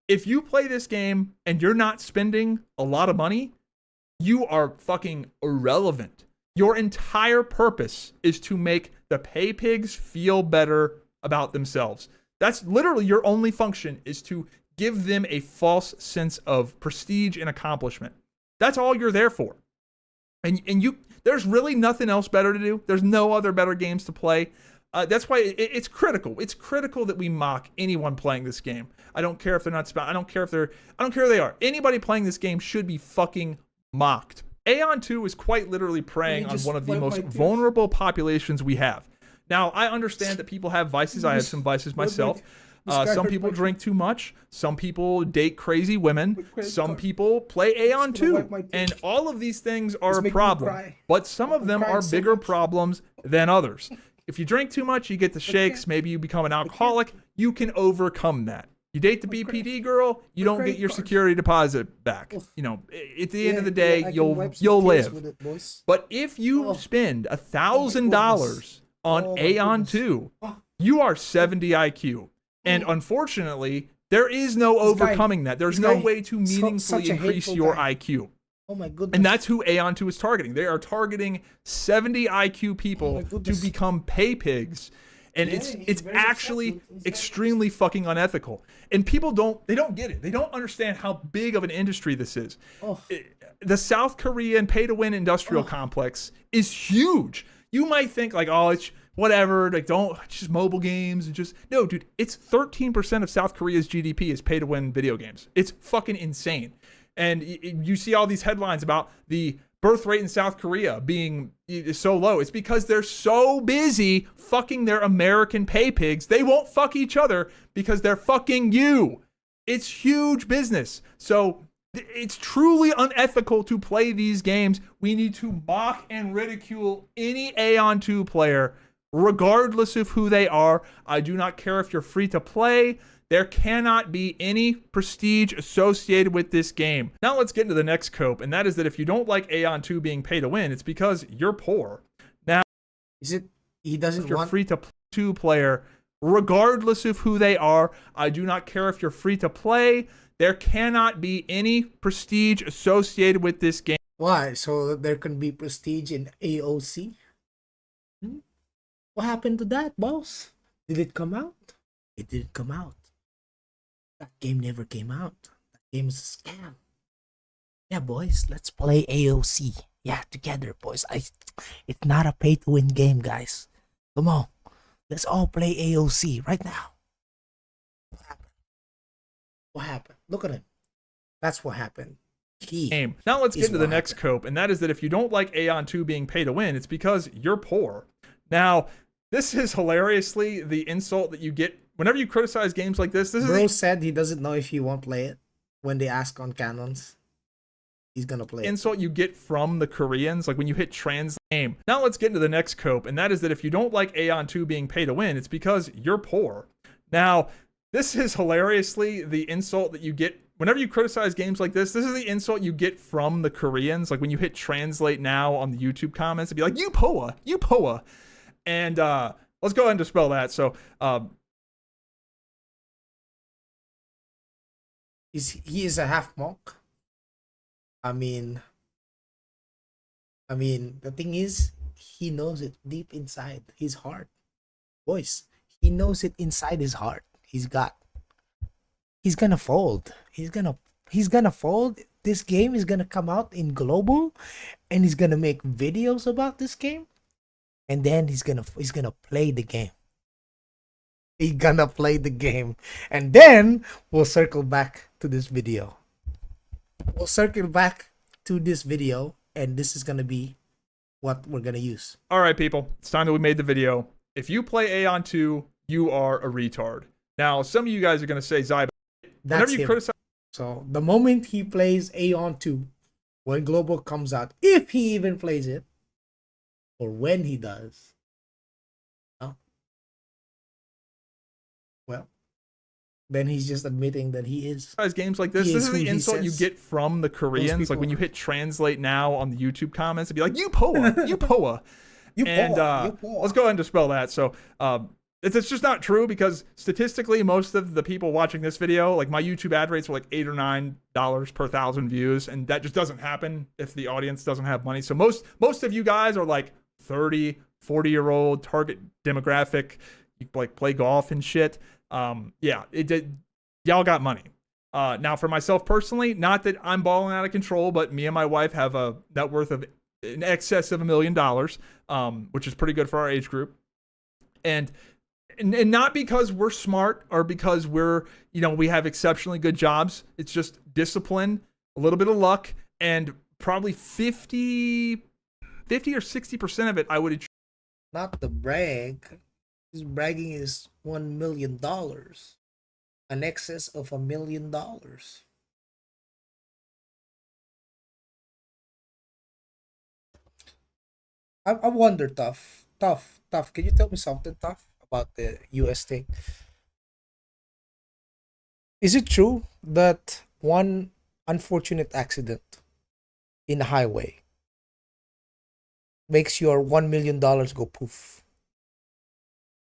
if you play this game and you're not spending a lot of money, you are fucking irrelevant. Your entire purpose is to make the pay pigs feel better about themselves. That's literally your only function, is to give them a false sense of prestige and accomplishment. That's all you're there for. And you, there's really nothing else better to do. There's no other better games to play. That's why it's critical. It's critical that we mock anyone playing this game. I don't care if they're not. I don't care who they are. Anybody playing this game should be fucking mocked. Aion 2 is quite literally preying on one of the most vulnerable populations we have. Now, I understand that people have vices. I have some vices myself. Some people drink too much. Some people date crazy women. Some people play Aion 2. And all of these things are a problem. But some of them are bigger problems than others. If you drink too much, you get the shakes. Maybe you become an alcoholic. You can overcome that. You date the BPD girl, you don't get your security deposit back. You know, at the end of the day, you'll live. But if you spend $1,000 on Aion 2, you are 70 IQ. And unfortunately, there is no overcoming that. There's no way to meaningfully increase your IQ. Oh my goodness. And that's who Aion 2 is targeting. They are targeting 70 IQ people to become pay pigs. And it's actually extremely fucking unethical. And people don't get it. They don't understand how big of an industry this is. The South Korean pay-to-win industrial complex is huge. You might think like, oh, it's whatever, like it's just mobile games and just, no, dude, it's 13% of South Korea's GDP is pay-to-win video games. It's fucking insane. And you see all these headlines about the birth rate in South Korea being so low. It's because they're so busy fucking their American pay pigs. They won't fuck each other because they're fucking you. It's huge business. So it's truly unethical to play these games. We need to mock and ridicule any Aion 2 player, regardless of who they are. I do not care if you're free to play. There cannot be any prestige associated with this game. Now let's get into the next cope, and that is that if you don't like Aion 2 being pay to win, it's because you're poor. Now, is it he doesn't if you're want free to play player, regardless of who they are, I do not care if you're free to play. There cannot be any prestige associated with this game. Why? So there can be prestige in AOC? What happened to that, boss? Did it come out? It didn't come out. That game never came out. That game is a scam. Yeah, boys, let's play AOC. Yeah, together, boys. It's not a pay-to-win game, guys. Come on. Let's all play AOC right now. What happened? What happened? Look at him. That's what happened. Game. Now let's get into the next cope, and that is that if you don't like Aion 2 being pay to win, it's because you're poor. Now, this is hilariously the insult that you get whenever you criticize games like this. Bro said he doesn't know if he won't play it when they ask on canons. He's gonna play insult you get from the Koreans, like when you hit translate game. Now let's get into the next cope, and that is that if you don't like Aion 2 being pay to win, it's because you're poor. Now, this is hilariously the insult that you get whenever you criticize games like this. This is the insult you get from the Koreans, like when you hit translate now on the YouTube comments, it'd be like, you poa. And let's go ahead and dispel that. So he is a half monk. I mean, the thing is, he knows it deep inside his heart. Boys, he knows it inside his heart. He's gonna fold. He's gonna fold this game is gonna come out in global, and he's gonna make videos about this game, and then he's gonna play the game. He's gonna play the game, and then we'll circle back to this video. We'll circle back to this video, and this is gonna be what we're gonna use. All right, people, it's time that we made the video. If you play Aion 2, you are a retard. Now, some of you guys are gonna say, Zyba, whenever you criticize. So the moment he plays Aion 2, when global comes out, if he even plays it, or when he does, well, then he's just admitting that he is. Games like this, this is the insult you get from the Koreans. Like when you hit translate now on the YouTube comments, it'd be like, you poa, you poa. And let's go ahead and dispel that. So it's just not true, because statistically, most of the people watching this video, like my YouTube ad rates are like $8 or $9 per 1,000 views, and that just doesn't happen if the audience doesn't have money. So most of you guys are like 30, 40-year-old target demographic. You like play golf and shit. Yeah, y'all got money. Now for myself personally, not that I'm balling out of control, but me and my wife have a net worth of in excess of $1 million, which is pretty good for our age group. And not because we're smart or because we're, we have exceptionally good jobs. It's just discipline, a little bit of luck, and probably 50 or 60% of it I would. Not the brag. His bragging is $1 million. An excess of $1 million. I wonder, Tough. Can you tell me something, Tough, about the US thing? Is it true that one unfortunate accident in a highway makes your $1 million go poof?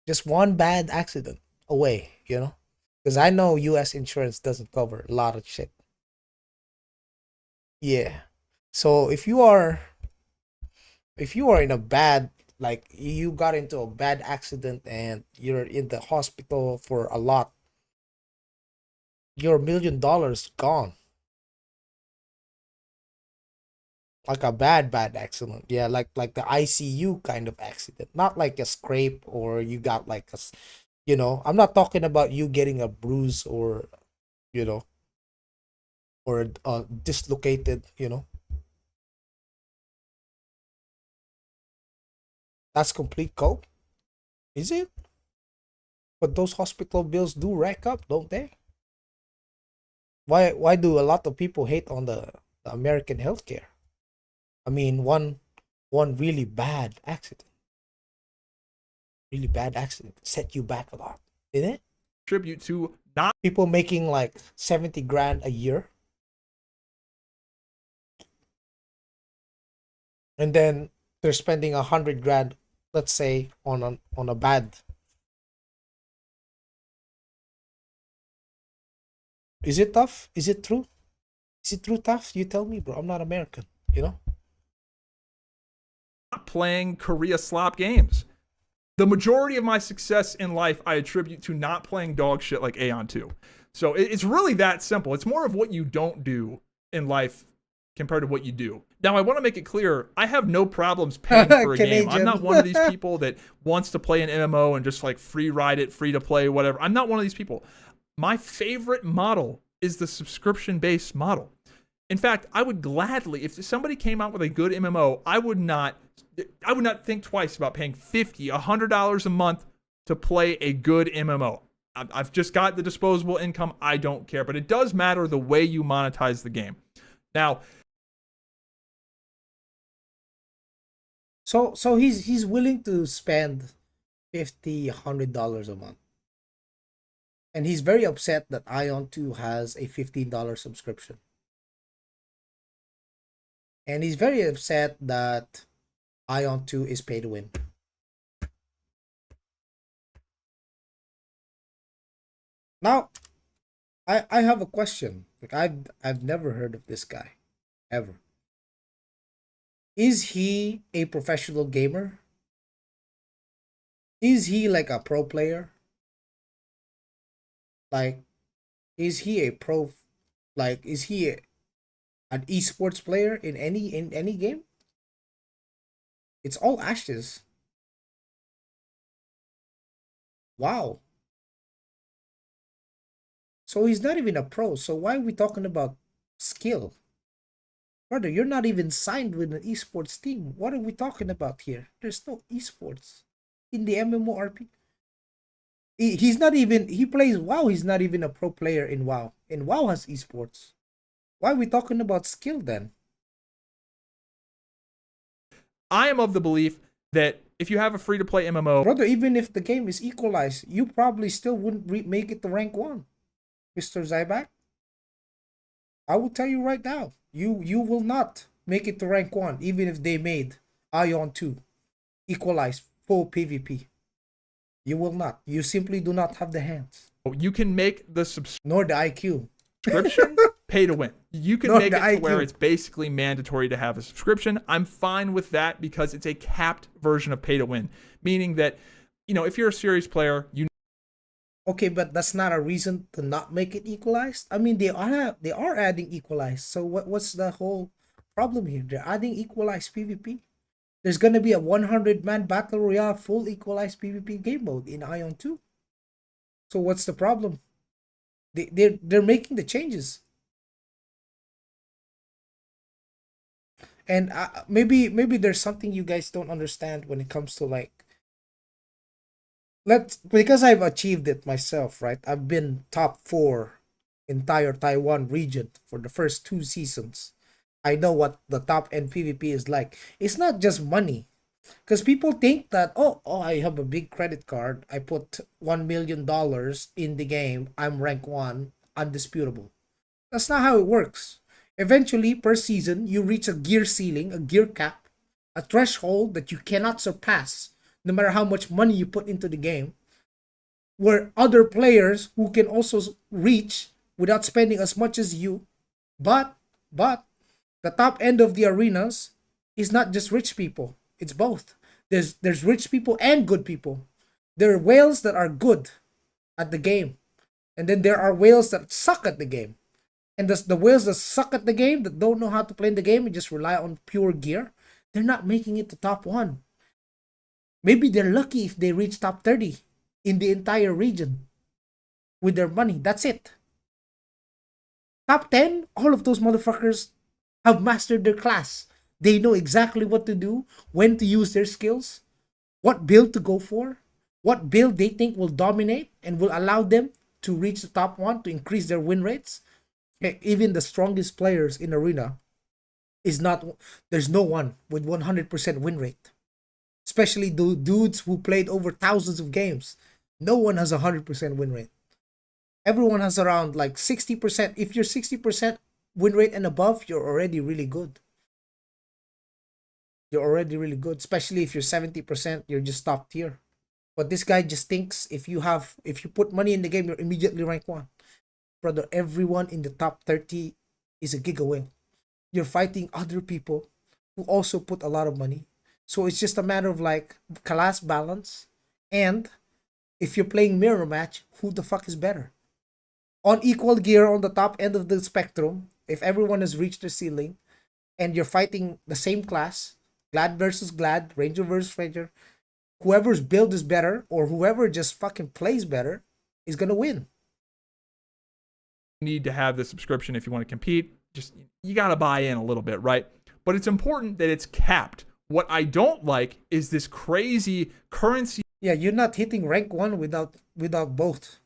Just one bad accident away, Because I know US insurance doesn't cover a lot of shit. Yeah. So if you are in a bad, like you got into a bad accident and you're in the hospital for a lot, your $1 million gone. Like a bad accident. Yeah, like the ICU kind of accident. Not like a scrape or you got like I'm not talking about you getting a bruise or or dislocated, That's complete cope. Is it? But those hospital bills do rack up, don't they? Why do a lot of people hate on the American healthcare? I mean, one really bad accident set you back a lot, didn't it? Tribute to not people making like 70 grand a year, and then they're spending 100 grand, let's say, on a bad. Is it Tough? Is it true? Is it true, Tough? You tell me, bro. I'm not American, playing Korea slop games. The majority of my success in life I attribute to not playing dog shit like Aion 2. So it's really that simple. It's more of what you don't do in life compared to what you do. Now, I want to make it clear, I have no problems paying for a game. I'm not one of these people that wants to play an MMO and just like free ride it, free to play, whatever. I'm not one of these people. My favorite model is the subscription-based model. In fact, I would gladly, if somebody came out with a good MMO, I would not think twice about paying $50, $100 a month to play a good MMO. I've just got the disposable income. I don't care, but it does matter the way you monetize the game. Now, so he's willing to spend $50, $100 a month, and he's very upset that Aion 2 has a $15 subscription. And he's very upset that Aion 2 is pay to win. Now, I have a question. Like I've never heard of this guy, ever. Is he a professional gamer? Is he like a pro player? Like, is he a pro? Like, is he An esports player in any game? It's all ashes. Wow. So he's not even a pro. So why are we talking about skill? Brother, you're not even signed with an esports team. What are we talking about here? There's no esports in the MMORPG. He's not even, he plays WoW. He's not even a pro player in WoW. And WoW has esports. Why are we talking about skill then? I am of the belief that if you have a free to play MMO, Brother, even if the game is equalized, you probably still wouldn't make it to rank 1. Mr. Zyback, I will tell you right now, you will not make it to rank 1, even if they made Aion 2 equalized full PvP. You will not. You simply do not have the hands. you can make the Nor the IQ. subscription pay to win. You can Nor make the it to where IQ. it's basically mandatory to have a subscription. I'm fine with that because it's a capped version of pay to win, meaning that, you know, if you're a serious player, you Okay, but that's not a reason to not make it equalized. I mean, they are adding equalized. So what's the whole problem here? They're adding equalized PvP. There's gonna be a 100-man battle royale full equalized PvP game mode in Ion 2. So what's the problem? They're making the changes. And maybe there's something you guys don't understand when it comes to like, because I've achieved it myself, right? I've been top 4 entire Taiwan region for the first 2 seasons. I know what the top end PvP is like. It's not just money. Because people think that, oh, I have a big credit card. I put $1 million in the game. I'm rank 1, undisputable. That's not how it works. Eventually, per season, you reach a gear ceiling, a gear cap, a threshold that you cannot surpass, no matter how much money you put into the game, where other players who can also reach without spending as much as you. But the top end of the arenas is not just rich people. It's both. There's rich people and good people. There are whales that are good at the game, and then there are whales that suck at the game. And the whales that suck at the game, that don't know how to play in the game and just rely on pure gear, they're not making it to top 1. Maybe they're lucky if they reach top 30 in the entire region with their money. That's it. Top 10, all of those motherfuckers have mastered their class. They know exactly what to do, when to use their skills, what build to go for, what build they think will dominate and will allow them to reach the top 1 to increase their win rates. Even the strongest players in arena there's no one with 100% win rate. Especially the dudes who played over thousands of games. No one has 100% win rate. Everyone has around like 60%. If you're 60% win rate and above, you're already really good. You're already really good. Especially if you're 70%, you're just top tier. But this guy just thinks if you put money in the game, you're immediately rank 1. Brother, everyone in the top 30 is a giga whale. You're fighting other people who also put a lot of money. So it's just a matter of like class balance. And if you're playing mirror match, who the fuck is better? On equal gear on the top end of the spectrum, if everyone has reached their ceiling and you're fighting the same class, Glad versus Glad, Ranger versus Ranger, whoever's build is better or whoever just fucking plays better is gonna win. need to have the subscription if you want to compete. Just, you got to buy in a little bit, right? But it's important that it's capped. What I don't like is this crazy currency Yeah, you're not hitting rank 1 without both.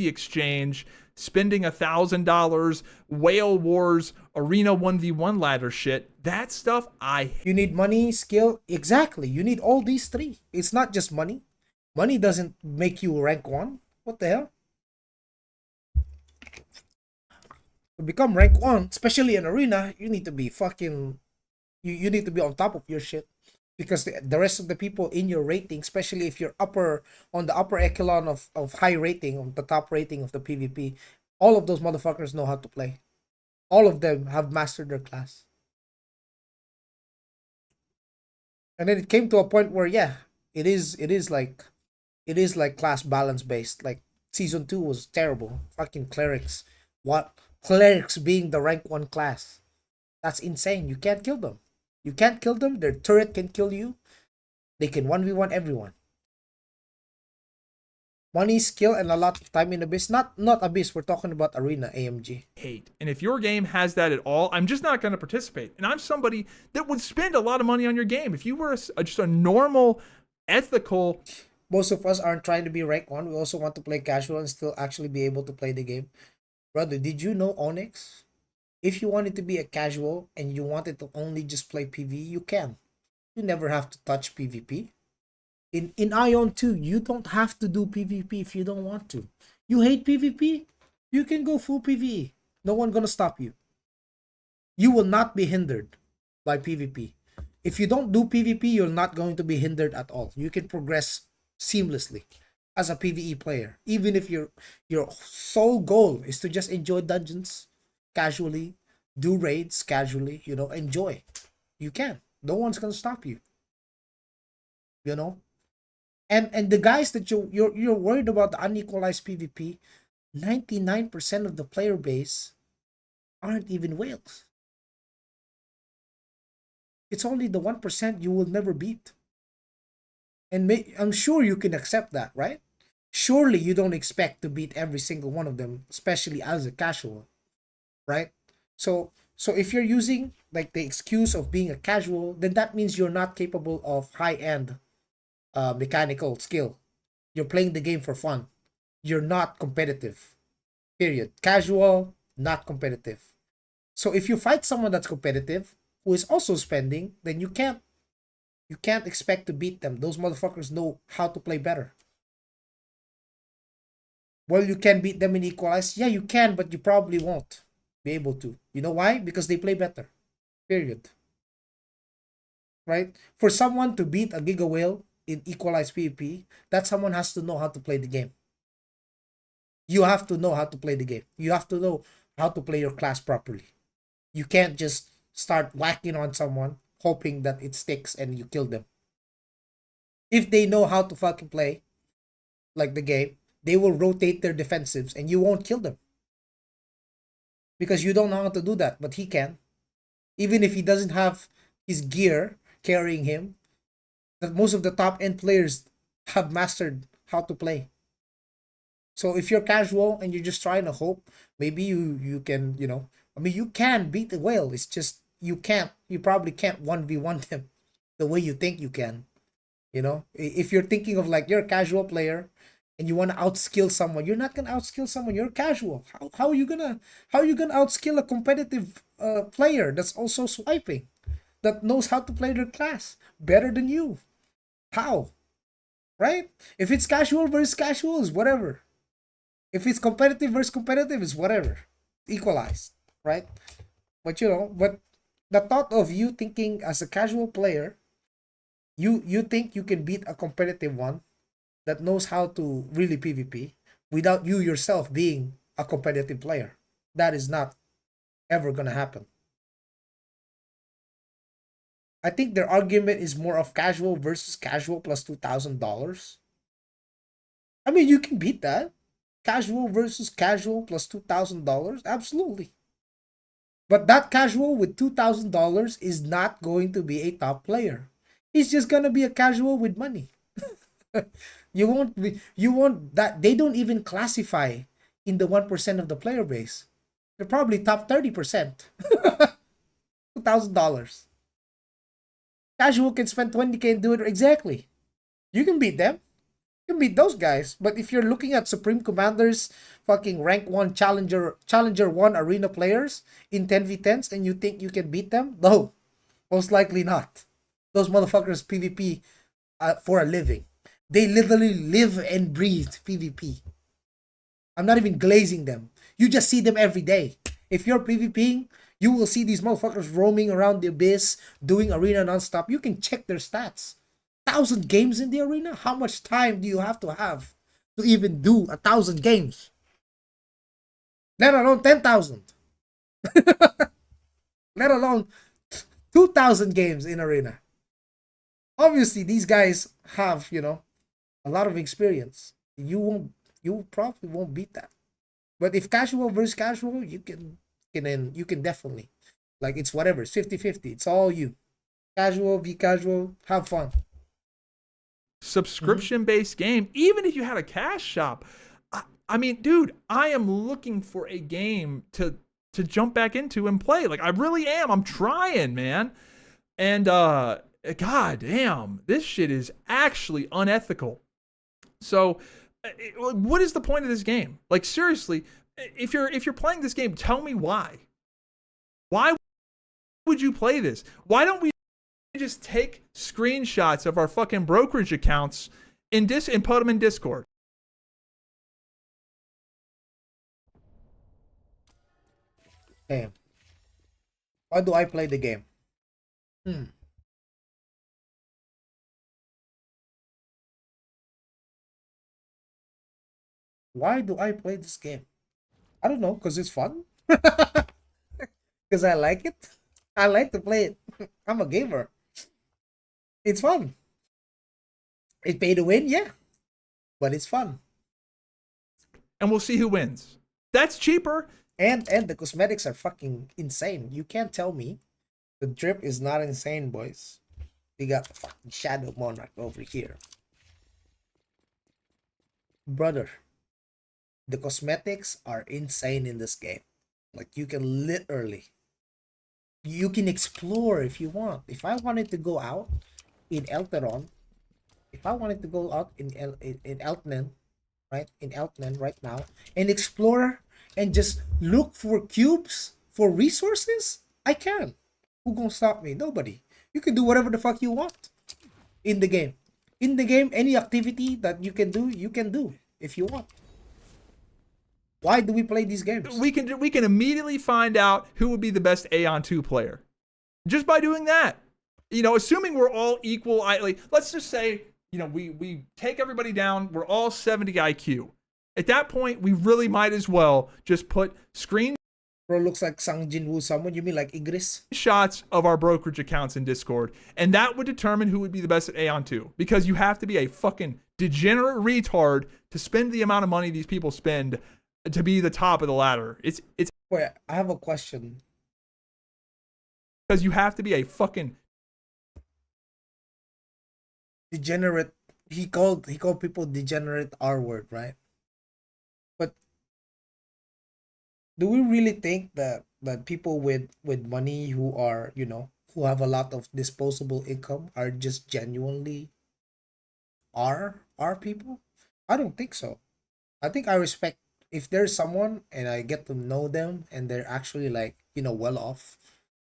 exchange, spending $1,000, whale wars, arena 1v1 ladder shit. That stuff You need money, skill. Exactly. You need all these 3. It's not just money. Money doesn't make you rank 1. What the hell? To become rank 1, especially in arena, you need to be fucking, you need to be on top of your shit, because the rest of the people in your rating, especially if you're on the upper echelon of high rating, of the top rating of the PvP, all of those motherfuckers know how to play. All of them have mastered their class. And then it came to a point where, yeah, it is like class balance based. Like season 2 was terrible. Fucking clerics. What? Clerics being the rank 1 class. That's insane. You can't kill them. You can't kill them. Their turret can kill you. They can 1v1 everyone. Money, skill, and a lot of time in Abyss. Not Abyss, we're talking about Arena, AMG. Hate. And if your game has that at all, I'm just not going to participate. And I'm somebody that would spend a lot of money on your game. If you were just a normal, ethical... Most of us aren't trying to be rank 1. We also want to play casual and still actually be able to play the game. Brother, did you know Onyx? If you wanted to be a casual and you wanted to only just play PvE, you can. You never have to touch PvP. In Aion 2, you don't have to do PvP if you don't want to. You hate PvP? You can go full PvE. No one's gonna stop you. You will not be hindered by PvP. If you don't do PvP, you're not going to be hindered at all. You can progress seamlessly as a PvE player. Even if your sole goal is to just enjoy dungeons casually, do raids casually, you know, enjoy. You can. No one's gonna stop you. You know? And the guys that you're worried about the unequalized PvP, 99% of the player base aren't even whales. It's only the 1% you will never beat. And I'm sure you can accept that, right? Surely you don't expect to beat every single one of them, especially as a casual, right? So if you're using like the excuse of being a casual, then that means you're not capable of high-end mechanical skill. You're playing the game for fun. You're not competitive. Period. Casual, not competitive. So if you fight someone that's competitive, who is also spending, then you can't expect to beat them. Those motherfuckers know how to play better. Well, you can beat them in equalize. Yeah, you can, but you probably won't be able to. You know why? Because they play better. Period. Right? For someone to beat a Giga Whale in equalized PvP, that someone has to know how to play the game. You have to know how to play the game. You have to know how to play your class properly. You can't just start whacking on someone hoping that it sticks and you kill them. If they know how to fucking play like the game, they will rotate their defensives and you won't kill them. Because you don't know how to do that, but he can. Even if he doesn't have his gear carrying him, that most of the top end players have mastered how to play. So if you're casual and you're just trying to hope, maybe you can, you know, I mean, you can beat the whale. It's just you probably can't 1v1 them the way you think you can. You know, if you're thinking of like you're a casual player and you want to outskill someone, you're not gonna outskill someone. You're casual. How are you gonna outskill a competitive player that's also swiping, that knows how to play their class better than you? How? Right? If it's casual versus casual, is whatever. If it's competitive versus competitive, is whatever. Equalized, right? But you know, but the thought of you thinking as a casual player, you think you can beat a competitive one that knows how to really PvP without you yourself being a competitive player. That is not ever gonna happen. I think their argument is more of casual versus casual plus $2,000. I mean, you can beat that. Casual versus casual plus $2,000. Absolutely. But that casual with $2,000 is not going to be a top player. He's just going to be a casual with money. You won't that they don't even classify in the 1% of the player base. They're probably top 30%. $2,000. Casual can spend 20K and do it exactly. You can beat them. You can beat those guys. But if you're looking at Supreme Commanders, fucking rank 1 Challenger 1 arena players in 10v10s and you think you can beat them? No. Most likely not. Those motherfuckers PvP for a living. They literally live and breathe PvP. I'm not even glazing them. You just see them every day. If you're PvPing, you will see these motherfuckers roaming around the abyss, doing arena nonstop. You can check their stats. 1,000 games in the arena? How much time do you have to even do 1,000 games? Let alone 10,000. Let alone 2,000 games in arena. Obviously, these guys have, you know, a lot of experience. You probably won't beat that. But if casual versus casual, you can definitely. Like it's whatever, it's 50-50. It's all you. Casual, be casual, have fun. Subscription based game, even if you had a cash shop. I mean, dude, I am looking for a game to jump back into and play. Like I really am. I'm trying, man. And god damn, this shit is actually unethical. So what is the point of this game? Like seriously, if you're playing this game, tell me why. Why would you play this? Why don't we just take screenshots of our fucking brokerage accounts and put them in Discord? Damn. Why do I play the game? Why do I play this game? I don't know, because it's fun. Because I like it. I like to play it. I'm a gamer. It's fun. It pay to win, yeah. But it's fun. And we'll see who wins. That's cheaper. And the cosmetics are fucking insane. You can't tell me the drip is not insane, boys. We got fucking Shadow Monarch over here. Brother, the cosmetics are insane in this game. Like you can literally, you can explore if you want. If I wanted to go out in Elteron, if I wanted to go out in Eltnen, right, in Eltnen right now, and explore and just look for cubes for resources, I can. Who gonna stop me? Nobody. You can do whatever the fuck you want in the game. In the game, any activity that you can do if you want. Why do we play these games? We can immediately find out who would be the best Aion 2 player just by doing that. You know, assuming we're all equal. Like, let's just say, you know, we take everybody down. We're all 70 IQ. At that point, we really might as well just put screenshots Bro looks like Sang Jinwoo someone. You mean like Igris? of our brokerage accounts in Discord, and that would determine who would be the best at Aion 2. Because you have to be a fucking degenerate retard to spend the amount of money these people spend to be the top of the ladder. It's Wait, I have a question. because you have to be a fucking Degenerate. He called people degenerate R word, right? But do we really think that people with money who are, you know, who have a lot of disposable income are just genuinely R people? I don't think so. I think I respect if there's someone and I get to know them and they're actually like, you know, well off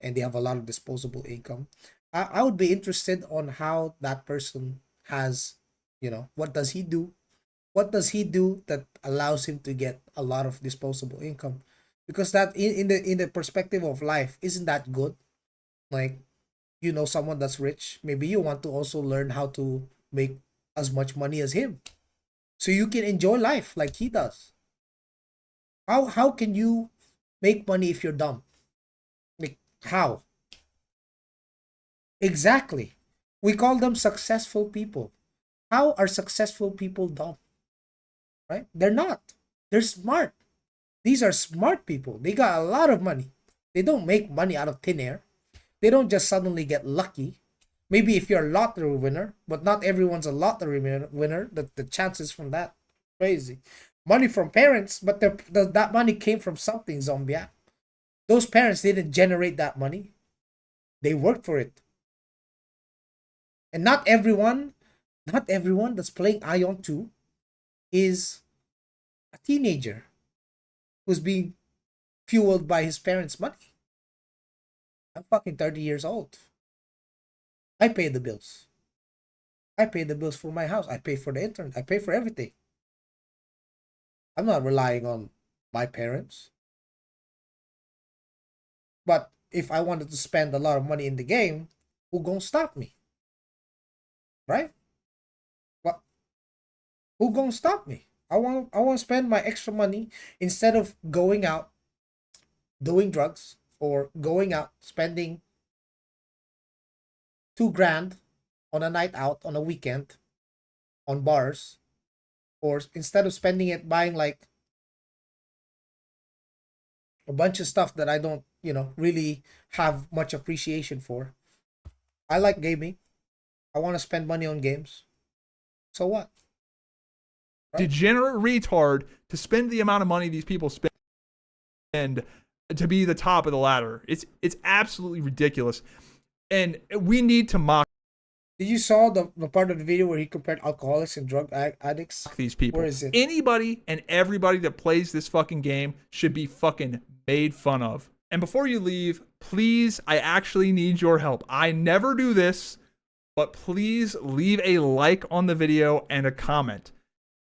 and they have a lot of disposable income. I would be interested on how that person has, you know, what does he do? What does he do that allows him to get a lot of disposable income? Because that in the perspective of life, isn't that good? Like, you know, someone that's rich, maybe you want to also learn how to make as much money as him. So you can enjoy life like he does. How can you make money if you're dumb? Like how? Exactly. We call them successful people. How are successful people dumb? Right? They're not. They're smart. These are smart people. They got a lot of money. They don't make money out of thin air. They don't just suddenly get lucky. Maybe if you're a lottery winner, but not everyone's a lottery winner. The chances from that, crazy. Money from parents, but that money came from something, zombie. Those parents didn't generate that money. They worked for it. And not everyone that's playing Aion 2 is a teenager who's being fueled by his parents' money. I'm fucking 30 years old. I pay the bills. I pay the bills for my house. I pay for the internet. I pay for everything. I'm not relying on my parents. But if I wanted to spend a lot of money in the game, who gonna stop me? Right? What? Who gonna stop me? I want to spend my extra money instead of going out doing drugs or going out spending $2,000 on a night out on a weekend on bars, or instead of spending it buying like a bunch of stuff that I don't, really have much appreciation for. I like gaming. I want to spend money on games. So what? Right? Degenerate retard to spend the amount of money these people spend to be the top of the ladder. It's absolutely ridiculous. And we need to mock Did you saw the part of the video where he compared alcoholics and drug addicts? these people. Where is it? Anybody and everybody that plays this fucking game should be fucking made fun of. And before you leave, please, I actually need your help. I never do this, but please leave a like on the video and a comment.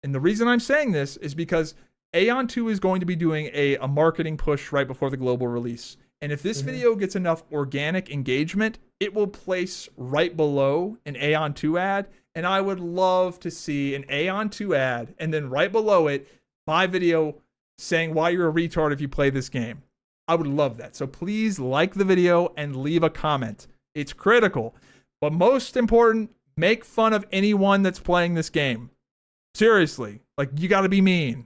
And the reason I'm saying this is because Aion 2 is going to be doing a marketing push right before the global release. And if this video gets enough organic engagement, it will place right below an Aion 2 ad. And I would love to see an Aion 2 ad and then right below it, my video saying why you're a retard if you play this game. I would love that. So please like the video and leave a comment. It's critical. But most important, make fun of anyone that's playing this game. Seriously, like, you got to be mean.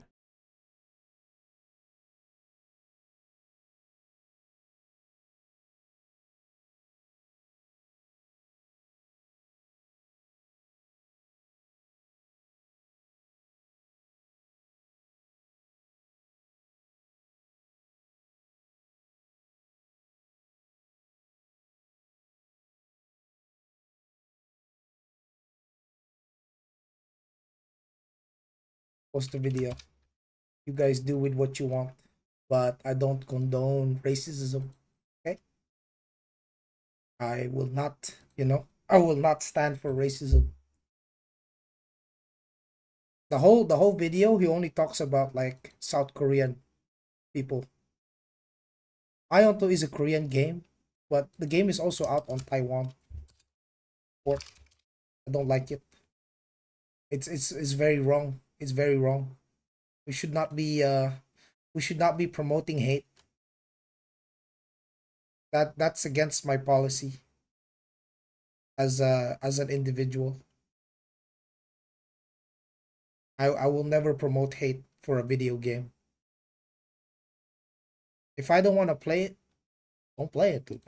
Post the video. You guys do with what you want, but I don't condone racism. Okay? I will not, I will not stand for racism. The whole video, he only talks about like South Korean people. Aion 2 is a Korean game, but the game is also out on Taiwan. Or I don't like it. It's very wrong. It's very wrong. We should not be promoting hate. That's against my policy as an individual. I will never promote hate for a video game. If I don't want to play it, don't play it, dude.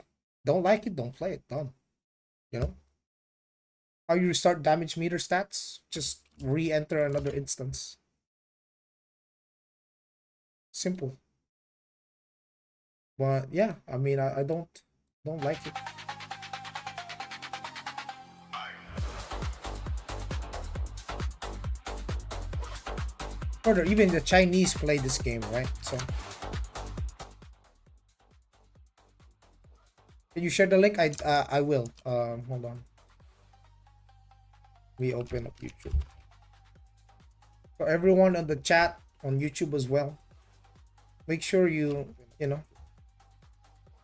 Don't like it, don't play it. Done. How you restart damage meter stats? Just re-enter another instance. Simple. But yeah, I mean, I don't like it. Further, even the Chinese play this game, right? So, can you share the link? I will. Hold on. We open up YouTube. For everyone on the chat on YouTube as well, make sure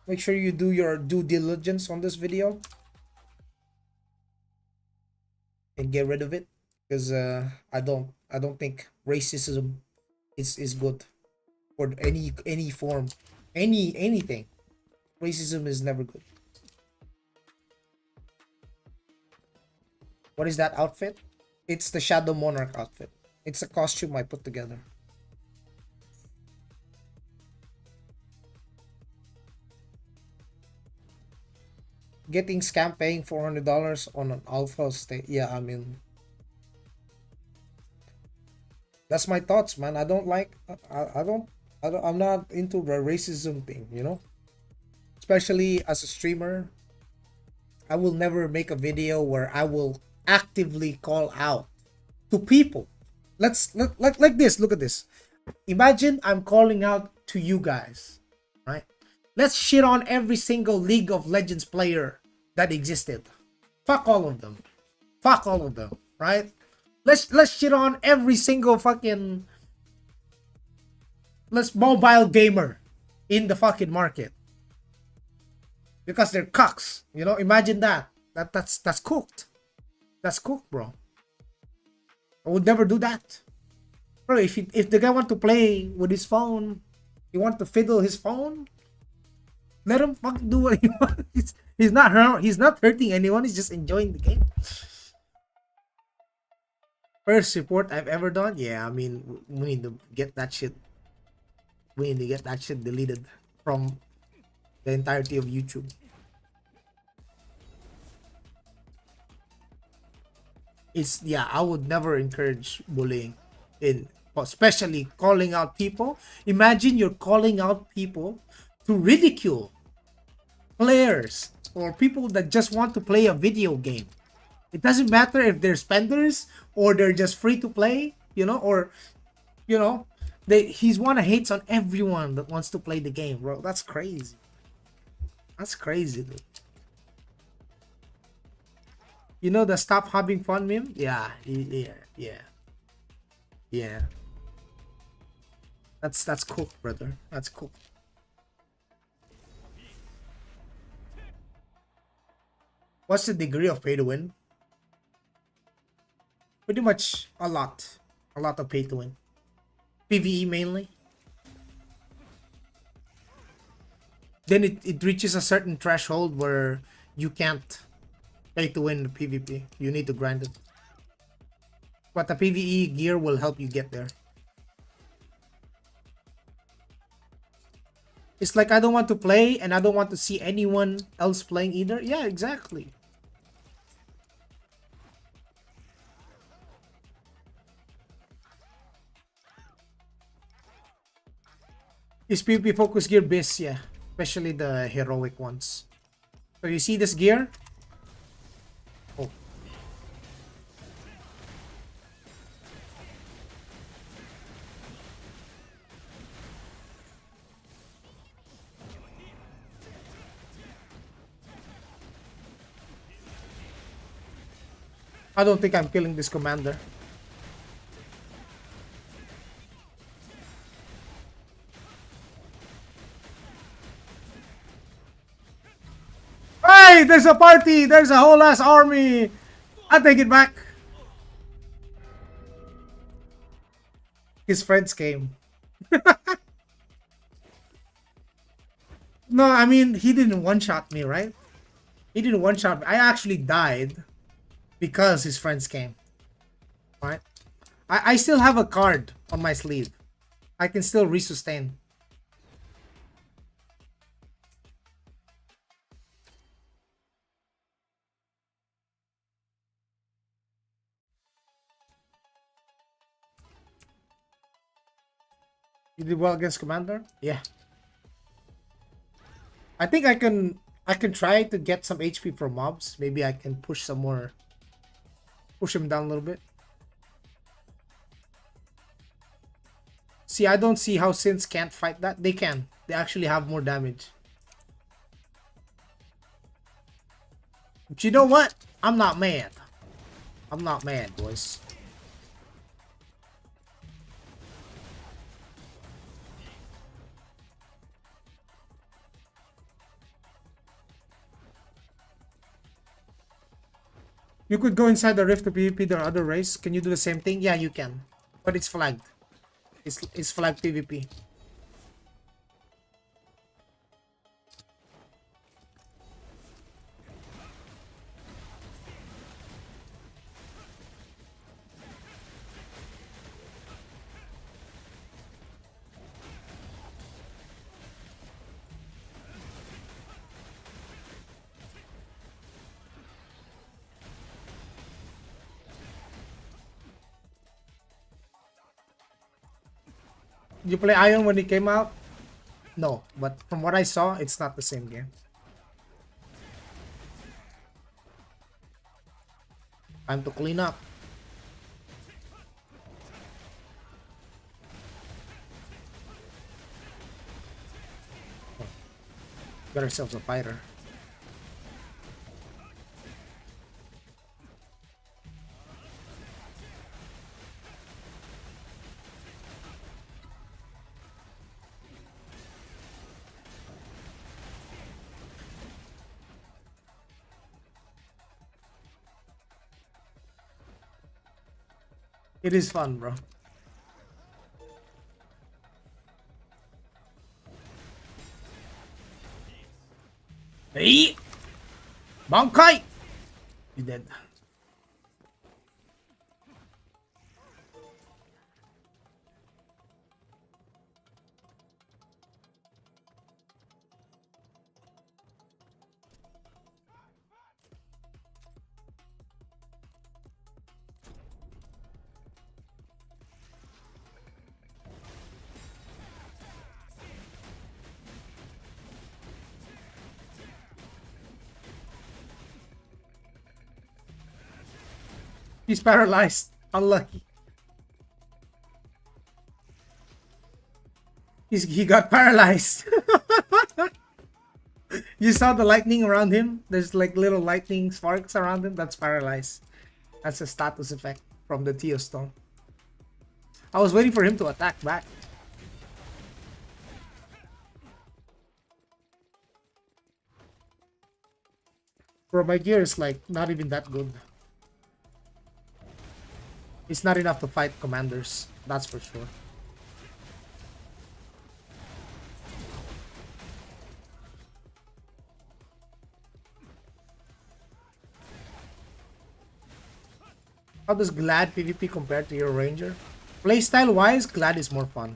make sure you do your due diligence on this video and get rid of it, because I don't think racism is good for any form, anything. Racism is never good. What is that outfit? It's the Shadow Monarch outfit. It's a costume I put together. Getting scam paying $400 on an alpha state. Yeah, I mean, that's my thoughts, man. I don't like. I'm not into the racism thing. Especially as a streamer, I will never make a video where I will actively call out to people. Like this. Look at this. Imagine I'm calling out to you guys, right? Let's shit on every single League of Legends player that existed. Fuck all of them. Fuck all of them, right? Let's shit on every single fucking mobile gamer in the fucking market. Because they're cucks. Imagine that. That's cooked. That's cooked, bro. I would never do that. Bro, if the guy want to play with his phone, he want to fiddle his phone, let him fucking do what he wants. He's not hurting anyone, he's just enjoying the game. First report I've ever done? Yeah, I mean, we need to get that shit we need to get that shit deleted from the entirety of YouTube. It's, yeah, I would never encourage bullying, in especially calling out people. Imagine you're calling out people to ridicule players or people that just want to play a video game. It doesn't matter if they're spenders or they're just free to play, you know, or you know, he's wanna hates on everyone that wants to play the game, bro. That's crazy. That's crazy, dude. You know the stop having fun meme? Yeah. That's cool, brother. That's cool. What's the degree of pay to win? Pretty much a lot. A lot of pay to win. PvE mainly. Then it reaches a certain threshold where you can't pay to win the PvP. You need to grind it. But the PvE gear will help you get there. It's like I don't want to play and I don't want to see anyone else playing either. Yeah, exactly. Is PvP focus gear best? Yeah, especially the heroic ones. So you see this gear? Oh. I don't think I'm killing this commander. Hey, there's a party! There's a whole ass army! I take it back. His friends came. No, I mean, he didn't one-shot me, right? He didn't one-shot me. I actually died because his friends came. Right? I still have a card on my sleeve. I can still resustain. You did well against Commander? Yeah. I think I can try to get some HP from mobs. Maybe I can push some more. Push him down a little bit. See, I don't see how Sins can't fight that. They can. They actually have more damage. But you know what? I'm not mad. I'm not mad, boys. You could go inside the rift to PvP the other race. Can you do the same thing? Yeah, you can. But it's flagged. It's flagged PvP. You play Aion when it came out? No, but from what I saw, it's not the same game. Time to clean up. Oh. Got ourselves a fighter. It is fun, bro. Hey! Bankai! You dead. He's paralyzed. Unlucky. He got paralyzed. You saw the lightning around him? There's like little lightning sparks around him. That's paralyzed. That's a status effect from the Stone. I was waiting for him to attack back. Bro, my gear is like not even that good. It's not enough to fight commanders. That's for sure. How does Glad PvP compare to your Ranger? Playstyle wise, Glad is more fun.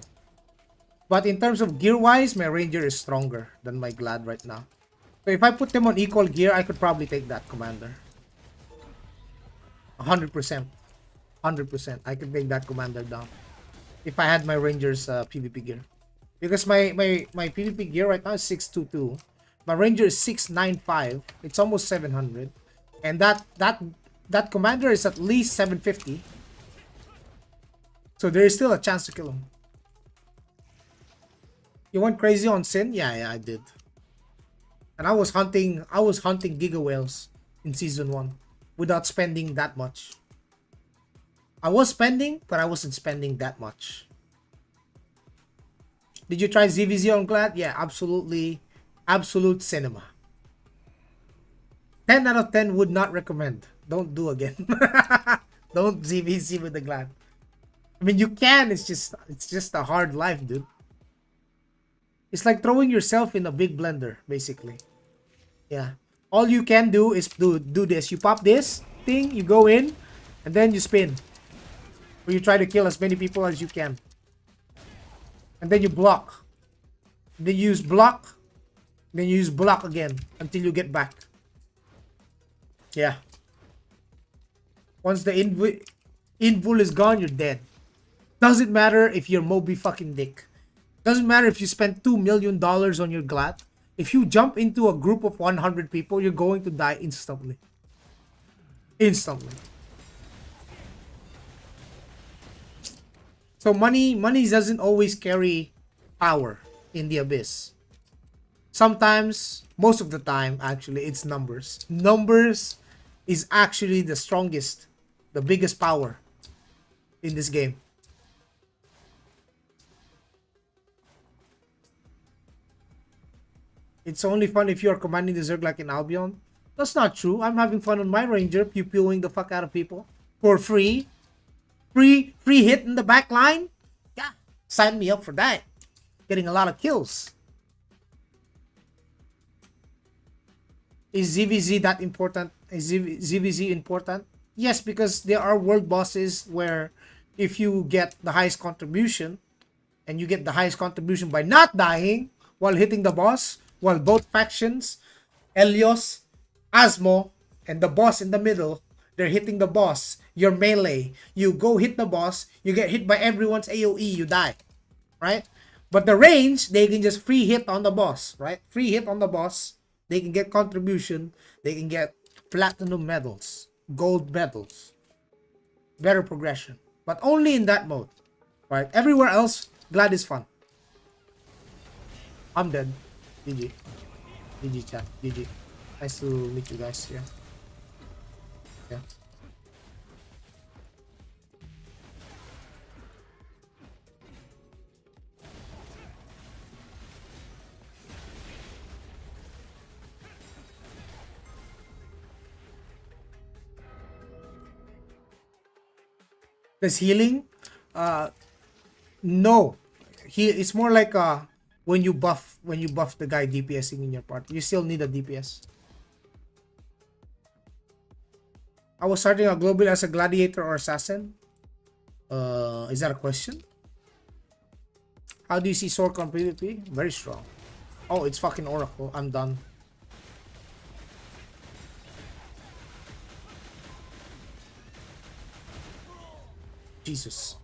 But in terms of gear wise, my Ranger is stronger than my Glad right now. So if I put them on equal gear, I could probably take that commander. 100%. 100%. I could take that commander down. If I had my Ranger's PvP gear. Because my PvP gear right now is 622. My Ranger is 695. It's almost 700. And that commander is at least 750. So there is still a chance to kill him. You went crazy on Sin? Yeah, I did. And I was hunting Giga Whales in season 1 without spending that much. I was spending, but I wasn't spending that much. Did you try ZVZ on Glad? Yeah, absolutely. Absolute cinema. 10 out of 10 would not recommend. Don't do again. Don't ZVZ with the Glad. I mean, you can. It's just a hard life, dude. It's like throwing yourself in a big blender, basically. Yeah. All you can do is do this. You pop this thing, you go in, and then you spin. Or you try to kill as many people as you can. And then you block. Then you use block. Then you use block again until you get back. Yeah. Once the invul is gone, you're dead. Doesn't matter if you're Moby fucking Dick. Doesn't matter if you spent $2 million on your Glad. If you jump into a group of 100 people, you're going to die instantly. Instantly. So money doesn't always carry power in the Abyss. Sometimes, most of the time, actually, it's numbers. Numbers is actually the strongest, the biggest power in this game. It's only fun if you're commanding the Zerg like in Albion. That's not true. I'm having fun on my Ranger, pew-pewing the fuck out of people. For free. Free hit in the back line. Yeah, sign me up for that. Getting a lot of kills. Is ZVZ that important? Is ZVZ important? Yes, because there are world bosses where if you get the highest contribution, and you get the highest contribution by not dying while hitting the boss, while both factions, Elios, Asmo, and the boss in the middle, they're hitting the boss. You're melee. You go hit the boss, you get hit by everyone's AoE, you die. Right? But the range, they can just free hit on the boss. Right? Free hit on the boss. They can get contribution. They can get platinum medals. Gold medals. Better progression. But only in that mode. Right? Everywhere else, Glad is fun. I'm dead. GG. GG chat. GG. Nice to meet you guys. Yeah. Yeah. Does healing? No. It's more like when you buff the guy DPSing in your party. You still need a DPS. I was starting a global as a gladiator or assassin. Is that a question? How do you see Sork on PvP? Very strong. Oh, it's fucking Oracle. I'm done. Jesus.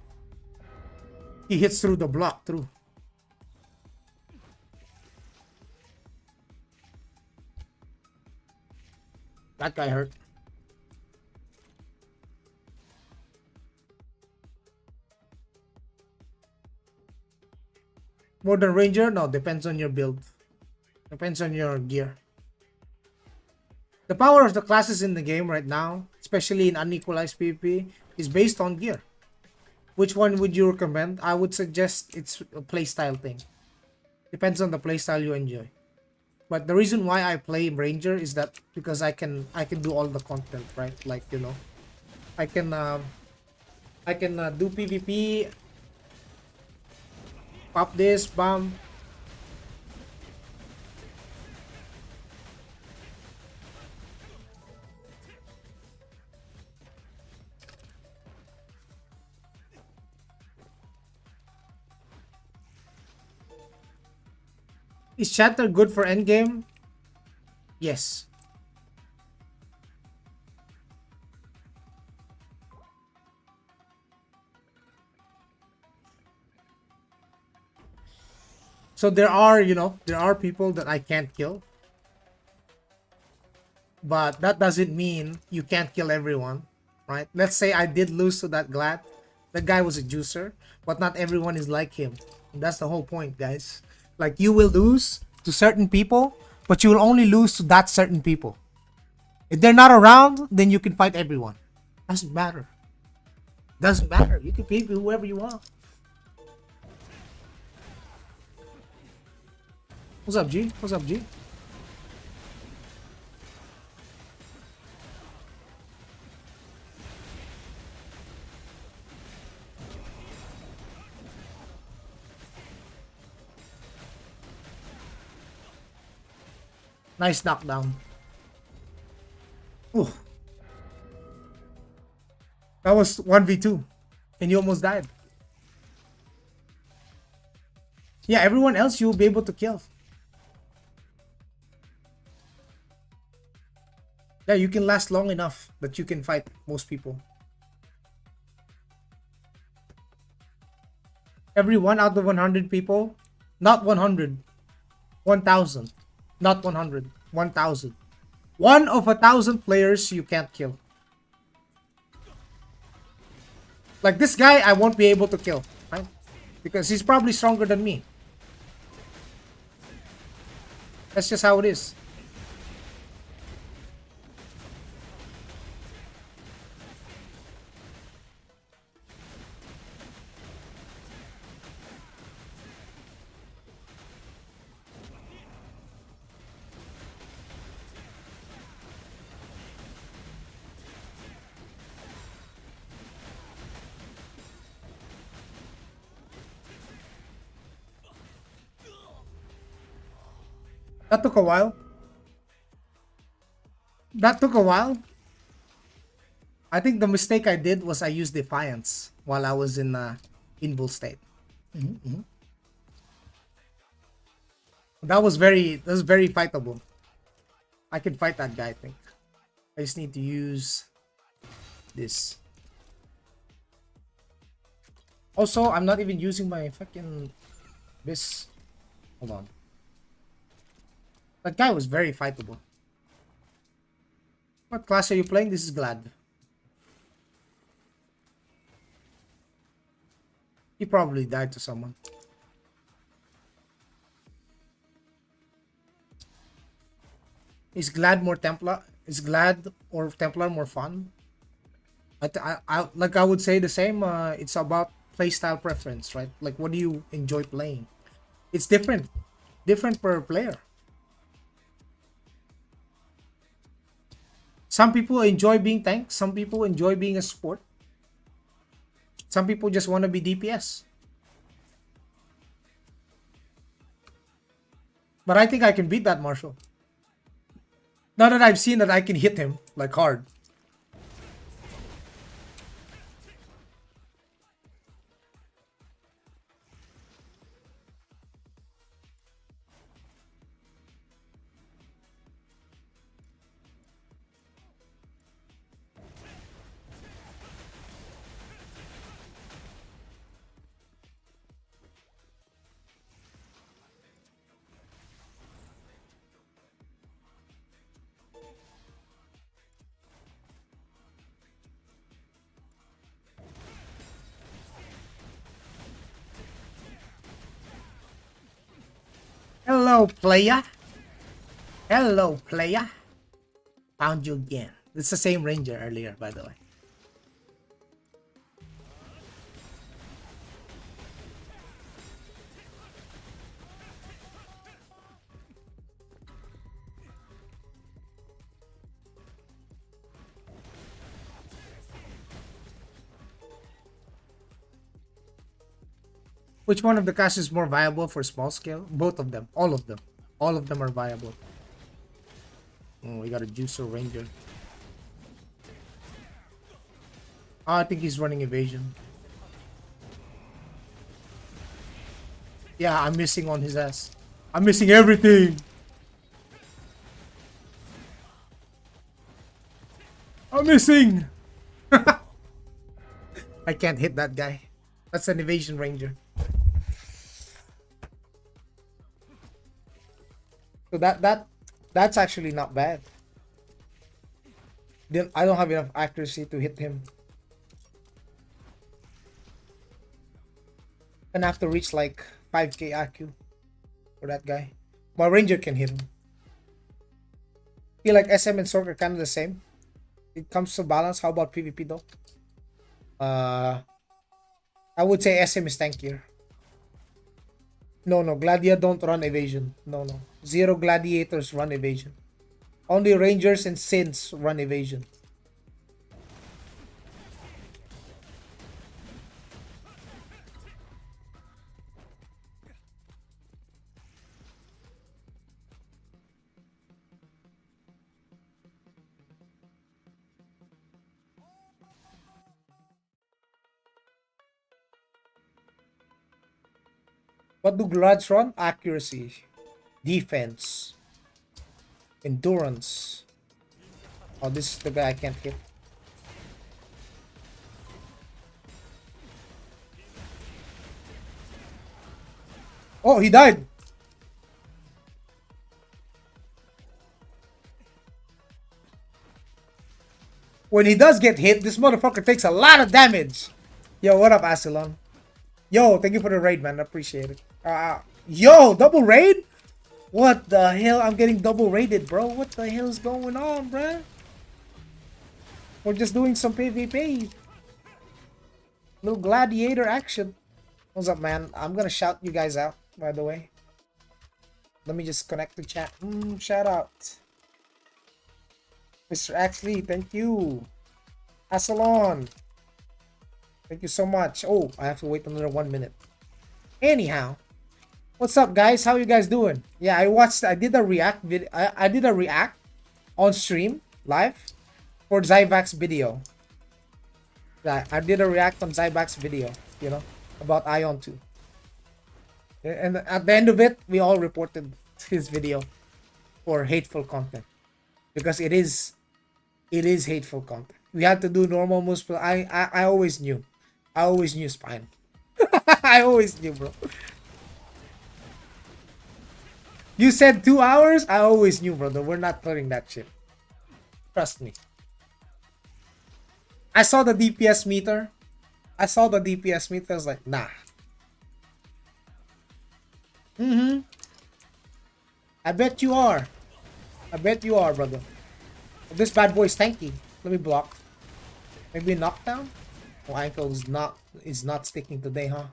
He hits through the block, through. That guy hurt. More than Ranger? No, depends on your build. Depends on your gear. The power of the classes in the game right now, especially in unequalized PvP, is based on gear. Which one would you recommend? I would suggest it's a playstyle thing. Depends on the playstyle you enjoy. But the reason why I play Ranger is that because I can do all the content, right? Like, you know, I can do PvP, pop this, bomb. Is Shatter good for endgame? Yes. So there are, you know, there are people that I can't kill. But that doesn't mean you can't kill everyone, right? Let's say I did lose to that Glad. That guy was a juicer, but not everyone is like him. And that's the whole point, guys. Like, you will lose to certain people, but you will only lose to that certain people. If they're not around, then you can fight everyone. Doesn't matter. Doesn't matter. You can beat whoever you want. What's up, G? What's up, G? Nice knockdown. Ooh. That was 1v2. And you almost died. Yeah, everyone else you'll be able to kill. Yeah, you can last long enough that you can fight most people. Every 1 out of 100 people, not 100, 1,000, not 100, 1,000. 1 of 1,000 players you can't kill. Like this guy, I won't be able to kill, right? Because he's probably stronger than me. That's just how it is. That took a while. That took a while. I think the mistake I did was I used Defiance while I was in invul state. That was very fightable. I can fight that guy, I think. I just need to use this. Also, I'm not even using my fucking this. Hold on. That guy was very fightable. What class are you playing? This is Glad. He probably died to someone. Is Glad more Templar? Is Glad or Templar more fun? I would say the same. It's about playstyle preference, right? Like, what do you enjoy playing? It's different per player. Some people enjoy being tank. Some people enjoy being a support. Some people just want to be DPS. But I think I can beat that Marshall. Now that I've seen that I can hit him like hard. Hello, playa. Hello, playa. Found you again. It's the same ranger earlier, by the way. Which one of the casts is more viable for small scale? Both of them. All of them. All of them are viable. Oh, we got a Juicer Ranger. Oh, I think he's running evasion. Yeah, I'm missing on his ass. I'm missing everything. I'm missing. I can't hit that guy. That's an evasion ranger. So that's actually not bad. Then I don't have enough accuracy to hit him. And I have to reach like 5k IQ for that guy. My ranger can hit him. Feel like SM and Sork are kind of the same. It comes to balance. How about PvP though? I would say SM is tankier. No, Gladia don't run evasion. No. Zero gladiators run evasion. Only rangers and synths run evasion. What do Glads run? Accuracy, defense, endurance. Oh, this is the guy I can't hit. Oh, he died. When he does get hit, this motherfucker takes a lot of damage. Yo, what up, Asilon? Yo, thank you for the raid, man. I appreciate it. Yo, double raid? What the hell? I'm getting double raided, bro. What the hell is going on, bro? We're just doing some PvP. Little gladiator action. What's up, man? I'm gonna shout you guys out, by the way. Let me just connect to chat. Shout out. Mr. Axley, thank you. Asalon. Thank you so much. Oh, I have to wait another 1 minute. Anyhow, what's up, guys? How you guys doing? Yeah, I did a react video. I did a react on stream live for Zyvax video. Yeah, I did a react on Zyvax video, you know, about Aion 2. And at the end of it, we all reported his video for hateful content because it is hateful content. We had to do normal moves, but I always knew. I always knew Spine. I always knew, bro. You said 2 hours? I always knew, brother. We're not clearing that shit. Trust me. I saw the DPS meter. I was like, nah. I bet you are. I bet you are, brother. This bad boy is tanky. Let me block. Maybe knockdown? Oh, ankle is not sticking today, huh?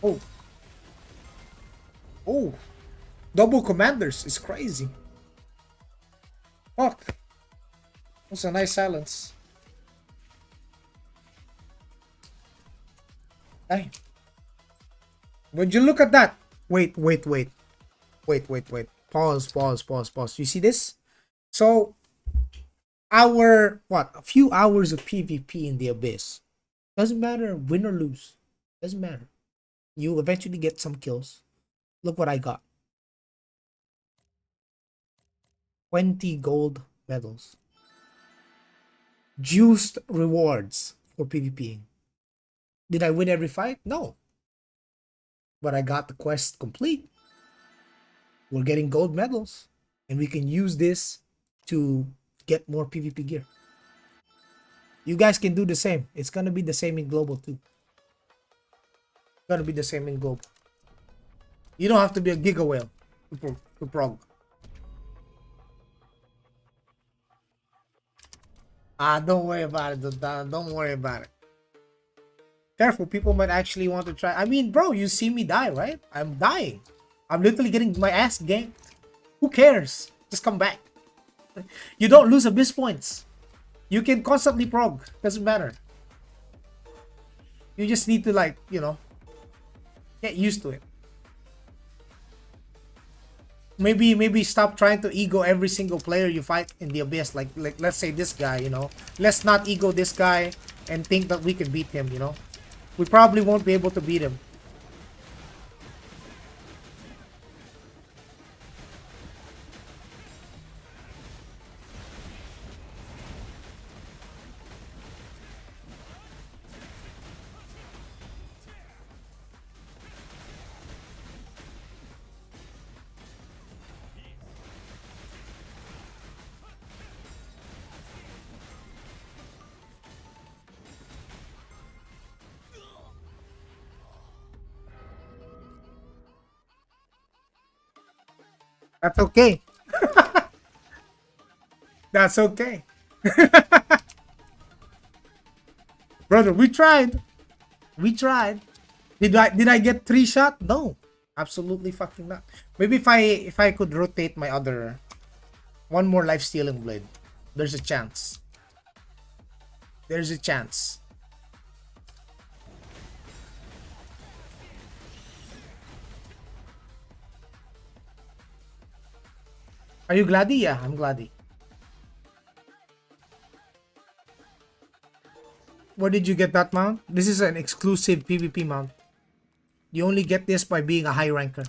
Oh. Oh. Double commanders is crazy. Fuck. That's a nice silence. Hey. Would you look at that? Wait. Pause. You see this? So, a few hours of PvP in the Abyss. Doesn't matter, win or lose. Doesn't matter. You eventually get some kills. Look what I got. 20 gold medals. Juiced rewards for PvPing. Did I win every fight? No. But I got the quest complete. We're getting gold medals. and we can use this to get more PvP gear. You guys can do the same. It's gonna be the same in global too. It's gonna be the same in global. You don't have to be a giga whale to prog. Don't worry about it. Don't worry about it. Careful, people might actually want to try. I mean, bro, you see me die, right? I'm dying. I'm literally getting my ass ganked. Who cares? Just come back. You don't lose abyss points. You can constantly prog. Doesn't matter. You just need to, like, you know, get used to it. Maybe stop trying to ego every single player you fight in the abyss. Like let's say this guy, you know. Let's not ego this guy and think that we can beat him, you know. We probably won't be able to beat him. That's okay. That's okay. Brother, we tried. We tried. Did I get 3 shot? No. Absolutely fucking not. Maybe if I could rotate my other one more life stealing blade. There's a chance. There's a chance. Are you Gladdy? Yeah, I'm Gladdy. Where did you get that mount? This is an exclusive PvP mount. You only get this by being a high ranker.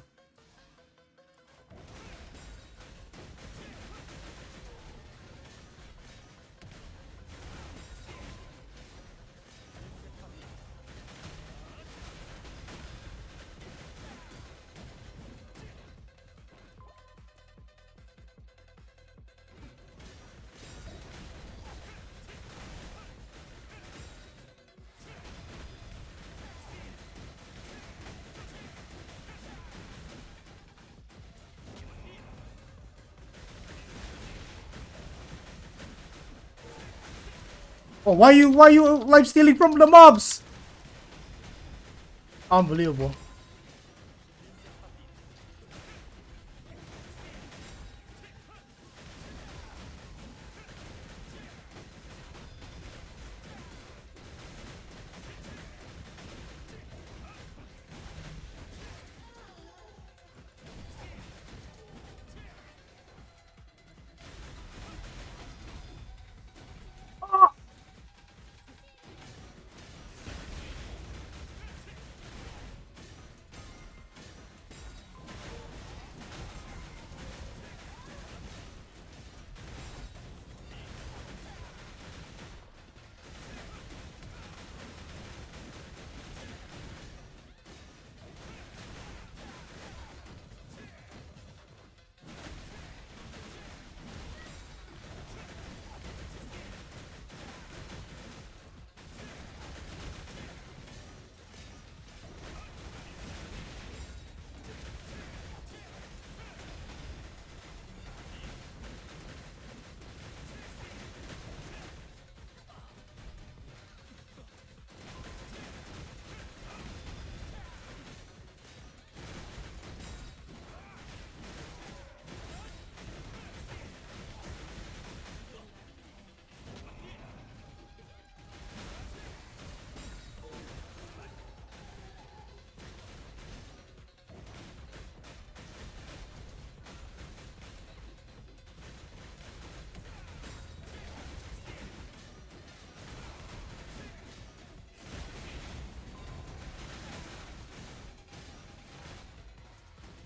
Oh, why you life stealing from the mobs? Unbelievable.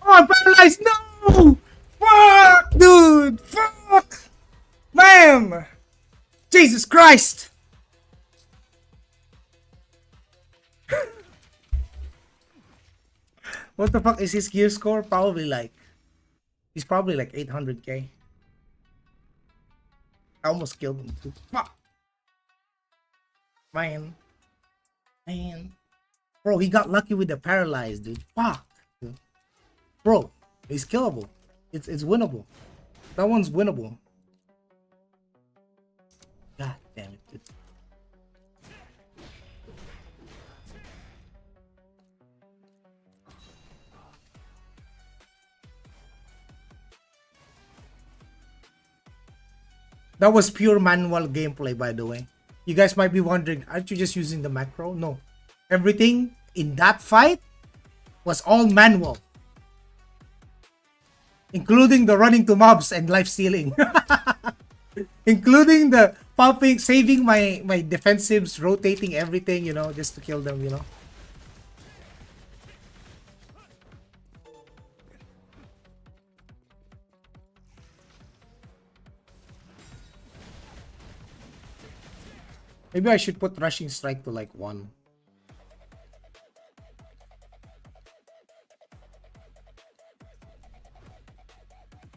Oh, I'm paralyzed! No! Fuck, dude! Fuck! Man! Jesus Christ! What the fuck is his gear score? Probably like He's probably like 800k. I almost killed him too. Fuck. Man. Bro, he got lucky with the paralyzed, dude. Fuck. Dude. Bro, he's killable. It's winnable. That one's winnable. God damn it, dude. That was pure manual gameplay, by the way. You guys might be wondering, aren't you just using the macro? No. Everything in that fight was all manual. Including the running to mobs and life stealing. Including the popping, saving my defensives, rotating everything, you know, just to kill them, you know. Maybe I should put rushing strike to like 1.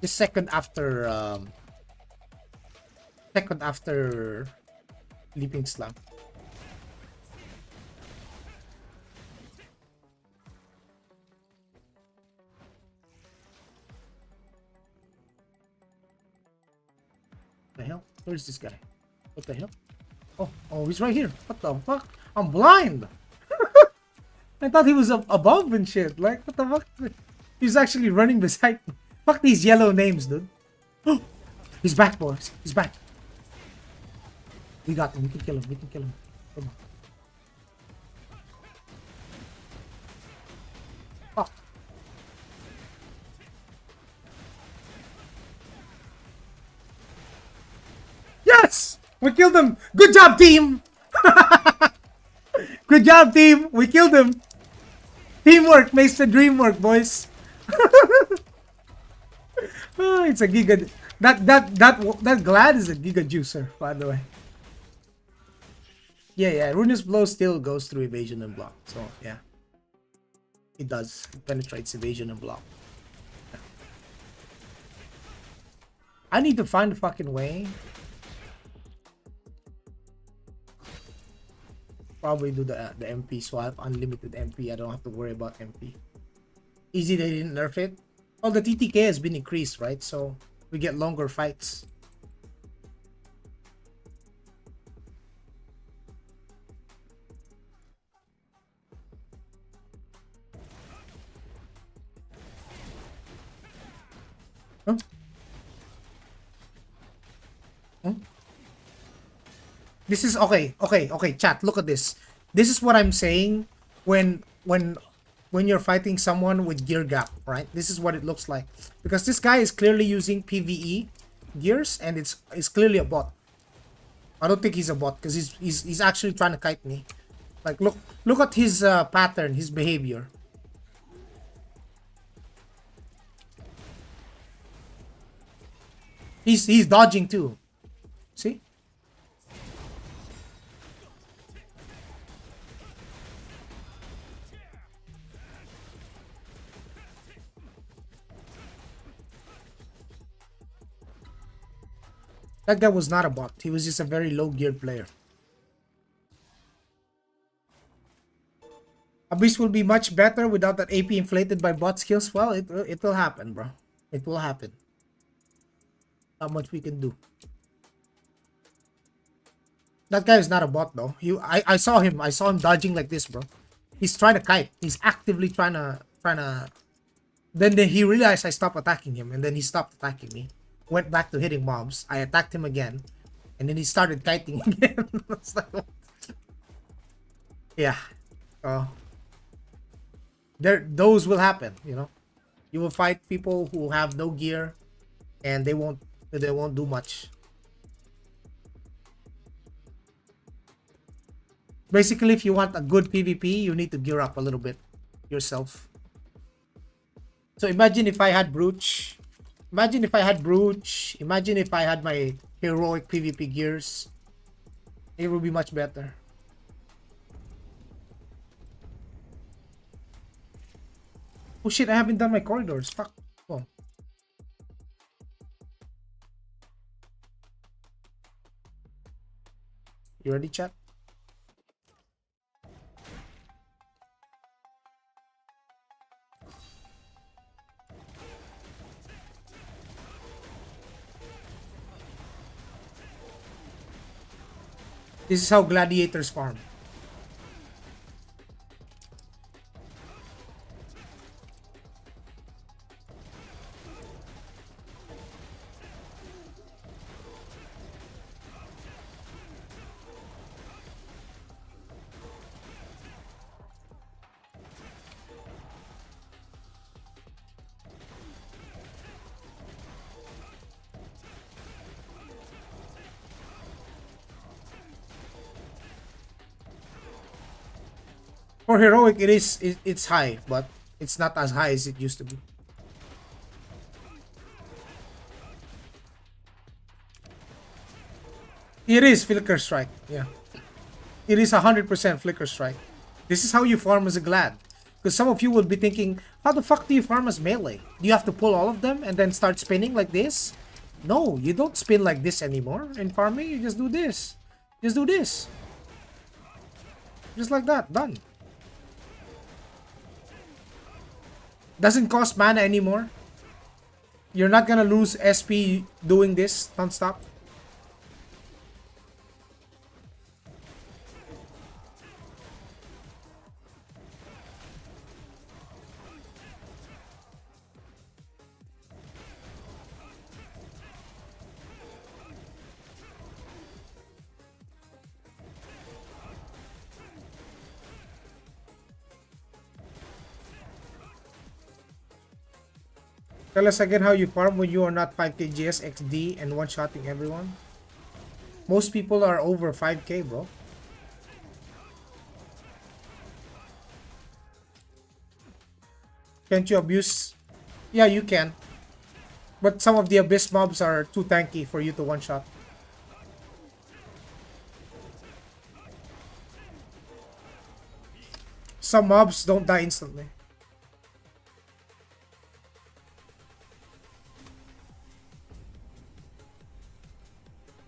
Just second after leaping slam. The hell? Where's this guy? What the hell? Oh, he's right here. What the fuck? I'm blind. I thought he was above and shit. Like, what the fuck? He's actually running beside me. Fuck these yellow names, dude. He's back, boys. He's back. We got him. We can kill him. We can kill him. Come on. Fuck. Yes! We killed him! Good job, team! Good job, team! We killed him! Teamwork makes the dream work, boys! Oh, it's a giga... That Glad is a giga juicer, by the way. Yeah, Ruinous Blow still goes through evasion and block, so yeah. It does. It penetrates evasion and block. Yeah. I need to find a fucking way. Probably do the MP swap, unlimited MP. I don't have to worry about MP. Easy, they didn't nerf it. Well, the TTK has been increased, right? So we get longer fights. Huh? Huh? This is okay, chat, look at this. This is what I'm saying when you're fighting someone with gear gap, right? This is what it looks like. Because this guy is clearly using PvE gears and it's clearly a bot. I don't think he's a bot because he's actually trying to kite me. Like look at his pattern, his behavior. He's dodging too. See? That guy was not a bot. He was just a very low geared player. Abyss will be much better without that AP inflated by bot skills. Well, it will happen, bro. It will happen. Not much we can do. That guy is not a bot though. I saw him. I saw him dodging like this, bro. He's trying to kite. He's actively trying to. Then he realized I stopped attacking him, and then he stopped attacking me. Went back to hitting mobs. I attacked him again, and then he started kiting again. Like, yeah. Those will happen. You know, you will fight people who have no gear, and they won't do much. Basically, if you want a good PvP, you need to gear up a little bit yourself. So imagine if I had Brooch. Imagine if I had Brooch. Imagine if I had my heroic PvP gears. It would be much better. Oh shit, I haven't done my corridors. Fuck. Oh. You ready, chat? This is how gladiators farm. For heroic, it's high, but it's not as high as it used to be. It is Flicker Strike, yeah. It is 100% Flicker Strike. This is how you farm as a Glad. Because some of you will be thinking, how the fuck do you farm as melee? Do you have to pull all of them and then start spinning like this? No, you don't spin like this anymore. In farming, you just do this. Just do this. Just like that, done. Doesn't cost mana anymore. You're not gonna lose SP doing this non-stop. Tell us again how you farm when you are not 5k GS XD and one-shotting everyone. Most people are over 5k, bro. Can't you abuse? Yeah, you can. But some of the Abyss mobs are too tanky for you to one-shot. Some mobs don't die instantly.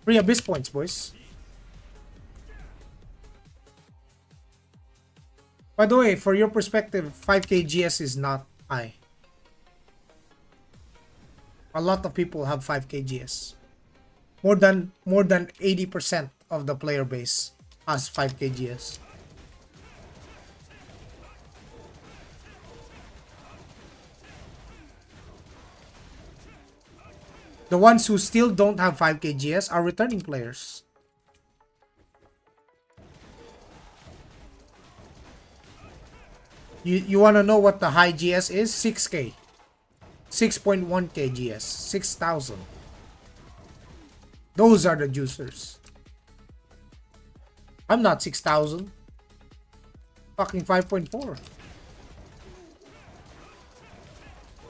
Free Abyss points, boys. By the way, for your perspective, 5k GS is not high. A lot of people have 5k GS. More than 80% of the player base has 5k GS. The ones who still don't have 5k GS are returning players. You want to know what the high GS is? 6k. 6.1k GS. 6,000. Those are the juicers. I'm not 6,000. Fucking 5.4.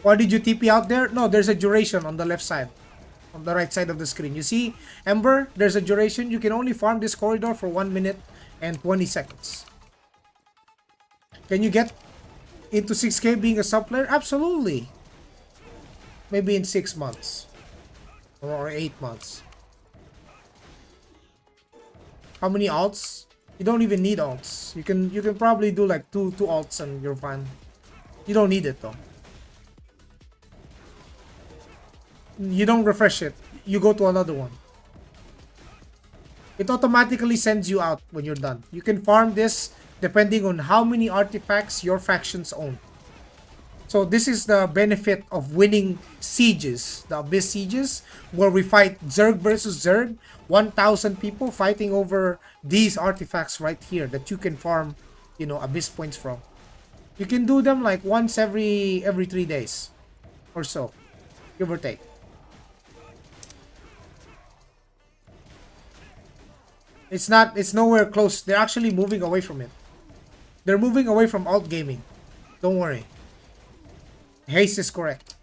Why did you TP out there? No, there's a duration on the left side. On the right side of the screen. You see, Ember, there's a duration. You can only farm this corridor for 1 minute and 20 seconds. Can you get into 6k being a sub player? Absolutely. Maybe in 6 months. Or 8 months. How many alts? You don't even need alts. You can probably do like two alts and you're fine. You don't need it though. You don't refresh it. You go to another one. It automatically sends you out when you're done. You can farm this depending on how many artifacts your factions own. So this is the benefit of winning sieges, the Abyss sieges, where we fight Zerg versus Zerg, 1,000 people fighting over these artifacts right here that you can farm, you know, Abyss points from. You can do them like once every 3 days or so, give or take. It's nowhere close. They're actually moving away from it. They're moving away from alt gaming. Don't worry. Haste is correct.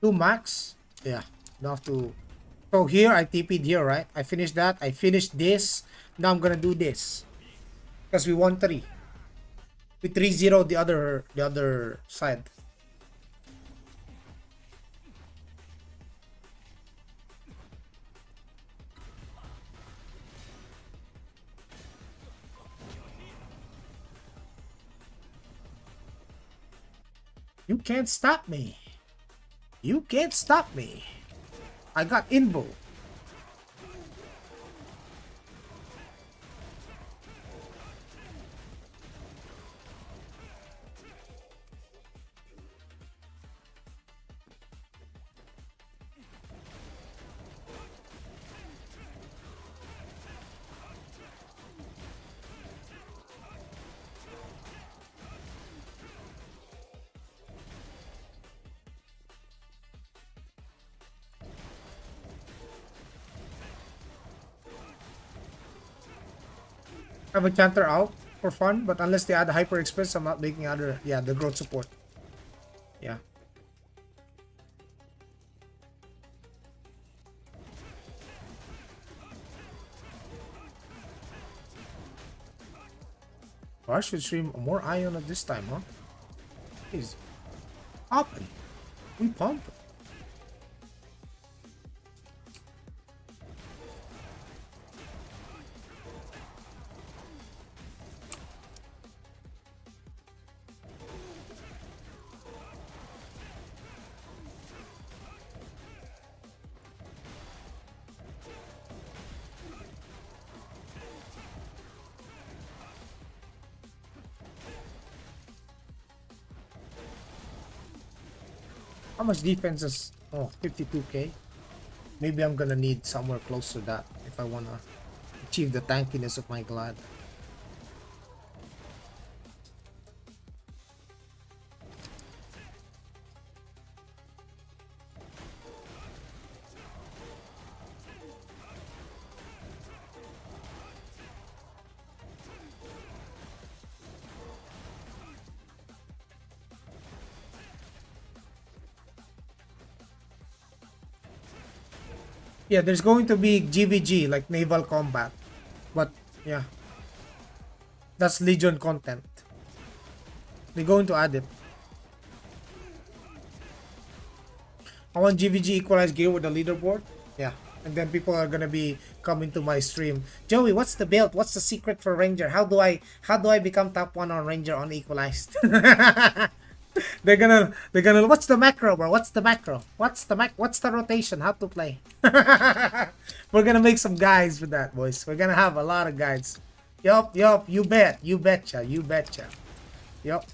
2 max. Yeah, don't have to. So here I TP'd here, right? I finished that. I finished this. Now I'm gonna do this because we won 3. We 3-0 the other side. You can't stop me. You can't stop me. I got invo. Have a chanter out for fun, but unless they add hyper express, I'm not making other. Yeah, the growth support. Yeah. I should stream more Aion at this time, huh? He's popping. We pumping. How much defense is? Oh, 52k. Maybe I'm gonna need somewhere close to that if I wanna achieve the tankiness of my Glad. Yeah, there's going to be GVG, like naval combat. But, yeah. That's Legion content. They're going to add it. I want GVG equalized gear with the leaderboard. Yeah. And then people are gonna be coming to my stream. Joey, what's the build? What's the secret for Ranger? How do I become top 1 on Ranger on equalized? they're gonna what's the macro, bro? What's the macro? What's the rotation? How to play? We're gonna make some guides with that, boys. We're gonna have a lot of guides. Yup, you betcha. Yup.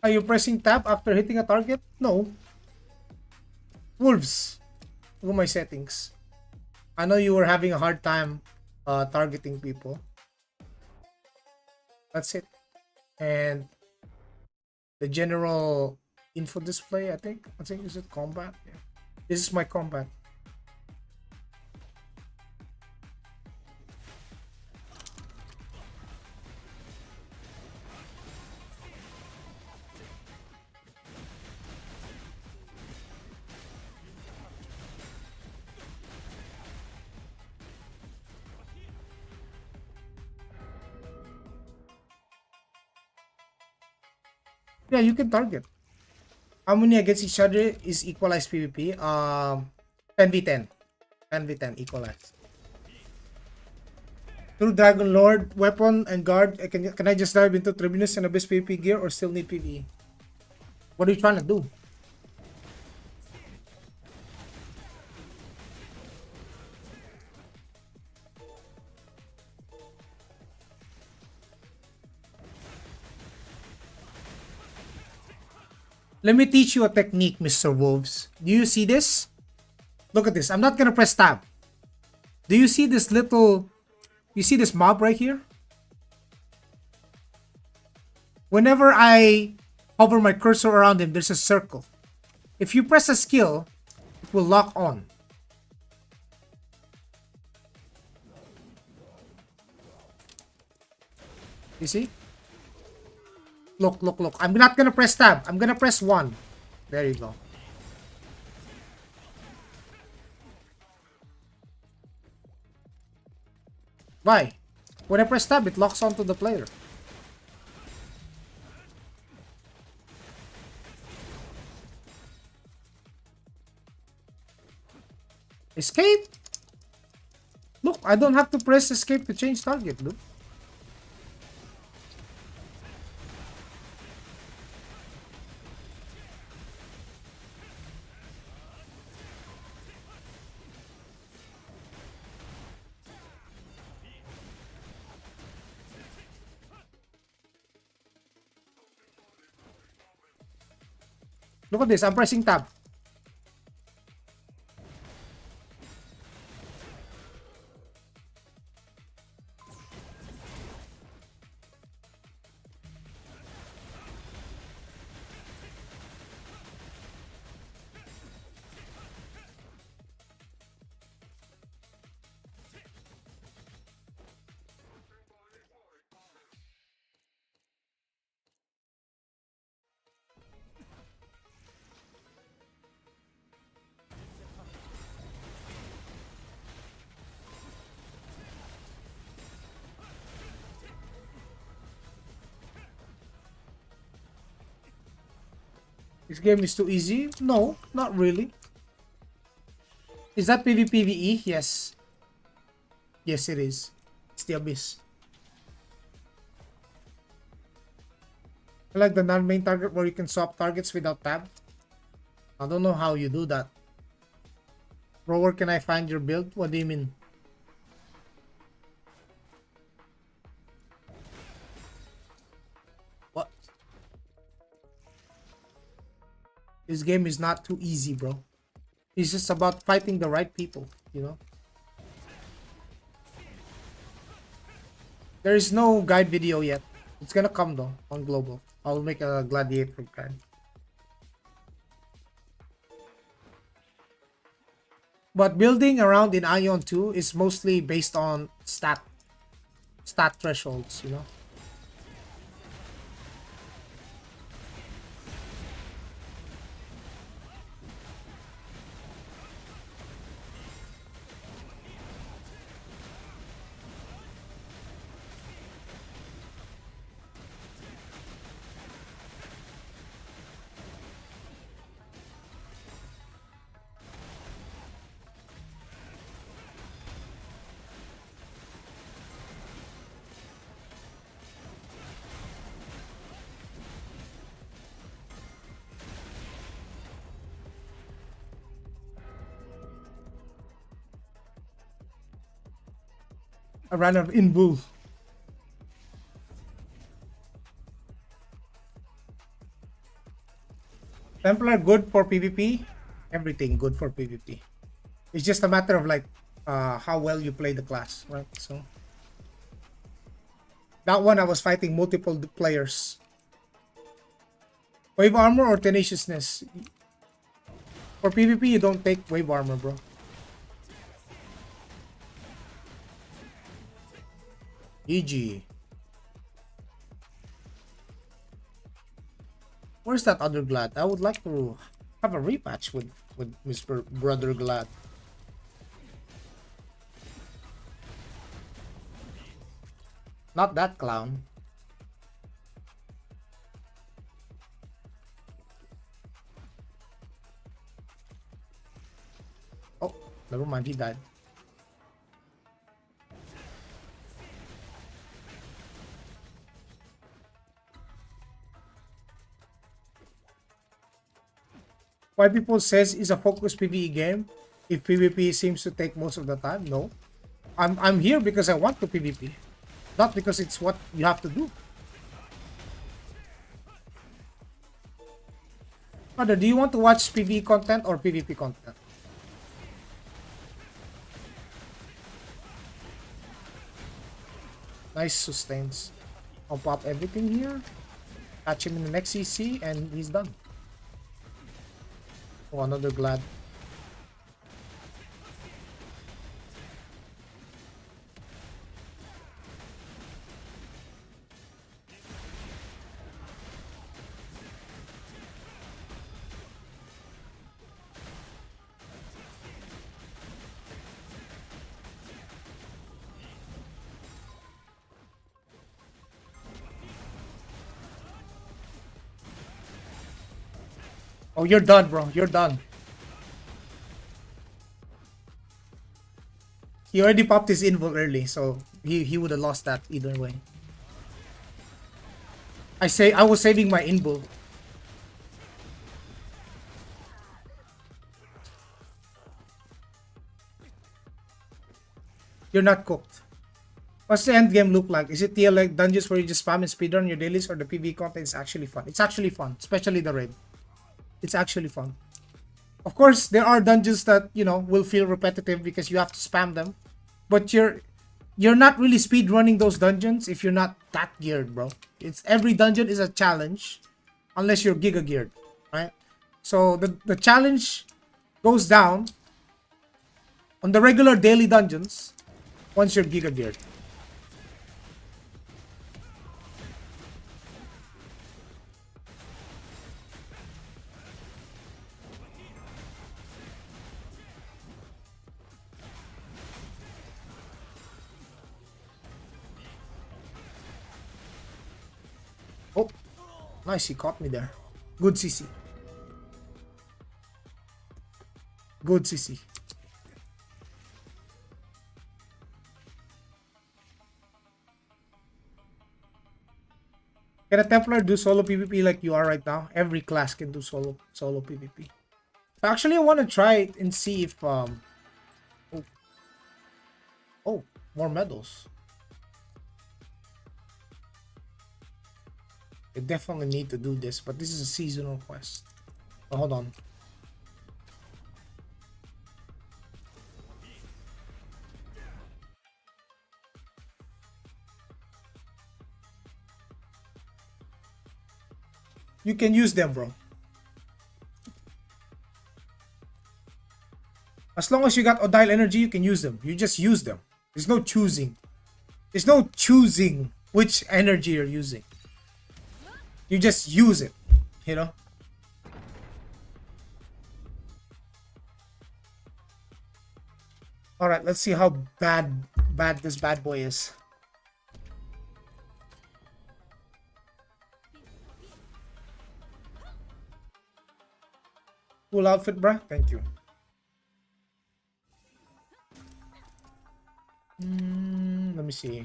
Are you pressing tab after hitting a target? No. Wolves. Look at my settings. I know you were having a hard time targeting people. That's it. And the general info display, I think is it combat? Yeah. This is my combat. Yeah, you can target. How many against each other is equalized PvP? 10v10. 10v10 equalized. Through Dragon Lord, weapon, and guard, can I just dive into Tribunus and Abyss PvP gear or still need PvE? What are you trying to do? Let me teach you a technique, Mr. Wolves. Do you see this? Look at this. I'm not gonna press tab. Do you see this little... You see this mob right here? Whenever I hover my cursor around him, there's a circle. If you press a skill, it will lock on. You see? Look, look, look. I'm not gonna press tab. I'm gonna press 1. There you go. Why? When I press tab, it locks onto the player. Escape? Look, I don't have to press escape to change target, look. Look at this, I'm pressing tab. This game is too easy? No, not really. Is that PvPvE? Yes. Yes, it is. It's the Abyss. I like the non-main target where you can swap targets without tab. I don't know how you do that. Bro, where can I find your build? What do you mean? What? This game is not too easy, bro. It's just about fighting the right people, you know? There is no guide video yet. It's gonna come though, on global. I'll make a gladiator guide. But building around in Aion 2 is mostly based on stat thresholds, you know? I ran out in bull. Templar good for PvP. Everything good for PvP. It's just a matter of like how well you play the class, right? So that one I was fighting multiple players. Wave armor or tenaciousness? For PvP you don't take wave armor, bro. GG. Where's that other Glad? I would like to have a rematch with Mr. Brother Glad. Not that clown. Oh, never mind, he died. Why people says it's a focused PvE game if PvP seems to take most of the time? No. I'm here because I want to PvP. Not because it's what you have to do. Father, do you want to watch PvE content or PvP content? Nice sustains. I'll pop everything here. Catch him in the next CC, and he's done. Oh, another Glad. Oh, you're done, bro. You're done. He already popped his invul early, so he would have lost that either way. I was saving my invul. You're not cooked. What's the end game look like? Is it TL like dungeons where you just spam and speedrun your dailies, or the PvE content is actually fun? It's actually fun, especially the raid. It's actually fun. Of course, there are dungeons that, you know, will feel repetitive because you have to spam them. But you're not really speed running those dungeons if you're not that geared, bro. It's every dungeon is a challenge unless you're giga geared, right? So the challenge goes down on the regular daily dungeons once you're giga geared. Oh, nice, he caught me there. Good CC. Good CC. Can a Templar do solo PvP like you are right now? Every class can do solo PvP. Actually, I want to try it and see if oh, more medals. I definitely need to do this, but this is a seasonal quest. Oh, hold on. You can use them, bro. As long as you got Odile energy, you can use them. You just use them. There's no choosing. There's no choosing which energy you're using. You just use it, you know? Alright, let's see how bad this bad boy is. Cool outfit, bruh. Thank you. Let me see.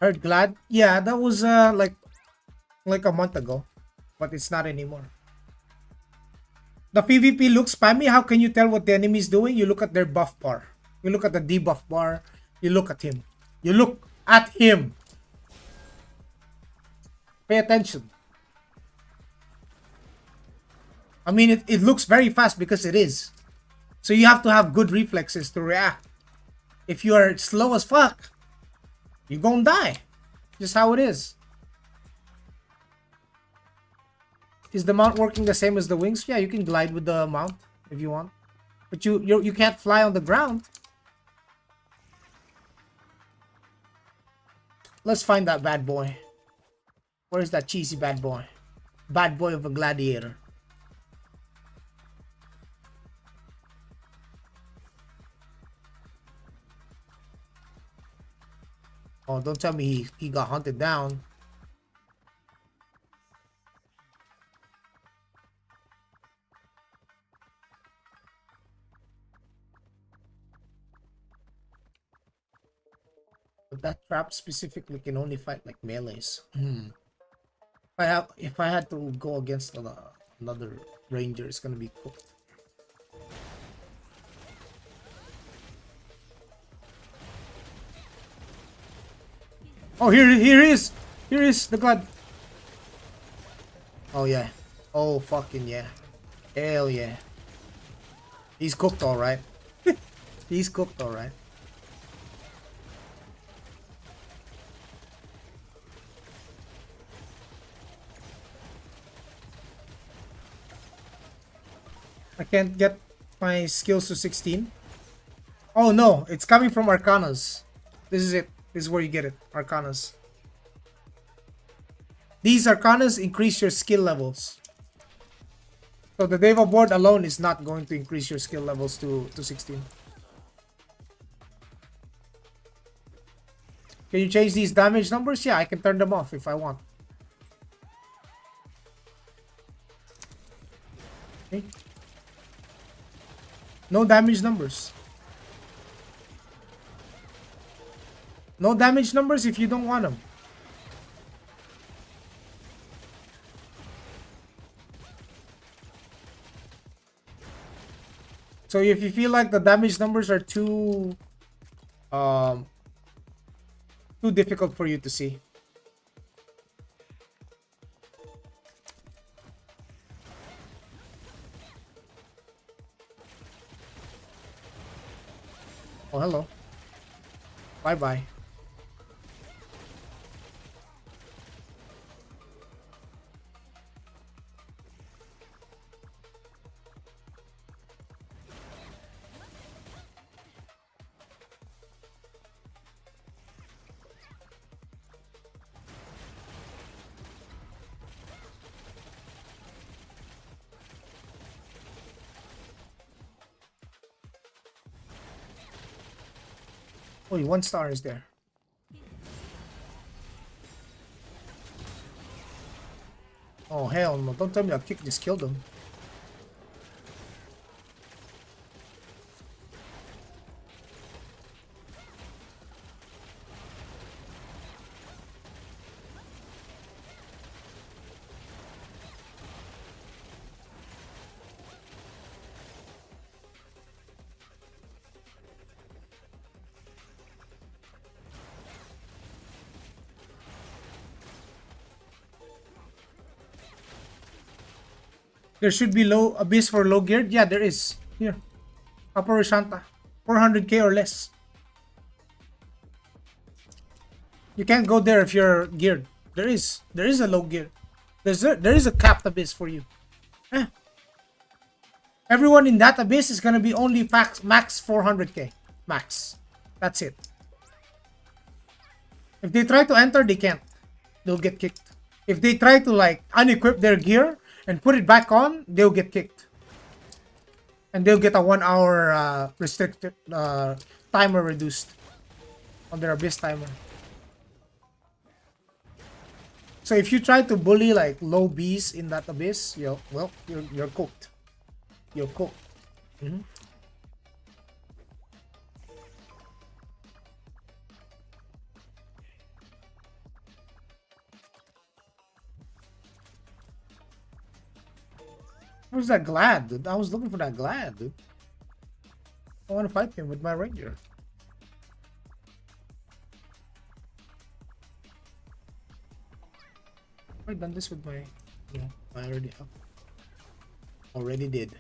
Heard Glad? Yeah, that was like a month ago, but it's not anymore. The PvP looks spammy. How can you tell what the enemy is doing? You look at their buff bar. You look at the debuff bar. You look at him. You look at him. Pay attention. I mean, it looks very fast because it is. So you have to have good reflexes to react. If you are slow as fuck, you're gonna die. Just how it is. Is the mount working the same as the wings? Yeah, you can glide with the mount if you want. But you can't fly on the ground. Let's find that bad boy. Where's that cheesy bad boy? Bad boy of a gladiator. Oh, don't tell me he got hunted down. But that trap specifically can only fight like melees. If I had to go against another ranger, it's gonna be cooked. Oh, here is the god. Oh yeah. Oh fucking yeah. Hell yeah. He's cooked all right. He's cooked all right. I can't get my skills to 16. Oh no, it's coming from Arcanas. This is it. This is where you get it. Arcanas. These Arcanas increase your skill levels. So the Deva board alone is not going to increase your skill levels to 16. Can you change these damage numbers? Yeah, I can turn them off if I want. Okay. No damage numbers. No damage numbers if you don't want them. So if you feel like the damage numbers are too difficult for you to see. Oh, hello. Bye-bye. Only 1 star is there. Oh hell no, don't tell me that kick just killed him. There should be low abyss for low geared. Yeah, there is. Here. Upper Rishanta. 400k or less. You can't go there if you're geared. There is a low gear. There is a capped abyss for you. Eh. Everyone in that abyss is gonna be only max 400k. Max. That's it. If they try to enter, they can't. They'll get kicked. If they try to like unequip their gear and put it back on, they'll get kicked. And they'll get a 1 hour restricted timer reduced on their abyss timer. So if you try to bully like low Bs in that abyss, you're cooked. You're cooked. Where's that Glad, dude? I was looking for that Glad, dude. I want to fight him with my ranger. I've done this with my... Yeah, I already have. Already did.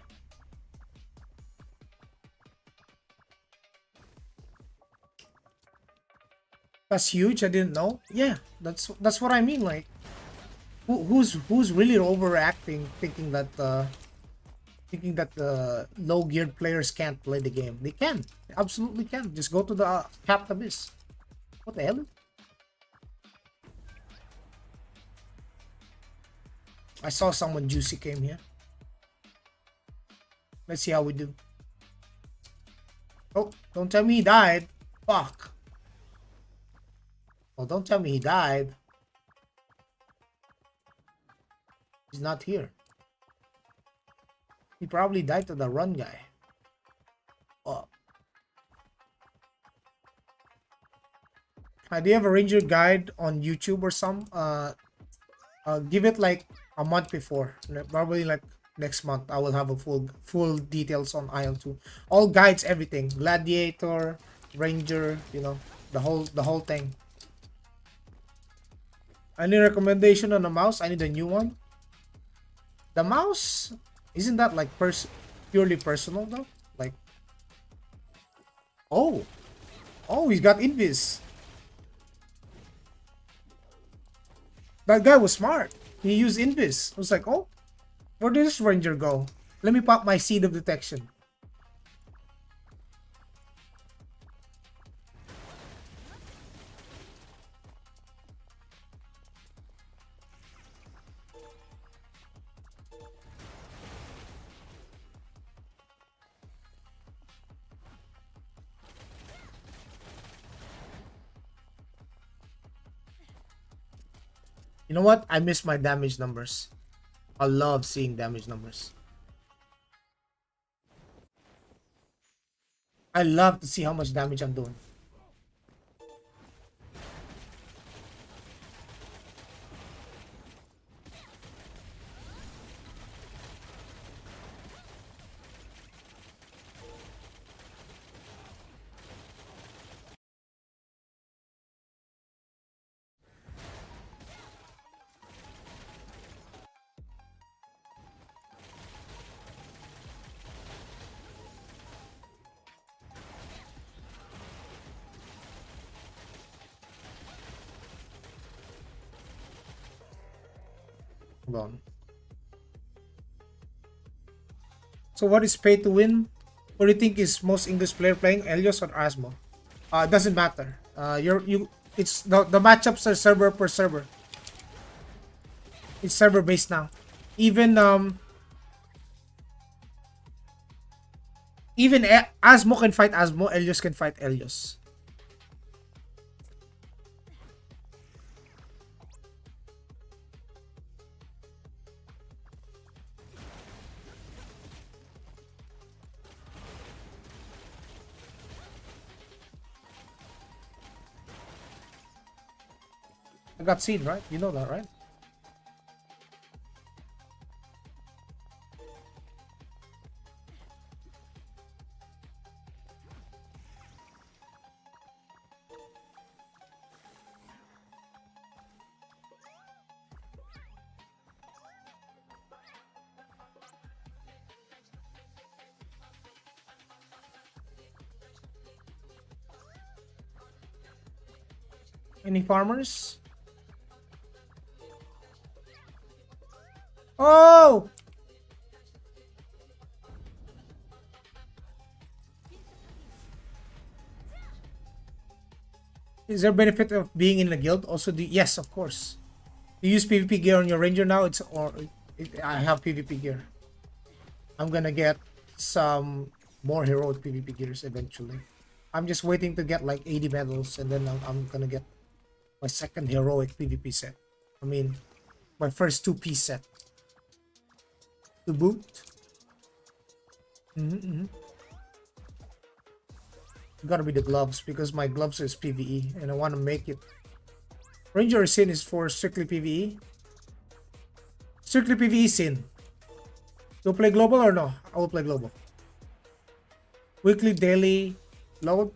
That's huge. I didn't know. Yeah, that's what I mean. Like, who's really overreacting, thinking that low geared players can't play the game? They can. They absolutely can. Just go to the capped abyss. What the hell? I saw someone juicy came here. Let's see how we do. Oh, don't tell me he died. Fuck. Oh, don't tell me he died. He's not here. He probably died to the run guy. Oh. Do you have a ranger guide on YouTube or some? Give it like a month before. Probably like next month. I will have a full details on Aion 2. All guides, everything. Gladiator, ranger, you know, the whole thing. Any recommendation on a mouse? I need a new one. The mouse, isn't that like purely personal though? Like, oh, he's got invis. That guy was smart. He used invis. I was like, oh, where did this ranger go? Let me pop my seed of detection. You know what? I miss my damage numbers. I love seeing damage numbers. I love to see how much damage I'm doing. Hold on. So what is pay to win? What do you think is most English player playing, Elios or Asmo? It doesn't matter. It's the matchups are server per server. It's server based now. Even Asmo can fight Asmo, Elios can fight Elios. I got seed, right? You know that, right? Any farmers? Oh! Is there benefit of being in a guild? Also, yes, of course. You use PvP gear on your ranger now. I have PvP gear. I'm gonna get some more heroic PvP gears eventually. I'm just waiting to get like 80 medals, and then I'm gonna get my second heroic PvP set. I mean, my first 2-piece set. To boot. Gotta be the gloves because my gloves is PvE and I want to make it. Ranger Sin is for strictly PvE. Strictly PvE Sin. You'll play global or no? I will play global. Weekly, daily load.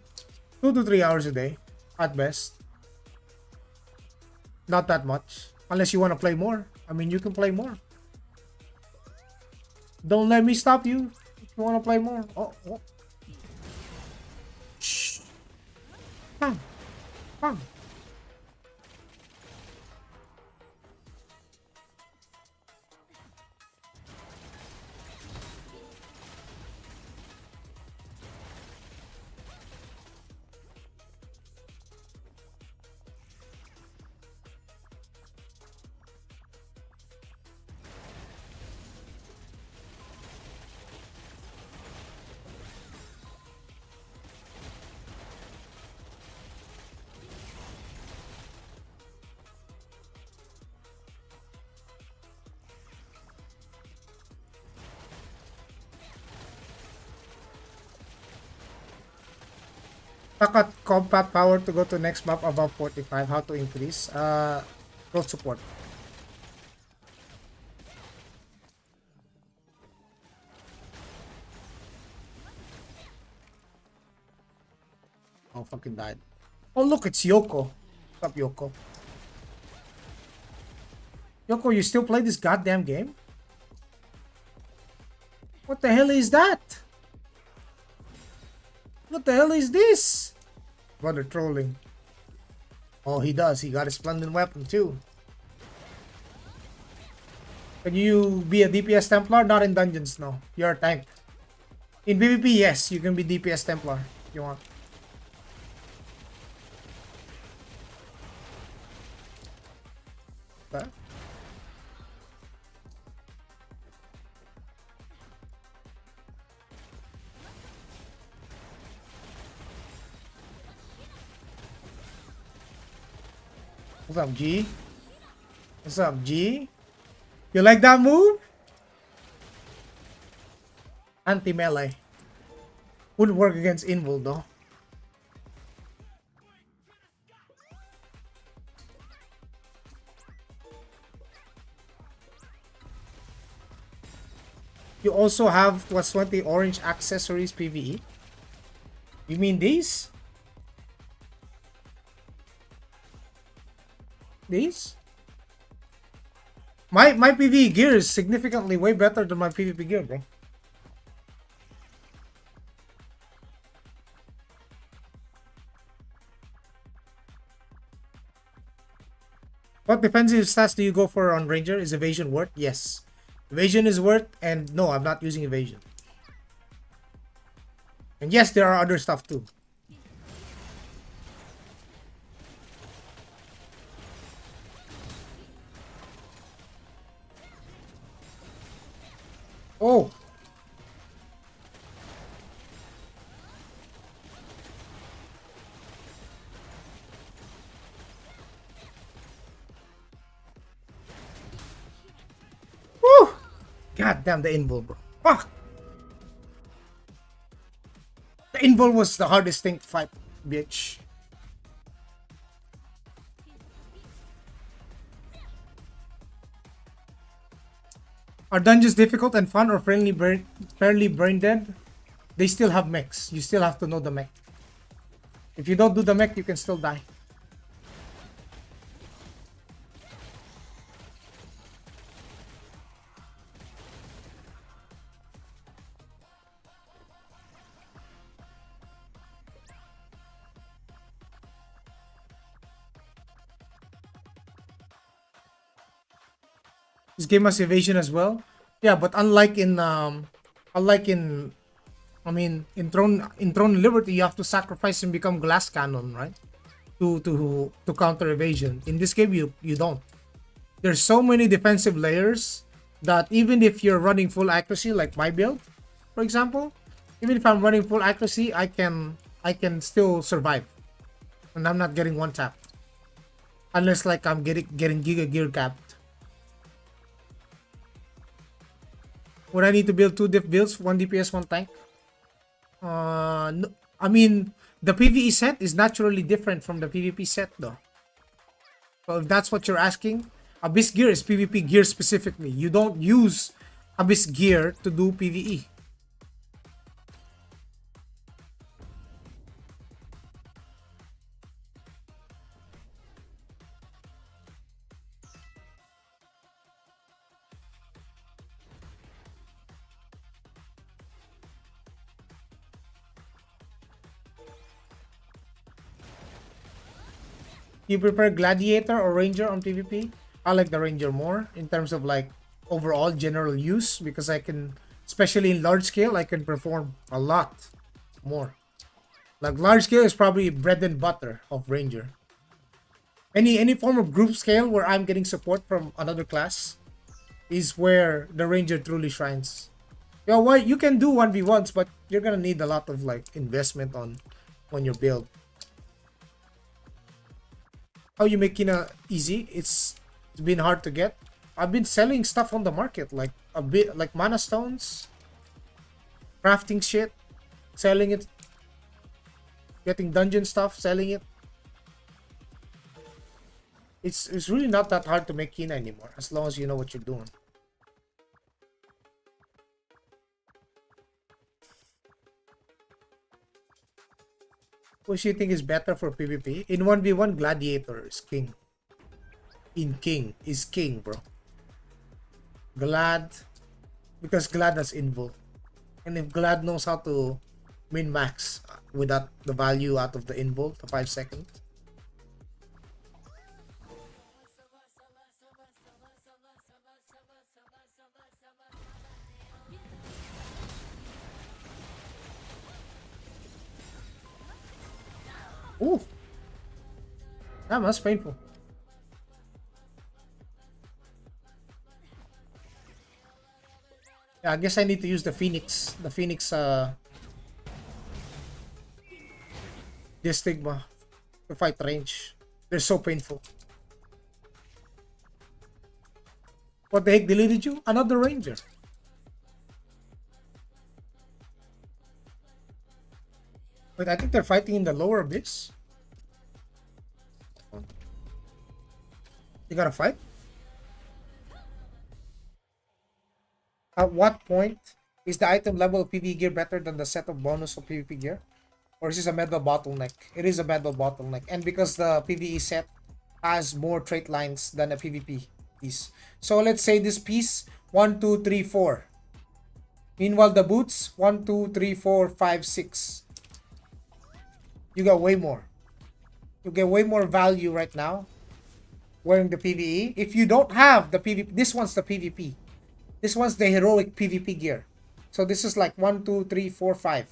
2 to 3 hours a day at best. Not that much. Unless you want to play more. I mean, you can play more. Don't let me stop you if you want to play more. Oh. Shh. Come. Takat combat power to go to next map above 45. How to increase? Growth support. Oh, fucking died. Oh, look, it's Yoko. What's up, Yoko? Yoko, you still play this goddamn game? What the hell is that? What the hell is this? Brother trolling. Oh, he does. He got a splendid weapon too. Can you be a DPS Templar? Not in dungeons, no. You're a tank. In PvP, yes, you can be DPS Templar if you want. Okay. What's up, G? What's up, G? You like that move? Anti-melee. Wouldn't work against Invul, though. You also have what's 20 orange accessories PvE. You mean these? These? My PvE gear is significantly way better than my PvP gear, bro. What defensive stats do you go for on Ranger? Is evasion worth? Yes. Evasion is worth, and no, I'm not using evasion. And yes, there are other stuff too. Oh! Woo! God damn the invul, bro. Fuck! The invul was the hardest thing to fight, bitch. Are dungeons difficult and fun or fairly brain dead? They still have mechs. You still have to know the mech. If you don't do the mech, you can still die. This game has evasion as well. Yeah, but unlike in I mean in Throne Liberty, you have to sacrifice and become glass cannon, right? To counter evasion. In this game, you don't. There's so many defensive layers that even if you're running full accuracy, like my build, for example, even if I'm running full accuracy, I can still survive, and I'm not getting one tap, unless like I'm getting Giga Gear capped. Would I need to build 2 diff builds, 1 DPS, 1 tank? No, I mean, the PvE set is naturally different from the PvP set though. So if that's what you're asking, Abyss Gear is PvP gear specifically. You don't use Abyss Gear to do PvE. You prefer Gladiator or Ranger on PvP? I like the Ranger more in terms of like overall general use, because I can, especially in large scale, I can perform a lot more. Like large scale is probably bread and butter of Ranger. Any form of group scale where I'm getting support from another class is where the Ranger truly shines. You know what? You can do 1v1s, but you're gonna need a lot of like investment on your build. How you making it easy? It's been hard to get. I've been selling stuff on the market, like a bit like mana stones, crafting shit, selling it. getting dungeon stuff, selling it. It's really not that hard to make Kina anymore, as long as you know what you're doing. What do you think is better for PvP? In 1v1, Gladiator is king. In King is king, bro. Glad, because Glad has invul. And if Glad knows how to min-max without the value out of the invul, the 5 seconds. Ooh. Damn, that's painful. Yeah, I guess I need to use the Phoenix. The Phoenix, this Stigma to fight range. They're so painful. What the heck deleted you? Another Ranger. Wait, I think they're fighting in the lower abyss. You gotta fight? At what point is the item level of PvE gear better than the set of bonus of PvP gear? Or is this a medal bottleneck? It is a medal bottleneck. And because the PvE set has more trait lines than a PvP piece. So let's say this piece, 1, 2, 3, 4. Meanwhile, the boots, 1, 2, 3, 4, 5, 6. You got way more. You get way more value right now wearing the PvE. If you don't have the PvP, this one's the PvP. This one's the heroic PvP gear. So this is like 1, 2, 3, 4, 5.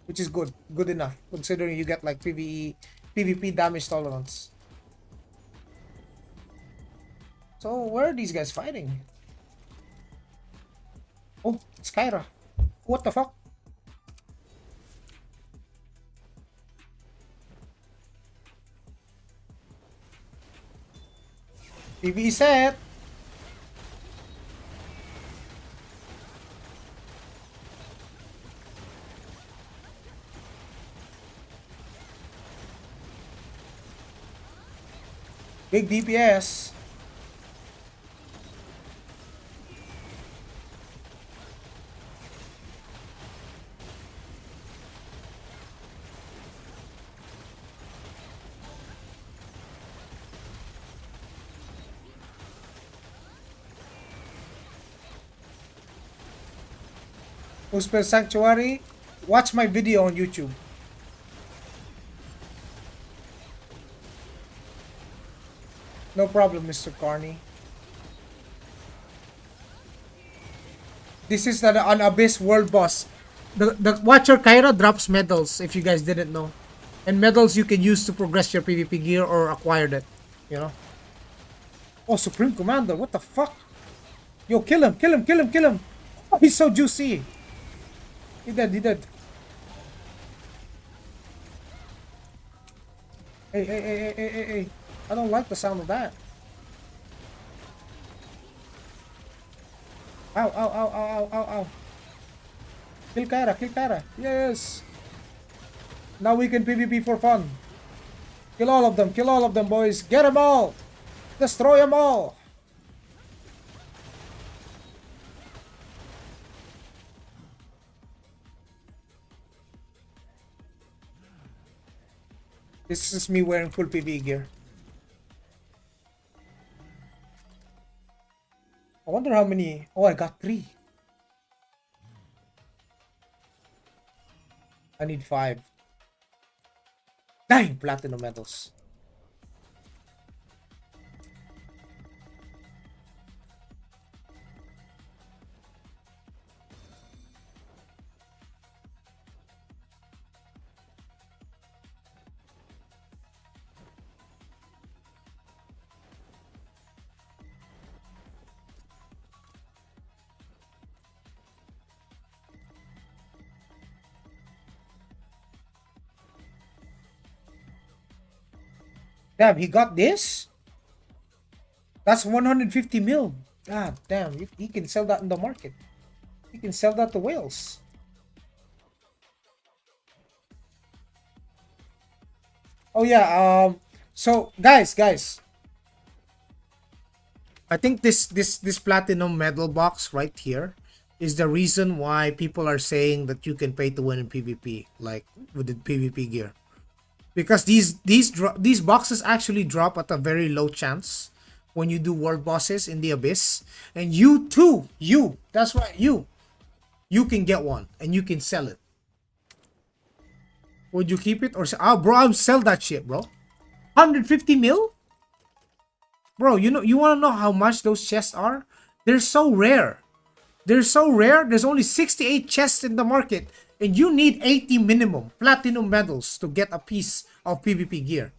Which is good. Good enough. Considering you get like PvP damage tolerance. So where are these guys fighting? Oh, it's Kyra. What the fuck? PvE set. Big DPS. Whisper Sanctuary, watch my video on YouTube. No problem, Mr. Carney. This is an Abyss World Boss. The Watcher Kyra drops medals, if you guys didn't know. And medals you can use to progress your PvP gear or acquire that. You know? Oh, Supreme Commander, what the fuck? Yo, kill him, kill him, kill him, kill him. Oh, he's so juicy. He dead, he dead. Hey, hey, hey, hey, hey, hey, hey. I don't like the sound of that. Ow, ow, ow, ow, ow, ow, ow. Kill Kyra, kill Kyra. Yes. Now we can PvP for fun. Kill all of them, boys. Get them all. Destroy them all. This is me wearing full PvE gear. I wonder how many. Oh, I got 3. I need 5. Dang, platinum medals. Damn, he got this? That's 150 mil. God damn, he can sell that in the market. He can sell that to whales. Oh yeah. So guys, I think this platinum medal box right here is the reason why people are saying that you can pay to win in PvP, like with the PvP gear, because these boxes actually drop at a very low chance when you do world bosses in the abyss, and you too, that's right, you can get one and you can sell it. Would you keep it or bro, I'll sell that shit, bro. 150 mil, bro. You want to know how much those chests are? They're so rare. They're so rare. There's only 68 chests in the market, and you need 80 minimum platinum medals to get a piece of PvP gear.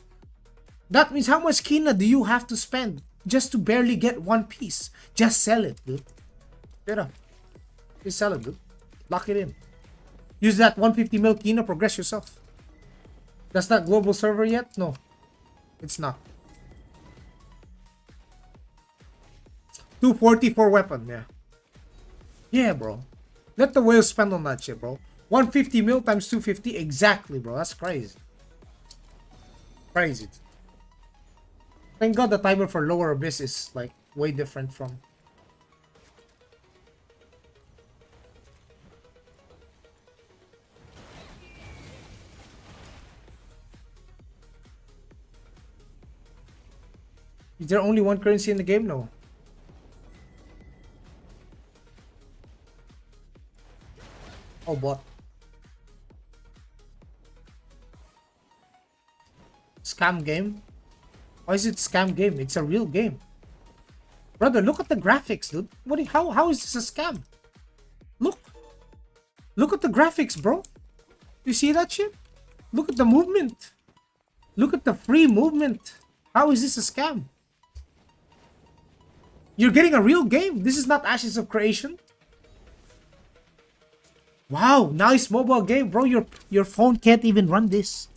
That means how much kina do you have to spend just to barely get one piece? Just sell it, dude. Yeah, just sell it, dude. Lock it in. Use that 150 mil kina, progress yourself. That's not global server yet? No, it's not. 240 for weapon, yeah. Yeah, bro. Let the whale spend on that shit, bro. 150 mil times 250, exactly, bro. That's crazy. Crazy. Thank God the timer for lower abyss is like way different from. Is there only one currency in the game? No. Oh, bot. Scam game? Why is it scam game? It's a real game. Brother, look at the graphics, dude. How is this a scam? Look. Look at the graphics, bro. You see that shit? Look at the movement. Look at the free movement. How is this a scam? You're getting a real game. This is not Ashes of Creation. Wow, nice mobile game, bro. Your phone can't even run this.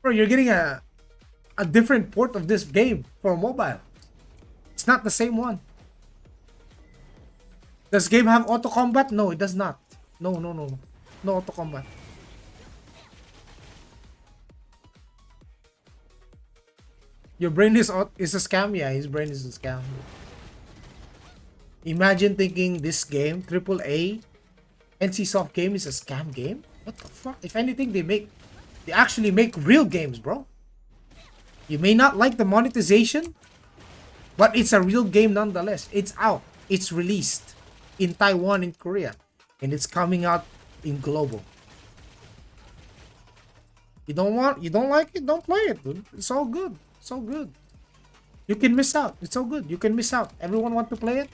Bro, you're getting a different port of this game for mobile. It's not the same one. Does game have auto combat? No, it does not. No. No auto combat. Your brain is a scam? Yeah, his brain is a scam. Imagine thinking this game, AAA, NCSoft game is a scam game? What the fuck? If anything, they actually make real games, bro. You may not like the monetization, but it's a real game nonetheless. It's out. It's released in Taiwan and Korea, and it's coming out in global. You don't like it, don't play it, dude. It's all good. It's all good. You can miss out. It's all good. You can miss out. Everyone want to play it.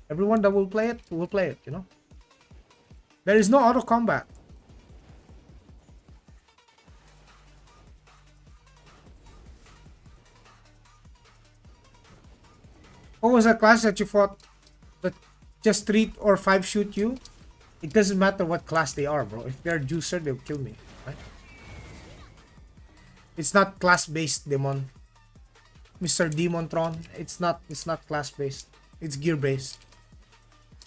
Everyone that will play it, you know. There is no auto combat. What was that class that you fought that just 3 or 5 shoot you? It doesn't matter what class they are, bro. If they're juicer, they'll kill me, right? It's not class-based, Demon. Mr. Demontron. It's not class-based. It's gear-based.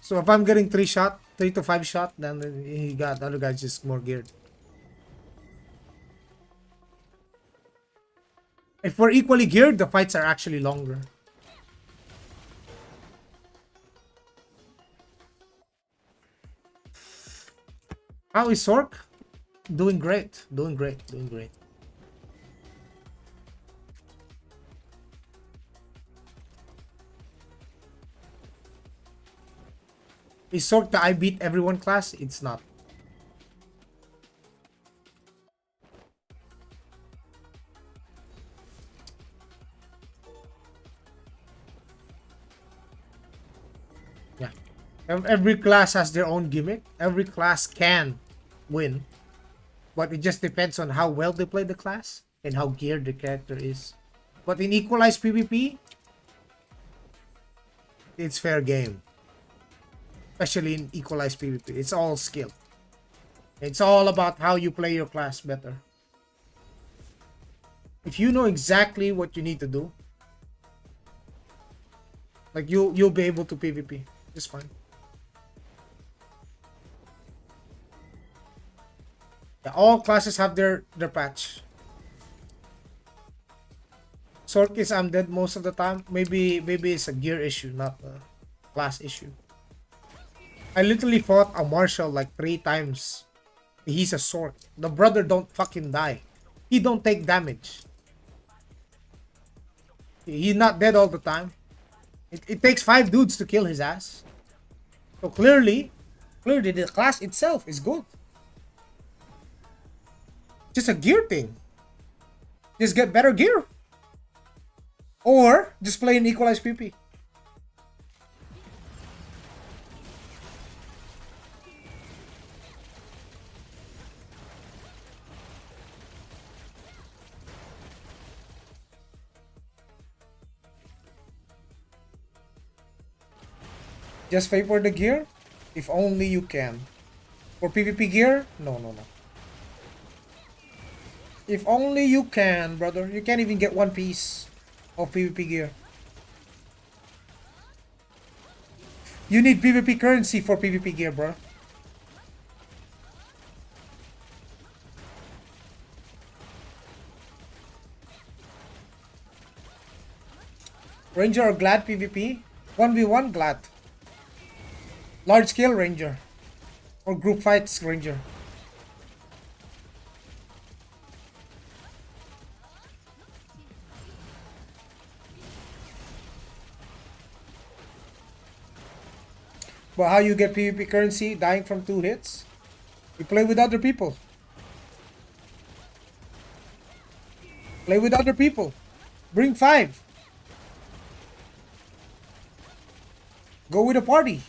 So if I'm getting 3 to 5 shot, then he got the other guy's just more geared. If we're equally geared, the fights are actually longer. How is Sork? Doing great. Doing great. Is Sork the I beat everyone class? It's not. Yeah. Every class has their own gimmick. Every class can win. But it just depends on how well they play the class and how geared the character is. But in equalized PvP, it's fair game. Especially in equalized PvP. It's all skill. It's all about how you play your class better. If you know exactly what you need to do, like you'll be able to PvP just fine. Yeah, all classes have their patch. Sork is I'm dead most of the time. Maybe it's a gear issue, not a class issue. I literally fought a Marshall like 3 times. He's a Sork. The brother don't fucking die. He don't take damage. He's not dead all the time. It takes 5 dudes to kill his ass. So clearly the class itself is good. Just a gear thing. Just get better gear. Or just play an equalized PP. Just favor the gear? If only you can. For PvP gear? No, no, no. If only you can, brother. You can't even get one piece of PvP gear. You need PvP currency for PvP gear, bro. Ranger or Glad PvP? 1v1 Glad. Large scale Ranger. Or group fights Ranger. But how you get PvP currency? Dying from 2 hits? You play with other people. Play with other people. Bring 5. Go with a party.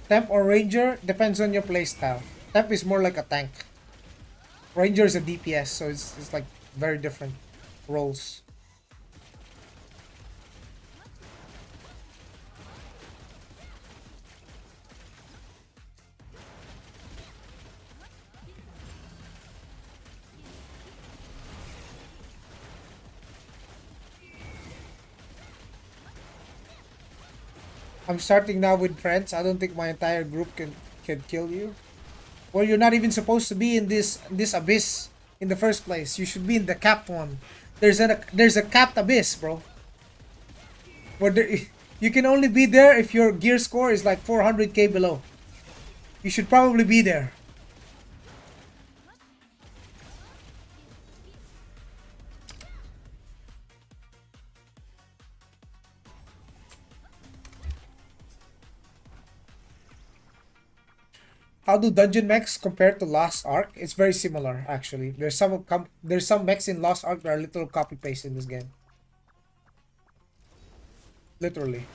Temp or Ranger depends on your playstyle. Temp is more like a tank. Ranger is a DPS, so it's like very different roles. I'm starting now with friends. I don't think my entire group can kill you. Well, you're not even supposed to be in this abyss in the first place. You should be in the capped one. There's a capped abyss, bro. Where you can only be there if your gear score is like 400k below. You should probably be there. How do dungeon mechs compare to Lost Ark? It's very similar, actually. There's some mechs in Lost Ark that are literal copy paste in this game. Literally.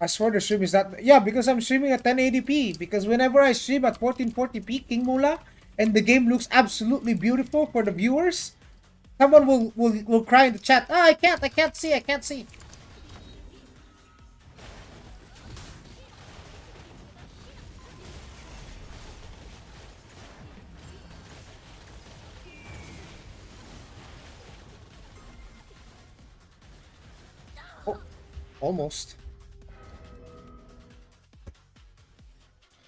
I swear the stream is not. Yeah, because I'm streaming at 1080p. Because whenever I stream at 1440p King Mula and the game looks absolutely beautiful for the viewers, someone will cry in the chat. Ah, I can't see. Oh, almost.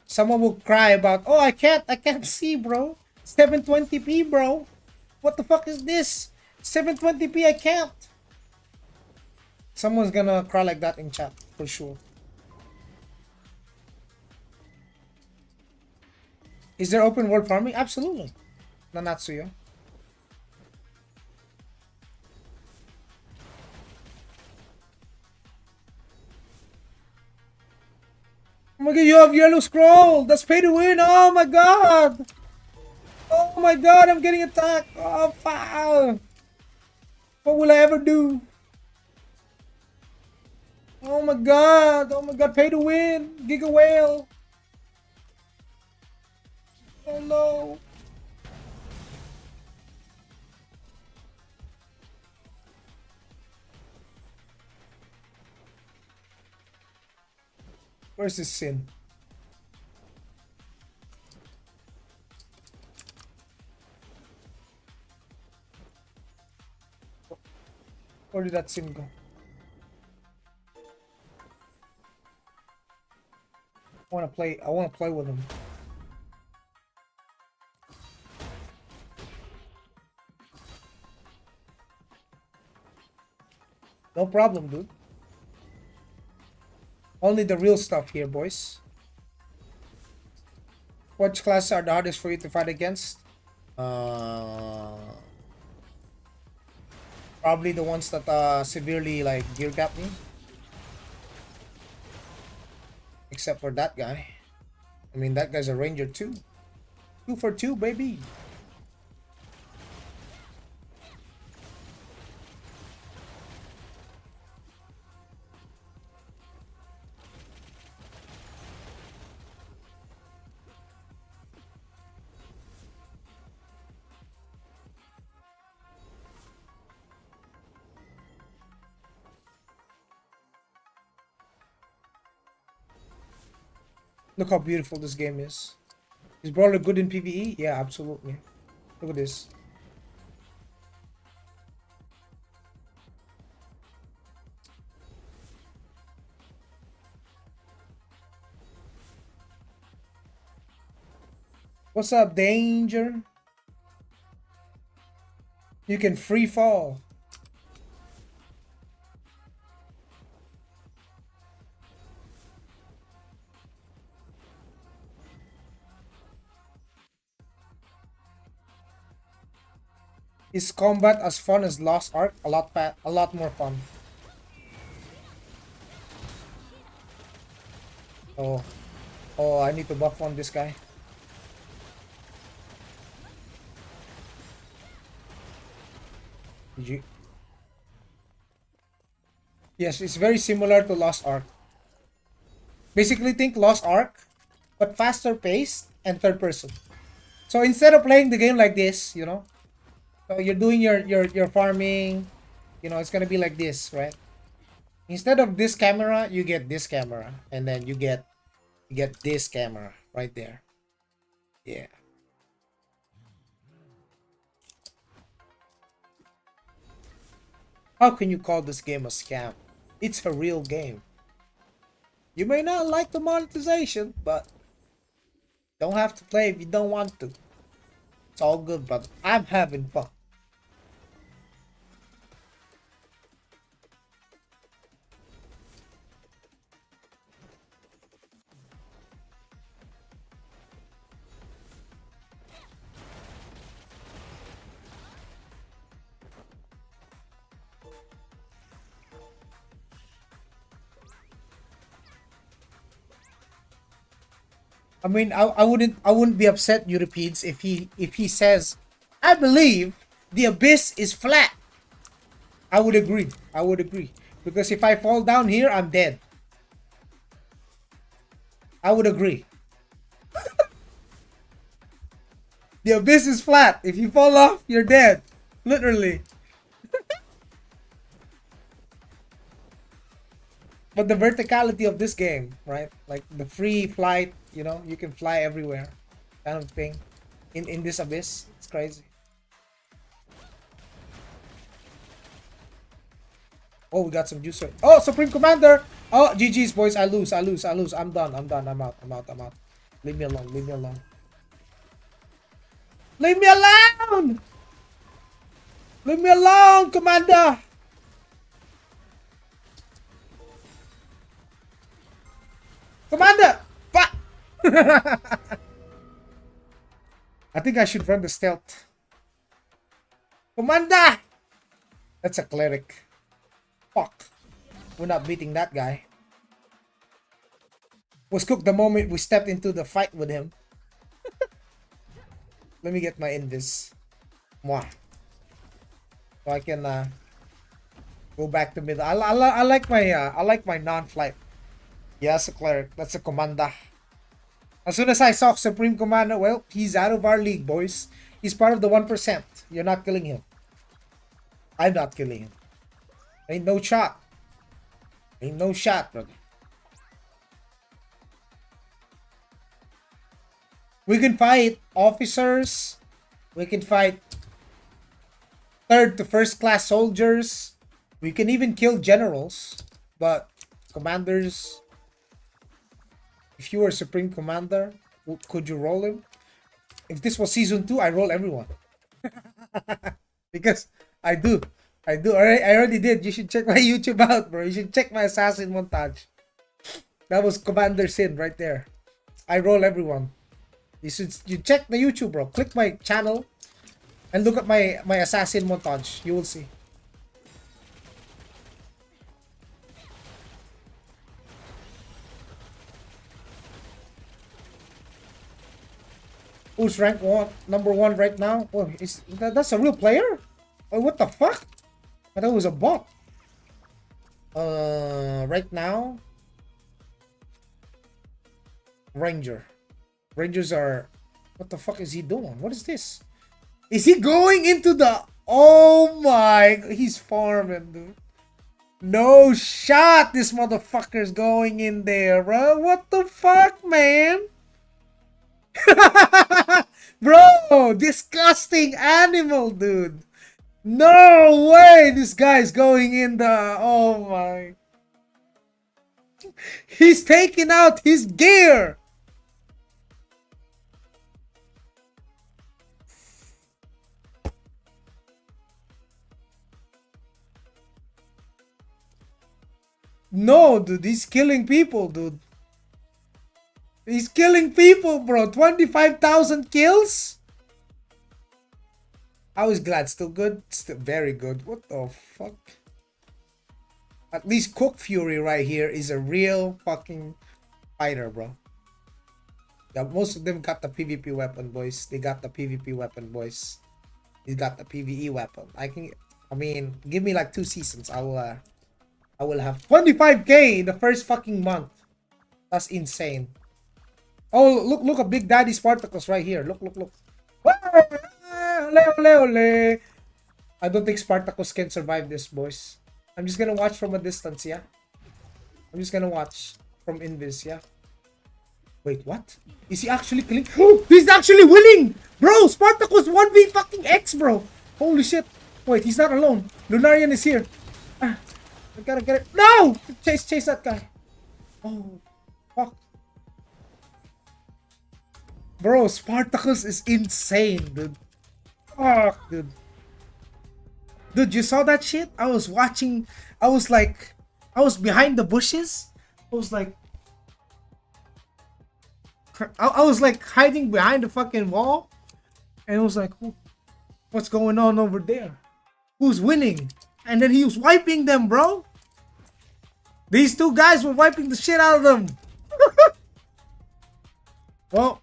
Someone will cry about, oh, I can't see, bro. 720p, bro. What the fuck is this? 720p, I can't. Someone's gonna cry like that in chat, for sure. Is there open world farming? Absolutely. Nanatsuya. Oh my god, you have yellow scroll! That's pay to win! Oh my god! Oh my god, I'm getting attacked! Oh fuck! What will I ever do? Oh my god! Oh my god, pay to win! Giga whale! Oh no! Where's his sin? Where did that sin go? I wanna play with him. No problem, dude. Only the real stuff here, boys. Which classes are the hardest for you to fight against? Probably the ones that severely like gear gap me. Except for that guy. I mean, that guy's a ranger too. 2 for 2, baby. Look how beautiful this game is. Is Brawler good in PvE? Yeah, absolutely. Look at this. What's up, Danger? You can free fall. Is combat as fun as Lost Ark? A lot more fun. Oh, I need to buff on this guy. GG. Yes, it's very similar to Lost Ark. Basically, think Lost Ark, but faster paced and third person. So instead of playing the game like this, you know, so you're doing your farming, you know, it's gonna be like this, right? Instead of this camera, you get this camera, and then you get this camera right there. Yeah. How can you call this game a scam? It's a real game. You may not like the monetization, but don't have to play if you don't want to. It's all good, but I'm having fun. I mean, I wouldn't be upset, Europeans, if he says, I believe the abyss is flat. I would agree. I would agree. Because if I fall down here, I'm dead. I would agree. The abyss is flat. If you fall off, you're dead. Literally. But the verticality of this game, right? Like the free flight, you know, you can fly everywhere kind of thing. In this abyss, it's crazy. Oh, we got some juicer. Oh, Supreme Commander! Oh, GG's, boys. I lose. I'm done. I'm out. Leave me alone. Leave me alone. Leave me alone, Commander! Commander! Fuck! I think I should run the stealth. Commander! That's a cleric. Fuck. We're not beating that guy. Was cooked the moment we stepped into the fight with him. Let me get my invis. Mwah. So I can go back to middle. I like my non-flight. Yeah, that's a cleric. That's a commander. As soon as I saw Supreme Commander, well, he's out of our league, boys. He's part of the 1%. You're not killing him. I'm not killing him. Ain't no shot. Ain't no shot, brother. We can fight officers. We can fight third to first class soldiers. We can even kill generals. But commanders, if you were Supreme Commander, could you roll him? If this was Season 2, I roll everyone. Because I do. I already did. You should check my YouTube out, bro. You should check my assassin montage. That was Commander Sin right there. I roll everyone. You check the YouTube, bro. Click my channel and look at my assassin montage. You will see. Who's rank number one right now? Oh, that's a real player? Oh, what the fuck? I thought it was a bot. Right now, Ranger. Rangers are. What the fuck is he doing? What is this? Is he going into the? Oh my! He's farming, dude. No shot! This motherfucker's going in there, bro. What the fuck, man? Bro, disgusting animal, dude. No way this guy's going in the... Oh my. He's taking out his gear. No, dude, he's killing people, dude. He's killing people, bro. 25,000 kills? I was glad. Still good? Still very good. What the fuck? At least Cook Fury right here is a real fucking fighter, bro. Yeah, most of them got the PvP weapon, boys. They got the PvP weapon, boys. He got the PvE weapon. I mean, give me like 2 seasons. I will have 25k in the first fucking month. That's insane. Oh, look at Big Daddy Spartacus right here. Look. Ole, ole, ole. I don't think Spartacus can survive this, boys. I'm just gonna watch from a distance, yeah? I'm just gonna watch from Invis, yeah? Wait, what? Is he actually killing? Oh, he's actually winning! Bro, Spartacus 1v fucking X, bro! Holy shit. Wait, he's not alone. Lunarian is here. I gotta get it. No! Chase that guy. Oh, fuck. Bro, Spartacus is insane, dude. Fuck, dude. Dude, you saw that shit? I was watching. I was behind the bushes. I was like hiding behind the fucking wall. And it was like, what's going on over there? Who's winning? And then he was wiping them, bro. These two guys were wiping the shit out of them. Well,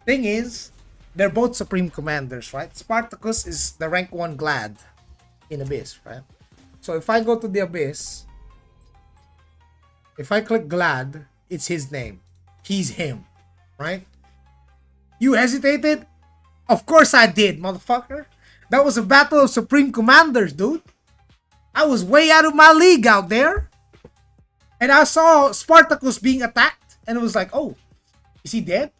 thing is, they're both Supreme Commanders, right? Spartacus is the rank 1 Glad in Abyss, right? So if I go to the Abyss, if I click Glad, it's his name. He's him, right? You hesitated? Of course I did, motherfucker. That was a battle of Supreme Commanders, dude. I was way out of my league out there. And I saw Spartacus being attacked. And it was like, oh, is he dead?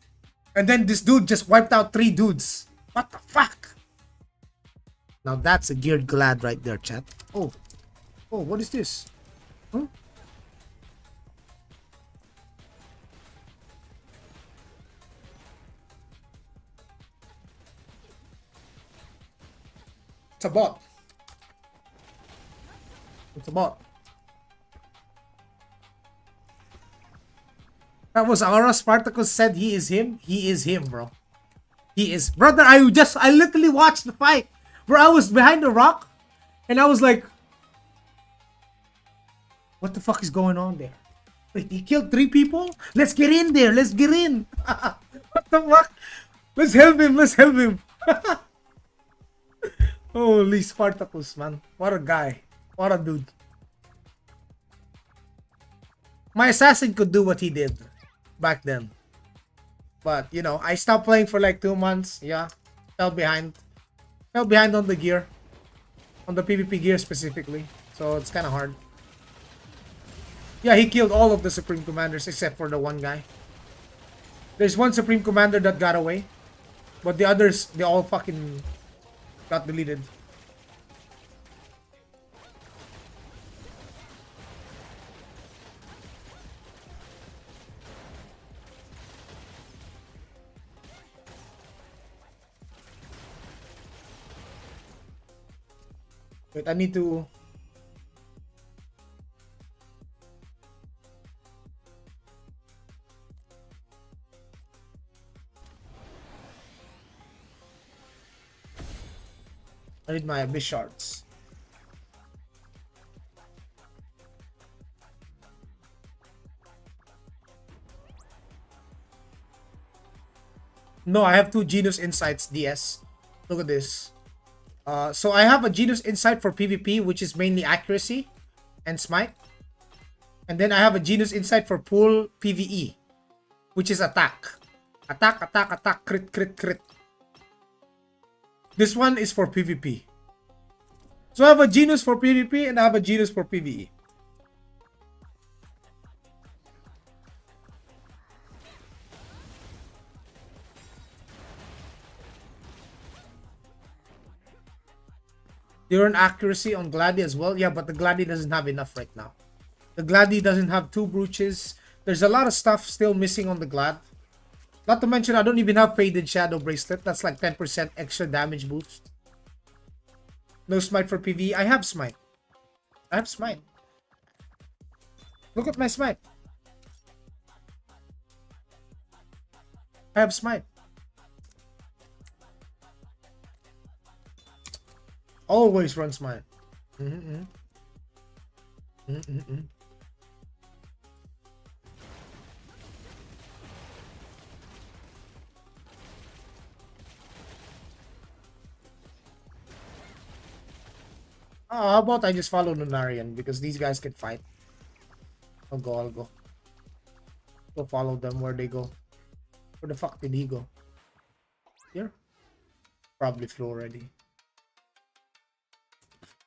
And then this dude just wiped out 3 dudes. What the fuck? Now that's a geared Glad right there, chat. Oh, what is this? Huh? It's a bot. It's a bot. That was Aura. Spartacus said he is him. He is him, bro. He is. Brother, I literally watched the fight. Bro, I was behind the rock. And I was like, what the fuck is going on there? Wait, he killed 3 people? Let's get in there. Let's get in. What the fuck? Let's help him. Let's help him. Holy Spartacus, man. What a guy. What a dude. My assassin could do what he did back then. But, you know, I stopped playing for like 2 months. Yeah. Fell behind. Fell behind on the gear. On the PvP gear specifically. So it's kind of hard. Yeah, he killed all of the Supreme Commanders except for the one guy. There's one Supreme Commander that got away. But the others, they all fucking got deleted. Wait, I need to... I need my Abyss Shards. No, I have 2 Genius Insights DS. Look at this. So I have a Genius Insight for PvP, which is mainly accuracy and smite. And then I have a Genius Insight for pool PvE, which is attack. Attack, attack, attack, crit, crit, crit. This one is for PvP. So I have a Genius for PvP and I have a Genius for PvE. You're an accuracy on Gladi as well? Yeah, but the Gladi doesn't have enough right now. The Gladi doesn't have 2 brooches. There's a lot of stuff still missing on the Glad. Not to mention, I don't even have Faded Shadow Bracelet. That's like 10% extra damage boost. No Smite for PvE. I have Smite. I have Smite. Look at my Smite. I have Smite. Always run Smite. How about I just follow Lunarian because these guys can fight. I'll go. Go follow them where they go. Where the fuck did he go? Here? Probably flew already.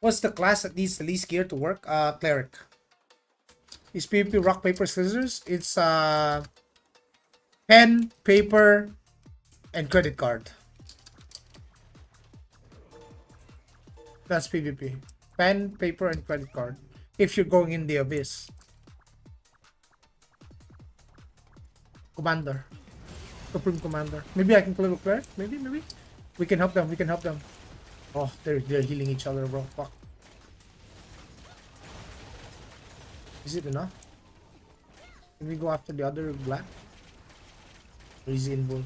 What's the class that needs the least gear to work? Cleric. Is PvP rock, paper, scissors? It's pen, paper, and credit card. That's PvP. Pen, paper, and credit card. If you're going in the abyss. Commander. Supreme Commander. Maybe I can play with Cleric? Maybe. We can help them. Oh, they're healing each other, bro. Fuck. Is it enough? Can we go after the other black? Or is he involved?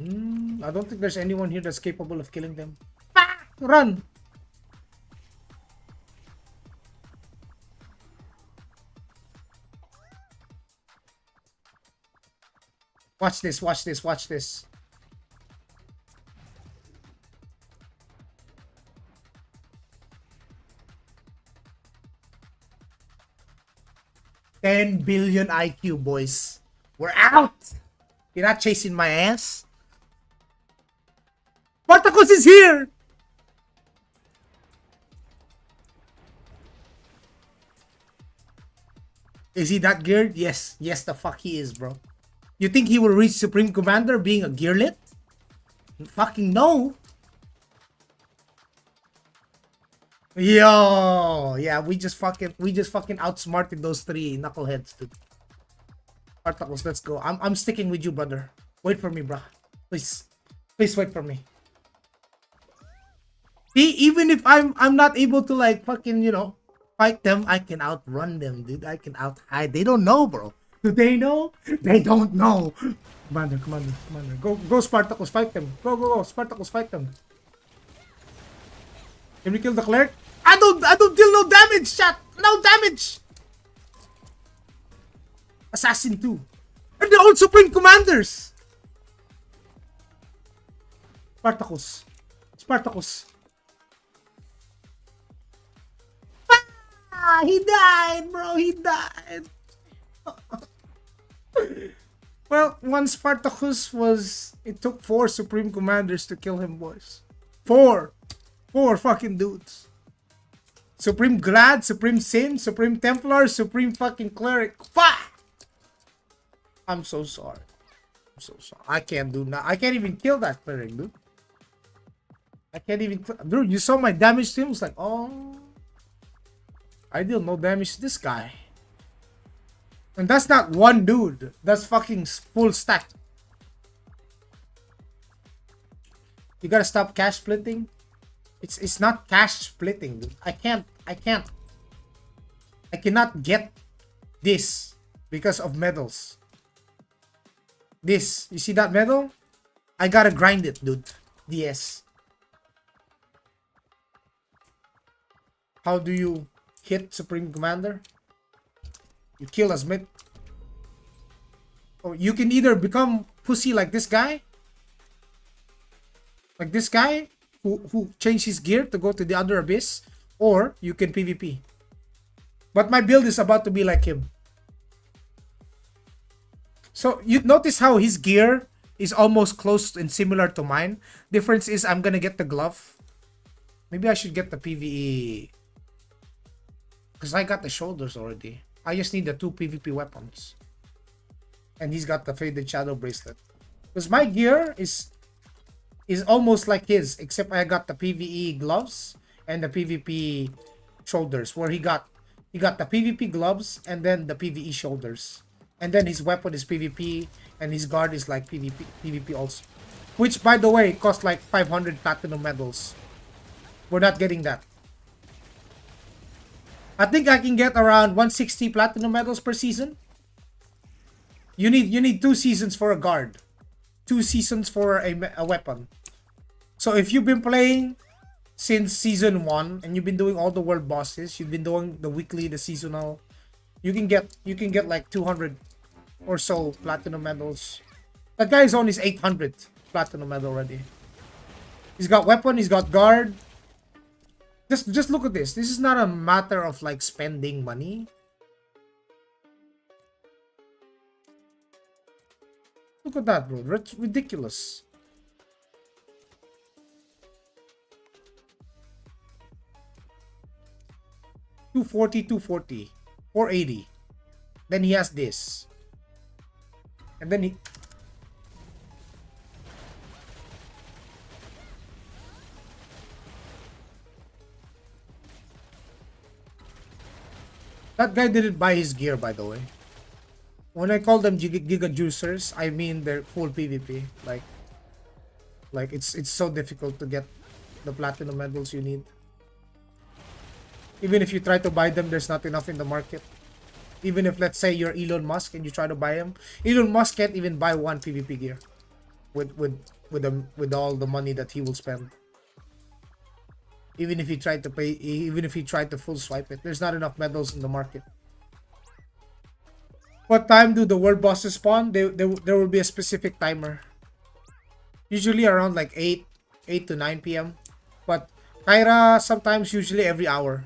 I don't think there's anyone here that's capable of killing them. Ah! Run! Watch this. 10 billion IQ, boys. We're out! You're not chasing my ass? Spartacus is here! Is he that geared? Yes. Yes, the fuck he is, bro. You think he will reach Supreme Commander being a gearlet? Fucking no. Yo, yeah, we just fucking outsmarted those 3 knuckleheads, dude. Spartacus, let's go. I'm sticking with you, brother. Wait for me, bro. Please wait for me. See, even if I'm not able to like fucking, you know, fight them, I can outrun them, dude. I can out hide. They don't know, bro. Do they know? They don't know. Commander. Go Spartacus, fight them. Go, Spartacus, fight them. Can we kill the cleric? I don't deal no damage, chat. No damage. Assassin 2. And they're all Supreme Commanders. Spartacus. Ah, he died, bro. He died. Well, one Spartacus was... It took 4 Supreme Commanders to kill him, boys. 4 fucking dudes. Supreme Glad, Supreme Sin, Supreme Templar, Supreme fucking Cleric. Fuck! I'm so sorry. I'm so sorry. I can't do that. I can't even kill that Cleric, dude. I can't even... Dude, you saw my damage to him? It's like, oh... I deal no damage to this guy. And that's not one dude. That's fucking full stack. You gotta stop cash splitting. It's not cash splitting, dude. I cannot get this because of medals. This, you see that medal? I gotta grind it, dude. DS. How do you hit Supreme Commander? You kill as mid. Or you can either become pussy like this guy. Like this guy who changed his gear to go to the other abyss. Or you can PvP. But my build is about to be like him. So you notice how his gear is almost close and similar to mine. Difference is I'm gonna get the glove. Maybe I should get the PvE. Because I got the shoulders already. I just need the 2 PvP weapons. And he's got the Faded Shadow Bracelet. Because my gear is almost like his. Except I got the PvE gloves and the PvP shoulders. Where he got the PvP gloves and then the PvE shoulders. And then his weapon is PvP. And his guard is like PvP also. Which, by the way, cost like 500 platinum medals. We're not getting that. I think I can get around 160 platinum medals per season. You need 2 seasons for a guard. 2 seasons for a weapon. So if you've been playing since season 1 and you've been doing all the world bosses, you've been doing the weekly, the seasonal, you can get like 200 or so platinum medals. That guy is on his 800th platinum medal already. He's got weapon, he's got guard. Just look at this. This is not a matter of like spending money. Look at that, bro. That's ridiculous. $240, 480. Then he has this. And then he... That guy didn't buy his gear, by the way. When I call them Giga Juicers, I mean they're full PvP. Like it's so difficult to get the platinum medals you need. Even if you try to buy them, there's not enough in the market. Even if, let's say, you're Elon Musk and you try to buy him, Elon Musk can't even buy one PvP gear with all the money that he will spend. Even if he tried to pay, even if he tried to full swipe it, there's not enough medals in the market. What time do the world bosses spawn? There will be a specific timer. Usually around like 8 to 9 p.m. But Kyra sometimes usually every hour.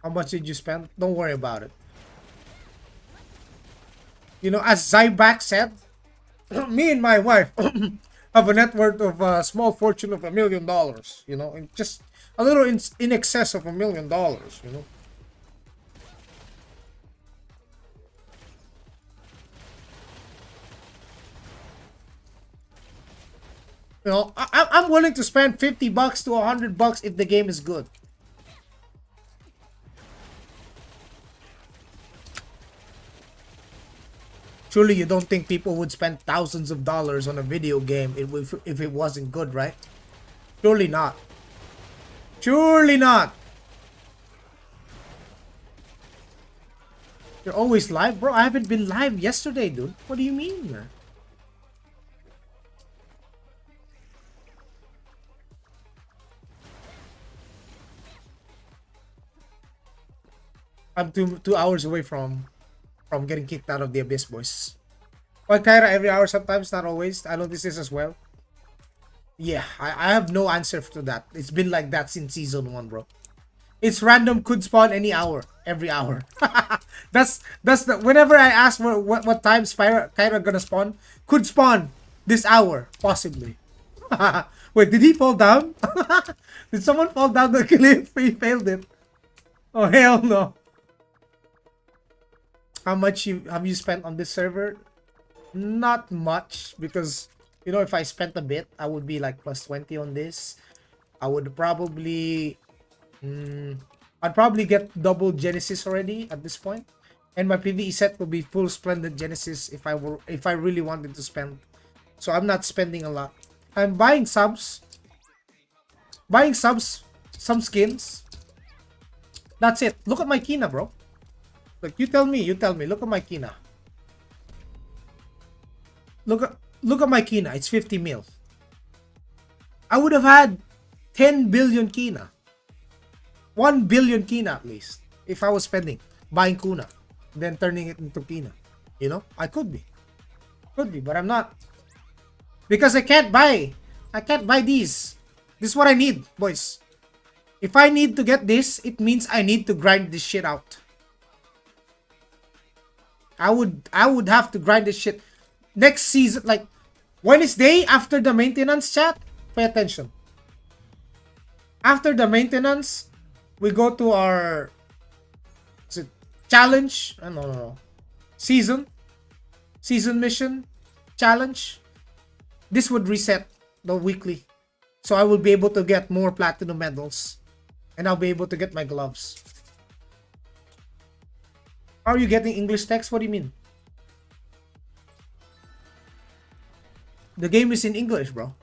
How much did you spend? Don't worry about it. You know, as Zyback said, me and my wife have a net worth of a small fortune of $1 million. You know, and just a little in excess of $1 million. You know. You know, I'm willing to spend $50 to $100 if the game is good. Surely you don't think people would spend thousands of dollars on a video game if it wasn't good, right? Surely not. Surely not. You're always live? Bro, I haven't been live yesterday, dude. What do you mean, man? I'm two hours away from getting kicked out of the Abyss, boys. Well, Kyra, every hour sometimes, not always. I notice this as well. Yeah, I have no answer to that. It's been like that since season 1, bro. It's random, could spawn any hour, every hour. That's the whenever I ask what time Spyro Kyra gonna spawn, could spawn this hour possibly. Wait, did he fall down? Did someone fall down the cliff? He failed it. Oh hell no. How much have you spent on this server? Not much, because you know, if I spent a bit, I would be like plus 20 on this. I would probably I'd probably get double Genesis already at this point. And my PvE set will be full Splendid Genesis if I really wanted to spend. So I'm not spending a lot. I'm buying subs. Buying subs, some skins. That's it. Look at my Kina, bro. Look, you tell me. Look at my Kina. Look at my Kina. It's 50 mil. I would have had 10 billion Kina. 1 billion Kina at least. If I was buying Kuna, then turning it into Kina. You know? I could be. But I'm not. Because I can't buy these. This is what I need, boys. If I need to get this, it means I need to grind this shit out. I would have to grind this shit. Next season, like Wednesday after the maintenance, chat, pay attention. After the maintenance, we go to our challenge. No. Season mission challenge. This would reset the weekly. So I will be able to get more platinum medals. And I'll be able to get my gloves. Are you getting English text? What do you mean? The game is in English, bro.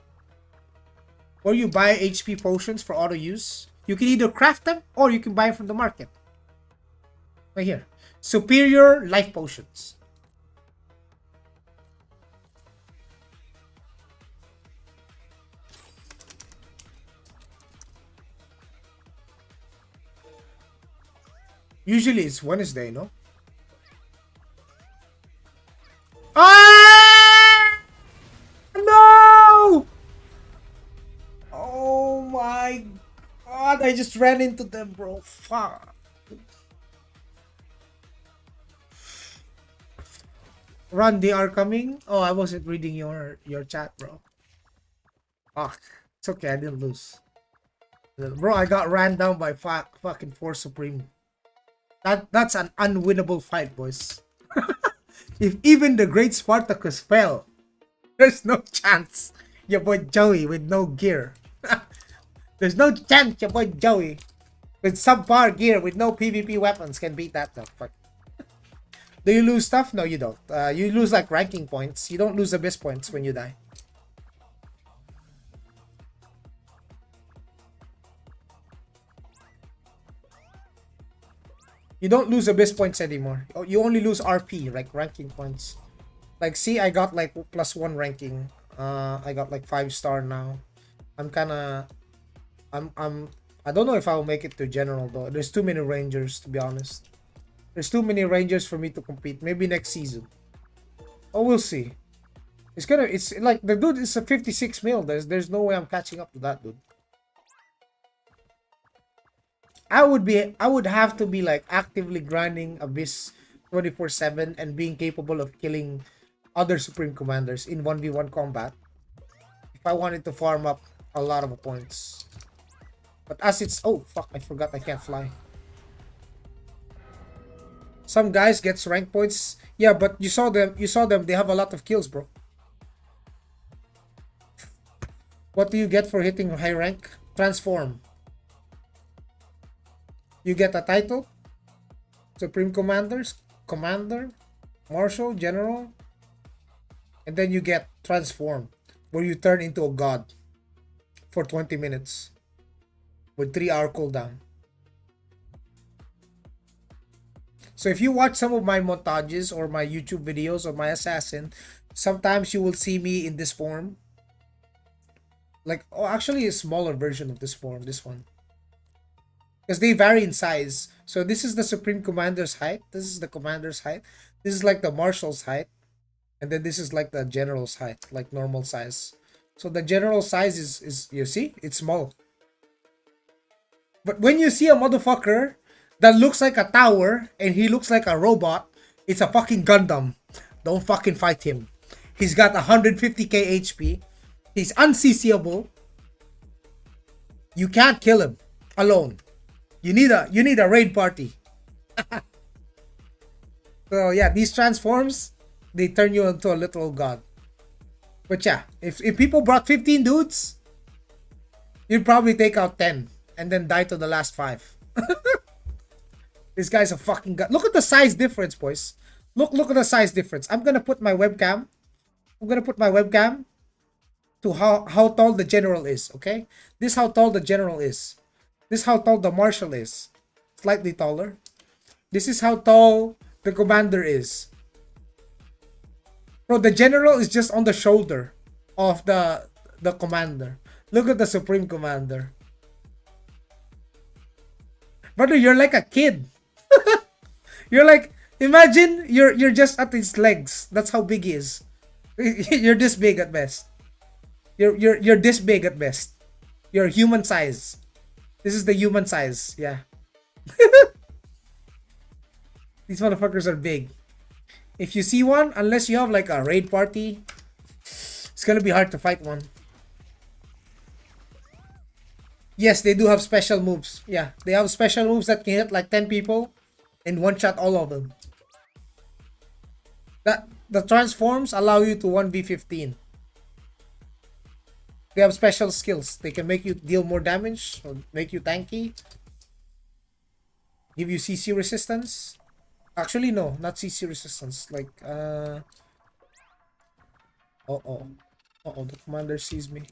Or you buy HP potions for auto use. You can either craft them or you can buy them from the market. Right here. Superior life potions. Usually it's Wednesday, no? Ah! No! Oh my god, I just ran into them, bro. Fuck. Run, they are coming. Oh, I wasn't reading your chat, bro. Fuck. It's okay, I didn't lose. Bro, I got ran down by fucking Force Supreme. That's an unwinnable fight, boys. If even the great Spartacus fell, there's no chance your boy Joey with no gear. There's no chance your boy Joey with subpar gear with no PvP weapons can beat that though. Fuck. Do you lose stuff? No, you don't. You lose like ranking points. You don't lose abyss points when you die. You don't lose abyss points anymore. You only lose RP, like ranking points. Like, see, I got like +1 ranking. I got like 5-star now. I don't know if I'll make it to general though. There's too many rangers, to be honest. There's too many rangers for me to compete. Maybe next season. Oh, we'll see. It's like the dude is a 56 mil. There's no way I'm catching up to that dude. I would have to be like actively grinding Abyss 24/7 and being capable of killing other Supreme Commanders in 1v1 combat if I wanted to farm up a lot of points. But as it's, oh fuck, I forgot I can't fly. Some guys gets rank points. Yeah, but you saw them, they have a lot of kills, bro. What do you get for hitting high rank? Transform. You get a title, Supreme Commander, Marshal, General, and then you get Transform, where you turn into a god for 20 minutes with 3-hour cooldown. So if you watch some of my montages or my YouTube videos of my assassin, sometimes you will see me in this form. Like, oh, actually a smaller version of this form, this one. Because they vary in size. So this is the Supreme Commander's height. This is the Commander's height. This is like the Marshal's height. And then this is like the General's height, like normal size. So the General size is you see? It's small. But when you see a motherfucker that looks like a tower and he looks like a robot, it's a fucking Gundam. Don't fucking fight him. He's got 150k HP. He's unCCable. You can't kill him alone. You need a raid party. So yeah, these transforms, they turn you into a literal god. But yeah, if people brought 15 dudes, you'd probably take out 10 and then die to the last 5. This guy's a fucking god. Look at the size difference, boys. Look at the size difference. I'm gonna put my webcam. To how tall the general is, okay? This is how tall the general is. This is how tall the marshal is. Slightly taller. This is how tall the commander is. Bro, the general is just on the shoulder of the commander. Look at the supreme commander. Brother, you're like a kid. You're like, imagine you're just at his legs. That's how big he is. You're this big at best. You're this big at best. You're human size. This is the human size. Yeah. These motherfuckers are big. If you see one, unless you have like a raid party, it's gonna be hard to fight one. Yes, they do have special moves. Yeah, they have special moves that can hit like 10 people and one shot all of them. The transforms allow you to 1v15. They have special skills. They can make you deal more damage, or make you tanky, give you CC resistance. Actually, no, not CC resistance. Like, the commander sees me.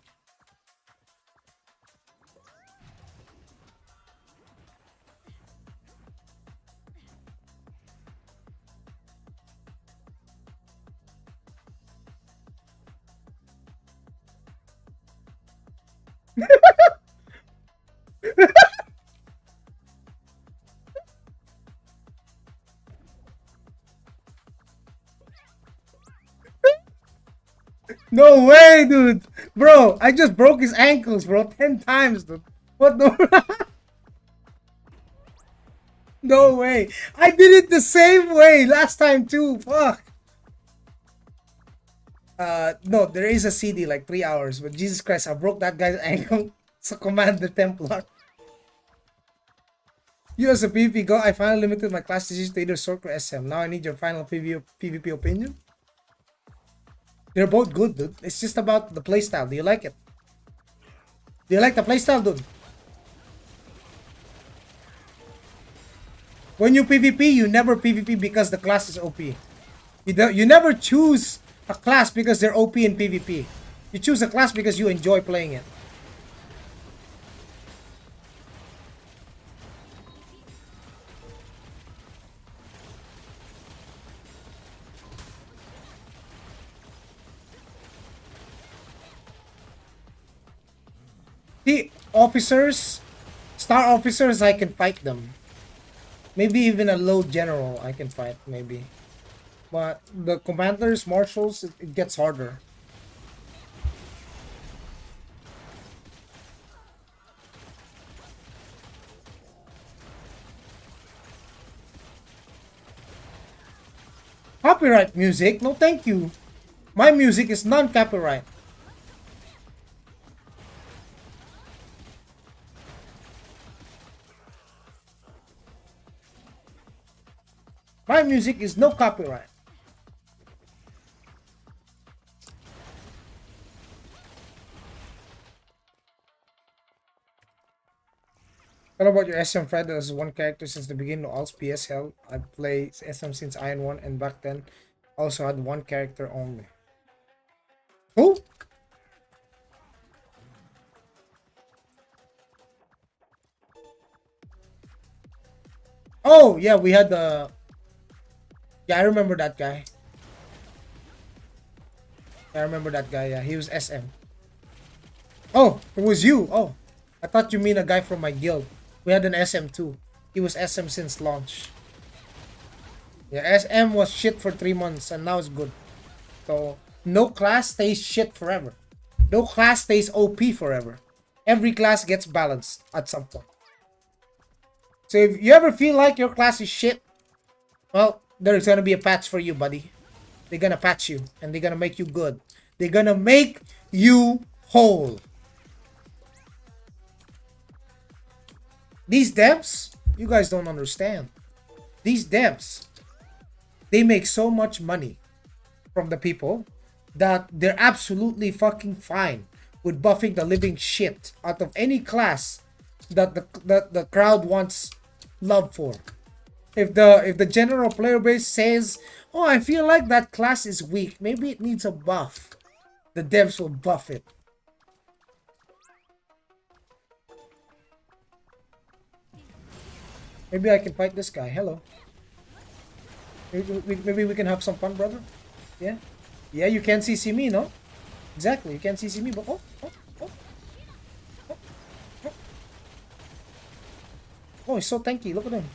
No way, dude. Bro, I just broke his ankles, bro. 10 times, dude. What the... No way. I did it the same way last time too. Fuck. No, there is a CD like 3 hours, but Jesus Christ, I broke that guy's ankle. So Commander Templar. You as a PvP go, I finally limited my class decision to either Sork or SM. Now I need your final PvP opinion. They're both good, dude. It's just about the playstyle. Do you like it? Do you like the playstyle, dude? When you PvP, you never PvP because the class is OP. You never choose a class because they're OP in PvP. You choose a class because you enjoy playing it. The officers, star officers, I can fight them. Maybe even a low general I can fight, maybe. But the commanders, marshals, it gets harder. Copyright music? No thank you. My music is non-copyright. My music is no copyright. What about your SM Fred as one character since the beginning of all PS Hell? I play SM since Aion 1 and back then also had one character only. Who? Oh, yeah, we had the... Yeah, I remember that guy. I remember that guy, yeah. He was SM. Oh, it was you. Oh, I thought you mean a guy from my guild. We had an SM too. He was SM since launch. Yeah, SM was shit for 3 months and now it's good. So, no class stays shit forever. No class stays OP forever. Every class gets balanced at some point. So if you ever feel like your class is shit, well, there's gonna be a patch for you, buddy. They're gonna patch you, and they're gonna make you good. They're gonna make you whole. These devs, you guys don't understand. These devs, they make so much money from the people that they're absolutely fucking fine with buffing the living shit out of any class that the crowd wants love for. If the general player base says, "Oh, I feel like that class is weak. Maybe it needs a buff," the devs will buff it. Maybe I can fight this guy. Hello. Maybe we can have some fun, brother. Yeah. Yeah, you can't CC me, no? Exactly, you can't CC me, but oh, he's so tanky. Look at him.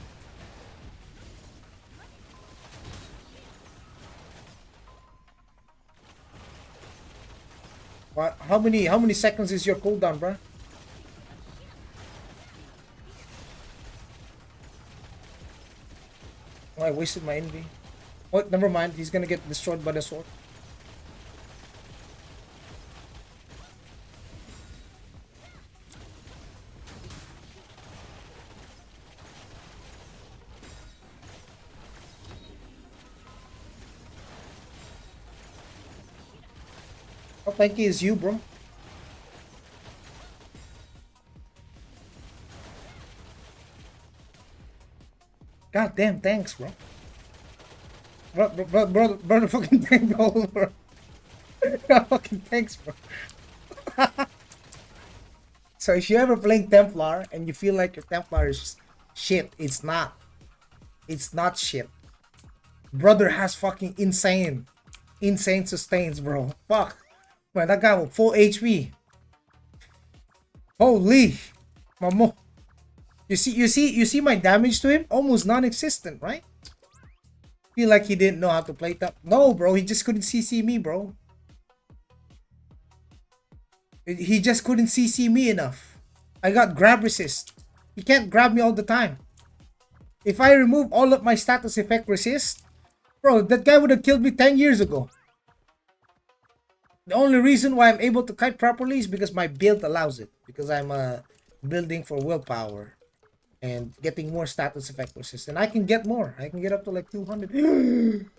What? How many seconds is your cooldown, bruh? Oh, I wasted my envy. Oh, never mind. He's gonna get destroyed by the sword. How tanky is you, bro? God damn, thanks, bro. Bro, fucking tank all over. Fucking thanks, bro. So if you're ever playing Templar and you feel like your Templar is shit, it's not. It's not shit. Brother has fucking insane sustains, bro. Fuck. Man, that guy with full HP. Holy. Mamo. You see my damage to him? Almost non-existent, right? Feel like he didn't know how to play that. No, bro, he just couldn't CC me, bro. He just couldn't CC me enough. I got grab resist. He can't grab me all the time. If I remove all of my status effect resist, bro, that guy would have killed me 10 years ago. The only reason why I'm able to kite properly is because my build allows it. Because I'm building for willpower and getting more status effect resist. And I can get more. I can get up to like 200.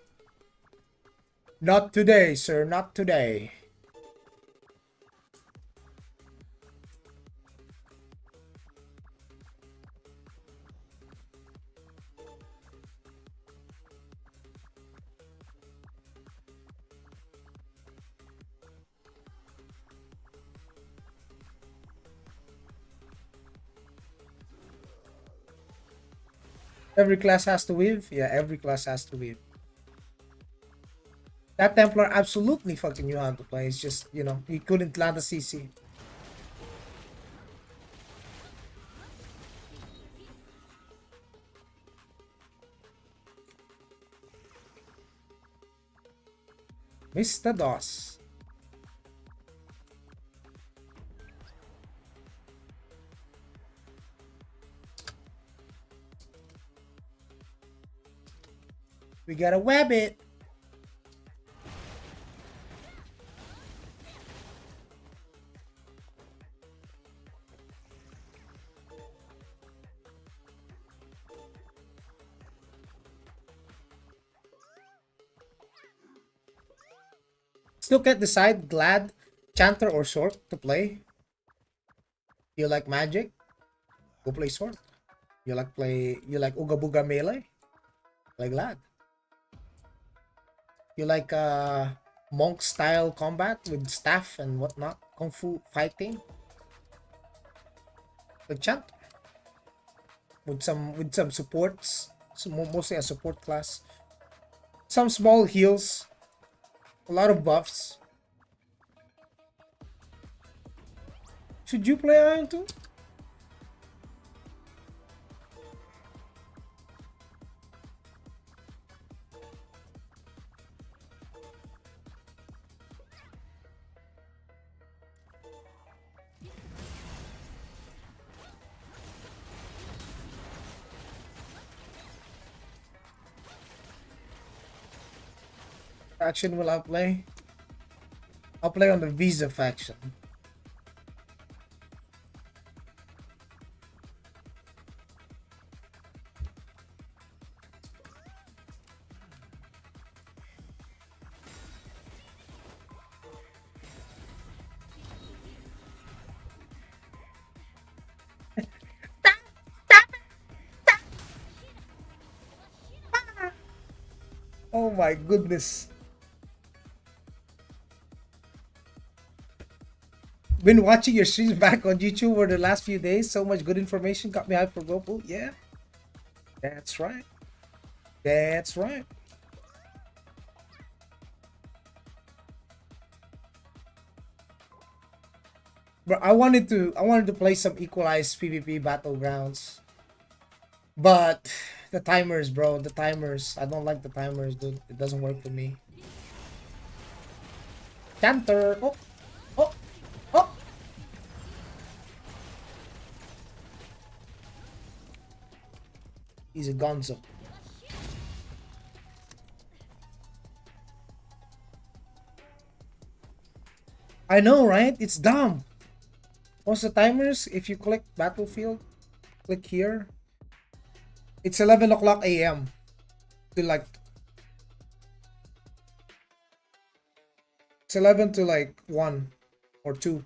Not today, sir. Not today. Every class has to weave? Yeah, every class has to weave. That Templar absolutely fucking knew how to play. It's just, you know, he couldn't land a CC. Mr. DOS. We gotta web it. Still can't decide Glad, Chanter, or Sword to play. You like Magic? Go play Sword. You like Uga Booga Melee? Play Glad. You like monk style combat with staff and whatnot, kung fu fighting? Like Chant with some supports, so mostly a support class. Some small heals, a lot of buffs. Should you play Aion too? Faction will I play? I'll play on the Visa faction. Oh my goodness. Been watching your streams back on YouTube over the last few days. So much good information. Got me hyped for GoPro. Yeah. That's right. That's right. But I wanted to play some equalized PvP battlegrounds. But the timers, bro, the timers. I don't like the timers, dude. It doesn't work for me. Canter. Oh. Oh. Oh. He's a gonzo. I know, right? It's dumb. What's the timers? If you click Battlefield, click here. It's 11 o'clock a.m. to like... It's 11 to like 1 or 2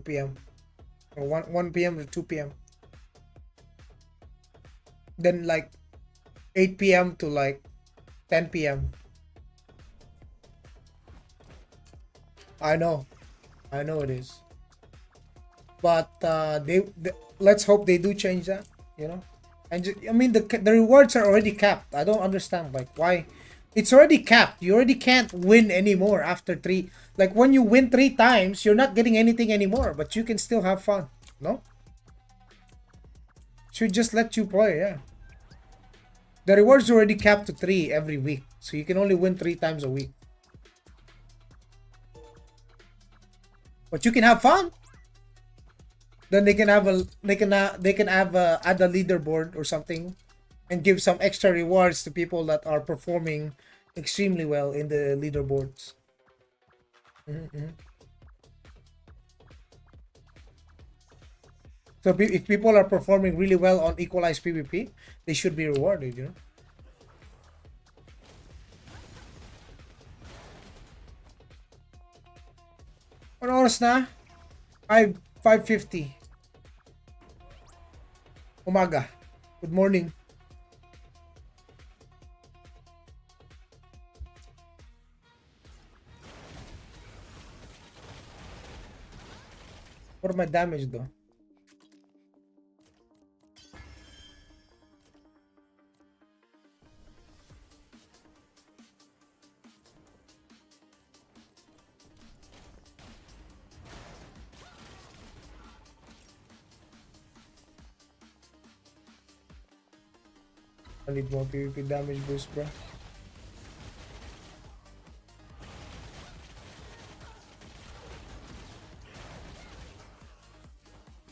p.m. Or 1 p.m. to 2 p.m. Then like 8 p.m. to like 10 p.m. I know it is. But they let's hope they do change that, you know. And I mean the rewards are already capped. I don't understand like why it's already capped. You already can't win anymore after 3. Like when you win 3 times, you're not getting anything anymore, but you can still have fun. No? Should just let you play, yeah. The rewards are already capped to 3 every week, so you can only win 3 times a week. But you can have fun. Then they can have add a leaderboard or something, and give some extra rewards to people that are performing extremely well in the leaderboards. So if people are performing really well on equalized PvP, they should be rewarded, you know. Ano oras na? 5:50. Umaga. Good morning. What my damage though? I need more PvP damage boost, bro.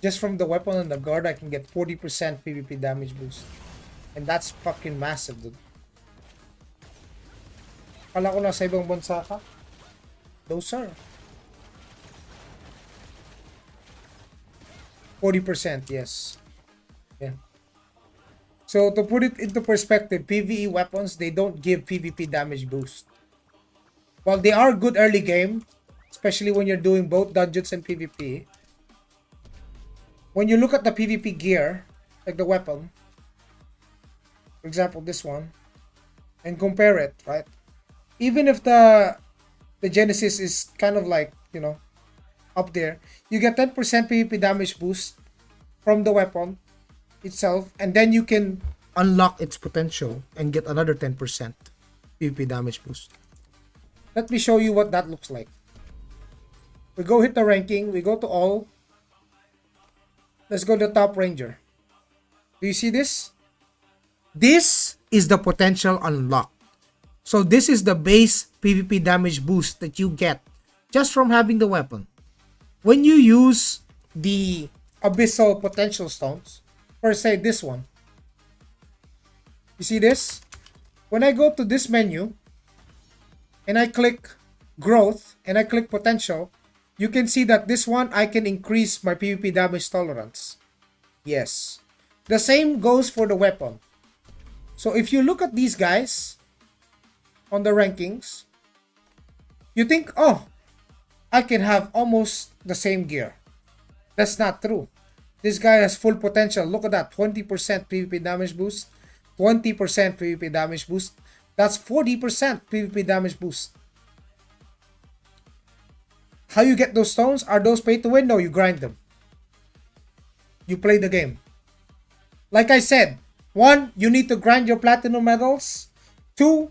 Just from the weapon and the guard, I can get 40% PvP damage boost. And that's fucking massive, dude. Kala ko nasa ibang bansa ka? Those are 40%, yes. Yeah. So to put it into perspective, PvE weapons, they don't give PvP damage boost. While they are good early game, especially when you're doing both dungeons and PvP, when you look at the PvP gear, like the weapon, for example this one, and compare it, right? Even if the Genesis is kind of like, you know, up there, you get 10% PvP damage boost from the weapon itself, and then you can unlock its potential and get another 10% PvP damage boost. Let me show you what that looks like. We go hit the ranking, we go to all. Let's go to the top ranger. Do you see this? This is the potential unlocked. So this is the base PvP damage boost that you get just from having the weapon. When you use the abyssal potential stones, or say this one, you see this? When I go to this menu, and I click growth and I click potential, you can see that this one I can increase my PvP damage tolerance. Yes. The same goes for the weapon. So if you look at these guys on the rankings, you think, oh, I can have almost the same gear. That's not true. This guy has full potential. Look at that. 20% PvP damage boost. 20% PvP damage boost. That's 40% PvP damage boost. How you get those stones? Are those pay to win? No, you grind them. You play the game. Like I said, 1, you need to grind your platinum medals. 2,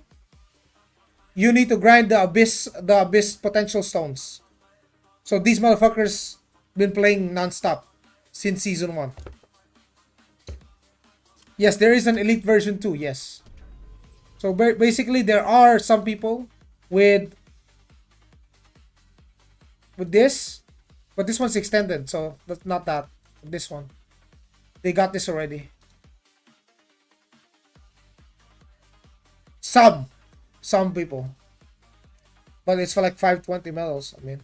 you need to grind the abyss potential stones. So these motherfuckers been playing non-stop since season 1. Yes, there is an elite version too. Yes. So basically, there are some people with this, but this one's extended, so that's not that. This one, they got this already. Some people, but it's for like 520 medals. I mean,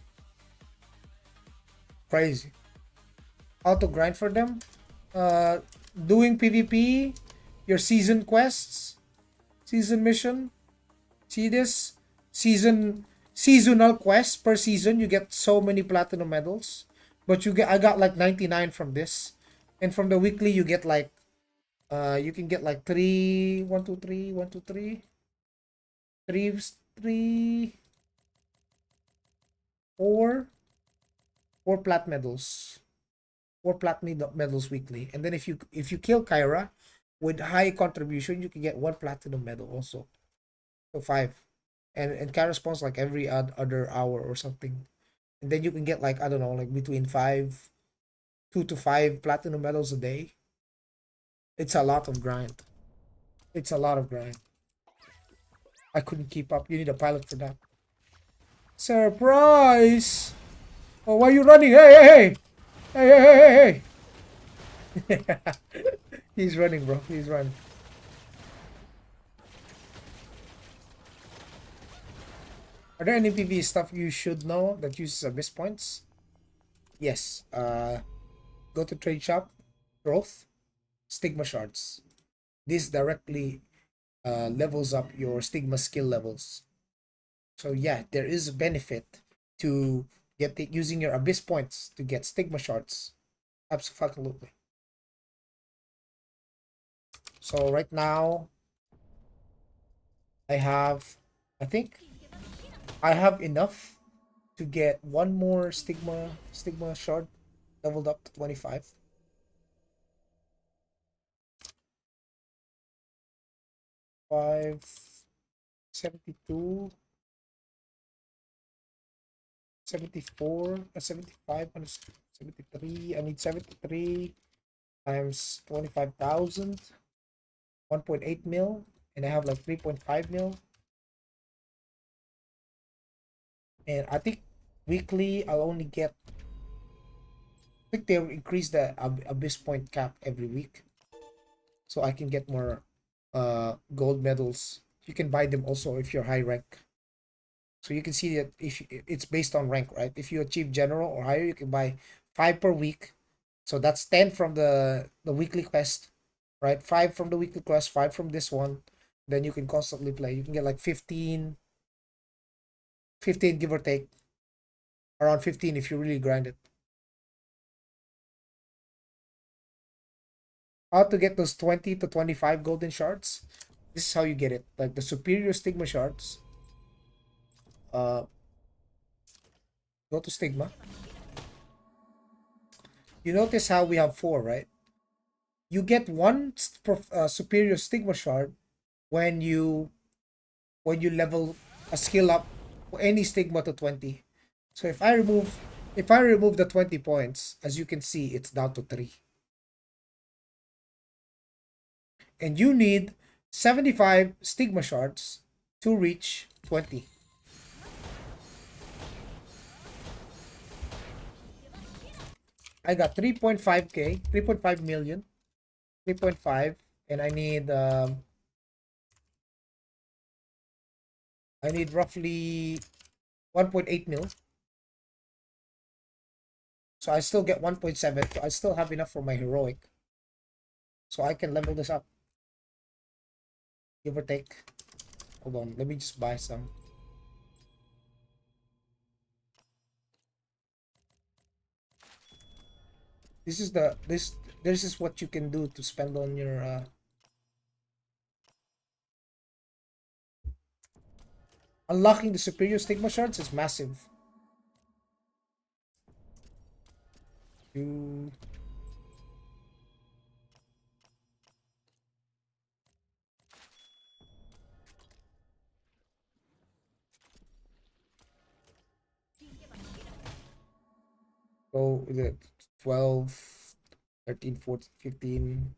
crazy. How to grind for them? Doing PvP, your season quests, season mission. See this? Seasonal quests per season, you get so many platinum medals. But I got like 99 from this. And from the weekly you get like you can get like 3 4 plat medals. 4 plat medals weekly. And then if you kill Kyra with high contribution, you can get 1 platinum medal also. So 5. And Kyra spawns like every other hour or something. And then you can get like, I don't know, like between 2 to 5 platinum medals a day. It's a lot of grind. It's a lot of grind. I couldn't keep up. You need a pilot for that. Surprise! Oh, why are you running? Hey! Hey! He's running, bro. He's running. Are there any PvE stuff you should know that uses abyss points? Yes. Go to trade shop, growth, stigma shards. This directly levels up your stigma skill levels. So yeah, there is a benefit to using your abyss points to get stigma shards. Absolutely. So right now, I think I have enough to get one more stigma shard leveled up to 25. Five 72 74 75 73. I need 73 times 25,000, 1.8 mil, and I have like 3.5 mil. And I think weekly I'll only get, I think they'll increase the abyss point cap every week, so I can get more gold medals. You can buy them also if you're high rank. So you can see that if it's based on rank, right? If you achieve general or higher, you can buy 5 per week. So that's 10 from the weekly quest, right? 5 from the weekly quest, 5 from this one. Then you can constantly play. You can get like 15 give or take. Around 15 if you really grind it. How to get those 20 to 25 golden shards? This is how you get it. Like the superior stigma shards. Go to stigma. You notice how we have 4, right? You get one superior stigma shard when you level a skill up for any stigma to 20. So if I remove the 20 points, as you can see, it's down to 3. And you need 75 stigma shards to reach 20. I got 3.5k, 3.5 million, 3.5, and I need I need roughly 1.8 mil. So I still get 1.7. So I still have enough for my heroic. So I can level this up. Give or take. Hold on, let me just buy some. This is what you can do to spend on your unlocking the superior stigma shards is massive. You go with it 12, 13, 14, 15,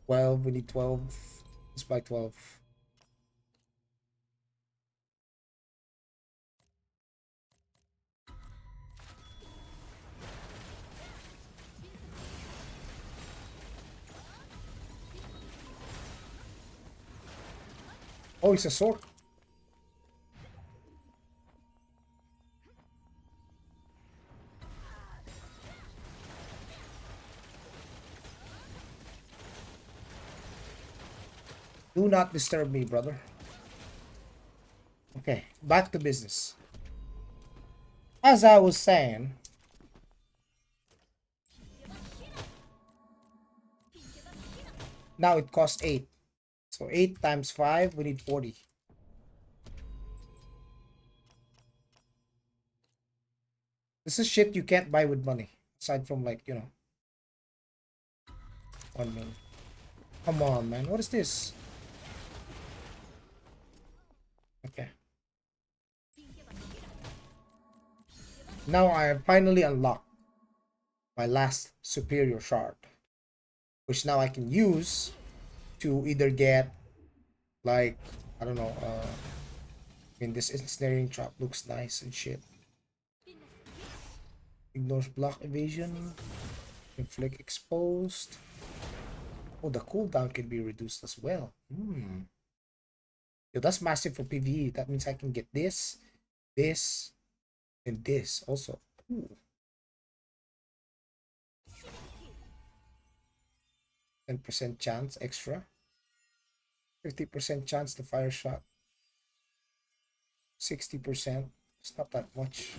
12. We need 12. Let's buy 12. Oh, it's a sword. Do not disturb me, brother. Okay, back to business. As I was saying, now it costs 8. So 8 times 5, we need 40. This is shit you can't buy with money. Aside from, like, 1 million. Come on, man. What is this? Okay. Now I have finally unlocked my last superior shard, which now I can use to either get, like, I don't know, this ensnaring trap looks nice and shit. Ignores block evasion. Inflict exposed. Oh, the cooldown can be reduced as well. Yo, that's massive for PvE. That means I can get this, and this also. Ooh. 10% chance extra. 50% chance to fire shot. 60%. It's not that much.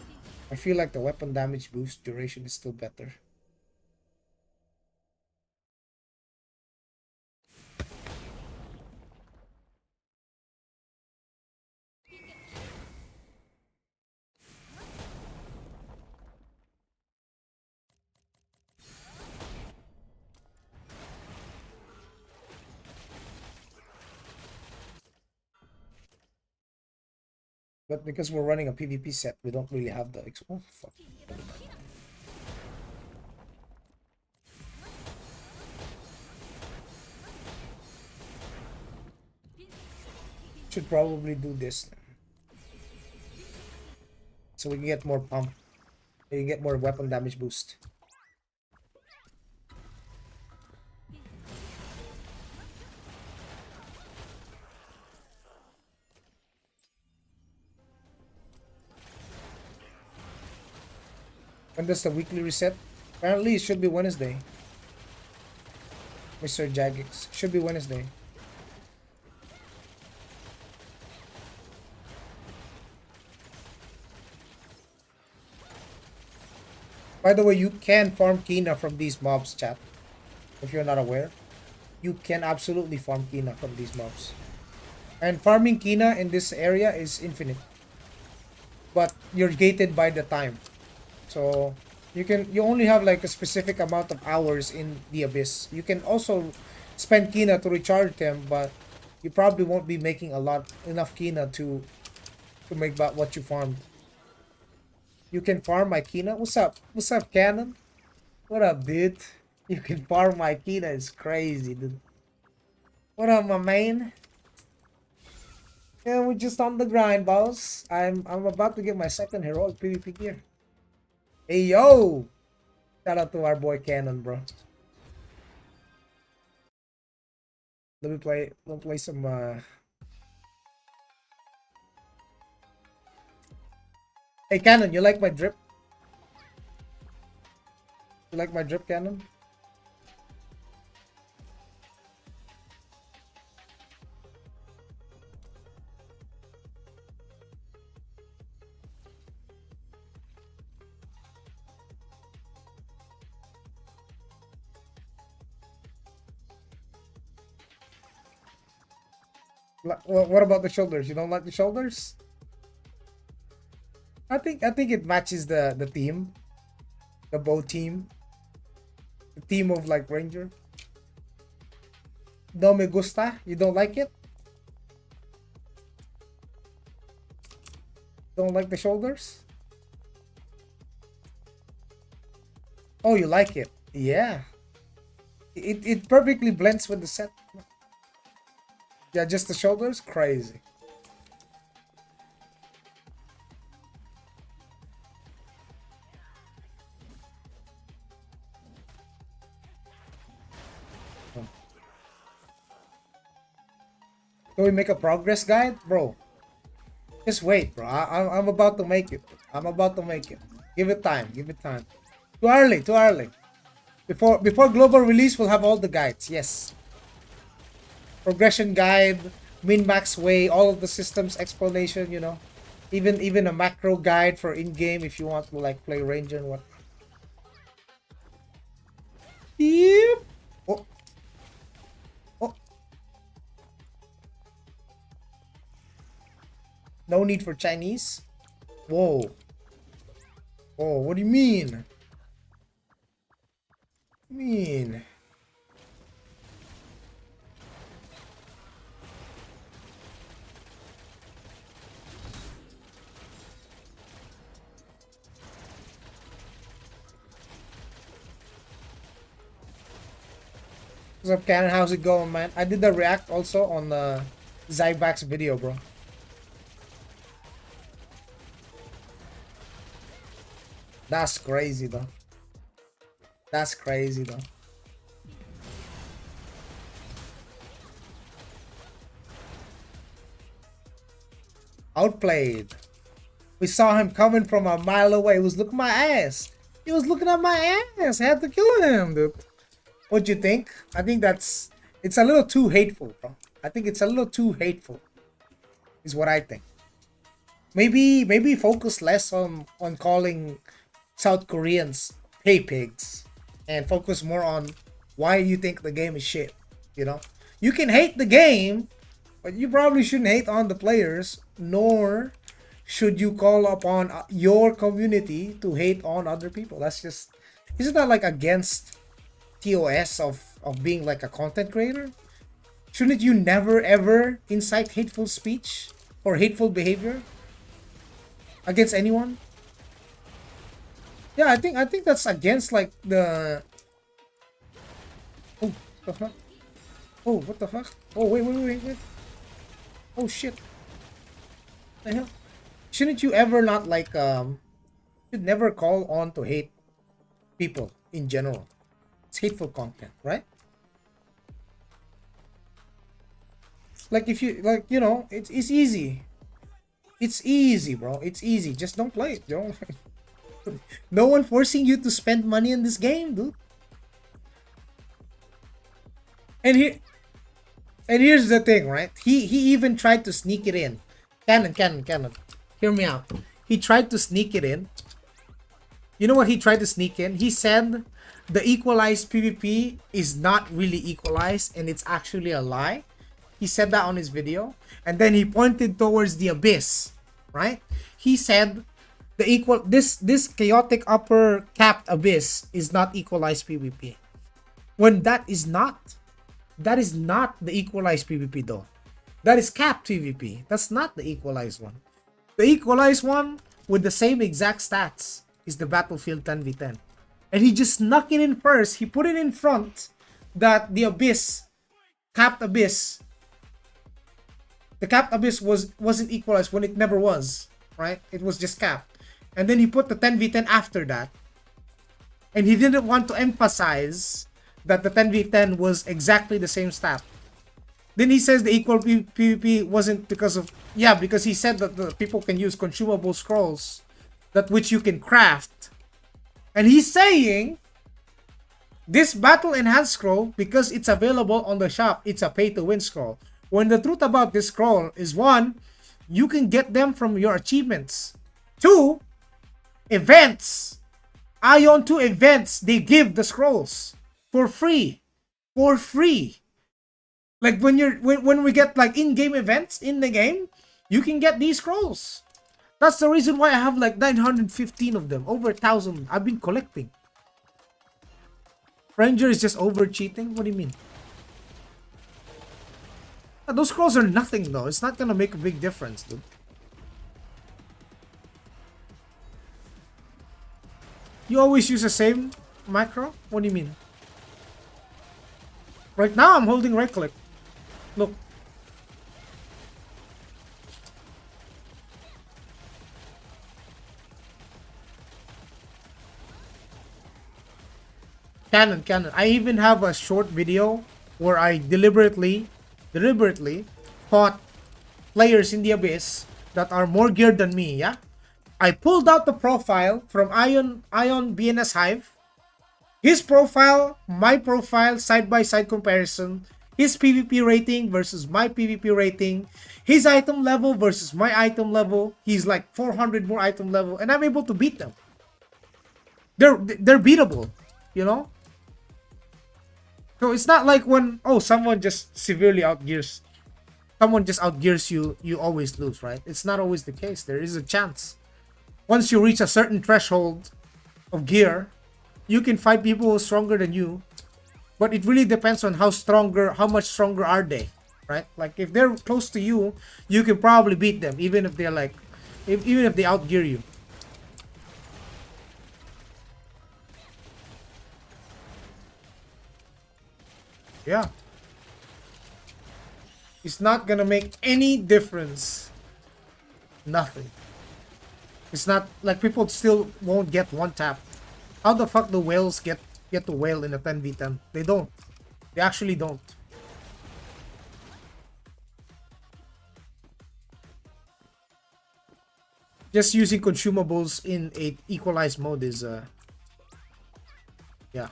I feel like the weapon damage boost duration is still better. But because we're running a PvP set, we don't really have the oh fuck. Should probably do this then. So we can get more pump. We can get more weapon damage boost. When does the weekly reset? Apparently it should be Wednesday. Mr. Jagex. Should be Wednesday. By the way, you can farm Kina from these mobs, chat. If you're not aware. You can absolutely farm Kina from these mobs. And farming Kina in this area is infinite. But you're gated by the time. So you only have like a specific amount of hours in the abyss. You can also spend Kina to recharge them, but you probably won't be making enough Kina to make back what you farmed. You can farm my Kina. What's up? What's up, Cannon? What up, dude? You can farm my Kina. It's crazy, dude. What up, my man? Yeah, we're just on the grind, boss. I'm about to get my second heroic PvP gear. Hey, yo! Shout out to our boy Cannon, bro. Let me play some Hey, Cannon, you like my drip? You like my drip, Cannon? What about the shoulders? You don't like the shoulders? I think it matches the theme, the bow team, the theme of like Ranger. No me gusta. You don't like it? Don't like the shoulders? Oh, you like it? Yeah. It perfectly blends with the set. Yeah, just the shoulders? Crazy. Can we make a progress guide? Bro, just wait, bro. I'm about to make it. I'm about to make it. Give it time. Give it time. Too early. Too early. Before global release, we'll have all the guides. Yes. Progression guide, min-max way, all of the systems explanation, you know. Even a macro guide for in-game if you want to like play Ranger and what. Yep. Oh. Oh. No need for Chinese. Whoa. Oh, what do you mean? Mean. What's up, Cannon? How's it going, man? I did the react also on Zyback's video, bro. That's crazy, though. That's crazy, though. Outplayed. We saw him coming from a mile away. He was looking at my ass. He was looking at my ass. I had to kill him, dude. What you think? I think it's a little too hateful, bro. I think it's a little too hateful. Is what I think. Maybe focus less on calling South Koreans hey pigs and focus more on why you think the game is shit. You know? You can hate the game, but you probably shouldn't hate on the players, nor should you call upon your community to hate on other people. That's just, isn't that like against TOS of being like a content creator? Shouldn't you never ever incite hateful speech or hateful behavior against anyone? Yeah, I think that's against like the. Oh, the fuck? Oh, what the fuck? Oh, wait. Oh shit. The hell? Shouldn't you ever not like should never call on to hate people in general? It's hateful content, right? Like if you like, you know, it's easy. It's easy, bro. It's easy. Just don't play it. Don't. No one forcing you to spend money in this game, dude. And here's the thing, right? He even tried to sneak it in. Cannon. Hear me out. He tried to sneak it in. You know what he tried to sneak in? He said the equalized PvP is not really equalized and it's actually a lie. He said that on his video. And then he pointed towards the abyss, right? He said this chaotic upper capped abyss is not equalized PvP. When that is not the equalized PvP though. That is capped PvP. That's not the equalized one. The equalized one with the same exact stats is the Battlefield 10v10. And he just snuck it in first. He put it in front that the abyss, capped abyss, the capped abyss wasn't equalized when it never was, right? It was just capped. And then he put the 10v10 after that. And he didn't want to emphasize that the 10v10 was exactly the same stat. Then he says the equal PvP wasn't because of, yeah, because he said that the people can use consumable scrolls that which you can craft. And he's saying this battle enhanced scroll, because it's available on the shop, it's a pay to win scroll. When the truth about this scroll is, one, you can get them from your achievements. Two, events. Aion 2 events, they give the scrolls for free. For free. Like when we get like in-game events in the game, you can get these scrolls. That's the reason why I have like 915 of them, over 1,000. I've been collecting. Ranger is just over cheating? What do you mean? Those scrolls are nothing though. It's not gonna make a big difference, dude. You always use the same macro? What do you mean? Right now I'm holding right click. Look. Canon. I even have a short video where I deliberately fought players in the Abyss that are more geared than me, yeah? I pulled out the profile from Aion BNS Hive. His profile, my profile, side-by-side comparison. His PvP rating versus my PvP rating. His item level versus my item level. He's like 400 more item level, and I'm able to beat them. They're beatable, you know? So it's not like when, oh, someone just severely outgears. Someone just outgears you, you always lose, right? It's not always the case. There is a chance. Once you reach a certain threshold of gear, you can fight people who are stronger than you. But it really depends on how much stronger are they, right? Like if they're close to you, you can probably beat them, even if they're like, even if they outgear you. Yeah. It's not gonna make any difference. Nothing. It's not like people still won't get one tap. How the fuck the whales get the whale in a 10v10? They don't. They actually don't. Just using consumables in a equalized mode is yeah.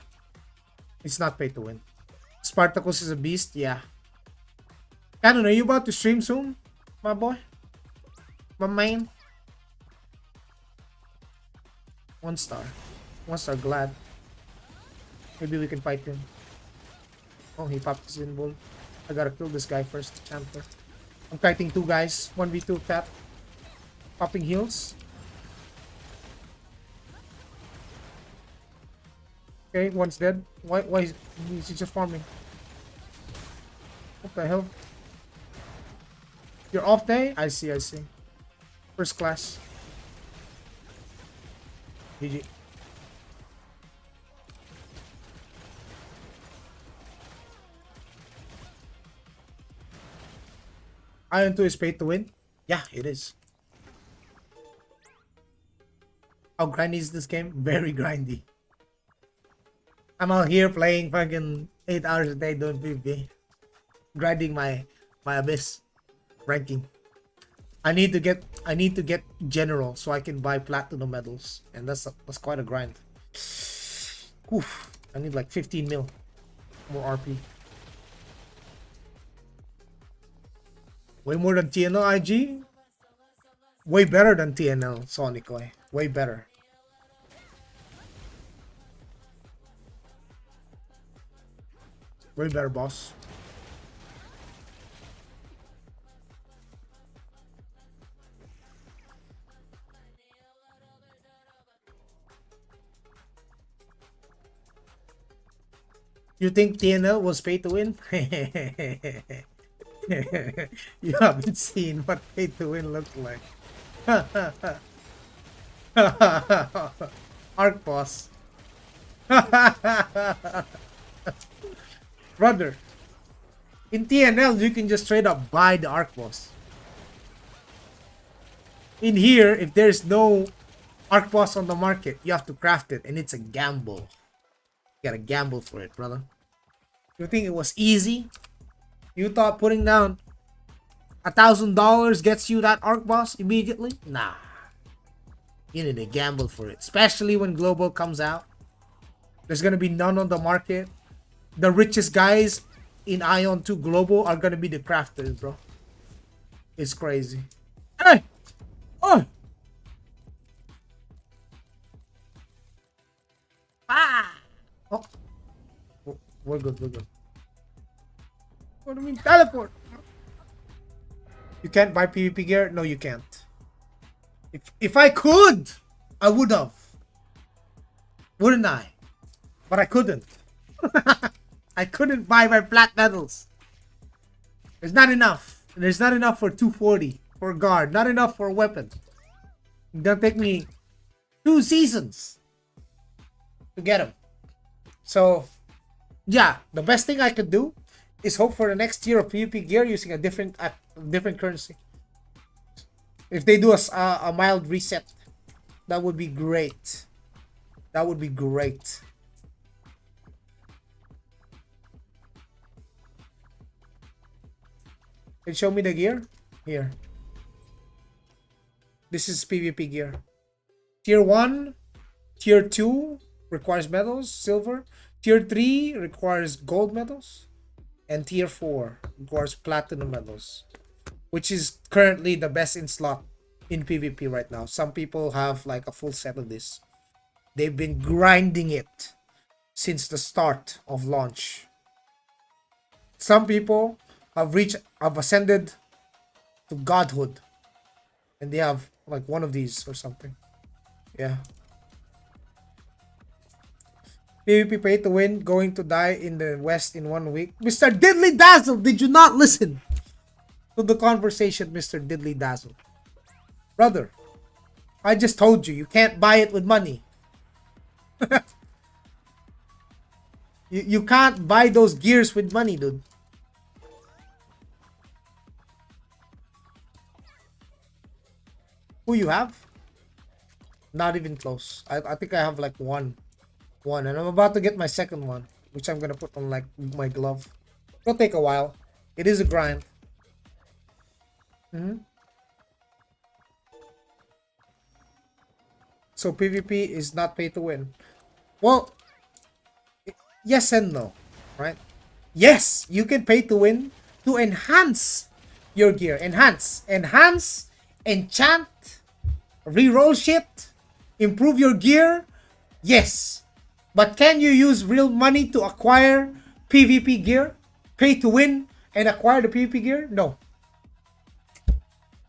It's not pay to win. Spartacus is a beast, yeah. Canon, are you about to stream soon, my boy? My man? 1 star. 1 star, glad. Maybe we can fight him. Oh, he popped his invul. I gotta kill this guy first, Champer. I'm kiting 2 guys. 1v2 tap. Popping heals. Okay, one's dead. Why is he just farming? What the hell? You're off day? I see. First class. GG. Aion 2 is paid to win? Yeah, it is. How grindy is this game? Very grindy. I'm out here playing fucking 8 hours a day doing PvP. Grinding my Abyss ranking. I need to get general so I can buy platinum medals, and that's quite a grind. Oof, I need like 15 mil more RP. Way more than TNL IG. Way better than TNL Sonic. Way better. Way better, boss. You think TNL was pay to win? You haven't seen what pay to win looks like. Arc boss. Brother, in TNL you can just straight up buy the arc boss. In here, if there's no arc boss on the market, you have to craft it, and it's a gamble. You gotta gamble for it, brother. You think it was easy? You thought putting down $1,000 gets you that arc boss immediately? Nah. You need to gamble for it, especially when global comes out. There's gonna be none on the market. The richest guys in Aion 2 global are gonna be the crafters, bro. It's crazy. Hey! Oh! Ah! Oh! We're good, we're good. What do you mean teleport? You can't buy PvP gear? No, you can't. If I could, I would have. Wouldn't I? But I couldn't. I couldn't buy my plat medals. There's not enough. There's not enough for 240 for guard. Not enough for weapon. It's gonna take me 2 seasons to get them. So, yeah, the best thing I could do is hope for the next tier of PvP gear using a different currency. If they do a mild reset, that would be great. That would be great. Can you show me the gear? Here. This is PvP gear. Tier 1, Tier 2 requires medals, silver. Tier 3 requires gold medals. And Tier 4 requires platinum medals, which is currently the best in slot in PvP right now. Some people have like a full set of this. They've been grinding it since the start of launch. Some people have ascended to godhood, and they have like one of these or something. Yeah. PvP pay to win, going to die in the West in 1 week. Mr. Diddly Dazzle, did you not listen to the conversation, Mr. Diddly Dazzle? Brother, I just told you, you can't buy it with money. you can't buy those gears with money, dude. Who you have? Not even close. I think I have like one, and I'm about to get my second one, which I'm gonna put on like my glove. It'll take a while. It is a grind. So PvP is not pay to win. Well, yes and no, right? Yes, you can pay to win to enhance your gear. Enhance, enchant, reroll shit, improve your gear. Yes. But can you use real money to acquire PvP gear? Pay to win and acquire the PvP gear? No.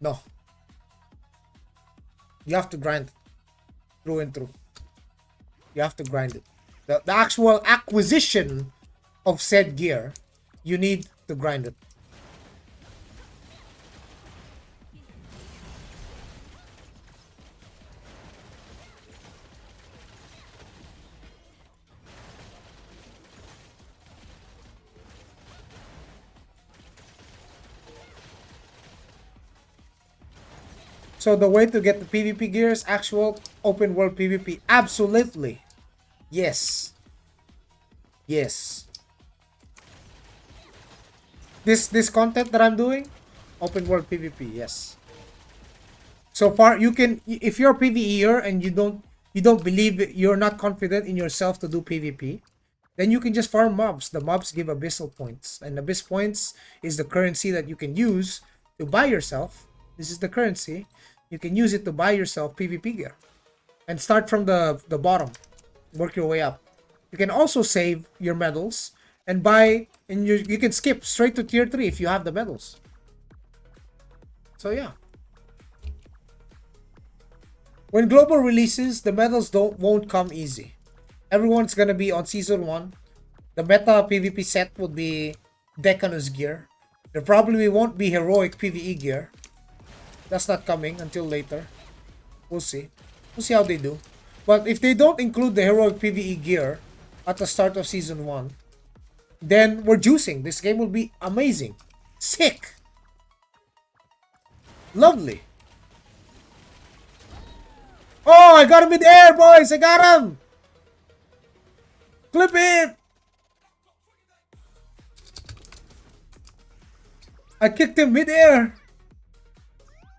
No. You have to grind it through and through. You have to grind it. The actual acquisition of said gear, you need to grind it. So the way to get the PvP gear is actual open world PvP. Absolutely. Yes. Yes. This content that I'm doing, open world PvP, yes. So far you can, if you're a PvEer and you don't believe, you're not confident in yourself to do PvP, then you can just farm mobs. The mobs give abyssal points, and abyss points is the currency that you can use to buy yourself. This is the currency. You can use it to buy yourself PvP gear. And start from the bottom. Work your way up. You can also save your medals and buy, and you can skip straight to tier 3 if you have the medals. So yeah. When global releases, the medals won't come easy. Everyone's gonna be on season 1. The meta PvP set would be Decanus gear. There probably won't be heroic PvE gear. That's not coming until later. We'll see. We'll see how they do. But if they don't include the heroic PvE gear at the start of season 1, then we're juicing. This game will be amazing. Sick. Lovely. Oh, I got him in air, boys. I got him. Clip it. I kicked him mid-air.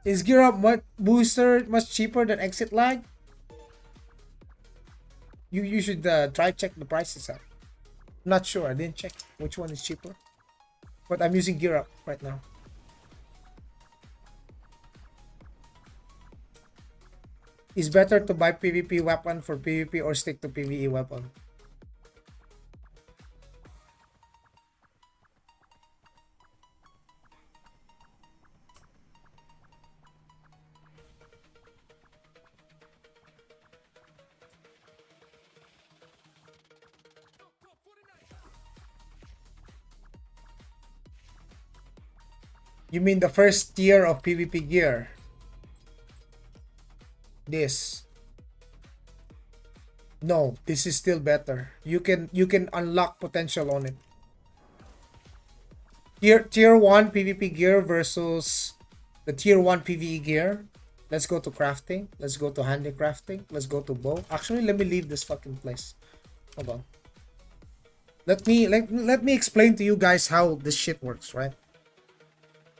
Is gear up booster much cheaper than exit lag? You should try check the prices out. Not sure. I didn't check which one is cheaper. But I'm using gearup right now. Is better to buy PvP weapon for PvP or stick to PvE weapon? You mean the first tier of PvP gear? This. No, this is still better. You can unlock potential on it. Tier 1 PvP gear versus the tier 1 PvE gear. Let's go to crafting. Let's go to handicrafting. Let's go to bow. Actually, let me leave this fucking place. Hold on. Let me explain to you guys how this shit works, right?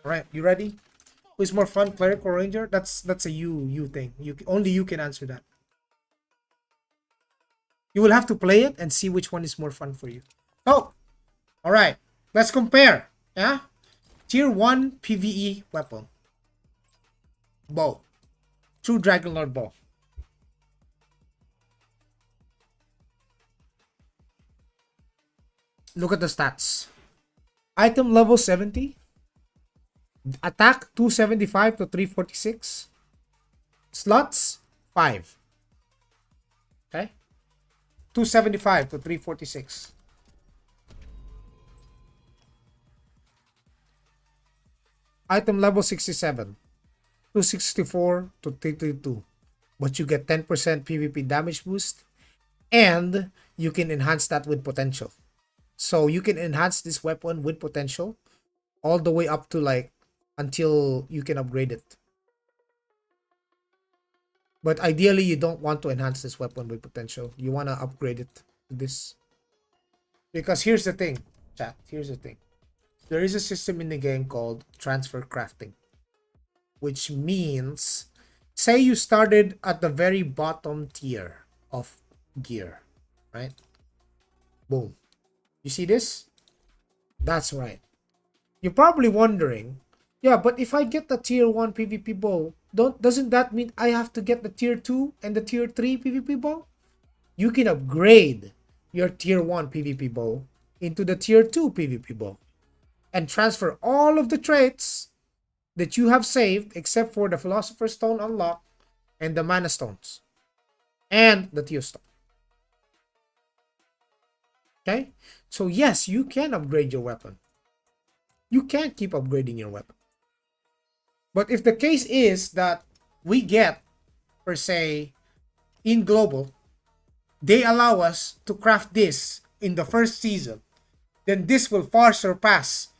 Alright, you ready? Who is more fun, cleric or ranger? That's a you thing. Only you can answer that. You will have to play it and see which one is more fun for you. Oh, all right. Let's compare. Yeah, tier 1 PvE weapon. Bow. True Dragonlord bow. Look at the stats. Item level 70. Attack 275 to 346. Slots 5. Okay. 275 to 346. Item level 67. 264 to 332. But you get 10% PvP damage boost. And you can enhance that with potential. So you can enhance this weapon with potential all the way up to like until you can upgrade it. But ideally, you don't want to enhance this weapon with potential. You want to upgrade it to this. Because here's the thing, chat. Here's the thing. There is a system in the game called transfer crafting. Which means, say you started at the very bottom tier of gear. Right? Boom. You see this? That's right. You're probably wondering, yeah, but if I get the tier 1 PvP bow, doesn't that mean I have to get the tier 2 and the tier 3 PvP bow? You can upgrade your tier 1 PvP bow into the tier 2 PvP bow and transfer all of the traits that you have saved except for the Philosopher's Stone unlock and the Mana Stones and the Tear Stone. Okay? So yes, you can upgrade your weapon. You can't keep upgrading your weapon. But if the case is that we get, per se, in global, they allow us to craft this in the first season, then this will far surpass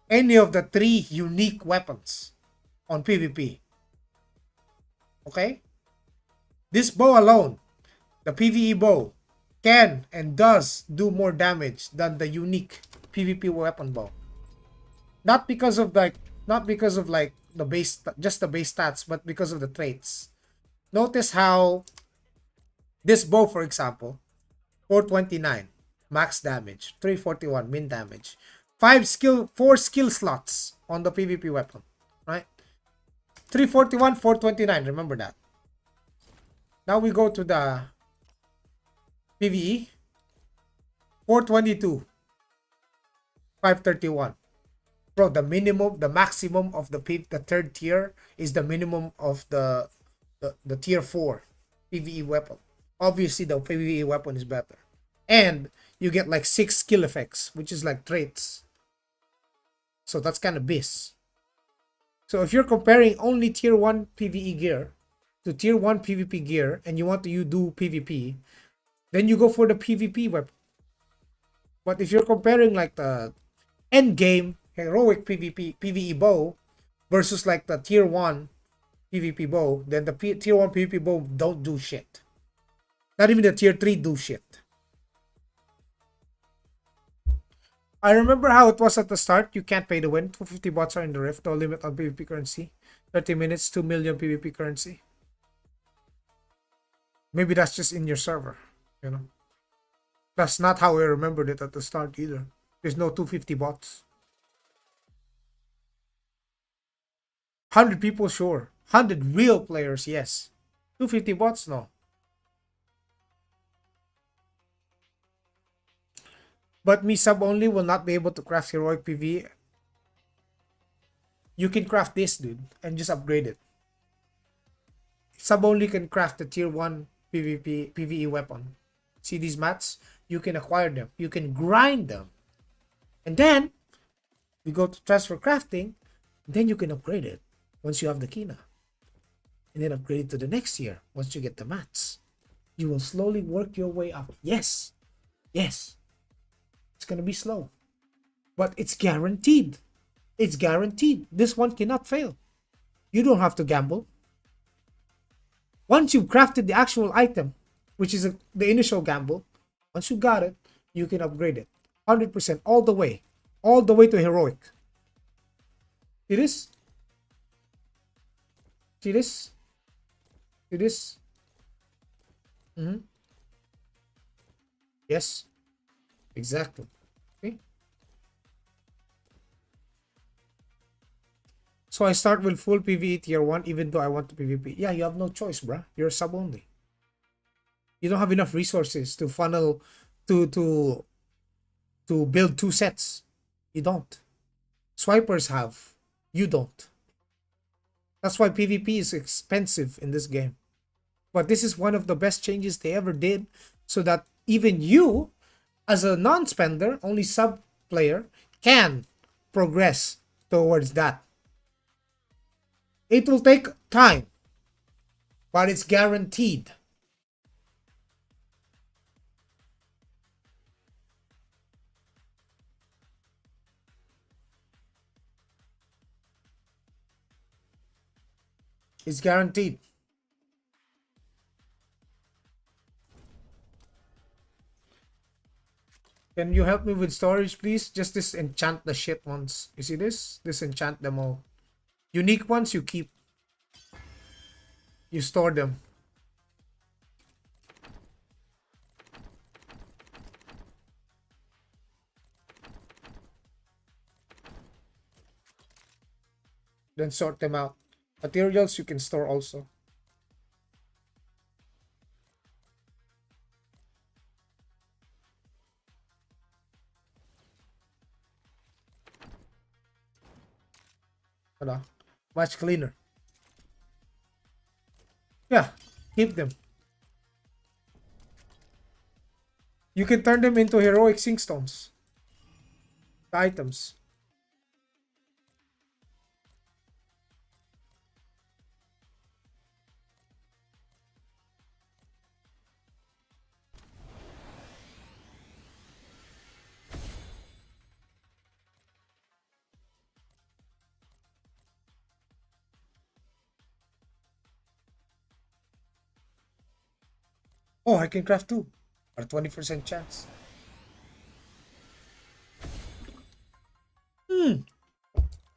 any of the 3 unique weapons on PvP. Okay? This bow alone, the PvE bow, can and does do more damage than the unique PvP weapon bow. Not because of the base, just the base stats, but because of the traits. Notice how this bow, for example, 429 max damage, 341 min damage, 4 skill slots on the PvP weapon, right? 341, 429, remember that. Now we go to the PvE, 422, 531. Bro, the maximum of the third tier is the minimum of the tier 4 PvE weapon. Obviously, the PvE weapon is better. And you get like 6 skill effects, which is like traits. So that's kind of bis. So if you're comparing only tier 1 PvE gear to tier 1 PvP gear and you want to do PvP, then you go for the PvP weapon. But if you're comparing like the end game heroic PvE bow versus like the tier 1 PvP bow, then the tier 1 PvP bow don't do shit. Not even the tier 3 do shit. I remember how it was at the start. You can't pay to win. 250 bots are in the rift. No limit on PvP currency. 30 minutes, 2 million PvP currency. Maybe that's just in your server. You know, that's not how I remembered it at the start either. There's no 250 bots. 100 people, sure. 100 real players, yes. 250 bots, no. But me sub only will not be able to craft heroic PV. You can craft this, dude, and just upgrade it. Sub only can craft the tier 1 PvP PvE weapon. See these mats? You can acquire them. You can grind them. And then we go to transfer crafting. Then you can upgrade it once you have the Kina. And then upgrade it to the next tier once you get the mats. You will slowly work your way up. Yes. Yes. It's gonna be slow. But it's guaranteed. It's guaranteed. This one cannot fail. You don't have to gamble. Once you've crafted the actual item, which is the initial gamble, once you got it, you can upgrade it. 100% all the way. All the way to heroic. See this? See this? See this? Yes. Exactly. Okay. So I start with full PvE tier 1 even though I want to PvP. Yeah, you have no choice, bruh. You're a sub only. You don't have enough resources to funnel to build 2 sets. You don't. Swipers have. You don't. That's why PvP is expensive in this game. But this is one of the best changes they ever did so that even you, as a non-spender, only sub player, can progress towards that. It will take time, but it's guaranteed. It's guaranteed. Can you help me with storage, please? Just disenchant the shit ones. You see this? Disenchant them all. Unique ones you keep. You store them. Then sort them out. Materials you can store also. Much cleaner. Yeah, keep them. You can turn them into heroic sink stones. The items. Oh, I can craft 2. Or 20% chance.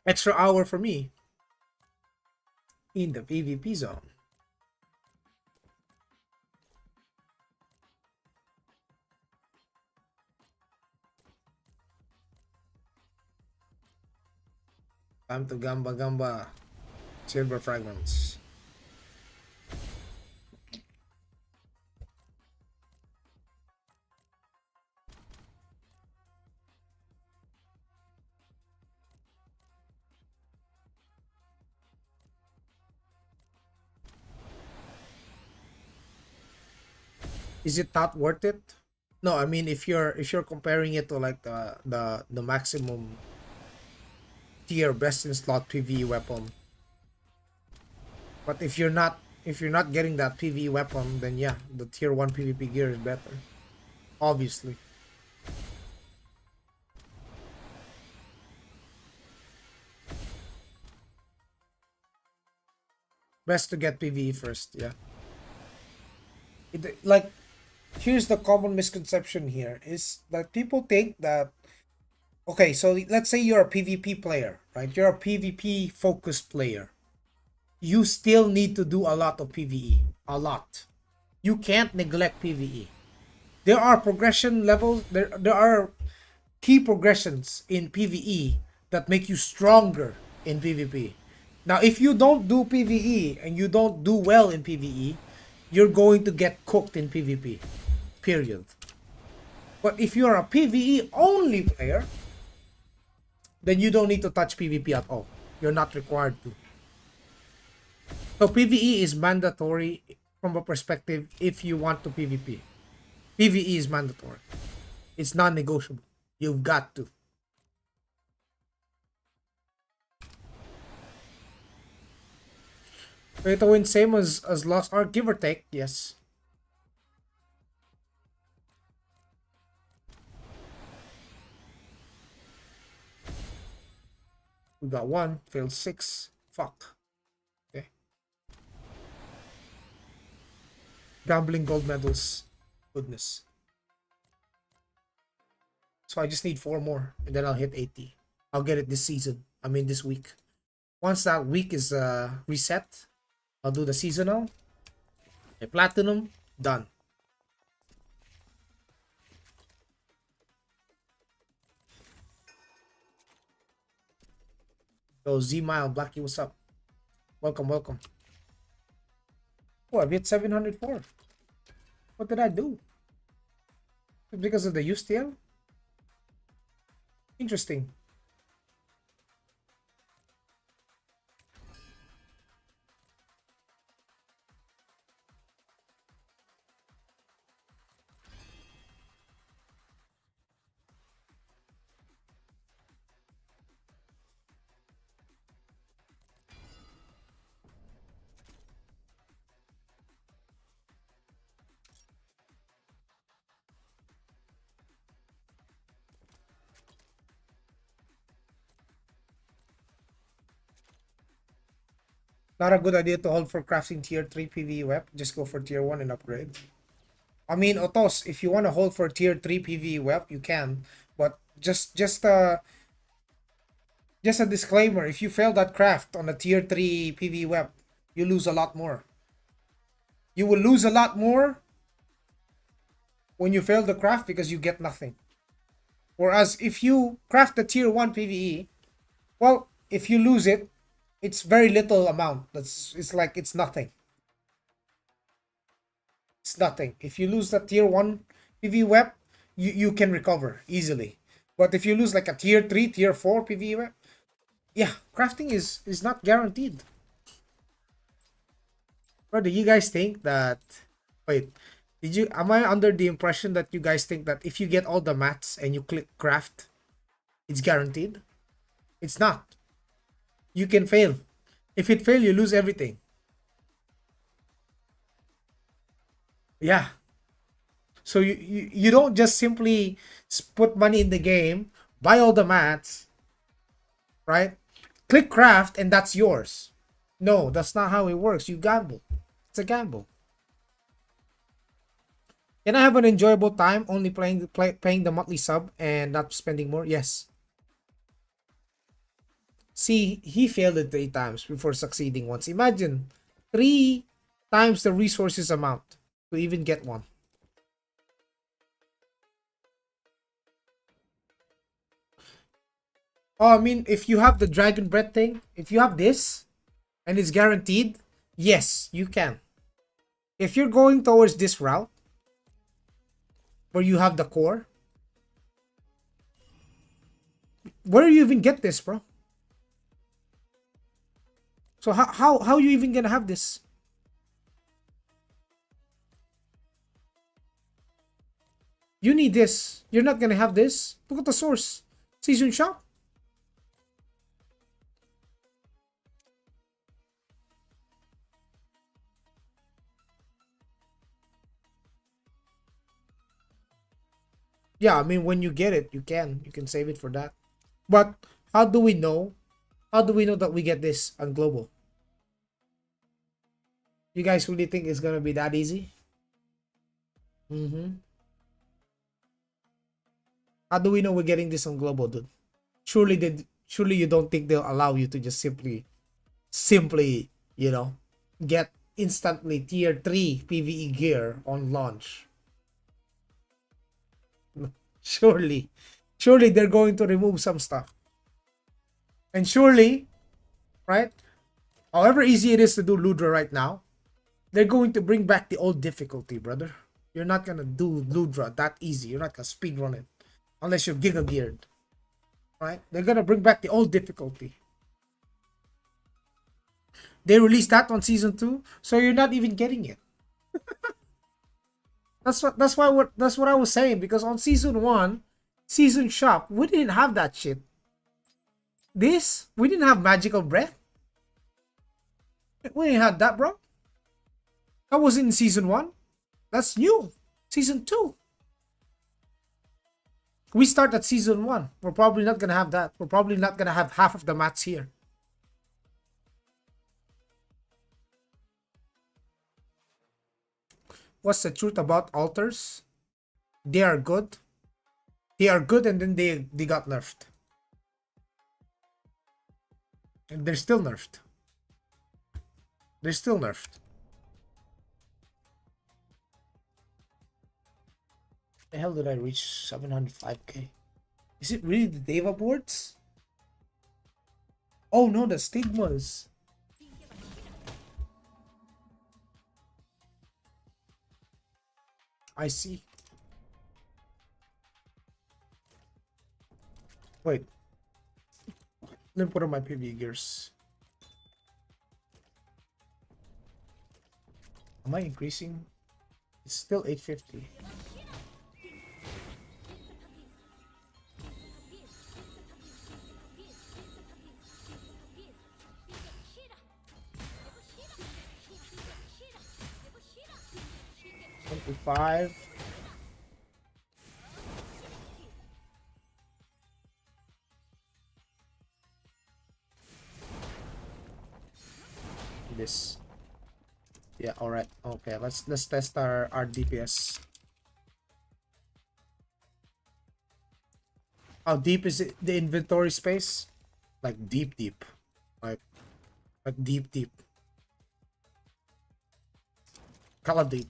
Extra hour for me. In the PvP zone. Time to gamba. Silver fragments. Is it not worth it? No, I mean if you're comparing it to like the maximum tier best in slot PvE weapon. But if you're not getting that PvE weapon, then yeah, the tier 1 PvP gear is better. Obviously. Best to get PvE first, yeah. Like, here's the common misconception here is that people think that, okay, so let's say you're a PvP player, right? You're a PvP focused player. You still need to do a lot of PvE. A lot. You can't neglect PvE. There are progression levels. There are key progressions in PvE that make you stronger in PvP. Now, if you don't do PvE and you don't do well in PvE, you're going to get cooked in PvP. Period. But if you're a PvE only player, then you don't need to touch PvP at all. You're not required to. So PvE is mandatory from a perspective if you want to PvP. PvE is mandatory. It's non-negotiable. You've got to. Pay to win same as Lost Ark, give or take, yes. We got 1, failed 6. Fuck. Okay. Gambling gold medals. Goodness. So I just need 4 more and then I'll hit 80. I'll get it this season. I mean this week. Once that week is reset, I'll do the seasonal. A platinum. Done. Yo, Z-Mile, Blackie, what's up? Welcome, welcome. Oh, I've hit 704. What did I do? Because of the USTL? Interesting. Not a good idea to hold for crafting tier 3 PvE web. Just go for tier 1 and upgrade. I mean, Otos, if you want to hold for tier 3 PvE web, you can. But just a disclaimer, if you fail that craft on a tier 3 PvE web, you lose a lot more. You will lose a lot more when you fail the craft because you get nothing. Whereas if you craft the tier 1 PvE, well, if you lose it, it's very little amount. It's like it's nothing. It's nothing. If you lose the tier 1 PvE web, you can recover easily. But if you lose like a tier 3, tier 4 PvE web, yeah, crafting is not guaranteed. Or do you guys think that... Wait, am I under the impression that you guys think that if you get all the mats and you click craft, it's guaranteed? It's not. You can fail. If it fail, you lose everything. Yeah. So you don't just simply put money in the game, buy all the mats, right? Click craft and that's yours. No, that's not how it works. You gamble. It's a gamble. Can I have an enjoyable time only paying the monthly sub and not spending more? Yes. See, he failed it 3 times before succeeding once. Imagine 3 times the resources amount to even get one. Oh, I mean, if you have the dragon bread thing, if you have this and it's guaranteed, yes, you can. If you're going towards this route where you have the core, where do you even get this, bro? So how you even gonna have this? You need this. You're not gonna have this. Look at the source. Season shop. Yeah, I mean, when you get it, you can save it for that. But how do we know? How do we know that we get this on global? You guys really think it's gonna be that easy? How do we know we're getting this on global, dude? Surely you don't think they'll allow you to just simply, you know, get instantly tier 3 PvE gear on launch. Surely. Surely they're going to remove some stuff. And surely, right? However easy it is to do Ludra right now, they're going to bring back the old difficulty, brother. You're not gonna do Ludra that easy. You're not gonna speedrun it. Unless you're Giga geared. Right? They're gonna bring back the old difficulty. They released that on season 2, so you're not even getting it. That's what I was saying, because on season 1, season shop, we didn't have that shit. This, we didn't have magical breath. We didn't have that, bro. That wasn't in season 1. That's new. Season 2. We start at season 1. We're probably not gonna have that. We're probably not gonna have half of the mats here. What's the truth about altars? They are good. They are good, and then they got nerfed. And they're still nerfed. They're still nerfed. The hell did I reach 705k? Is it really the Deva boards? Oh no, the stigmas. I see. Wait. Let me put on my PV gears. Am I increasing? It's still 850. Five. This. Yeah, all right. Okay, let's test our DPS. How deep is it, the inventory space? Like deep. Like deep. Color deep.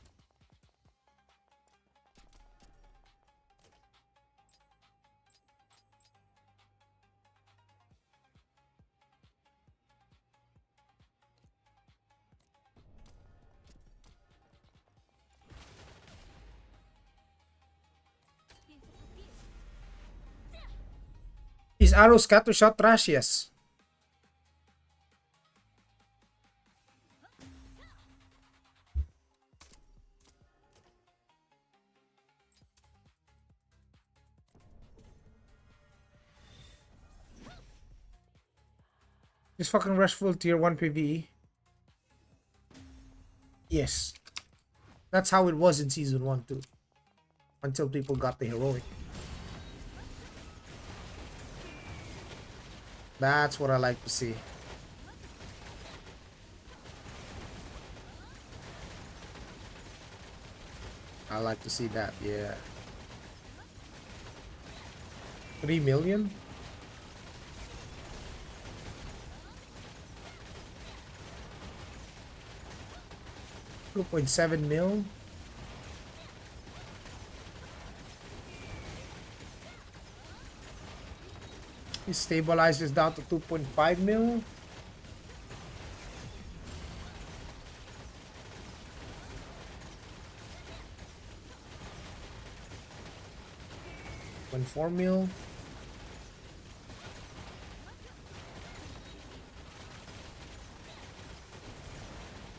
Is arrow scatter shot trash? Yes. Is fucking rush full tier 1 PvE? Yes. That's how it was in season 1 too. Until people got the heroic. That's what I like to see. I like to see that, yeah. 3 million? $2.7 mil? It stabilizes down to 2.5 mil. $1.4 mil.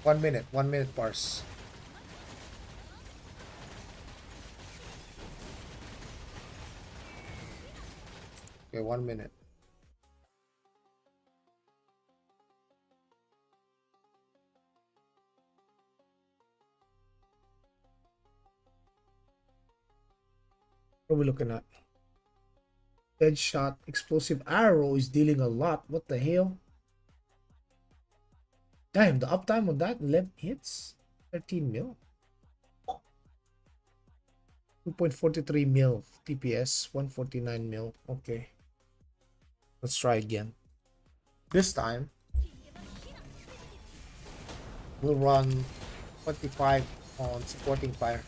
One minute parse. Okay, 1 minute. What are we looking at? Deadshot explosive arrow is dealing a lot. What the hell? Damn, the uptime on that 11 hits? 13 mil. 2.43 mil TPS, 149 mil. Okay. Let's try again. This time, we'll run 25 on supporting fire.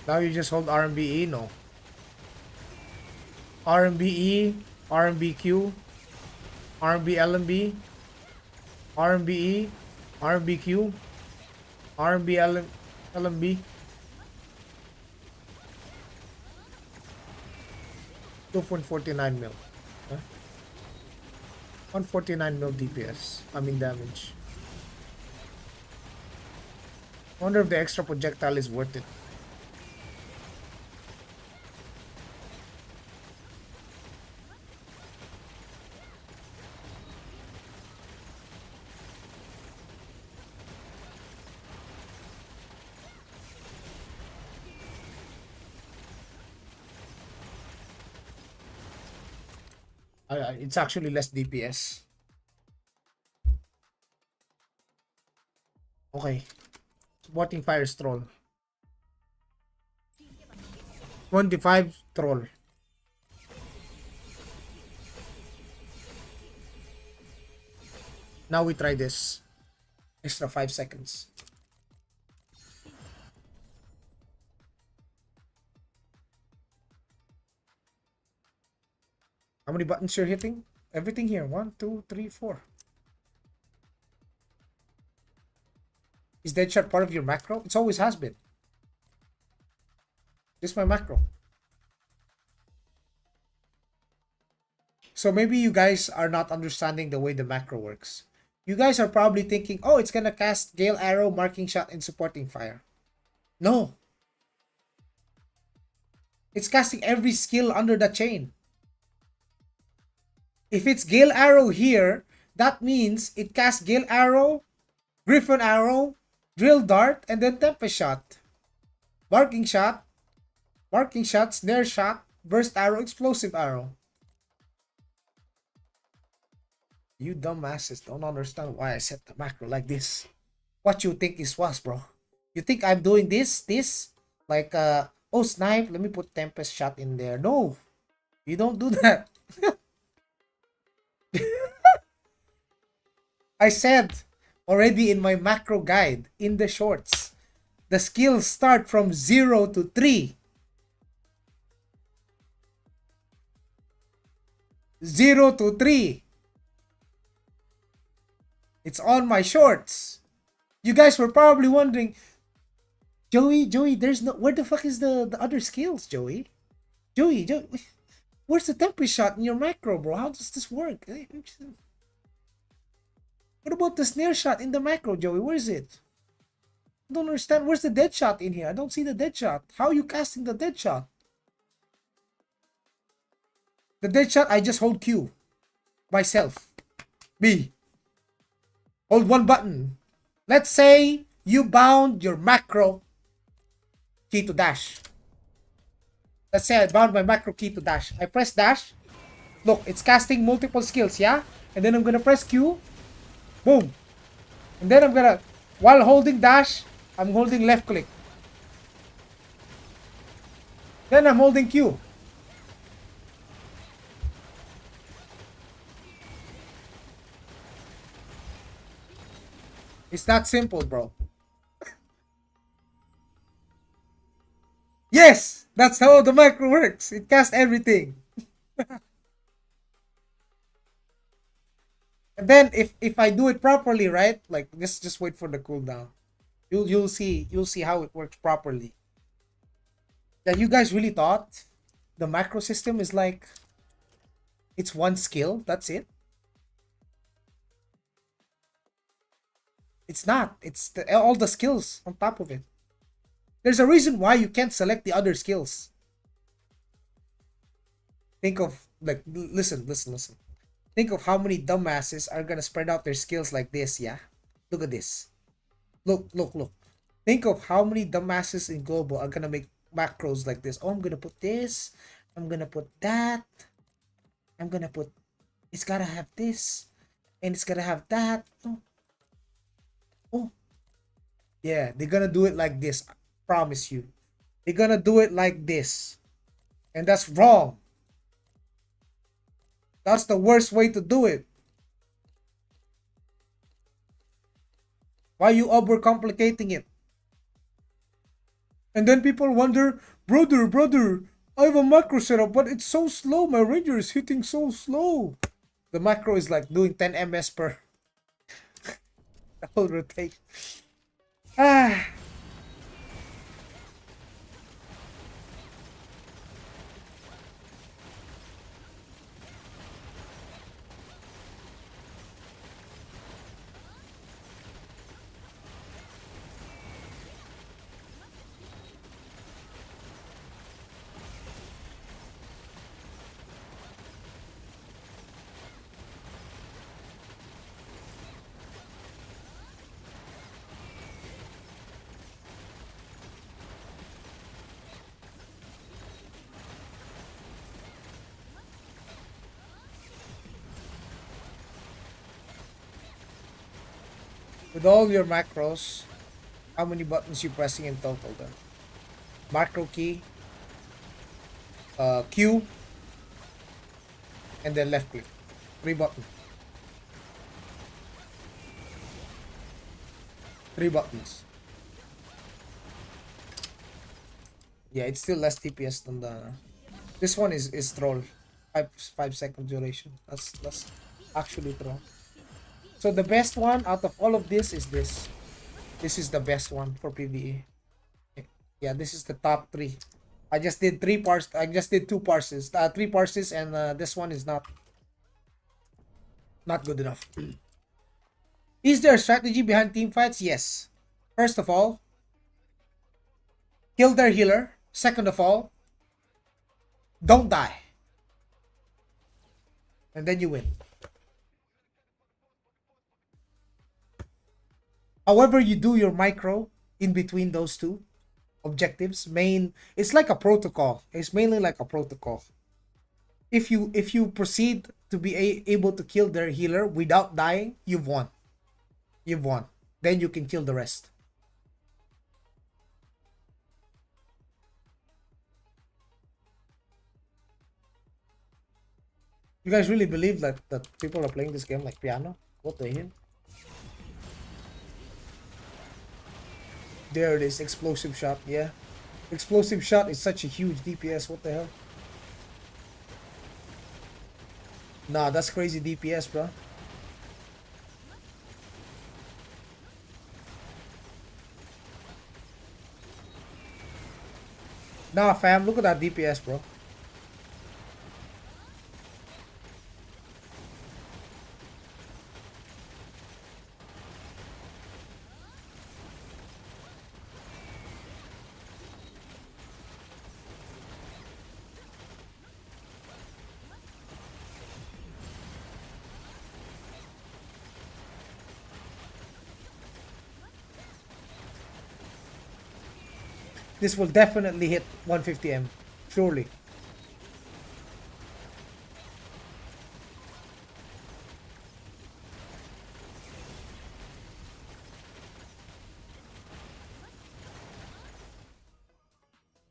Now you just hold RMBE? No. RMBE, RMBQ, RMBLMB, RMBE, RMBQ, RMBLMB. 2.49 mil. Huh? 149 mil DPS. I mean damage. Wonder if the extra projectile is worth it. It's actually less DPS. Okay. Supporting fire troll. 25 troll. Now we try this. Extra 5 seconds. How many buttons you're hitting? Everything here. 1, 2, 3, 4. Is Deadshot part of your macro? It always has been. This is my macro. So maybe you guys are not understanding the way the macro works. You guys are probably thinking, oh, it's gonna cast Gale Arrow, Marking Shot, and Supporting Fire. No. It's casting every skill under the chain. If it's Gale Arrow here, that means it casts Gale Arrow, Griffin Arrow, Drill Dart, and then Tempest Shot. Marking Shot, Snare Shot, Burst Arrow, Explosive Arrow. You dumbasses don't understand why I set the macro like this. What you think is was, bro? You think I'm doing this? Like, oh, snipe, let me put Tempest Shot in there. No, you don't do that. I said already in my macro guide in the shorts, the skills start from 0 to 3. 0 to 3. It's on my shorts. You guys were probably wondering, Joey, there's no, where the fuck is the other skills, Joey, where's the Tempest Shot in your macro, bro? How does this work? What about the Snare Shot in the macro, Joey? Where is it? I don't understand. Where's the Dead Shot in here? I don't see the Dead Shot. How are you casting the Dead Shot? The Dead Shot, I just hold Q. Myself. B. Hold one button. Let's say you bound your macro key to dash. Let's say I bound my macro key to dash. I press dash. Look, it's casting multiple skills, yeah? And then I'm gonna press Q. Boom. And then I'm gonna, while holding dash, I'm holding left click. Then I'm holding Q. It's that simple, bro. Yes! That's how the macro works. It casts everything. And then if I do it properly, right? Like just wait for the cooldown. You'll see how it works properly. Yeah, you guys really thought the macro system is like it's one skill, that's it? It's not. It's all the skills on top of it. There's a reason why you can't select the other skills. Think of, like, listen. Think of how many dumbasses are gonna spread out their skills like this, yeah? Look at this. Look. Think of how many dumbasses in global are gonna make macros like this. Oh, I'm gonna put this. I'm gonna put that. I'm gonna put, it's gotta have this. And it's gotta have that. Oh. Yeah, they're gonna do it like this. I promise you. They're gonna do it like this. And that's wrong. That's the worst way to do it. Why are you overcomplicating it? And then people wonder, brother, I have a macro setup, but it's so slow. My ranger is hitting so slow. The macro is like doing 10 ms per whole rotate. Ah. With all your macros, how many buttons you pressing in total then? Macro key, Q, and then left click. 3 buttons. 3 buttons. Yeah, it's still less TPS than the. This one is troll. 5 second duration. That's actually troll. So the best one out of all of this is this. This is the best one for PvE. Yeah, this is the top 3. I just did 3 parts. I just did 2 parses. 3 parses, and this one is not good enough. Is there a strategy behind team fights? Yes. First of all, kill their healer. Second of all, don't die. And then you win. However you do your micro in between those two objectives, it's like a protocol. It's mainly like a protocol. If you proceed to be able to kill their healer without dying, you've won. You've won. Then you can kill the rest. You guys really believe that people are playing this game like piano? What the hell? There it is, explosive shot. Yeah, explosive shot is such a huge DPS. What the hell? Nah, that's crazy DPS, bro. Nah, fam, look at that DPS, bro. This will definitely hit 150M. Surely.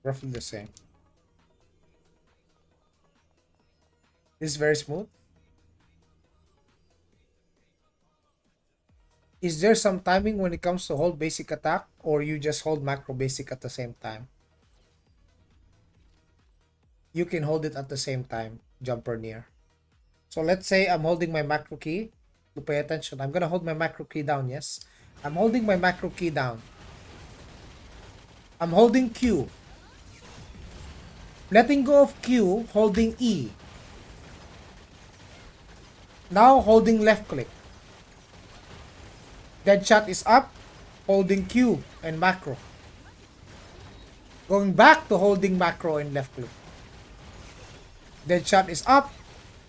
Roughly the same. This is very smooth. Is there some timing when it comes to hold basic attack, or you just hold macro basic at the same time? You can hold it at the same time, jumper near. So let's say I'm holding my macro key. To pay attention, I'm gonna hold my macro key down, yes? I'm holding my macro key down. I'm holding Q. Letting go of Q, holding E. Now holding left click. Deadshot is up, holding Q and macro. Going back to holding macro and left click. Deadshot is up,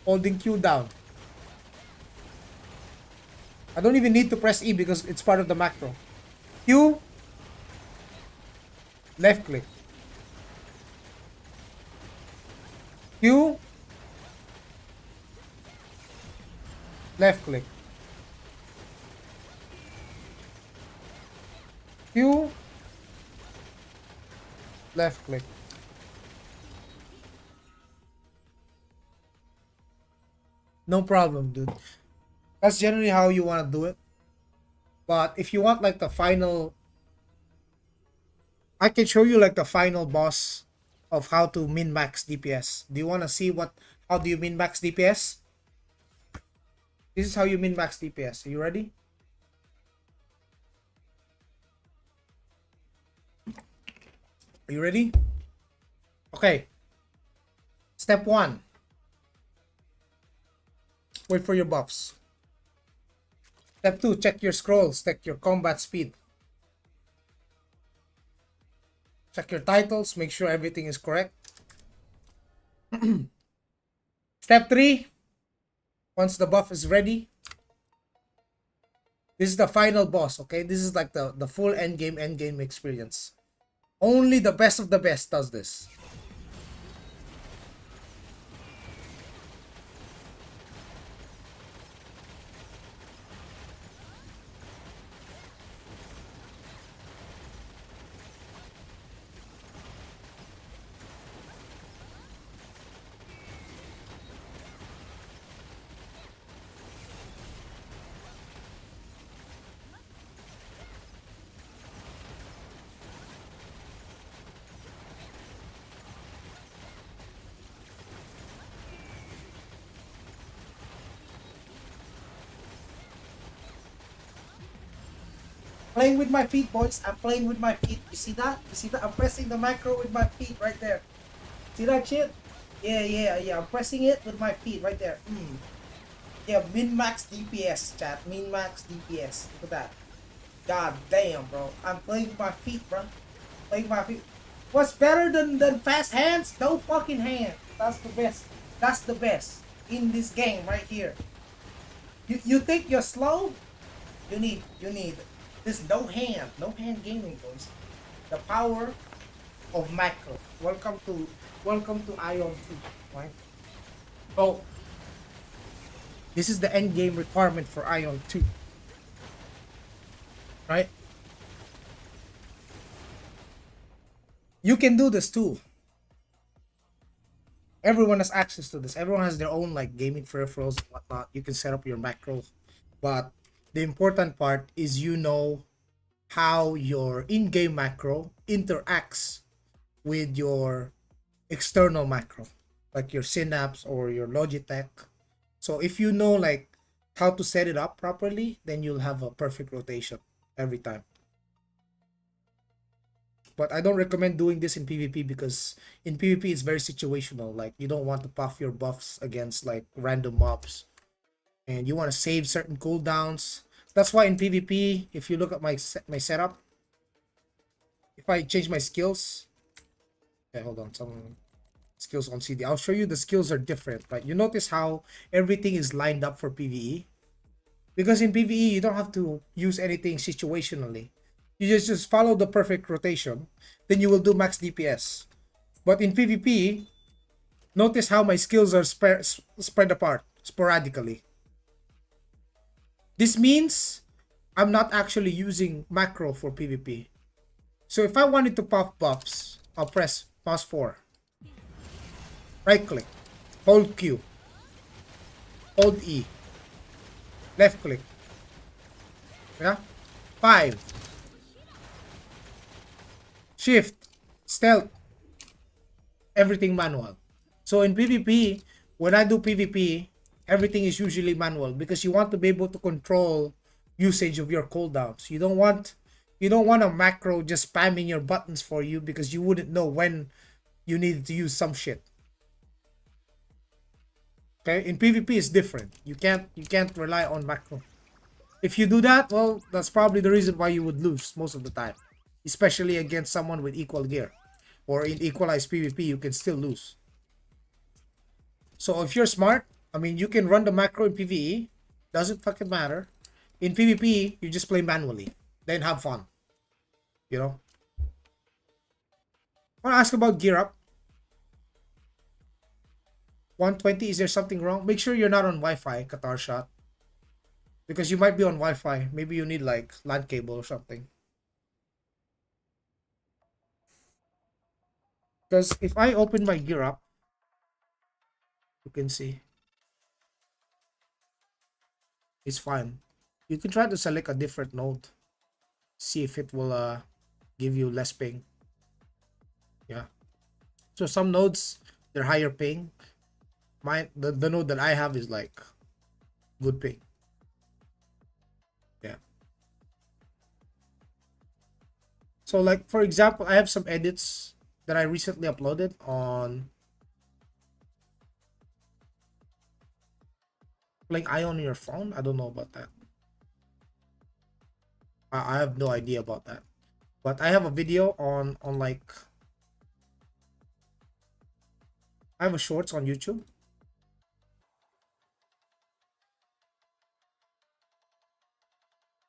holding Q down. I don't even need to press E because it's part of the macro. Q, left click. Q, left click. Q, left click. No problem, dude. That's generally how you want to do it. But if you want like the final I can show you like the final boss of how to min max DPS. Do you want to see how do you min max DPS? This is how you min max DPS. Are you ready? Are you ready? Okay. Step 1. Wait for your buffs. Step 2. Check your scrolls. Check your combat speed. Check your titles. Make sure everything is correct. Step 3. Once the buff is ready. This is the final boss, okay? This is like the full endgame experience. Only the best of the best does this. Playing with my feet, boys. I'm playing with my feet. You see that? You see that? I'm pressing the macro with my feet right there. See that shit? Yeah. I'm pressing it with my feet right there. Yeah, min-max DPS, chat. Min-max DPS. Look at that. God damn, bro. I'm playing with my feet, bro. Playing with my feet. What's better than fast hands? No fucking hand. That's the best. That's the best in this game right here. You think you're slow? You need this no hand gaming, boys. The power of macro. Welcome to Aion 2, right? So this is the end game requirement for Aion 2. Right? You can do this too. Everyone has access to this. Everyone has their own like gaming peripherals and whatnot. You can set up your macro. But the important part is you know how your in-game macro interacts with your external macro, like your Synapse or your Logitech. So if you know like how to set it up properly, then you'll have a perfect rotation every time. But I don't recommend doing this in PvP because in PvP it's very situational. Like you don't want to puff your buffs against like random mobs, and you want to save certain cooldowns. That's why in PvP, if you look at my setup, if I change my skills, okay, hold on, some skills on CD. I'll show you the skills are different, right? You notice how everything is lined up for PvE, because in PvE you don't have to use anything situationally. You just follow the perfect rotation, then you will do max DPS. But in PvP, notice how my skills are spread apart sporadically. This means I'm not actually using macro for PvP. So if I wanted to puff buffs, I'll press mouse 4. Right click. Hold Q. Hold E. Left click. Yeah? 5. Shift. Stealth. Everything manual. So in PvP, when I do PvP, everything is usually manual because you want to be able to control usage of your cooldowns. You don't want a macro just spamming your buttons for you because you wouldn't know when you needed to use some shit. Okay, in PvP it's different. You can't rely on macro. If you do that, well, that's probably the reason why you would lose most of the time, especially against someone with equal gear, or in equalized PvP you can still lose. So if you're smart, I mean, you can run the macro in PvE. Doesn't fucking matter. In PvP, you just play manually. Then have fun. You know? I want to ask about gear up. 120, is there something wrong? Make sure you're not on Wi-Fi, Qatar shot. Because you might be on Wi-Fi. Maybe you need like LAN cable or something. Because if I open my gear up, you can see it's fine. You can try to select a different node. See if it will give you less ping. Yeah. So some nodes, they're higher ping. The node that I have is like good ping. Yeah. So like for example, I have some edits that I recently uploaded on playing Aion on your phone. I don't know about that. I have no idea about that. But I have a video on like I have a shorts on YouTube.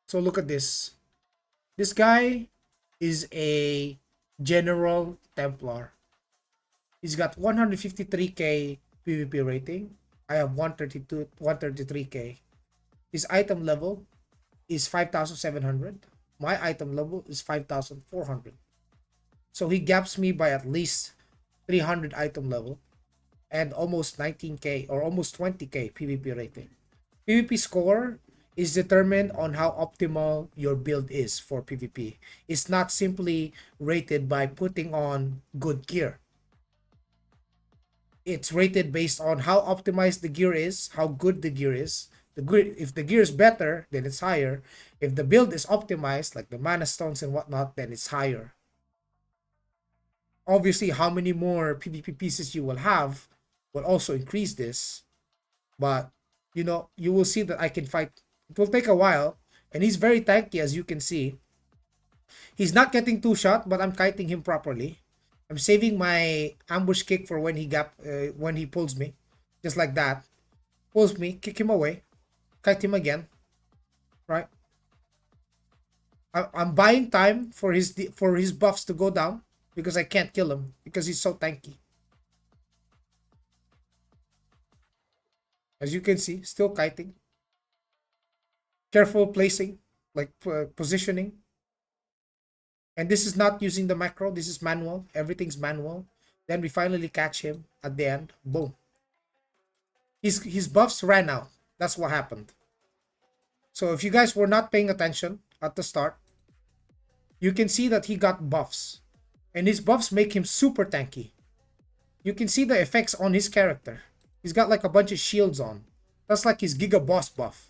So look at this. This guy is a General Templar. He's got 153k PvP rating. I have 133k. His item level is 5,700. My item level is 5,400. So he gaps me by at least 300 item level and almost 19k or almost 20k PvP rating. PvP score is determined on how optimal your build is for PvP. It's not simply rated by putting on good gear. It's rated based on how optimized the gear is, how good the gear is. If the gear is better, then it's higher. If the build is optimized, like the mana stones and whatnot, then it's higher. Obviously, how many more PvP pieces you will have will also increase this. But you know, you will see that I can fight. It will take a while, and he's very tanky, as you can see. He's not getting two shot, but I'm kiting him properly. I'm saving my ambush kick for when he pulls me, just like that. Pulls me, kick him away, kite him again, right? I'm buying time for his buffs to go down because I can't kill him because he's so tanky. As you can see, still kiting. Careful placing, like positioning. And this is not using the macro. This is manual. Everything's manual. Then we finally catch him at the end. Boom. His buffs ran out. That's what happened. So if you guys were not paying attention at the start, you can see that he got buffs. And his buffs make him super tanky. You can see the effects on his character. He's got like a bunch of shields on. That's like his Giga Boss buff.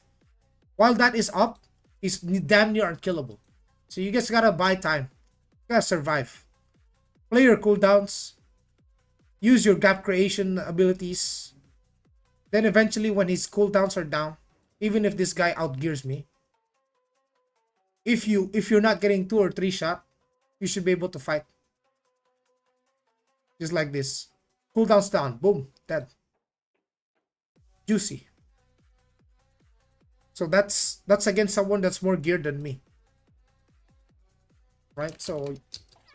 While that is up, he's damn near unkillable. So you guys gotta buy time. You gotta survive. Play your cooldowns. Use your gap creation abilities. Then eventually when his cooldowns are down, even if this guy outgears me, if you're not getting 2 or 3 shot, you should be able to fight. Just like this. Cooldowns down. Boom. Dead. Juicy. So that's against someone that's more geared than me. Right? So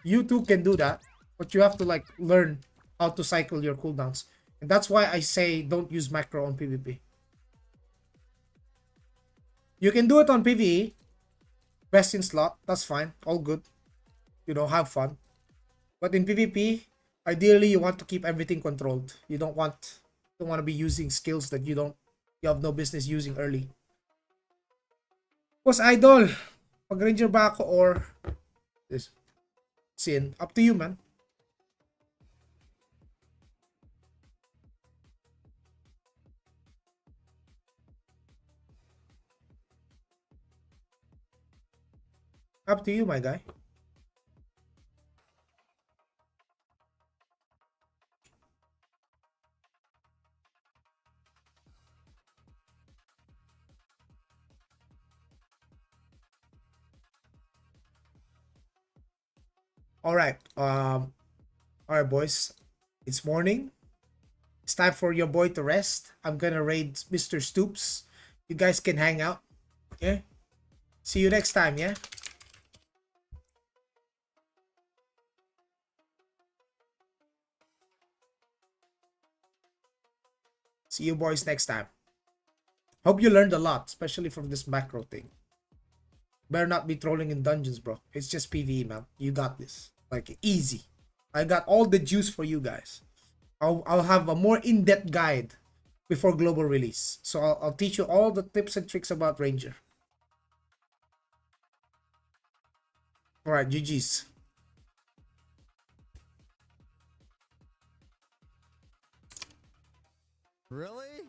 you too can do that, but you have to like learn how to cycle your cooldowns. And that's why I say don't use macro on PvP. You can do it on PvE. Best in slot, that's fine. All good. You know, have fun. But in PvP, ideally you want to keep everything controlled. You don't want to be using skills that you have no business using early. Boss Idol, mag-ranger ba ako or this? Sin, up to you, man. Up to you, my guy. All right. All right, boys. It's morning. It's time for your boy to rest. I'm gonna raid Mr. Stoops. You guys can hang out. Yeah. See you next time, yeah? See you boys next time. Hope you learned a lot, especially from this macro thing. Better not be trolling in dungeons, bro. It's just PvE, man. You got this. Like, easy. I got all the juice for you guys. I'll have a more in-depth guide before global release. So I'll teach you all the tips and tricks about Ranger. Alright, GG's. Really?